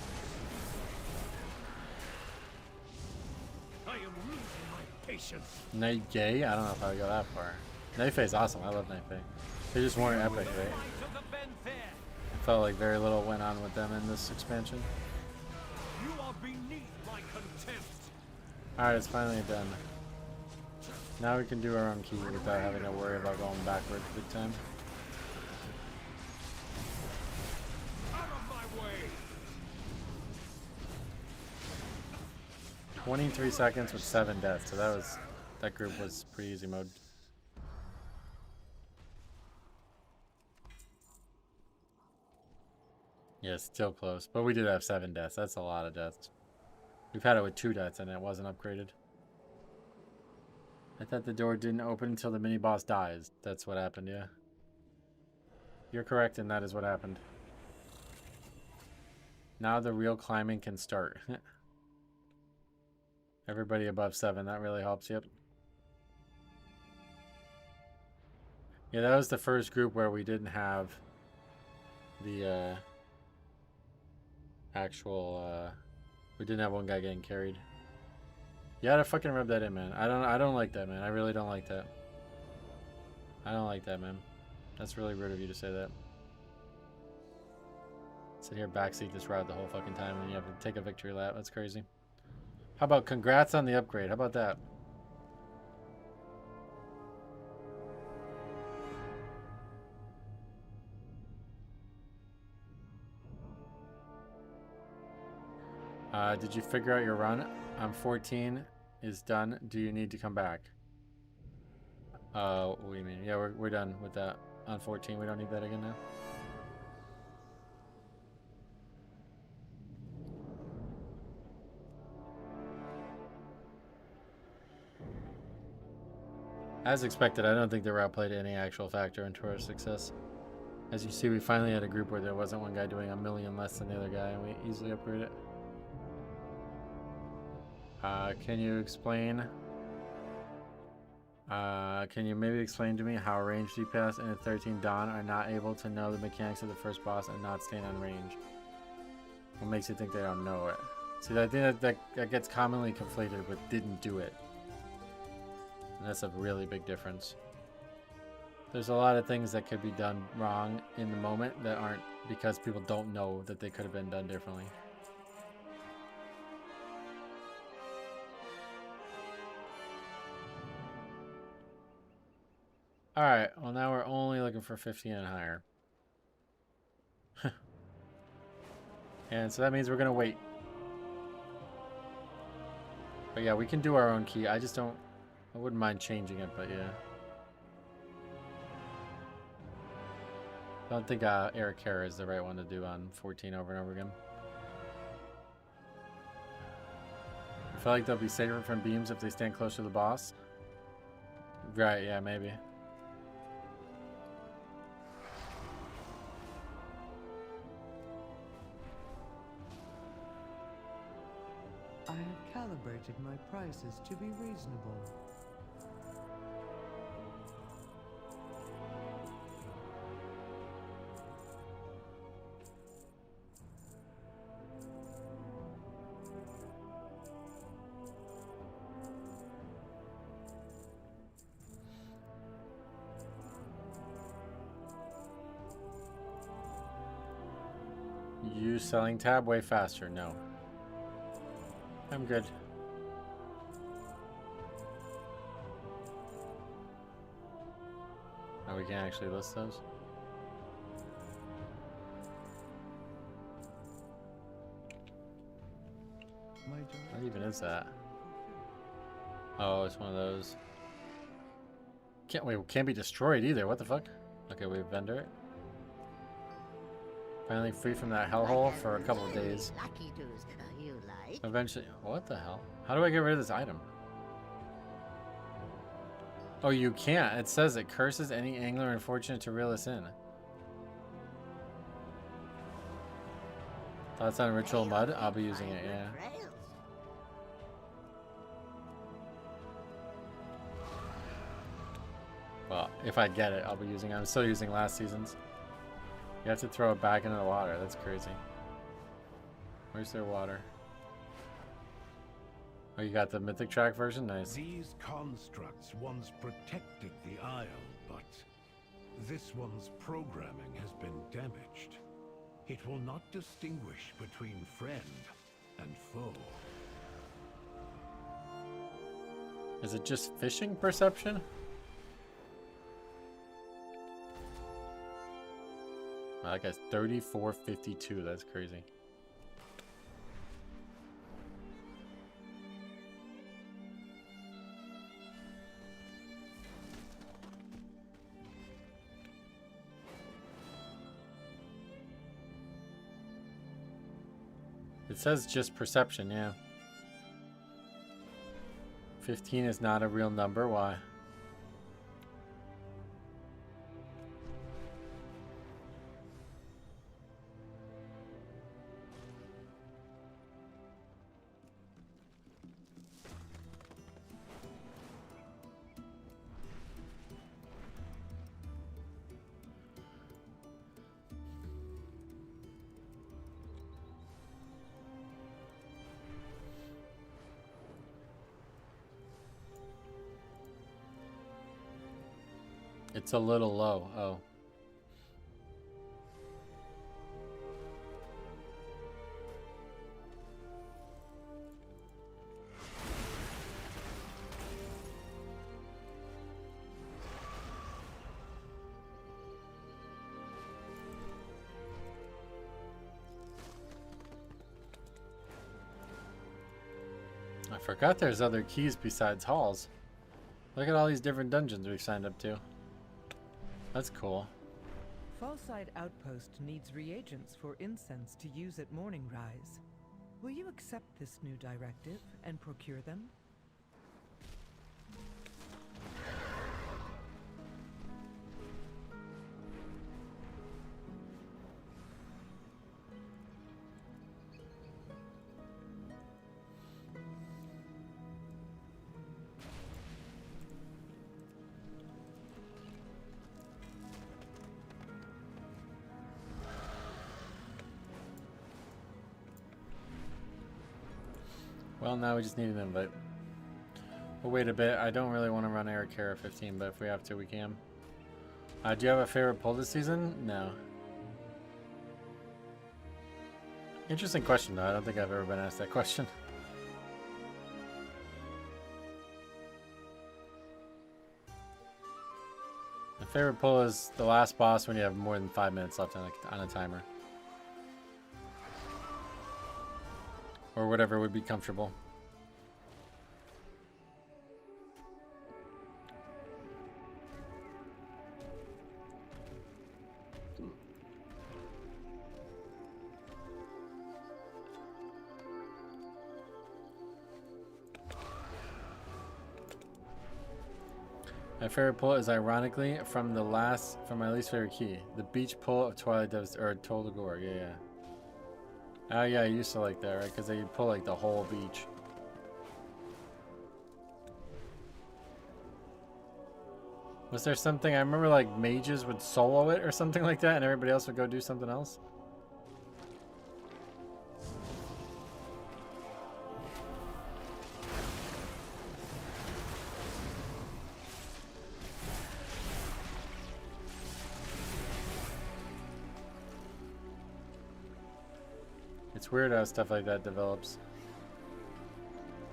I am losing my patience. Night Gay? I don't know if I would go that far. Night Fae's awesome. I love Night Fae. They just weren't epic, right? It felt like very little went on with them in this expansion. You are beneath my contempt. Alright, it's finally done. Now we can do our own key without having to worry about going backwards big time. Out of my way. 23 seconds with 7 deaths, so that group was pretty easy mode. Yeah, still close, but we did have 7 deaths. That's a lot of deaths. We've had it with 2 deaths and it wasn't upgraded. I thought the door didn't open until the mini boss dies. That's what happened, yeah. You're correct, and that is what happened. Now the real climbing can start. Everybody above 7, that really helps, yep. Yeah, that was the first group where we didn't have the actual we didn't have one guy getting carried. You gotta fucking rub that in, man. I don't like that, man. I really don't like that. I don't like that, man. That's really rude of you to say that. Sit here backseat this ride the whole fucking time and you have to take a victory lap. That's crazy. How about congrats on the upgrade? How about that? Did you figure out your run? I'm 14 is done. Do you need to come back? What do you mean? Yeah, we're done with that. On 14, we don't need that again now. As expected, I don't think the route played any actual factor into our success. As you see, we finally had a group where there wasn't one guy doing a million less than the other guy, and we easily upgraded it. Can you explain? Can you maybe explain to me how range DPS and 13 Dawn are not able to know the mechanics of the first boss and not stand on range? What makes you think they don't know it? See, I think that gets commonly conflated with didn't do it. And that's a really big difference. There's a lot of things that could be done wrong in the moment that aren't because people don't know that they could have been done differently. Alright, well now we're only looking for 15 and higher. And so that means we're going to wait. But yeah, we can do our own key. I wouldn't mind changing it, but yeah. I don't think Eric Hare is the right one to do on 14 over and over again. I feel like they'll be safer from beams if they stand close to the boss. Right, yeah, maybe. I have calibrated my prices to be reasonable. Use selling tab way faster. No. I'm good. Oh, we can actually list those? What even is that? Oh, it's one of those. Can't be destroyed either. What the fuck? Okay, we vendor it. Finally free from that hellhole for a couple of days. Lucky doos, you like? Eventually, what the hell? How do I get rid of this item? Oh, you can't. It says it curses any angler unfortunate to reel us in. Thoughts on ritual mud? I'll be using it, yeah. Well, if I get it, I'll be using it. I'm still using last season's. You have to throw it back into the water. That's crazy. Where's their water? Oh, you got the Mythic Track version? Nice. These constructs once protected the Isle, but this one's programming has been damaged. It will not distinguish between friend and foe. Is it just fishing perception? Wow, that guy's 3452. That's crazy. It says just perception, yeah. 15 is not a real number. Why? It's a little low. Oh. I forgot there's other keys besides halls. Look at all these different dungeons we've signed up to. That's cool. Fallside Outpost needs reagents for incense to use at morning rise. Will you accept this new directive and procure them? Well, now we just need an invite. We'll wait a bit. I don't really want to run Eric Kara 15, but if we have to, we can. Do you have a favorite pull this season? No. Interesting question, though. I don't think I've ever been asked that question. My favorite pull is the last boss when you have more than 5 minutes left on a timer. Or whatever would be comfortable. My favorite pull is ironically from my least favorite key. The beach pull of Twilight Devs or Tolagor, yeah. Oh yeah, I used to like that, right? Because they pull like the whole beach. Was there something, I remember like mages would solo it or something like that and everybody else would go do something else? It's weird how stuff like that develops.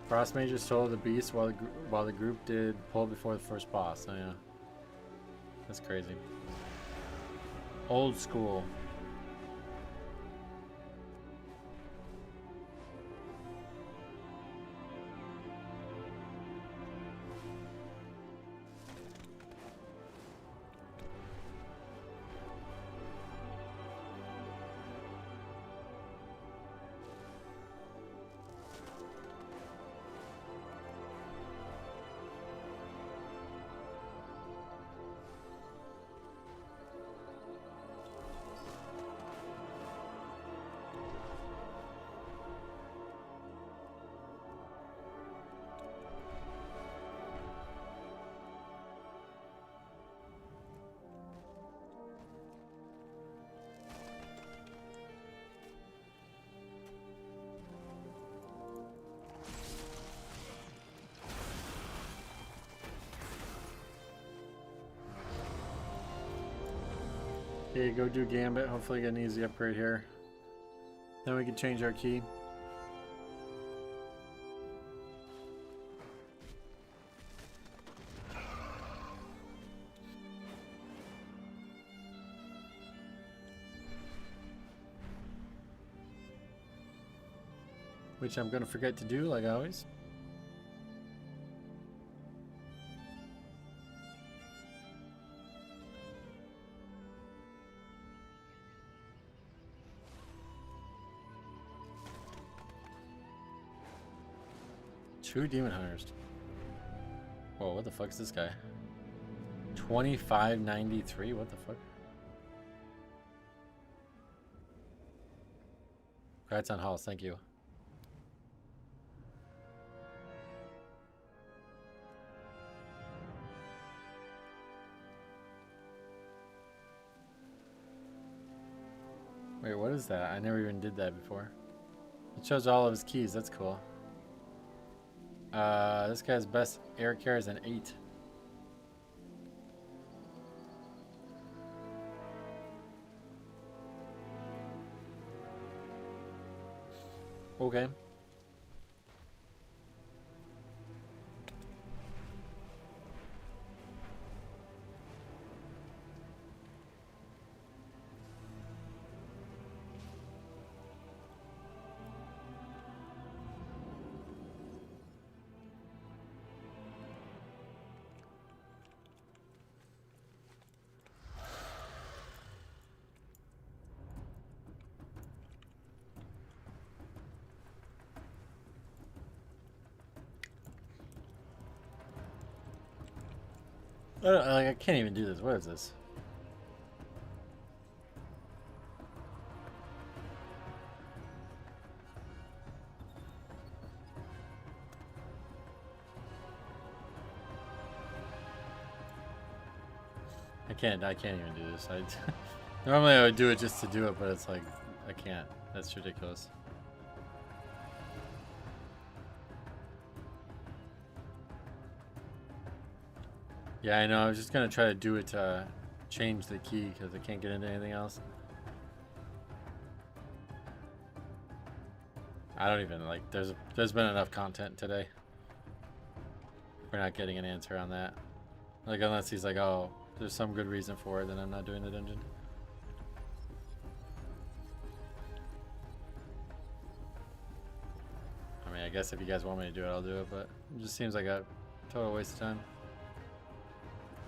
Frost mages solo the beast while the group did pull before the first boss. Oh yeah, that's crazy. Old school. Okay, go do Gambit. Hopefully get an easy upgrade here. Then we can change our key. Which I'm gonna forget to do, like always. Two demon hunters. Whoa, what the fuck is this guy? 2593, what the fuck? Congrats on Halls, thank you. Wait, what is that? I never even did that before. It shows all of his keys, that's cool. This guy's best air carry is an 8. Okay. I can't even do this. What is this? I can't even do this. Normally I would do it just to do it, but it's like, I can't. That's ridiculous. Yeah, I know. I was just gonna try to do it to change the key because I can't get into anything else. I don't even like. There's been enough content today. We're not getting an answer on that. Like unless he's like, oh, there's some good reason for it, then I'm not doing the dungeon. I mean, I guess if you guys want me to do it, I'll do it. But it just seems like a total waste of time.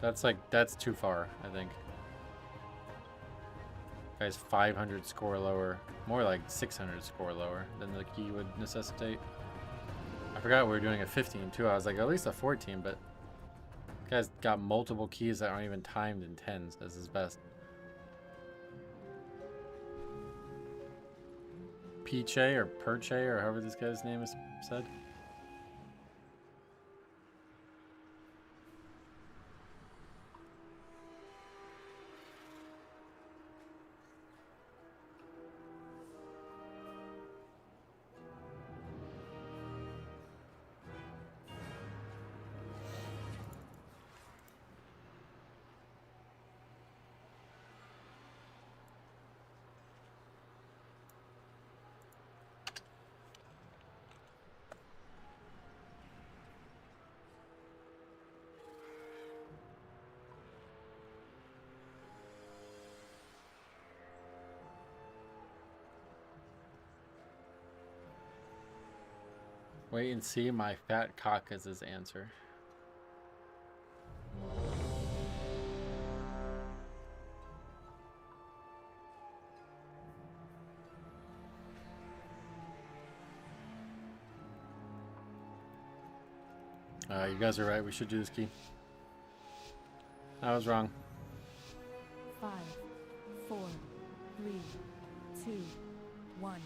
That's too far, I think. Guy's 500 score lower, more like 600 score lower than the key would necessitate. I forgot we were doing a 15 too. I was like, at least a 14, but this guy's got multiple keys that aren't even timed in 10s as his best. Piche or Perche or however this guy's name is said. Wait and see, my fat cock is his answer. You guys are right, we should do this key. I was wrong. 5, 4, 3, 2, 1.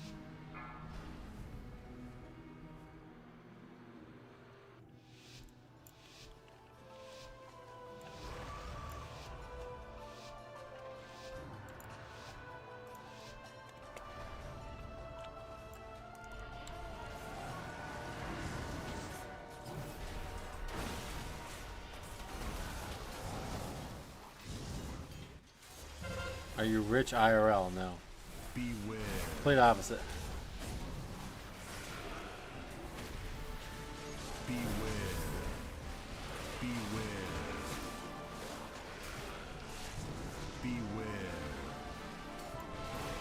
Are you rich IRL? No. Beware. Complete opposite. Beware. Beware. Beware.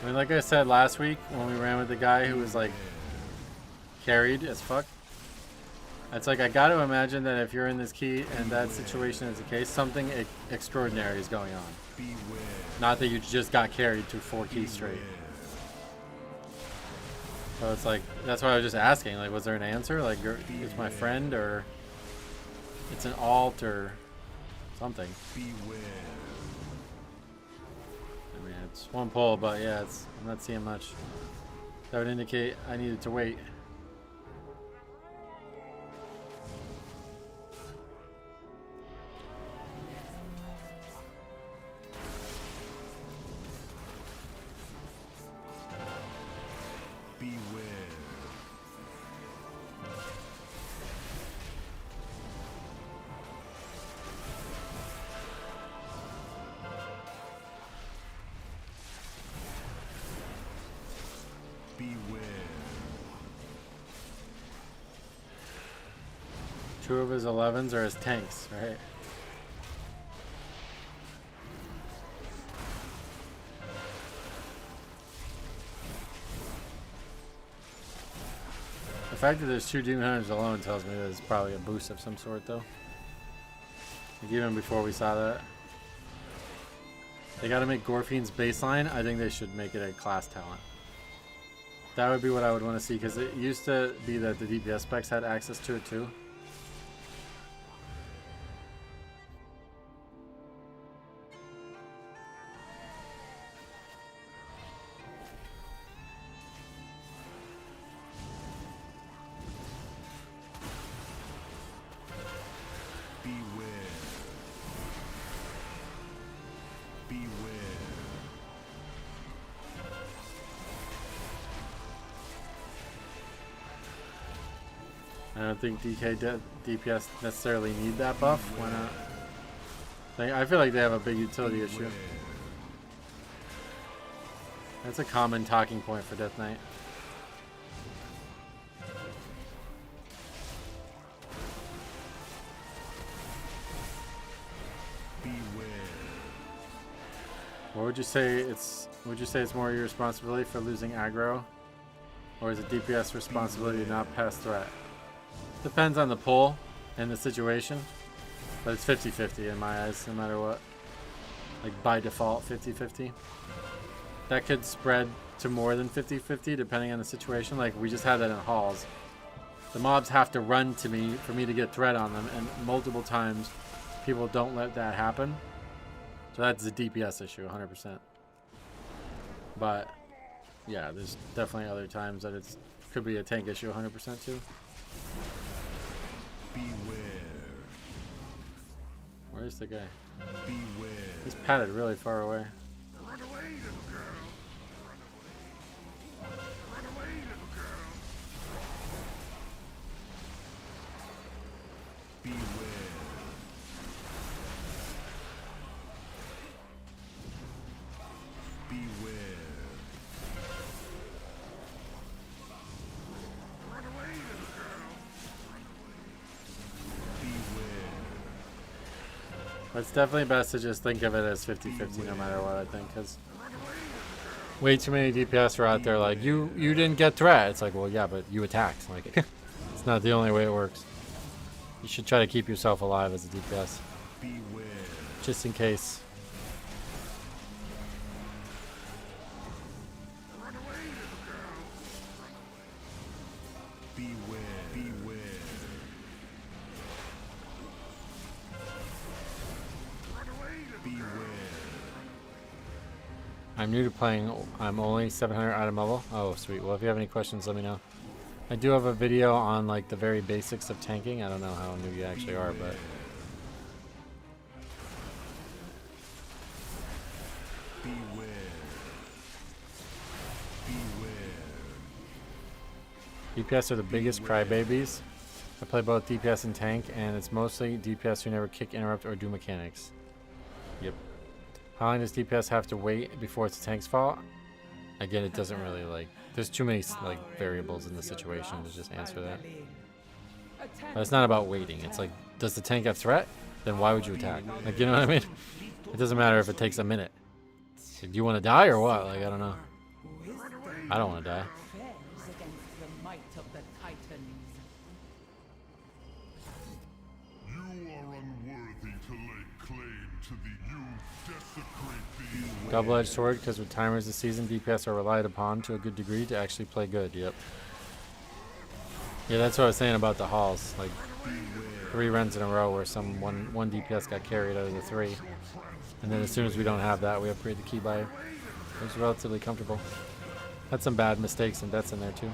I mean, like I said last week when we ran with the guy who was like carried as fuck. It's like I got to imagine that if you're in this key and that situation is the case, something extraordinary is going on. Beware. Not that you just got carried to 4 keys straight. So it's like, that's why I was just asking, like, was there an answer? Like, it's my friend, or it's an alt, or something. Beware. I mean, it's one pull, but yeah, I'm not seeing much. That would indicate I needed to wait. Two of his 11s are his tanks, right? The fact that there's 2 Demon Hunters alone tells me that it's probably a boost of some sort, though. Like even before we saw that. They gotta make Gorfien's baseline. I think they should make it a class talent. That would be what I would want to see, because it used to be that the DPS specs had access to it too. I don't think DPS necessarily need that buff. Why not? I feel like they have a big utility issue. That's a common talking point for Death Knight. What would you say it's more your responsibility for losing aggro? Or is it DPS responsibility to not pass threat? Depends on the pull and the situation. But it's 50-50 in my eyes, no matter what. Like by default, 50-50. That could spread to more than 50-50 depending on the situation. Like we just had that in Halls. The mobs have to run to me for me to get threat on them, and multiple times people don't let that happen. So that's a DPS issue, 100%. But yeah, there's definitely other times that it could be a tank issue, 100% too. Beware. Where's the guy? Beware. He's padded really far away. Run away, little girl. Run away. Run away, little girl. Beware. Beware. Run away, little girl. Beware. It's definitely best to just think of it as 50-50 no matter what, I think, because way too many DPS are out there like, you didn't get threat. It's like, well, yeah, but you attacked. Like, it's not the only way it works. You should try to keep yourself alive as a DPS. Beware. Just in case. Run away, little girl. Beware. Beware. Run away, little Beware. I'm new to playing. I'm only 700 item level. Oh, sweet. Well, if you have any questions, let me know. I do have a video on like the very basics of tanking. I don't know how new you actually are, but Beware. Beware. DPS are the biggest crybabies. I play both DPS and tank, and it's mostly DPS who never kick, interrupt, or do mechanics. Yep. How long does DPS have to wait before it's a tank's fault? Again, it doesn't really like. There's too many like variables in the situation to just answer that. But it's not about waiting. It's like, does the tank have threat? Then why would you attack? Like, you know what I mean? It doesn't matter if it takes a minute. Like, do you want to die or what? Like, I don't know. I don't want to die. Fares against the might of the Titans. You are unworthy to lay claim to the you desecrate the Double-edged sword, because with timers this season, DPS are relied upon to a good degree to actually play good. Yep. Yeah, that's what I was saying about the halls. Like 3 runs in a row where one DPS got carried out of the 3, and then as soon as we don't have that, we upgrade the key by. It was relatively comfortable. Had some bad mistakes and deaths in there too.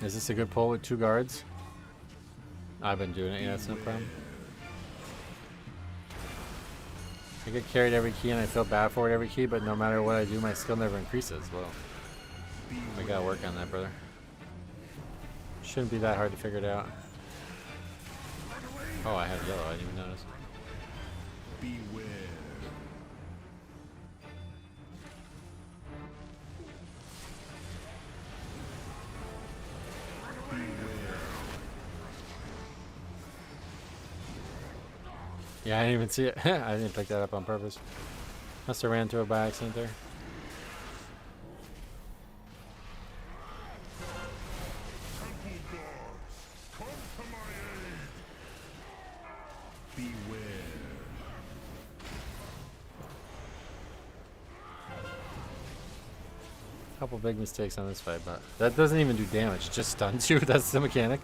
Is this a good pull with 2 guards? I've been doing it, yeah, that's no problem. I get carried every key and I feel bad for it every key, but no matter what I do, my skill never increases. Well, I gotta work on that, brother. Shouldn't be that hard to figure it out. Oh, I have yellow, I didn't even notice. Beware. Yeah, I didn't even see it. I didn't pick that up on purpose. Must have ran to it by accident there. Beware. Couple big mistakes on this fight, but that doesn't even do damage. It just stuns you. That's the mechanic.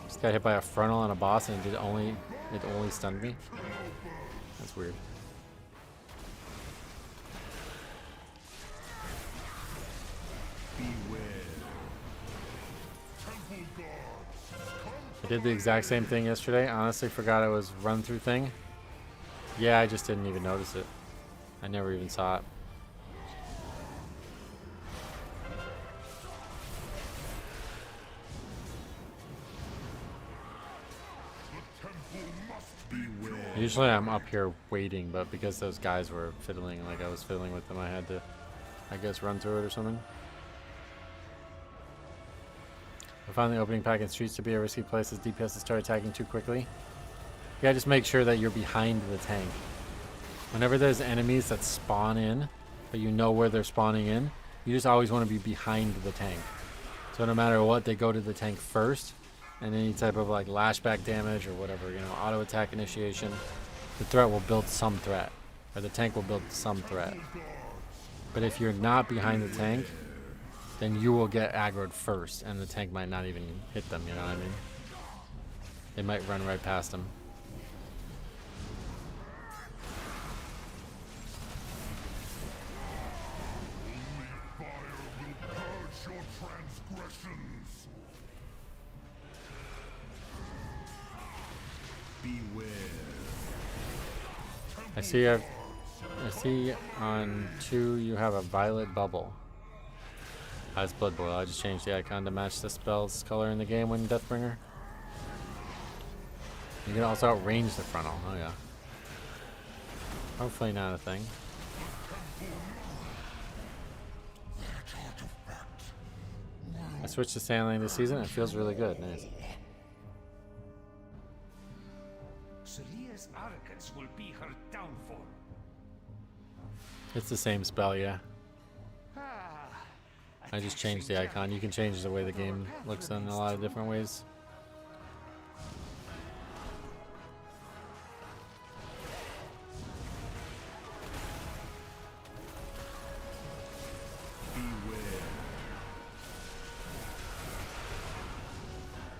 Just got hit by a frontal on a boss and it only stunned me. That's weird. I did the exact same thing yesterday. Honestly, forgot it was run through thing. Yeah, I just didn't even notice it. I never even saw it. Usually I'm up here waiting, but because those guys were fiddling, like I was fiddling with them, I had to, I guess, run through it or something. I found the opening pack in streets to be a risky place as DPS start attacking too quickly. You gotta just make sure that you're behind the tank. Whenever there's enemies that spawn in, but you know where they're spawning in, you just always want to be behind the tank. So no matter what, they go to the tank first, and any type of like lashback damage or whatever, you know, auto attack initiation, the threat will build some threat, or the tank will build some threat. But if you're not behind the tank, then you will get aggroed first, and the tank might not even hit them, you know what I mean? They might run right past them. I see on 2 you have a violet bubble. It's Blood Boil. I just changed the icon to match the spell's color in the game when Deathbringer. You can also outrange the frontal. Oh yeah. Hopefully not a thing. I switched to Sand Lane this season. It feels really good. Nice. Selia's arrogance will be her downfall. It's the same spell, yeah. I just changed the icon. You can change the way the game looks in a lot of different ways.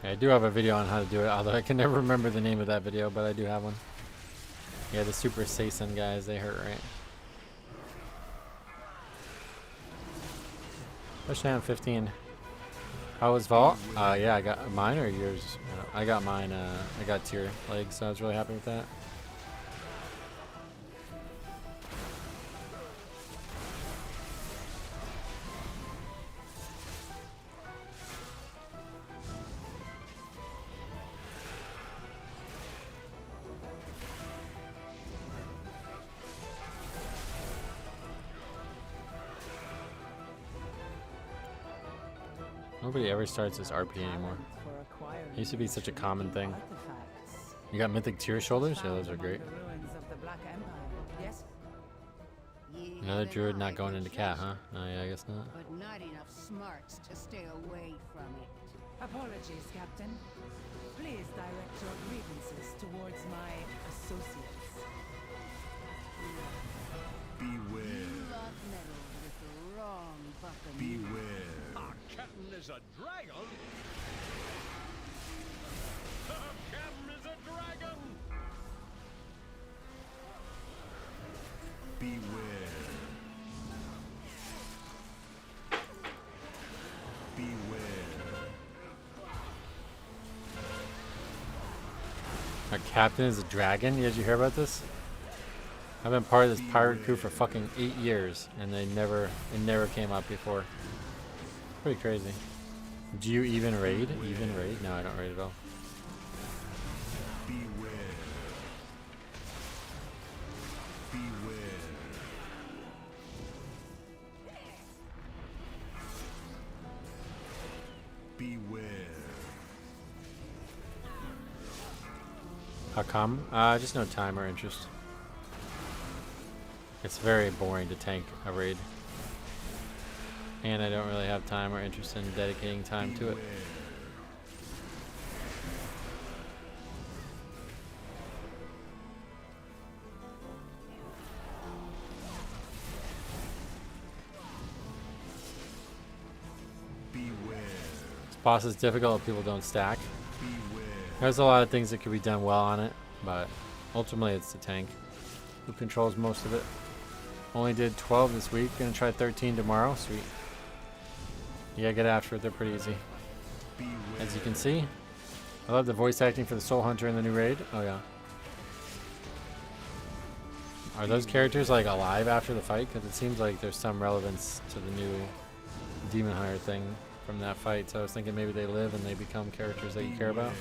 Yeah, I do have a video on how to do it, although I can never remember the name of that video, but I do have one. Yeah, the Super Saiyan guys, they hurt, right? Especially on 15. How was Vault? Yeah, I got mine or yours? I got mine. I got tier legs, so I was really happy with that. Nobody ever starts this RP anymore. It used to be such a common thing. You got Mythic Tier shoulders? Yeah, those are great. Another druid not going into cat, huh? Oh yeah, I guess not. But not enough smarts to stay away from it. Apologies, Captain. Please direct your grievances towards my associates. Beware. You lot meddled with the wrong buccaneer. Beware. Our captain is a dragon? Our captain is a dragon! Beware. Beware. Our captain is a dragon? Did you hear about this? I've been part of this pirate crew for fucking 8 years, and it never came up before. Pretty crazy. Do you even raid? Even raid? No, I don't raid at all. Beware. Beware. Beware. How come? Just no time or interest. It's very boring to tank a raid. And I don't really have time or interest in dedicating time to it. This boss is difficult if people don't stack. There's a lot of things that could be done well on it, but ultimately it's the tank who controls most of it. Only did 12 this week, gonna try 13 tomorrow. Sweet. Yeah, get after it, they're pretty easy. As you can see, I love the voice acting for the Soul Hunter in the new raid. Oh yeah. Are those characters like alive after the fight? Because it seems like there's some relevance to the new Demon Hunter thing from that fight. So I was thinking maybe they live and they become characters that you care about.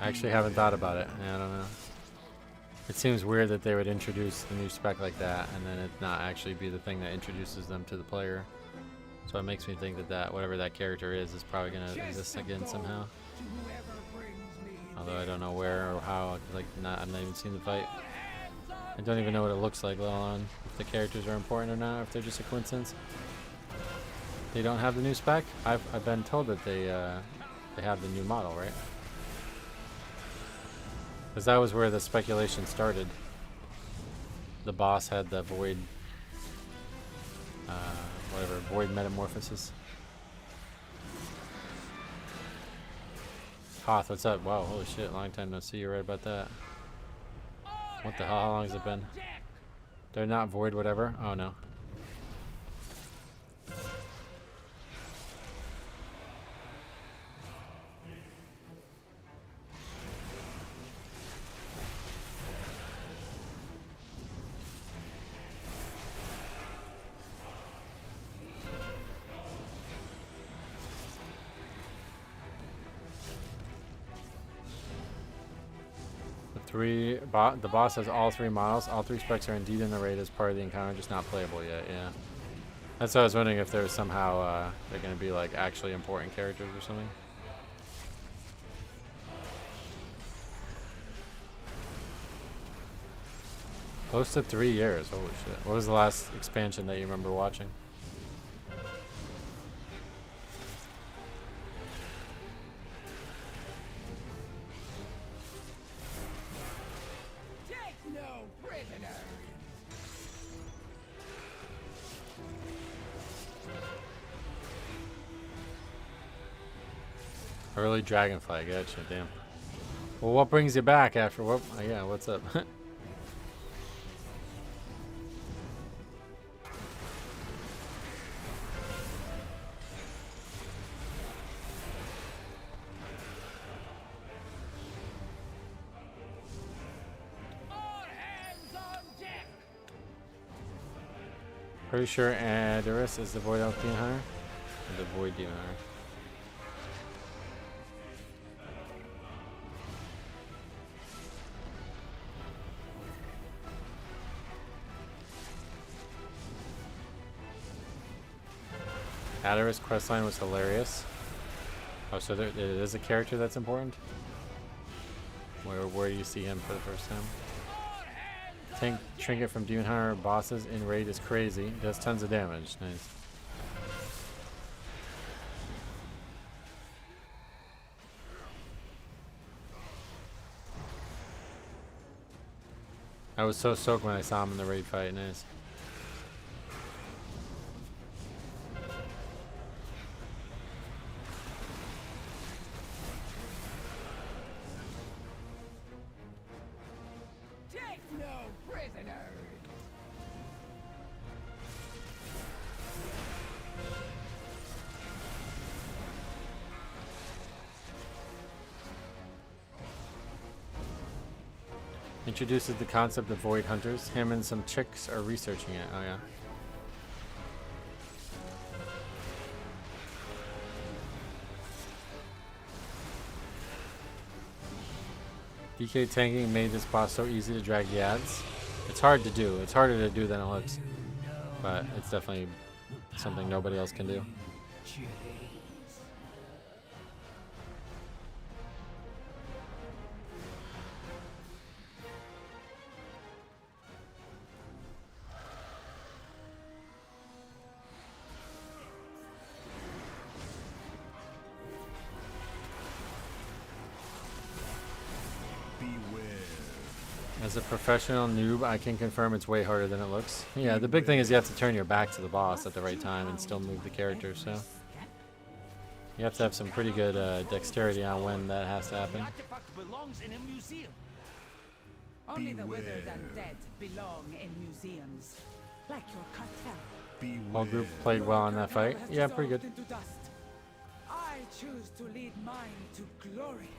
I actually haven't thought about it. I don't know. It seems weird that they would introduce the new spec like that and then it not actually be the thing that introduces them to the player. So it makes me think that whatever that character is probably going to exist again somehow. Although I don't know where or how. Like, I've not even seen the fight. I don't even know what it looks like, let alone if the characters are important or not, or if they're just a coincidence. They don't have the new spec? I've been told that they have the new model, right? Because that was where the speculation started. The boss had the void, void metamorphosis. Hoth, what's up? Wow, holy shit, long time no see. You're right about that. What the hell? How long has it been? They're not void whatever? Oh no. The boss has all 3 models. All 3 specs are indeed in the raid as part of the encounter, just not playable yet. Yeah, that's what I was wondering, if there's somehow they're going to be like actually important characters or something. Close to 3 years. Holy shit! What was the last expansion that you remember watching? Early dragonfly, gotcha, damn. Well, what brings you back after what? Oh, yeah, what's up? Pretty sure Adaris is the Void Elf Demon Hunter? Or the Void Demon Hunter. Adaris questline was hilarious. Oh, so there, it is a character that's important? Where do you see him for the first time? Tank trinket from Demon Hunter bosses in raid is crazy. Does tons of damage. Nice. I was so stoked when I saw him in the raid fight. Nice. Introduces the concept of void hunters. Him and some chicks are researching it. Oh yeah. DK tanking made this boss so easy to drag the ads. It's hard to do. It's harder to do than it looks. But it's definitely something nobody else can do. As a professional noob, I can confirm it's way harder than it looks. Yeah, the big thing is you have to turn your back to the boss at the right time and still move the character, so... You have to have some pretty good dexterity on when that has to happen. Only the withered and dead belong in museums. Like your cartel. Whole group played well in that fight. Yeah, pretty good. I choose to lead mine to glory.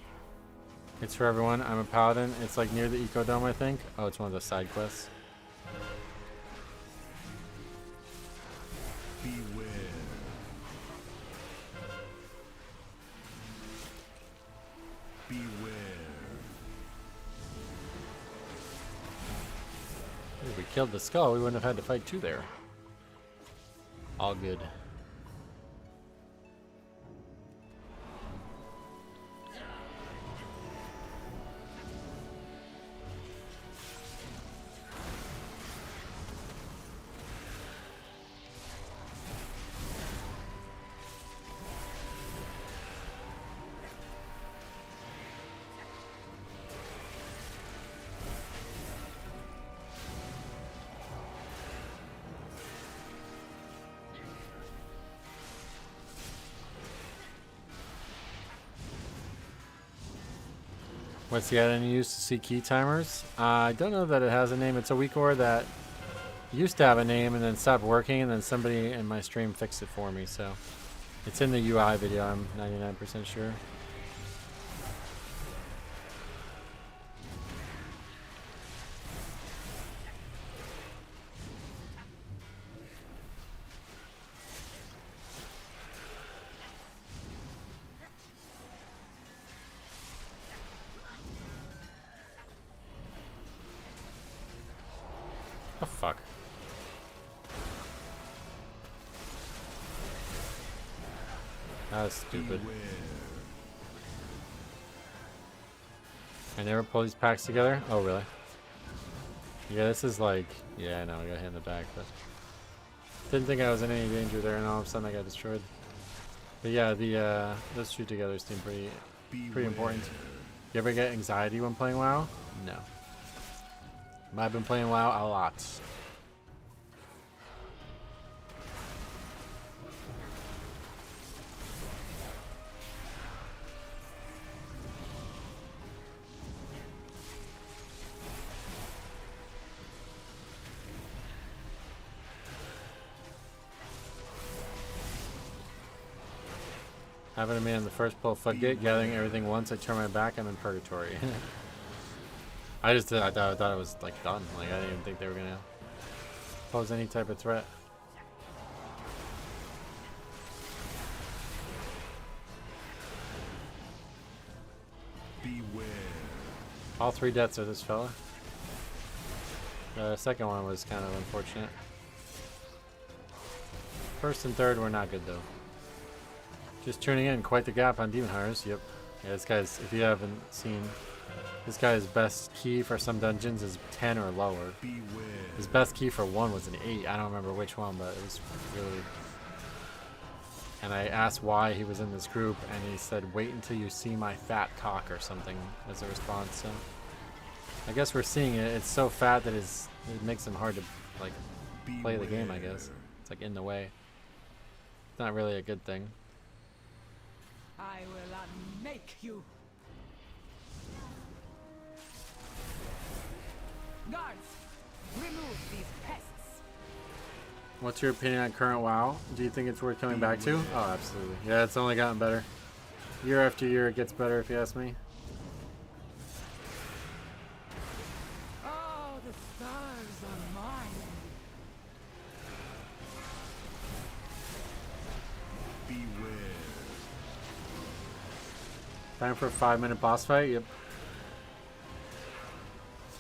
It's for everyone. I'm a paladin. It's like near the Eco Dome, I think. Oh, it's one of the side quests. Beware. Beware. If we killed the skull, we wouldn't have had to fight two there. All good. What's the item you use to see key timers? I don't know that it has a name. It's a weak ore that used to have a name and then stopped working, and then somebody in my stream fixed it for me, so it's in the UI video, I'm 99% sure. Oh, fuck. That was stupid. I never pull these packs together? Oh, really? Yeah, this is like... Yeah, I know, I got hit in the back, but... Didn't think I was in any danger there, and all of a sudden I got destroyed. But yeah, those two together seem pretty important. You ever get anxiety when playing WoW? No. I've been playing WoW a lot. Having a man in the first pull floodgate, gathering everything once I turn my back, I'm in purgatory. I thought it was like done. Like I didn't even think they were gonna pose any type of threat. Beware. All 3 deaths are this fella. The second one was kind of unfortunate. First and third were not good though. Just tuning in, quite the gap on Demon Hunters. Yep. Yeah, this guy's, if you haven't seen, this guy's best key for some dungeons is 10 or lower. Beware. His best key for 1 was an 8. I don't remember which one, but it was really... And I asked why he was in this group, and he said, "Wait until you see my fat cock," or something as a response. So I guess we're seeing it. It's so fat that it makes him hard to like play the game, I guess. It's like in the way. It's not really a good thing. I will unmake you. Guards, remove these pests. What's your opinion on current WoW? Do you think it's worth coming back to? Oh, absolutely. Yeah, it's only gotten better. Year after year, it gets better, if you ask me. Oh, the stars are mine. Beware. Time for a 5-minute boss fight? Yep.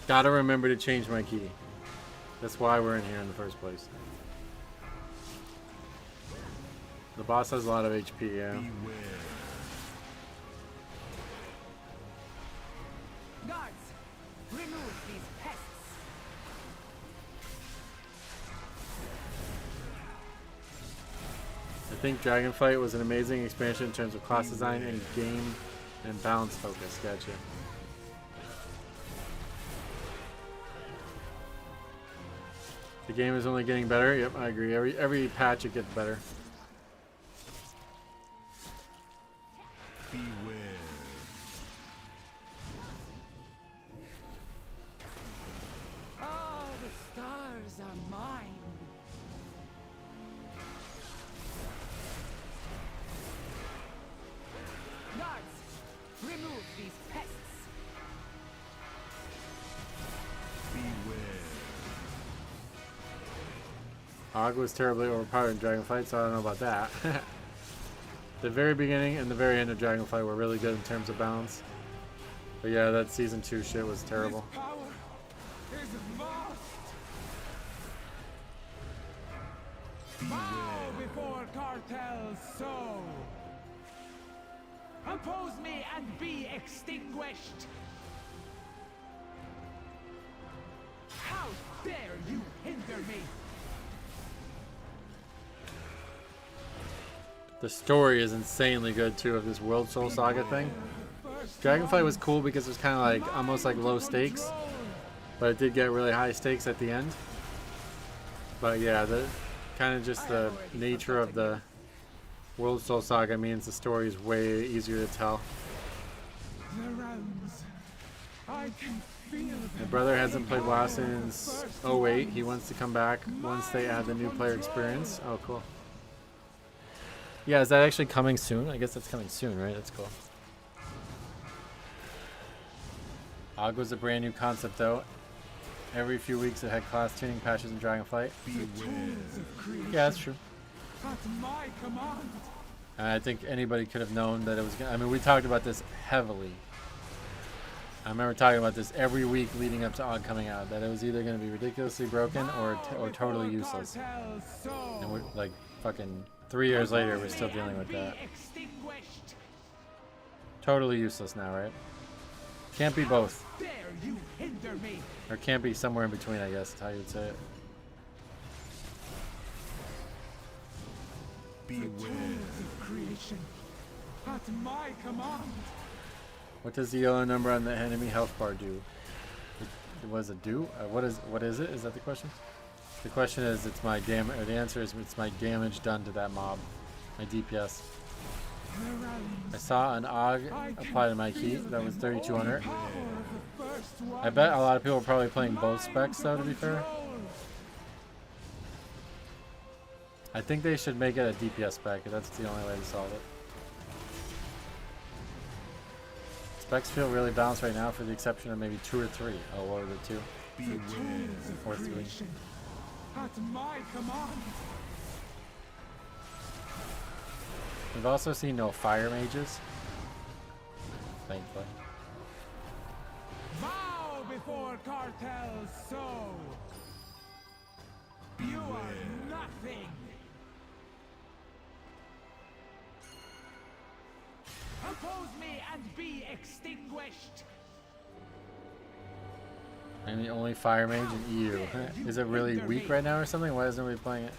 Gotta remember to change my key. That's why we're in here in the first place. The boss has a lot of HP, yeah. Beware. Guards, remove these pests. I think Dragonflight was an amazing expansion in terms of class design and game and balance focus. Gotcha. The game is only getting better. Yep, I agree. Every patch it gets better. Beware. Oh, the stars are mine. Guards, remove these pests. Beware. Og was terribly overpowered in Dragonflight, so I don't know about that. The very beginning and the very end of Dragonflight were really good in terms of balance. But yeah, that season 2 shit was terrible. This power is vast. Bow before cartel's soul. Oppose me and be extinguished. How dare you hinder me? The story is insanely good too of this World Soul Saga thing. Dragonflight was cool because it was kind of like almost like low stakes, but it did get really high stakes at the end. But yeah, the kind of just the nature of the World Soul Saga means the story is way easier to tell. The realms. I can feel My brother hasn't played WoW since 08. He wants to come back once they add the new player experience. Oh, cool. Yeah, is that actually coming soon? I guess that's coming soon, right? That's cool. Og was a brand new concept, though. Every few weeks it had class tuning patches in Dragonflight. Yeah, that's true. at my command. And I think anybody could have known that it was gonna, I mean, we talked about this heavily. I remember talking about this every week leading up to Og coming out, that it was either going to be ridiculously broken or totally useless. And we're like fucking 3 years later, we're still dealing with that. Totally useless now, right? Can't be both. Or can't be somewhere in between, I guess, is how you'd say it. Beware. Creation at my command. What does the yellow number on the enemy health bar do? What does it do? What is it? Is that the question? The question is, it's my damage. Or the answer is, it's my damage done to that mob, my DPS. I saw an Og apply to my key. That was 3200. I bet a lot of people are probably playing both specs, though. To be fair, I think they should make it a DPS spec. That's the only way to solve it. Specs feel really balanced right now, for the exception of maybe 2 or 3. Oh, what are the 2? Or 3. At my command. We've also seen no fire mages. Thankfully. Bow before cartels so. You are nothing. Oppose me and be extinguished. I'm the only fire mage in EU. Is it really weak right now or something? Why isn't nobody playing it?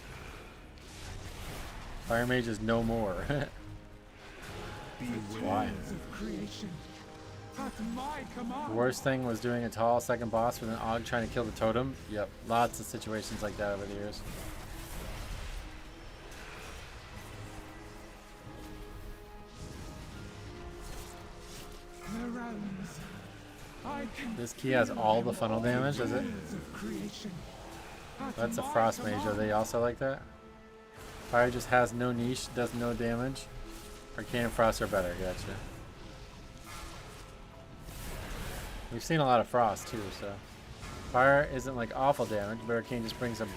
Fire mage is no more. Why? The worst thing was doing a tall second boss with an Og trying to kill the totem. Yep, lots of situations like that over the years. This key has all the funnel damage, does it? That's a frost mage. Are they also like that? Fire just has no niche, does no damage. Arcane and frost are better, gotcha. We've seen a lot of frost too, so fire isn't like awful damage, but arcane just brings a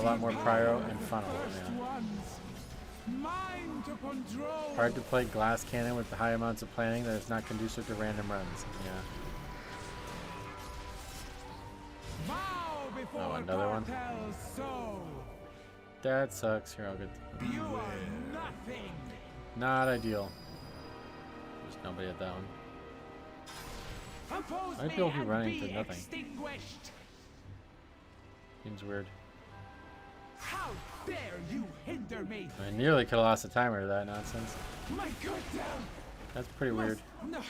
lot more pyro and funnel. Yeah. Hard to play glass cannon with the high amounts of planning that is not conducive to random runs. Yeah. Oh, another one. That sucks. You're all good. Not ideal. There's nobody at that one. Might be OP running to nothing. Seems weird. How dare you hinder me? I nearly could have lost the timer to that nonsense. My good down. That's pretty weird. Not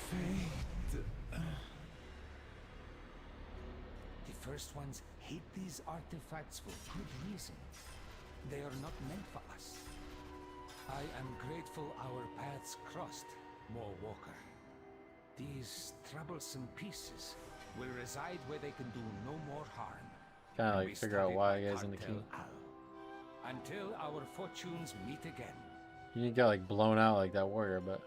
fade. The first ones hate these artifacts for good reason. They are not meant for us. I am grateful our paths crossed, More Walker. These troublesome pieces will reside where they can do no more harm. Kind of like figure out why you guys in the key. Until our fortunes meet again. You get like blown out like that warrior, but.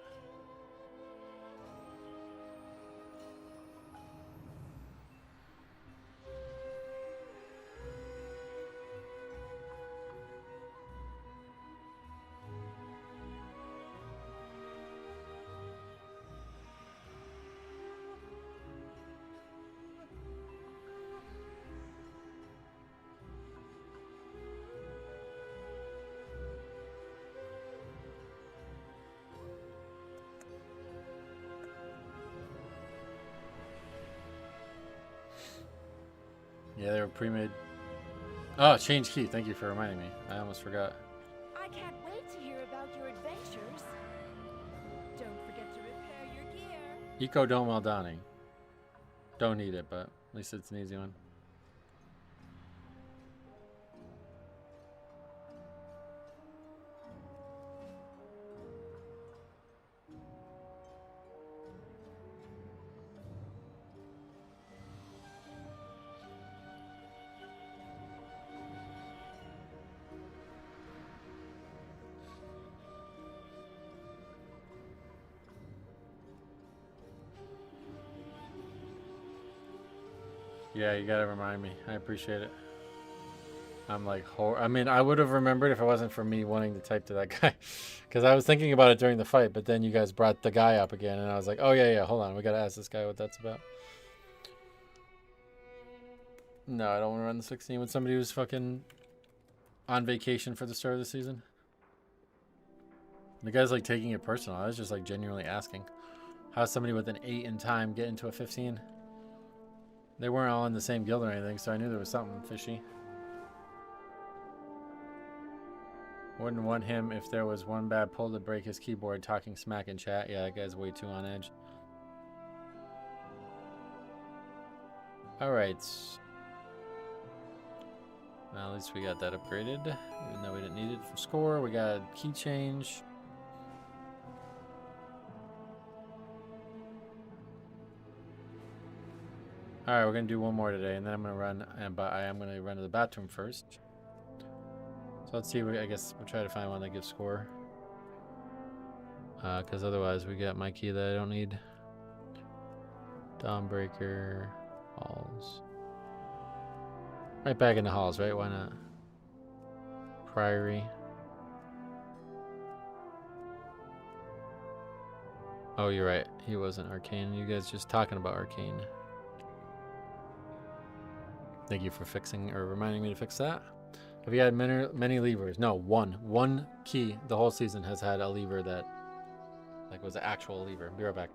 Yeah, they were pre-made. Oh, change key. Thank you for reminding me. I almost forgot. I can't wait to hear about your adventures. Don't forget to repair your gear. Eco Dome Eldani. Don't need it, but at least it's an easy one. Yeah, you gotta remind me. I appreciate it. I'm like, I mean, I would have remembered if it wasn't for me wanting to type to that guy. Because I was thinking about it during the fight, but then you guys brought the guy up again, and I was like, oh, yeah, hold on. We gotta ask this guy what that's about. No, I don't want to run the 16 with somebody who's fucking on vacation for the start of the season. The guy's like taking it personal. I was just like genuinely asking. How's somebody with an 8 in time get into a 15? They weren't all in the same guild or anything, so I knew there was something fishy. Wouldn't want him if there was one bad pull to break his keyboard talking smack in chat. Yeah, that guy's way too on edge. Alright. Well, at least we got that upgraded, even though we didn't need it for score. We got a key change. Alright, we're going to do one more today, and then I'm going to run, but I am going to run to the bathroom first. So let's see, I guess we'll try to find one that gives score. Because otherwise we got my key that I don't need. Dawnbreaker, halls. Right back into halls, right? Why not? Priory. Oh, you're right. He wasn't arcane. You guys just talking about arcane. Thank you for fixing or reminding me to fix that. Have you had many levers? No, one. One key the whole season has had a lever that like was an actual lever. Be right back.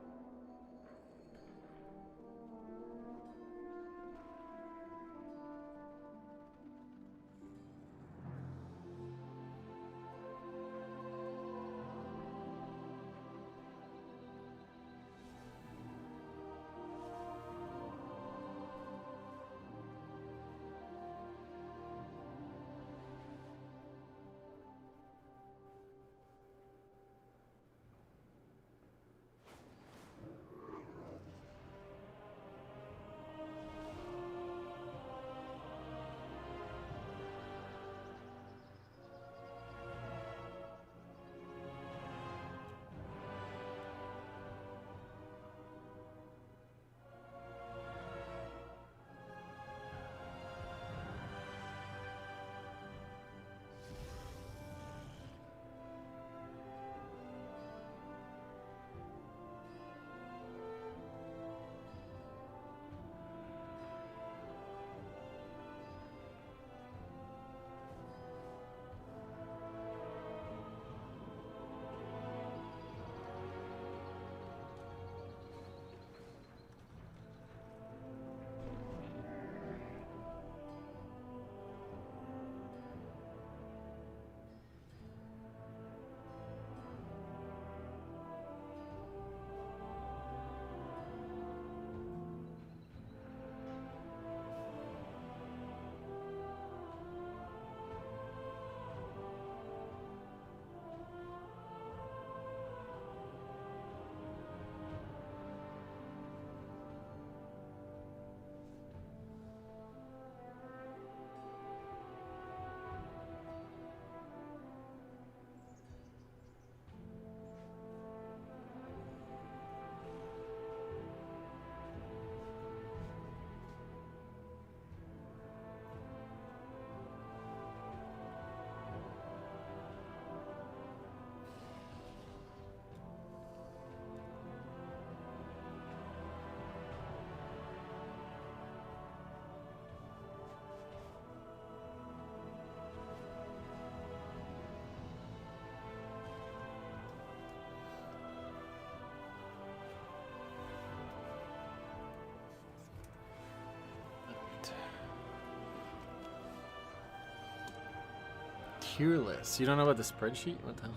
Tier list. You don't know about the spreadsheet? What the hell?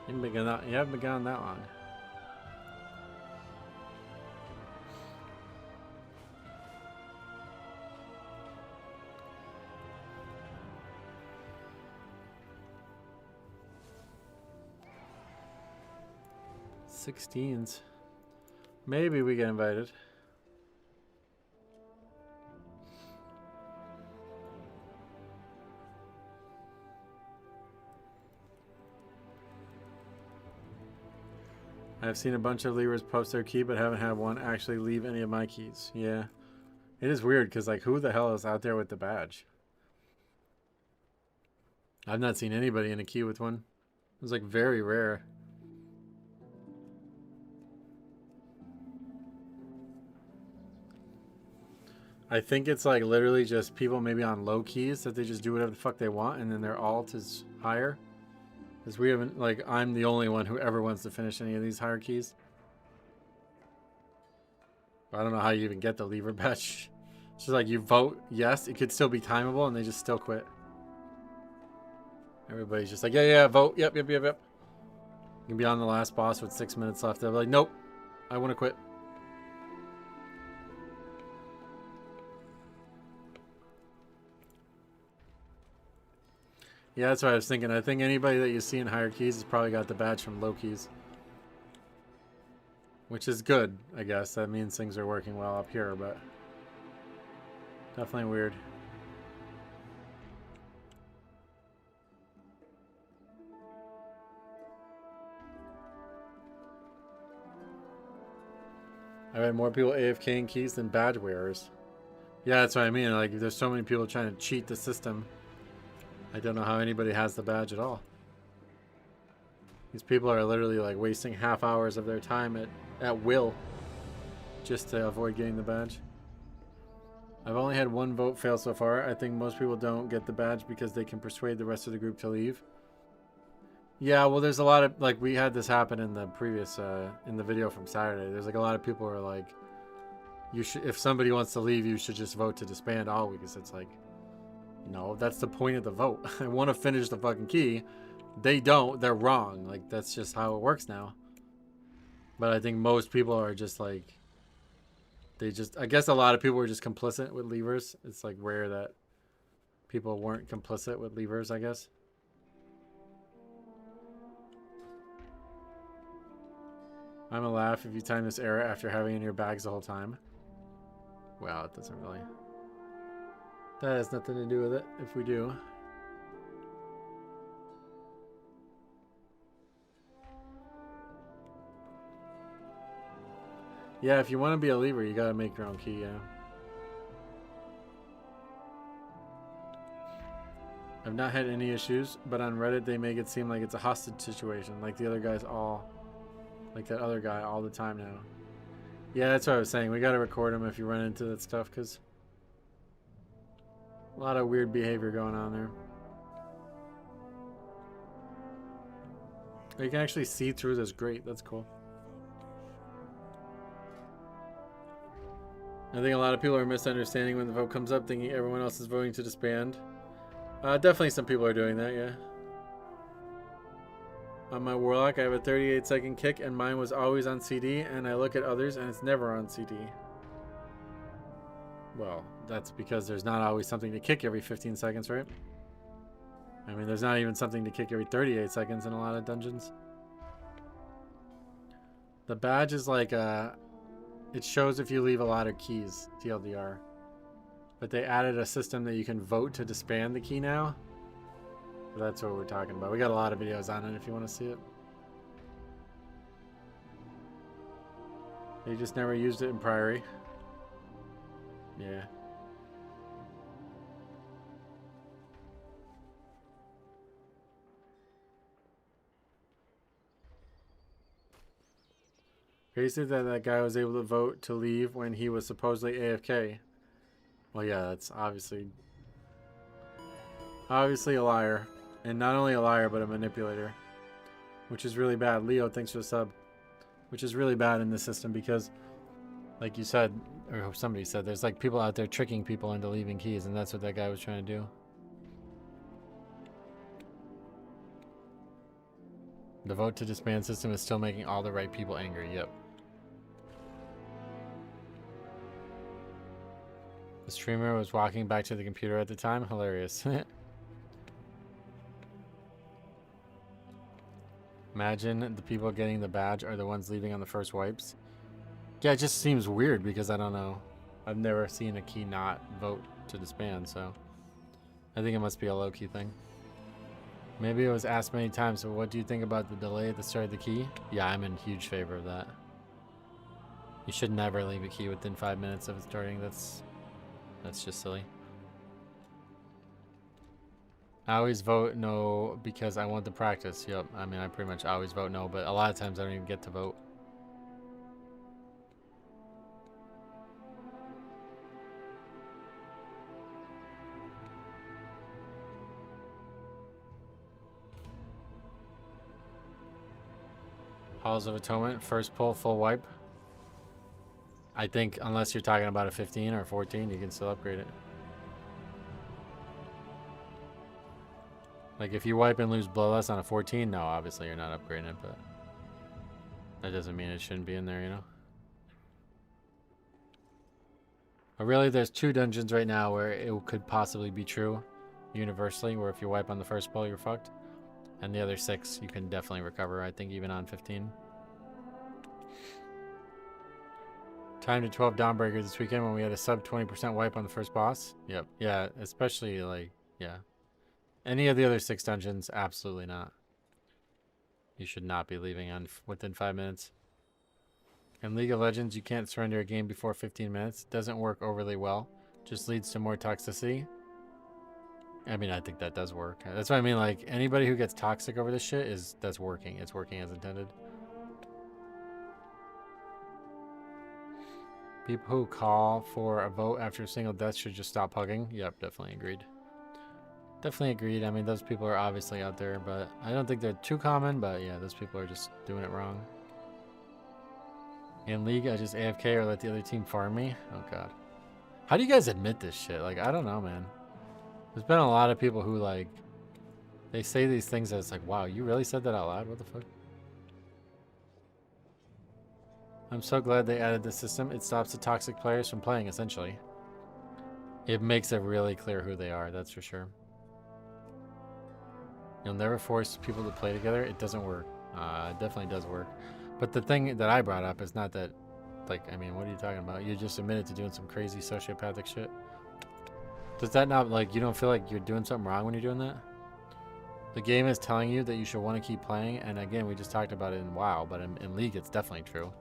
You haven't been gone that long. Sixteens. Maybe we get invited. I've seen a bunch of leavers post their key, but haven't had one actually leave any of my keys. Yeah. It is weird, because, like, who the hell is out there with the badge? I've not seen anybody in a key with one. It was, like, very rare. I think it's, like, literally just people maybe on low keys that they just do whatever the fuck they want, and then their alt is higher. Because we haven't, like, I'm the only one who ever wants to finish any of these higher keys. I don't know how you even get the lever badge. It's just like you vote yes, it could still be timeable, and they just still quit. Everybody's just like, yeah, vote, yep. You can be on the last boss with 6 minutes left. They're like, nope, I want to quit. Yeah, that's what I was thinking. I think anybody that you see in higher keys has probably got the badge from low keys. Which is good, I guess. That means things are working well up here, but definitely weird. I've had more people AFKing keys than badge wearers. Yeah, that's what I mean. Like, there's so many people trying to cheat the system. I don't know how anybody has the badge at all. These people are literally like wasting half hours of their time at will just to avoid getting the badge. I've only had one vote fail so far. I think most people don't get the badge because they can persuade the rest of the group to leave. Yeah, well, there's a lot of, like, we had this happen in the previous, in the video from Saturday. There's like a lot of people who are like, you should, if somebody wants to leave, you should just vote to disband all because it's like, no, that's the point of the vote. I want to finish the fucking key. They don't, they're wrong. Like, that's just how it works now. But I think most people are just like, they just, I guess a lot of people were just complicit with leavers. It's like rare that people weren't complicit with leavers, I guess. I'm gonna laugh if you time this error after having it in your bags the whole time. Well, it doesn't really. That has nothing to do with it, if we do. Yeah, if you want to be a leaver, you gotta make your own key, yeah. I've not had any issues, but on Reddit they make it seem like it's a hostage situation, like the other guys all... Like that other guy all the time now. Yeah, that's what I was saying. We gotta record him if you run into that stuff, because... A lot of weird behavior going on there. You can actually see through this grate. That's cool. I think a lot of people are misunderstanding when the vote comes up, thinking everyone else is voting to disband. Definitely some people are doing that, yeah. On my Warlock, I have a 38-second kick, and mine was always on CD, and I look at others, and it's never on CD. Well, that's because there's not always something to kick every 15 seconds, right? I mean, there's not even something to kick every 38 seconds in a lot of dungeons. The badge is like, it shows if you leave a lot of keys, TLDR. But they added a system that you can vote to disband the key now. So that's what we're talking about. We got a lot of videos on it if you want to see it. They just never used it in Priory. Yeah. Crazy that guy was able to vote to leave when he was supposedly AFK. Well, yeah, that's obviously a liar. And not only a liar, but a manipulator. Which is really bad. Leo, thanks for the sub. Which is really bad in this system because, like you said, or somebody said, there's like people out there tricking people into leaving keys, and that's what that guy was trying to do. The vote to disband system is still making all the right people angry. Yep. The streamer was walking back to the computer at the time. Hilarious. Imagine the people getting the badge are the ones leaving on the first wipes. Yeah, it just seems weird because I don't know. I've never seen a key not vote to disband, so I think it must be a low-key thing. Maybe it was asked many times, so what do you think about the delay at the start of the key? Yeah, I'm in huge favor of that. You should never leave a key within 5 minutes of it starting. That's just silly. I always vote no because I want the practice. Yep, I mean, I pretty much always vote no, but a lot of times I don't even get to vote. Halls of Atonement, first pull, full wipe. I think unless you're talking about a 15 or 14, you can still upgrade it. Like if you wipe and lose Bloodlust on a 14, no, obviously you're not upgrading it, but that doesn't mean it shouldn't be in there, you know? But really, there's 2 dungeons right now where it could possibly be true, universally, where if you wipe on the first pull, you're fucked. And the other 6, you can definitely recover, I think, even on 15. Time to 12 Dawnbreakers this weekend when we had a sub 20% wipe on the first boss. Yep. Yeah, especially, like, yeah. Any of the other 6 dungeons, absolutely not. You should not be leaving on within 5 minutes. In League of Legends, you can't surrender a game before 15 minutes. Doesn't work overly well. Just leads to more toxicity. I mean, I think that does work. That's what I mean. Like, anybody who gets toxic over this shit that's working. It's working as intended. People who call for a vote after a single death should just stop hugging. Yep, definitely agreed. Definitely agreed. I mean, those people are obviously out there, but I don't think they're too common. But yeah, those people are just doing it wrong. In League, I just AFK or let the other team farm me. Oh god. How do you guys admit this shit? Like, I don't know, man. There's been a lot of people who, like, they say these things that it's like, wow, you really said that out loud? What the fuck? I'm so glad they added this system. It stops the toxic players from playing, essentially. It makes it really clear who they are, that's for sure. You'll never force people to play together. It doesn't work. It definitely does work. But the thing that I brought up is not that, like, I mean, what are you talking about? You just admitted to doing some crazy sociopathic shit. Does that not, like, you don't feel like you're doing something wrong when you're doing that? The game is telling you that you should want to keep playing, and again, we just talked about it in WoW, but in League, it's definitely true.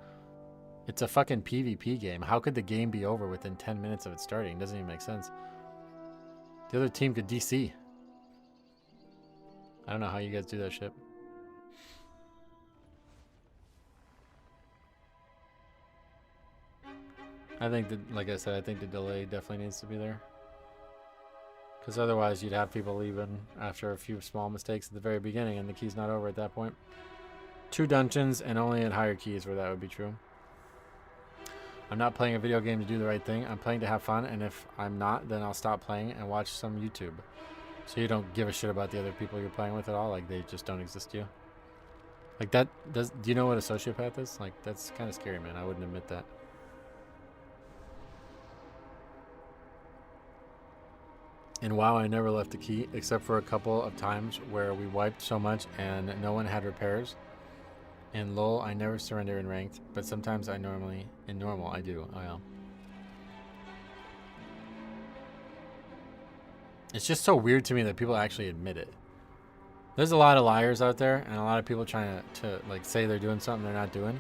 It's a fucking PvP game. How could the game be over within 10 minutes of it starting? It doesn't even make sense. The other team could DC. I don't know how you guys do that shit. I think that, like I said, I think the delay definitely needs to be there. Because otherwise you'd have people leaving after a few small mistakes at the very beginning and the key's not over at that point. 2 dungeons and only at higher keys where that would be true. I'm not playing a video game to do the right thing. I'm playing to have fun, and if I'm not, then I'll stop playing and watch some YouTube. So you don't give a shit about the other people you're playing with at all? Like, they just don't exist to you? Like, that does... Do you know what a sociopath is? Like, that's kind of scary, man. I wouldn't admit that. In WoW, I never left the key, except for a couple of times where we wiped so much and no one had repairs. In LoL, I never surrender in ranked, but sometimes in normal, I do. Oh, yeah. It's just so weird to me that people actually admit it. There's a lot of liars out there, and a lot of people trying to like, say they're doing something they're not doing.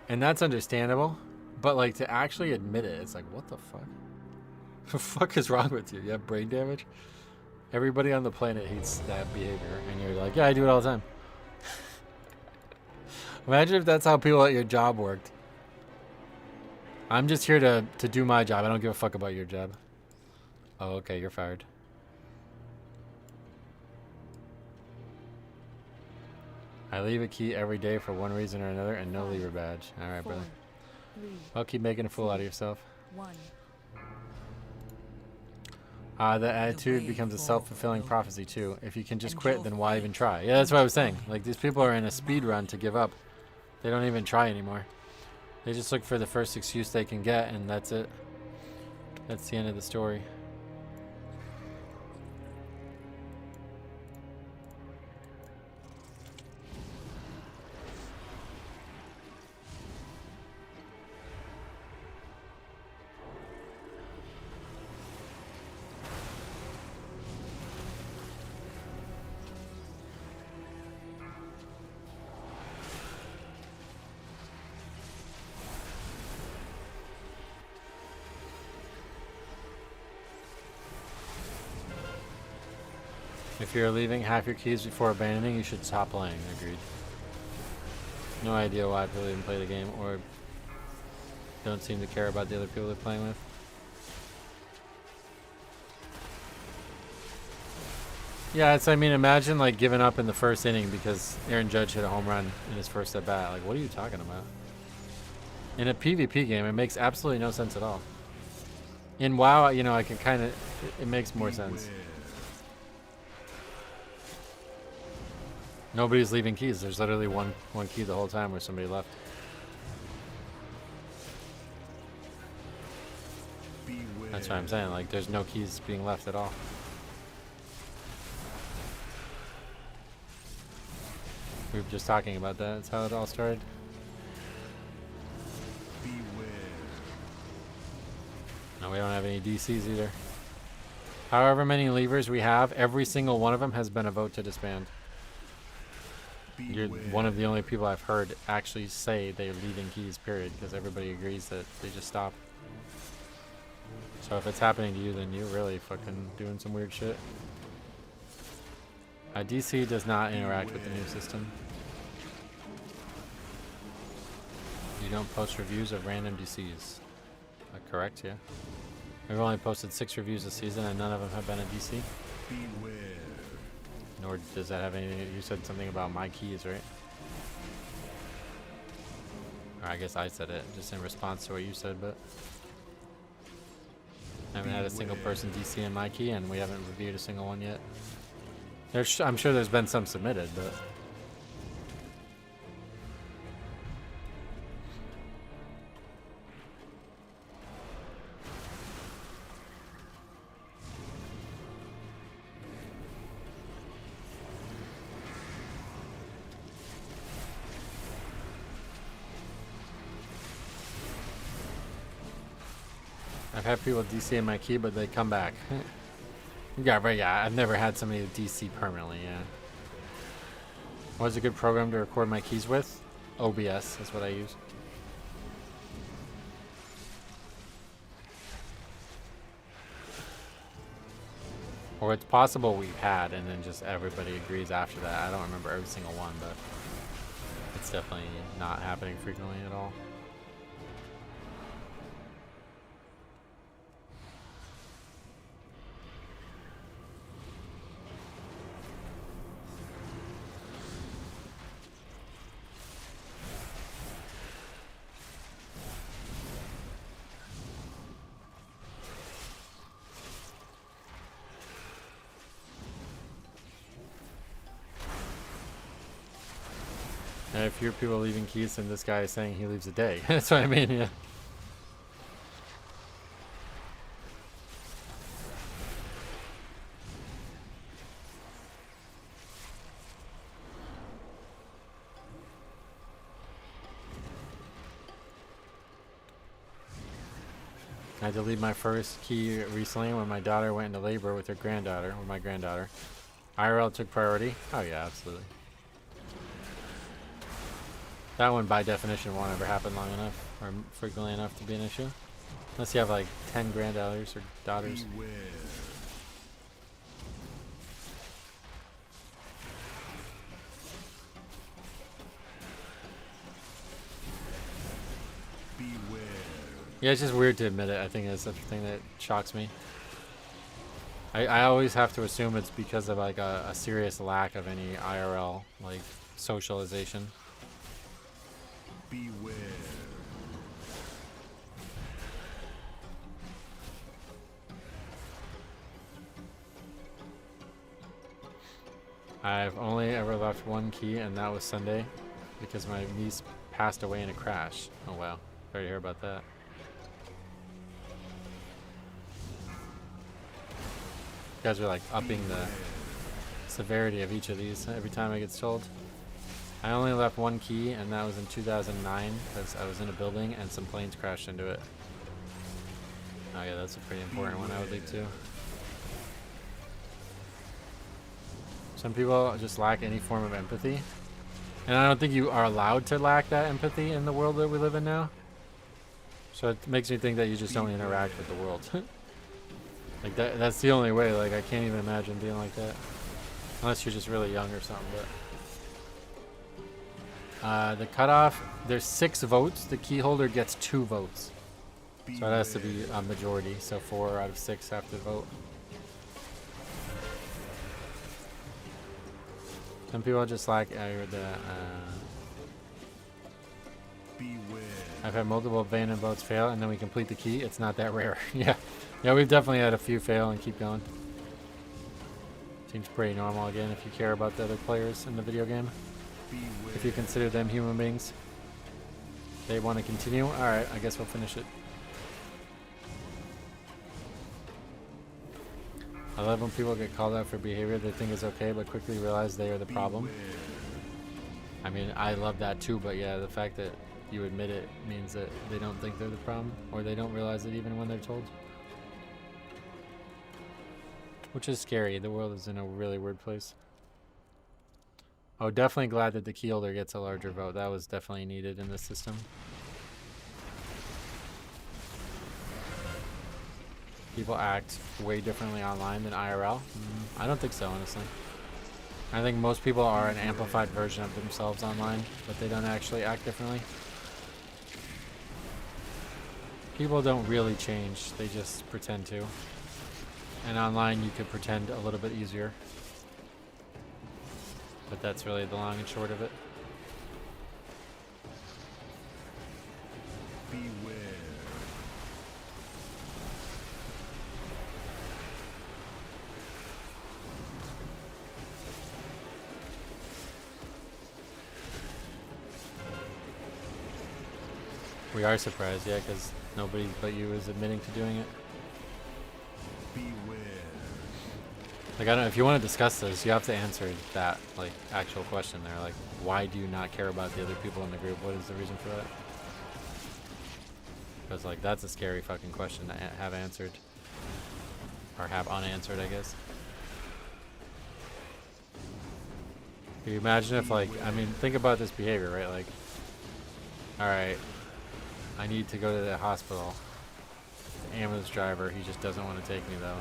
And that's understandable, but, like, to actually admit it, it's like, what the fuck? What the fuck is wrong with you? You have brain damage? Everybody on the planet hates that behavior, and you're like, yeah, I do it all the time. Imagine if that's how people at your job worked. I'm just here to do my job. I don't give a fuck about your job. Oh, okay, you're fired. I leave a key every day for one reason or another, and no leaver badge. All right, brother. I'll keep making a fool out of yourself. The attitude becomes a self-fulfilling prophecy too. If you can just quit, then why even try? Yeah, that's what I was saying. Like, these people are in a speed run to give up. They don't even try anymore. They just look for the first excuse they can get, and that's it. That's the end of the story. If you're leaving half your keys before abandoning, you should stop playing. Agreed. No idea why people even play the game or don't seem to care about the other people they're playing with. Yeah, it's, I mean, imagine like giving up in the first inning because Aaron Judge hit a home run in his first at bat. Like, what are you talking about? In a PvP game, it makes absolutely no sense at all. In WoW, you know, I can kind of, it makes more sense. Nobody's leaving keys. There's literally one key the whole time where somebody left. Beware. That's what I'm saying. Like, there's no keys being left at all. We were just talking about that. That's how it all started. Beware. No, we don't have any DCs either. However many levers we have, every single one of them has been a vote to disband. You're one of the only people I've heard actually say they're leaving keys, period, because everybody agrees that they just stop. So if it's happening to you, then you're really fucking doing some weird shit. DC does not interact with the new system. You don't post reviews of random DCs. Correct, yeah. We've only posted 6 reviews this season and none of them have been a DC. Beware. Nor does that have anything. You said something about my keys, right? Or I guess I said it just in response to what you said, but I haven't had a single person DC in my key and we haven't reviewed a single one yet. I'm sure there's been some submitted, but I've had people DC in my key, but they come back. Yeah, right, yeah. I've never had somebody DC permanently, yeah. What's a good program to record my keys with? OBS is what I use. Or it's possible we've had, and then just everybody agrees after that. I don't remember every single one, but it's definitely not happening frequently at all. And if fewer people leaving keys than this guy is saying he leaves a day. That's what I mean, yeah. I had to leave my first key recently when my daughter went into labor with her granddaughter, or my granddaughter. IRL took priority. Oh yeah, absolutely. That one, by definition, won't ever happen long enough or frequently enough to be an issue. Unless you have like 10 granddaughters or daughters. Beware. Beware. Yeah, it's just weird to admit it. I think it's the thing that shocks me. I always have to assume it's because of like a serious lack of any IRL like socialization. Beware. I've only ever left one key, and that was Sunday because my niece passed away in a crash. Oh wow, sorry to hear about that. You guys are like upping the severity of each of these every time it gets told. I only left one key, and that was in 2009 because I was in a building and some planes crashed into it. Oh yeah, that's a pretty important one I would leave too. Some people just lack any form of empathy. And I don't think you are allowed to lack that empathy in the world that we live in now. So it makes me think that you just don't interact with the world. Like that's the only way. Like I can't even imagine being like that. Unless you're just really young or something, but the cutoff, there's 6 votes. The key holder gets 2 votes. So it has to be a majority. So 4 out of 6 have to vote. Some people just like I've had multiple abandoned votes fail and then we complete the key. It's not that rare. Yeah, we've definitely had a few fail and keep going. Seems pretty normal again if you care about the other players in the video game. If you consider them human beings. They want to continue? Alright, I guess we'll finish it. I love when people get called out for behavior they think is okay but quickly realize they are the problem. I mean, I love that too, but yeah, the fact that you admit it means that they don't think they're the problem, or they don't realize it even when they're told. Which is scary. The world is in a really weird place. Oh, definitely glad that the key holder gets a larger vote. That was definitely needed in this system. People act way differently online than IRL. I don't think so, honestly. I think most people are an amplified version of themselves online, but they don't actually act differently. People don't really change, they just pretend to. And online you could pretend a little bit easier. But that's really the long and short of it. Beware. We are surprised, yeah, because nobody but you is admitting to doing it. Beware. Like, I don't know, if you want to discuss this, you have to answer that, like, actual question there. Like, why do you not care about the other people in the group? What is the reason for that? Because, like, that's a scary fucking question to have answered. Or have unanswered, I guess. Can you imagine if, like, I mean, think about this behavior, right? Like, alright, I need to go to the hospital. The ambulance driver, he just doesn't want to take me, though.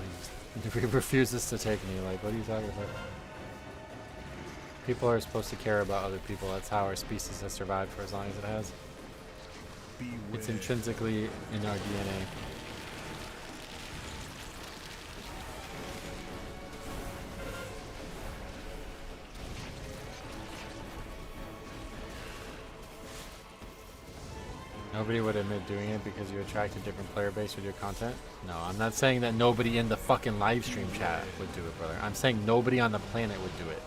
He refuses to take me. Like, what are you talking about? People are supposed to care about other people. That's how our species has survived for as long as it has. Beware. It's intrinsically in our DNA. Nobody would admit doing it because you attract a different player base with your content. No, I'm not saying that nobody in the fucking live stream chat would do it, brother. I'm saying nobody on the planet would do it.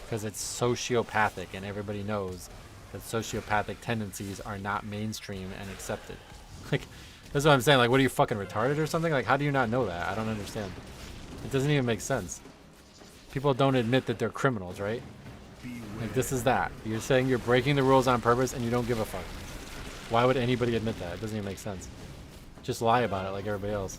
Because it's sociopathic, and everybody knows that sociopathic tendencies are not mainstream and accepted. Like, that's what I'm saying. Like, what are you, fucking retarded or something? Like, how do you not know that? I don't understand. It doesn't even make sense. People don't admit that they're criminals, right? Like, this is that. You're saying you're breaking the rules on purpose and you don't give a fuck. Why would anybody admit that? It doesn't even make sense. Just lie about it like everybody else.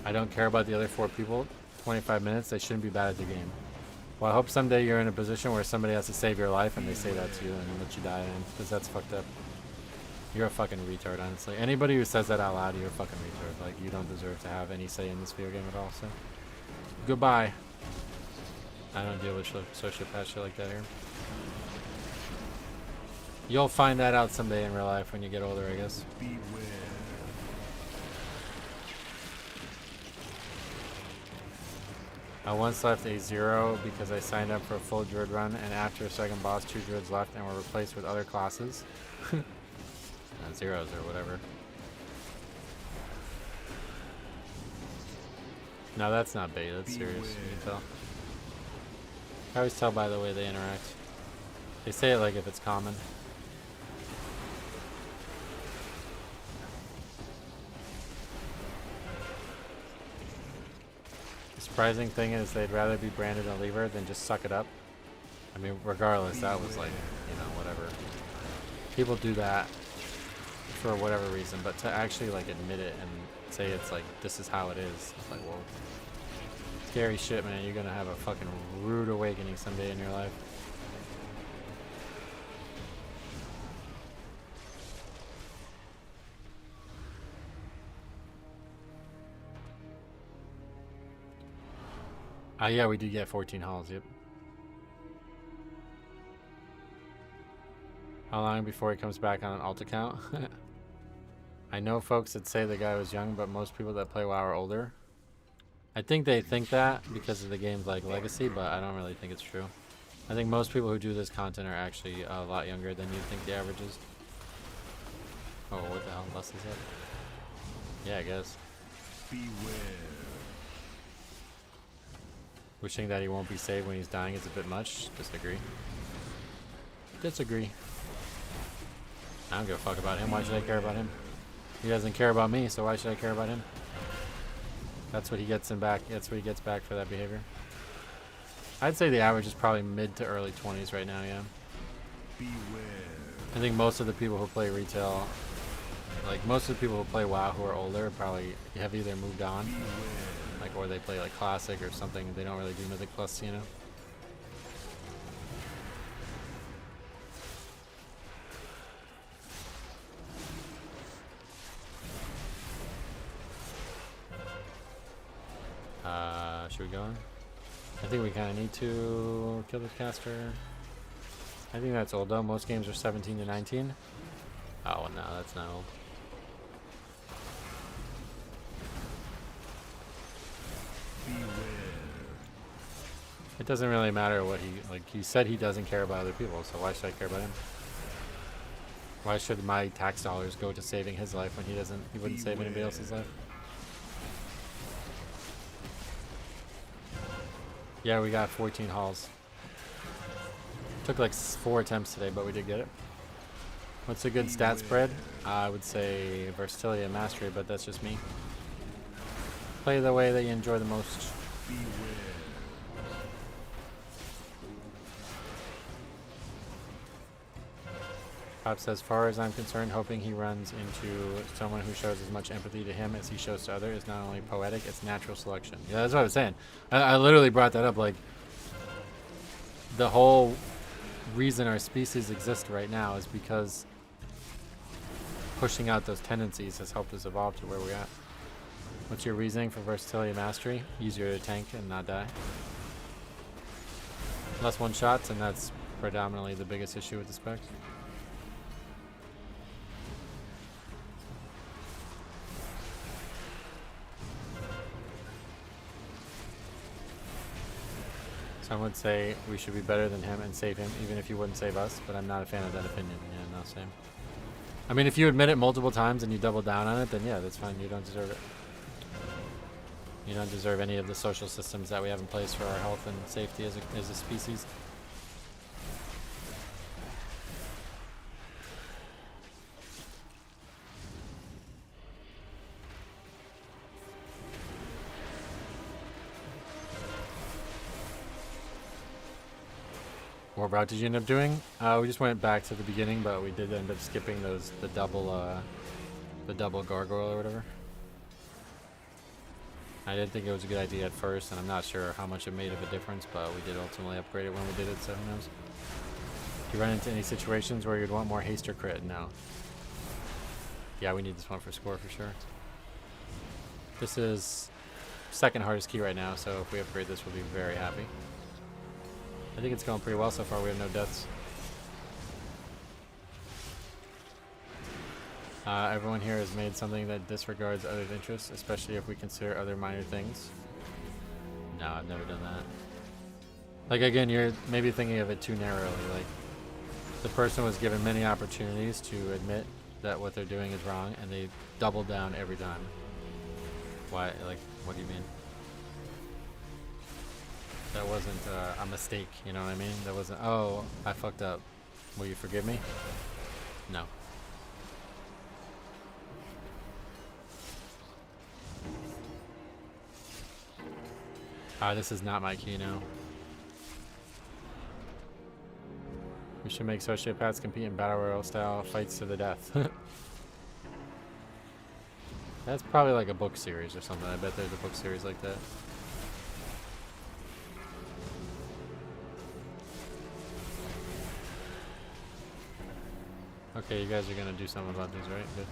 I don't care about the other 4 people. 25 minutes, they shouldn't be bad at the game. Well, I hope someday you're in a position where somebody has to save your life and they say that to you and let you die in, because that's fucked up. You're a fucking retard, honestly. Anybody who says that out loud, you're a fucking retard. Like, you don't deserve to have any say in this video game at all, so. Goodbye. I don't deal with sociopath shit like that here. You'll find that out someday in real life when you get older, I guess. Beware. I once left a 0 because I signed up for a full druid run, and after a second boss, 2 druids left and were replaced with other classes. Zeros or whatever. No, that's not bait, that's serious. You can tell. I always tell by the way they interact. They say it like if it's common. The surprising thing is they'd rather be branded a lever than just suck it up. I mean, regardless, that was like, you know, whatever. People do that for whatever reason, but to actually like admit it and say it's like, this is how it is, it's like, whoa. Scary shit, man. You're gonna have a fucking rude awakening someday in your life. Yeah, we did get 14 halls, yep. How long before he comes back on an alt account? I know folks that say the guy was young, but most people that play WoW are older. I think they think that because of the game's like legacy, but I don't really think it's true. I think most people who do this content are actually a lot younger than you'd think the average is. Oh, what the hell? Less is that? Yeah, I guess. Beware. Wishing that he won't be saved when he's dying is a bit much. Disagree. Disagree. I don't give a fuck about him. Why should I care about him? He doesn't care about me, so why should I care about him? That's what he gets in back. That's what he gets back for that behavior. I'd say the average is probably mid to early 20s right now, yeah. Beware. I think most of the people who play retail, like most of the people who play WoW who are older, probably have either moved on Like, or they play like Classic or something. They don't really do Mythic Plus, you know? Should we go on? I think we kind of need to kill this caster. I think that's old though. Most games are 17 to 19. Oh, no, that's not old. It doesn't really matter what he said he doesn't care about other people, so why should I care about him? Why should my tax dollars go to saving his life when he wouldn't save anybody else's life? Yeah, we got 14 hauls. Took like 4 attempts today, but we did get it. What's a good stat spread? I would say versatility and mastery, but that's just me. Play the way that you enjoy the most. Pop says, as far as I'm concerned, hoping he runs into someone who shows as much empathy to him as he shows to others is not only poetic, it's natural selection. Yeah, that's what I was saying. I literally brought that up. Like, the whole reason our species exists right now is because pushing out those tendencies has helped us evolve to where we're at. What's your reasoning for versatility and mastery? Easier to tank and not die. Less one-shots, and that's predominantly the biggest issue with the spec. Some would say we should be better than him and save him, even if he wouldn't save us, but I'm not a fan of that opinion. Yeah, no, same. I mean, if you admit it multiple times and you double down on it, then yeah, that's fine. You don't deserve it. You don't deserve any of the social systems that we have in place for our health and safety as a species. What route did you end up doing? We just went back to the beginning, but we did end up skipping the double gargoyle or whatever. I didn't think it was a good idea at first, and I'm not sure how much it made of a difference, but we did ultimately upgrade it when we did it, so who knows. Do you run into any situations where you'd want more haste or crit? No. Yeah, we need this one for score for sure. This is second hardest key right now, so if we upgrade this, we'll be very happy. I think it's going pretty well so far. We have no deaths. Everyone here has made something that disregards others' interests, especially if we consider other minor things. No, I've never done that. Like, again, you're maybe thinking of it too narrowly. Like, the person was given many opportunities to admit that what they're doing is wrong, and they double down every time. Why? Like, what do you mean? That wasn't a mistake, you know what I mean? That wasn't, oh, I fucked up. Will you forgive me? No. This is not my key now. We should make sociopaths compete in battle royale style fights to the death. That's probably like a book series or something. I bet there's a book series like that. Okay, you guys are gonna do something about these, right? Good.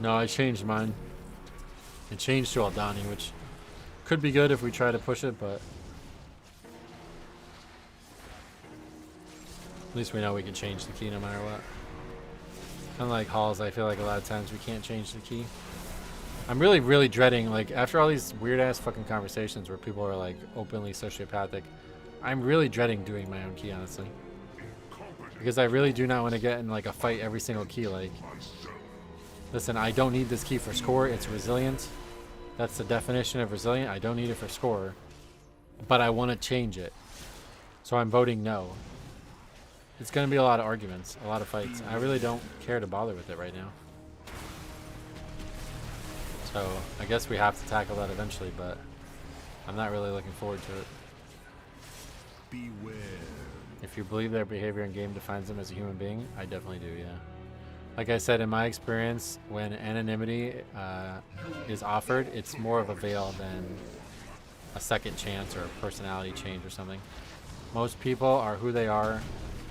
No, I changed mine. It changed to Aldani, which could be good if we try to push it, but at least we know we can change the key no matter what. Unlike halls, I feel like a lot of times we can't change the key. I'm really, really dreading, like, after all these weird-ass fucking conversations where people are, like, openly sociopathic, I'm really dreading doing my own key, honestly. Because I really do not want to get in, like, a fight every single key, like, listen, I don't need this key for score, it's resilient. That's the definition of resilient, I don't need it for score. But I want to change it. So I'm voting no. It's going to be a lot of arguments, a lot of fights. I really don't care to bother with it right now. So I guess we have to tackle that eventually, but I'm not really looking forward to it. Beware. If you believe their behavior in game defines them as a human being, I definitely do, yeah. Like I said, in my experience, when anonymity is offered, it's more of a veil than a second chance or a personality change or something. Most people are who they are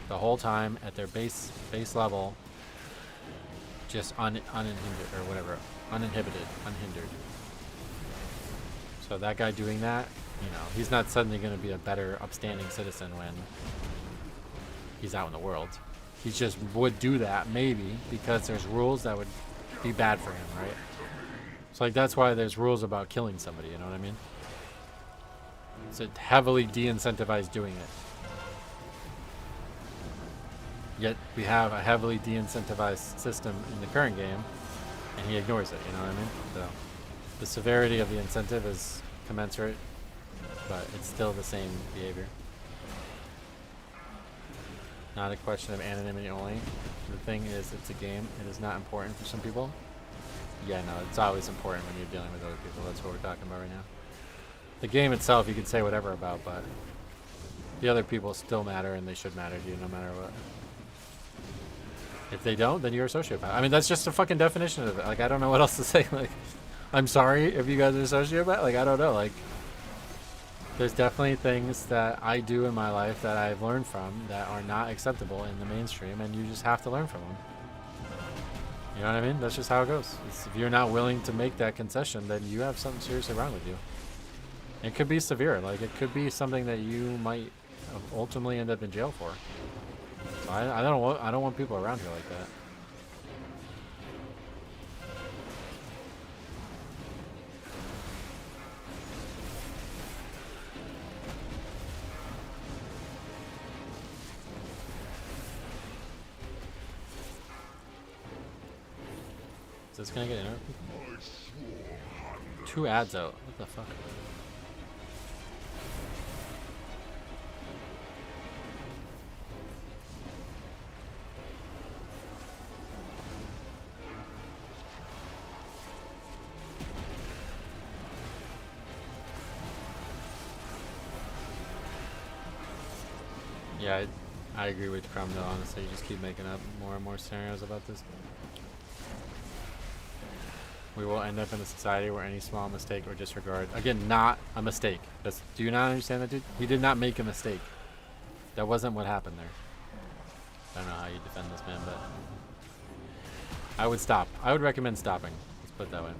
the whole time at their base level, just uninhibited or whatever, unhindered. So that guy doing that, you know, he's not suddenly going to be a better, upstanding citizen when he's out in the world. He just would do that maybe because there's rules that would be bad for him, right? So like that's why there's rules about killing somebody, you know what I mean? It's a heavily de-incentivized doing it. Yet we have a heavily de-incentivized system in the current game, and he ignores it, you know what I mean? So the severity of the incentive is commensurate, but it's still the same behavior. Not a question of anonymity only. The thing is, it's a game. It is not important for some people. Yeah, no, it's always important when you're dealing with other people. That's what we're talking about right now. The game itself, you can say whatever about, but the other people still matter, and they should matter to you no matter what. If they don't, then you're a sociopath. I mean, that's just a fucking definition of it. Like, I don't know what else to say. Like, I'm sorry if you guys are a sociopath. Like, I don't know. Like, there's definitely things that I do in my life that I've learned from that are not acceptable in the mainstream, and you just have to learn from them. You know what I mean? That's just how it goes. If you're not willing to make that concession, then you have something seriously wrong with you. It could be severe. Like, it could be something that you might ultimately end up in jail for. So I don't want people around here like that. Is this gonna get interrupted? 2 ads out. What the fuck? Yeah, I agree with Crumb though, honestly. You just keep making up more and more scenarios about this. We will end up in a society where any small mistake or disregard, again, not a mistake. Do you not understand that, dude? He did not make a mistake. That wasn't what happened there. I don't know how you defend this man, but I would stop. I would recommend stopping. Let's put it that way.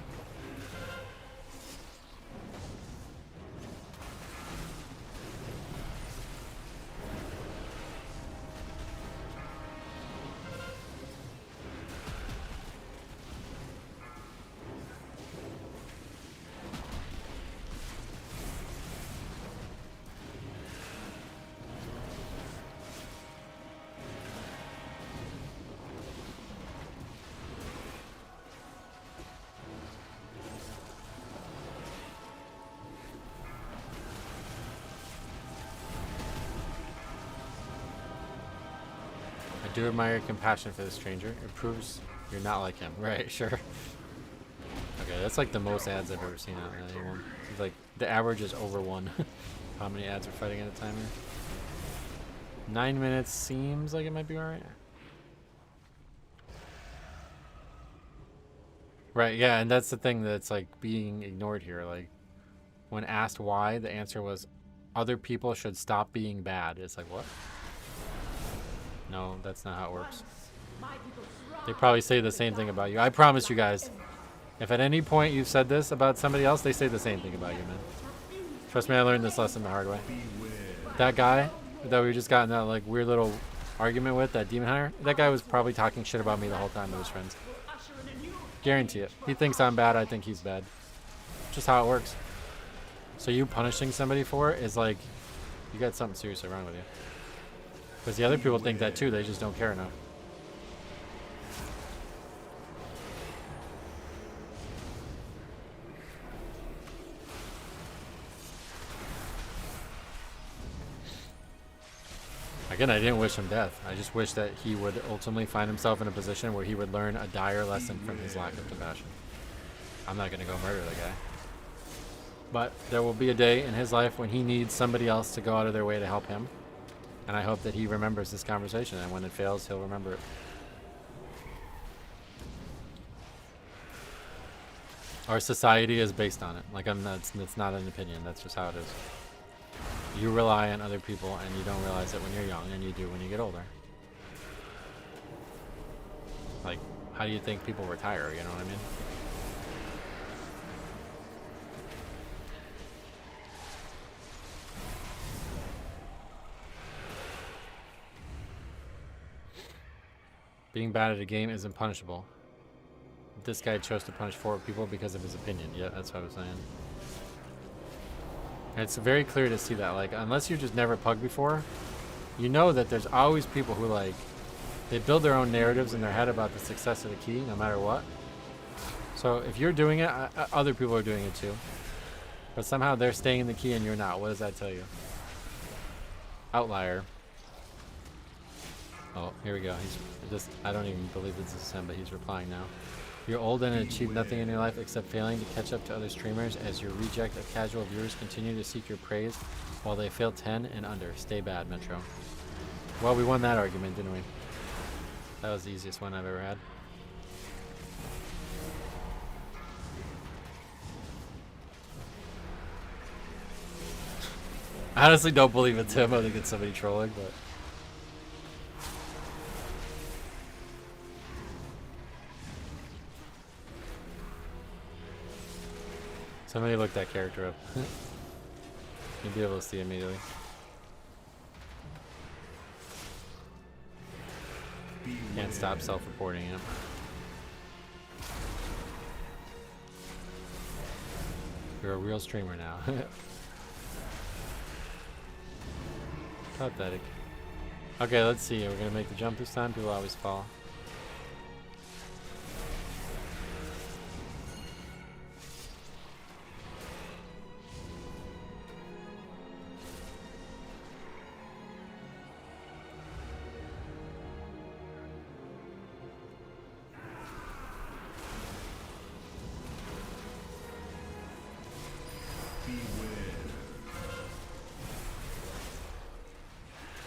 I do admire your compassion for the stranger. It proves you're not like him. Right, sure. Okay, that's like the most ads I've ever seen on anyone. It's like the average is over 1. How many ads are fighting at a time here? 9 minutes seems like it might be alright. Right, yeah, and that's the thing that's like being ignored here. Like, when asked why, the answer was other people should stop being bad. It's like, what? No, that's not how it works. They probably say the same thing about you. I promise you guys, if at any point you've said this about somebody else, they say the same thing about you, man. Trust me, I learned this lesson the hard way. That guy that we just got in that like weird little argument with, that demon hunter, that guy was probably talking shit about me the whole time to his friends. Guarantee it. He thinks I'm bad, I think he's bad. Just how it works. So you punishing somebody for it is like, you got something seriously wrong with you. Because the other people think that too, they just don't care enough. Again, I didn't wish him death. I just wish that he would ultimately find himself in a position where he would learn a dire lesson from his lack of compassion. I'm not going to go murder the guy. But there will be a day in his life when he needs somebody else to go out of their way to help him. And I hope that he remembers this conversation, and when it fails, he'll remember it. Our society is based on it. Like it's not an opinion. That's just how it is. You rely on other people, and you don't realize it when you're young, and you do when you get older. Like, how do you think people retire? You know what I mean? Being bad at a game isn't punishable. This guy chose to punish 4 people because of his opinion. Yeah, that's what I was saying. It's very clear to see that, like, unless you just never pugged before, you know that there's always people who, like, they build their own narratives in their head about the success of the key, no matter what. So if you're doing it, other people are doing it too. But somehow they're staying in the key and you're not. What does that tell you? Outlier. Oh, here we go. He's just, I don't even believe this is him, but he's replying now. You're old and achieved nothing in your life except failing to catch up to other streamers as your reject of casual viewers continue to seek your praise while they fail 10 and under. Stay bad, Metro. Well, we won that argument, didn't we? That was the easiest one I've ever had. I honestly don't believe it's him. I think it's somebody trolling, but... Somebody look that character up. You'll be able to see immediately. Can't stop self-reporting him. You're a real streamer now. Pathetic. Okay, let's see. We're gonna make the jump this time. People always fall.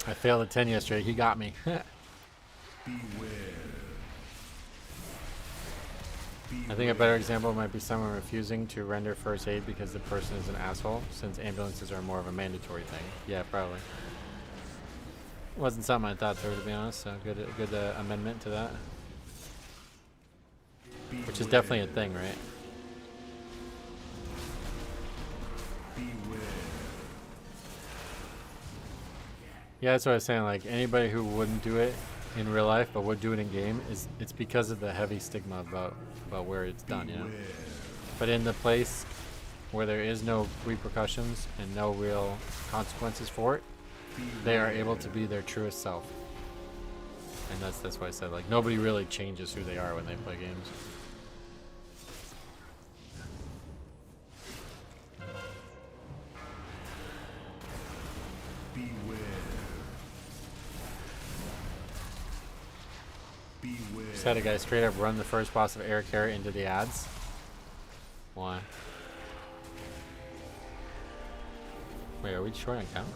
I failed at 10 yesterday. He got me. I think a better example might be someone refusing to render first aid because the person is an asshole, since ambulances are more of a mandatory thing. Yeah, probably. Wasn't something I thought through, to be honest. So good amendment to that. Which is definitely a thing, right? Yeah, that's what I was saying. Like, anybody who wouldn't do it in real life but would do it in game, it's because of the heavy stigma about where it's done, you know? But in the place where there is no repercussions and no real consequences for it, they are able to be their truest self. And that's why I said, like, nobody really changes who they are when they play games. Just had a guy straight up run the first boss of Air Carrot into the ads. Why? Wait, are we short on count?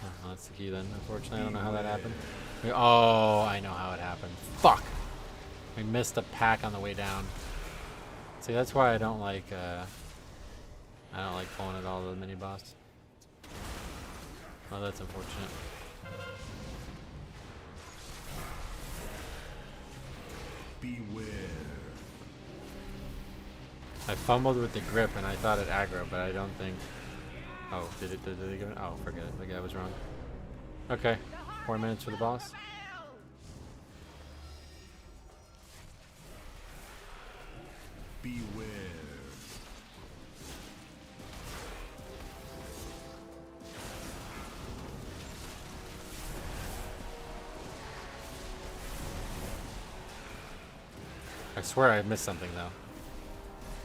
Oh, that's the key then. Unfortunately, I don't know how that happened. Oh, I know how it happened. Fuck! We missed a pack on the way down. See, that's why I don't like pulling at all the mini boss. Oh, that's unfortunate. Beware. I fumbled with the grip and I thought it aggro, but I don't think... Oh, did it give it? Oh, forget it. The guy was wrong. Okay, 4 minutes for the boss. Beware. I swear I missed something though.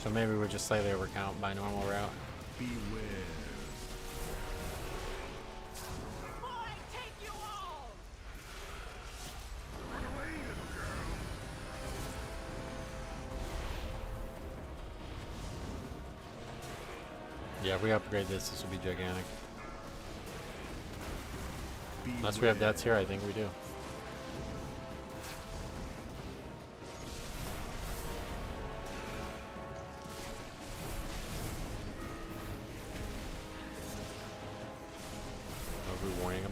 So maybe we'll just slightly overcount by normal route. Beware. Yeah, if we upgrade this will be gigantic. Unless we have deaths here, I think we do.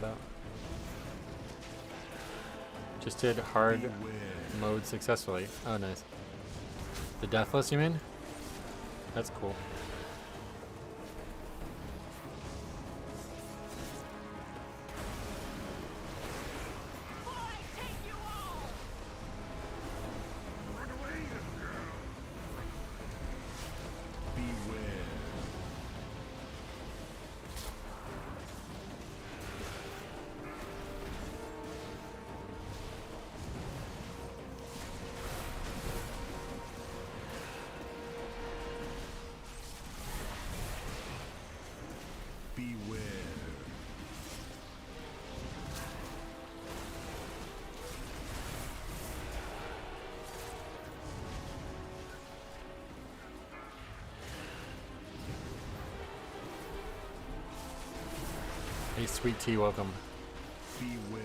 about. Just did hard mode successfully. Oh, nice. The Deathless, you mean? That's cool. Hey, Sweet Tea, welcome. Beware.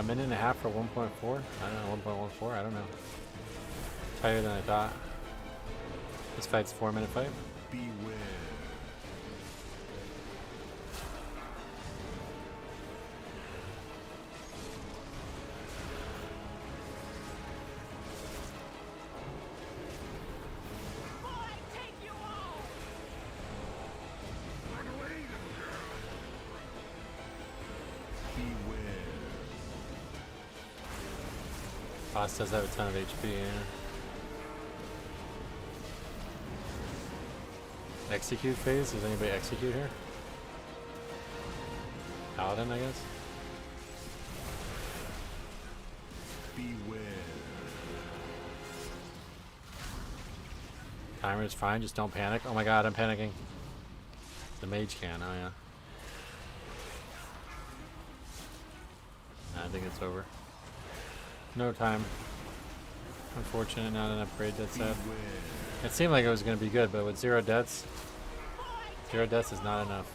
Minute and a half for 1.4? I don't know, 1.14? I don't know. Tighter than I thought. This fight's a 4-minute fight. Beware. Boss does have a ton of HP, yeah. Execute phase? Does anybody execute here? Paladin, I guess? Beware. Timer's fine, just don't panic. Oh my god, I'm panicking. The mage can, oh yeah. I think it's over. No time. Unfortunate, not an upgrade, that's sad. It seemed like it was going to be good, but with 0 deaths is not enough.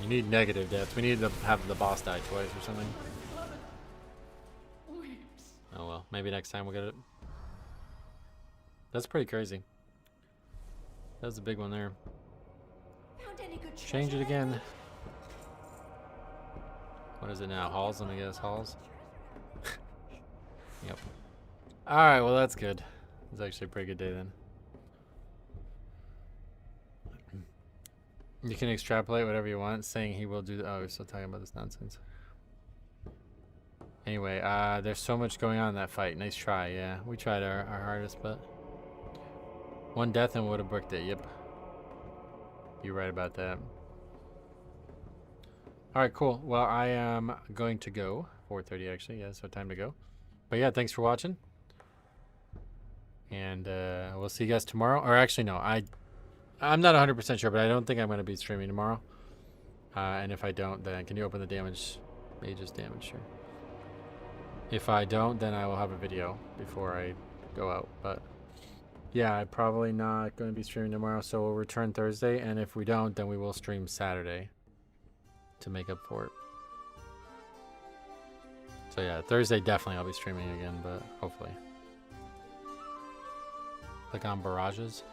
You need negative deaths. We need to have the boss die twice or something. Oh well, maybe next time we'll get it. That's pretty crazy. That was a big one there. Change it again. What is it now? Halls? Let me guess. Halls? Yep. Alright, well that's good. It's actually a pretty good day then. You can extrapolate whatever you want, saying he will do oh, we're still talking about this nonsense. Anyway, there's so much going on in that fight. Nice try, yeah. We tried our hardest, but 1 death and would have bricked it, yep. You're right about that. Alright, cool. Well, I am going to go. 4:30 actually, yeah, so time to go. But yeah, thanks for watching. And we'll see you guys tomorrow. Or actually, no, I'm not 100% sure, but I don't think I'm going to be streaming tomorrow. And if I don't, then can you open the damage? Mage's damage, sure. If I don't, then I will have a video before I go out. But yeah, I'm probably not going to be streaming tomorrow, so we'll return Thursday. And if we don't, then we will stream Saturday to make up for it. So yeah, Thursday definitely I'll be streaming again, but hopefully. Click on barrages.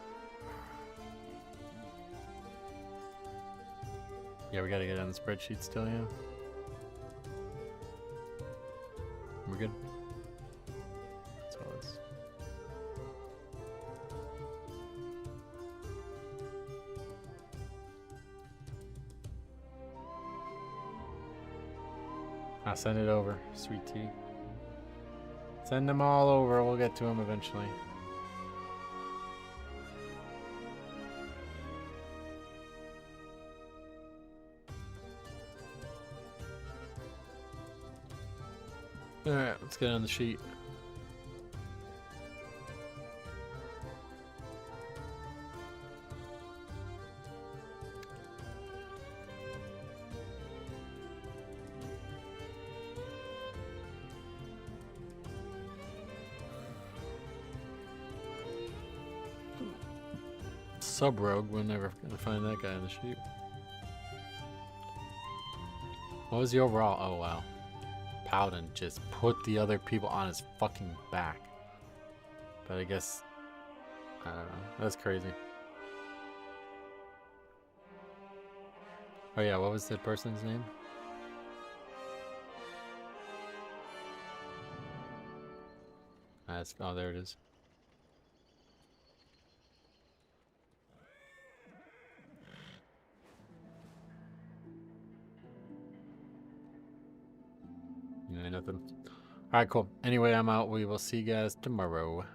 Yeah, we gotta get on the spreadsheet still, yeah. We're good. That's all it's. I'll send it over, Sweet Tea. Send them all over, we'll get to them eventually. Alright, let's get on the sheet. Sub-rogue, we're never gonna find that guy in the sheep. What was the overall? Oh wow. Paladin just put the other people on his fucking back. But I guess, I don't know. That's crazy. Oh yeah, what was that person's name? Oh, there it is. Yeah, nothing. Alright, cool. Anyway, I'm out. We will see you guys tomorrow.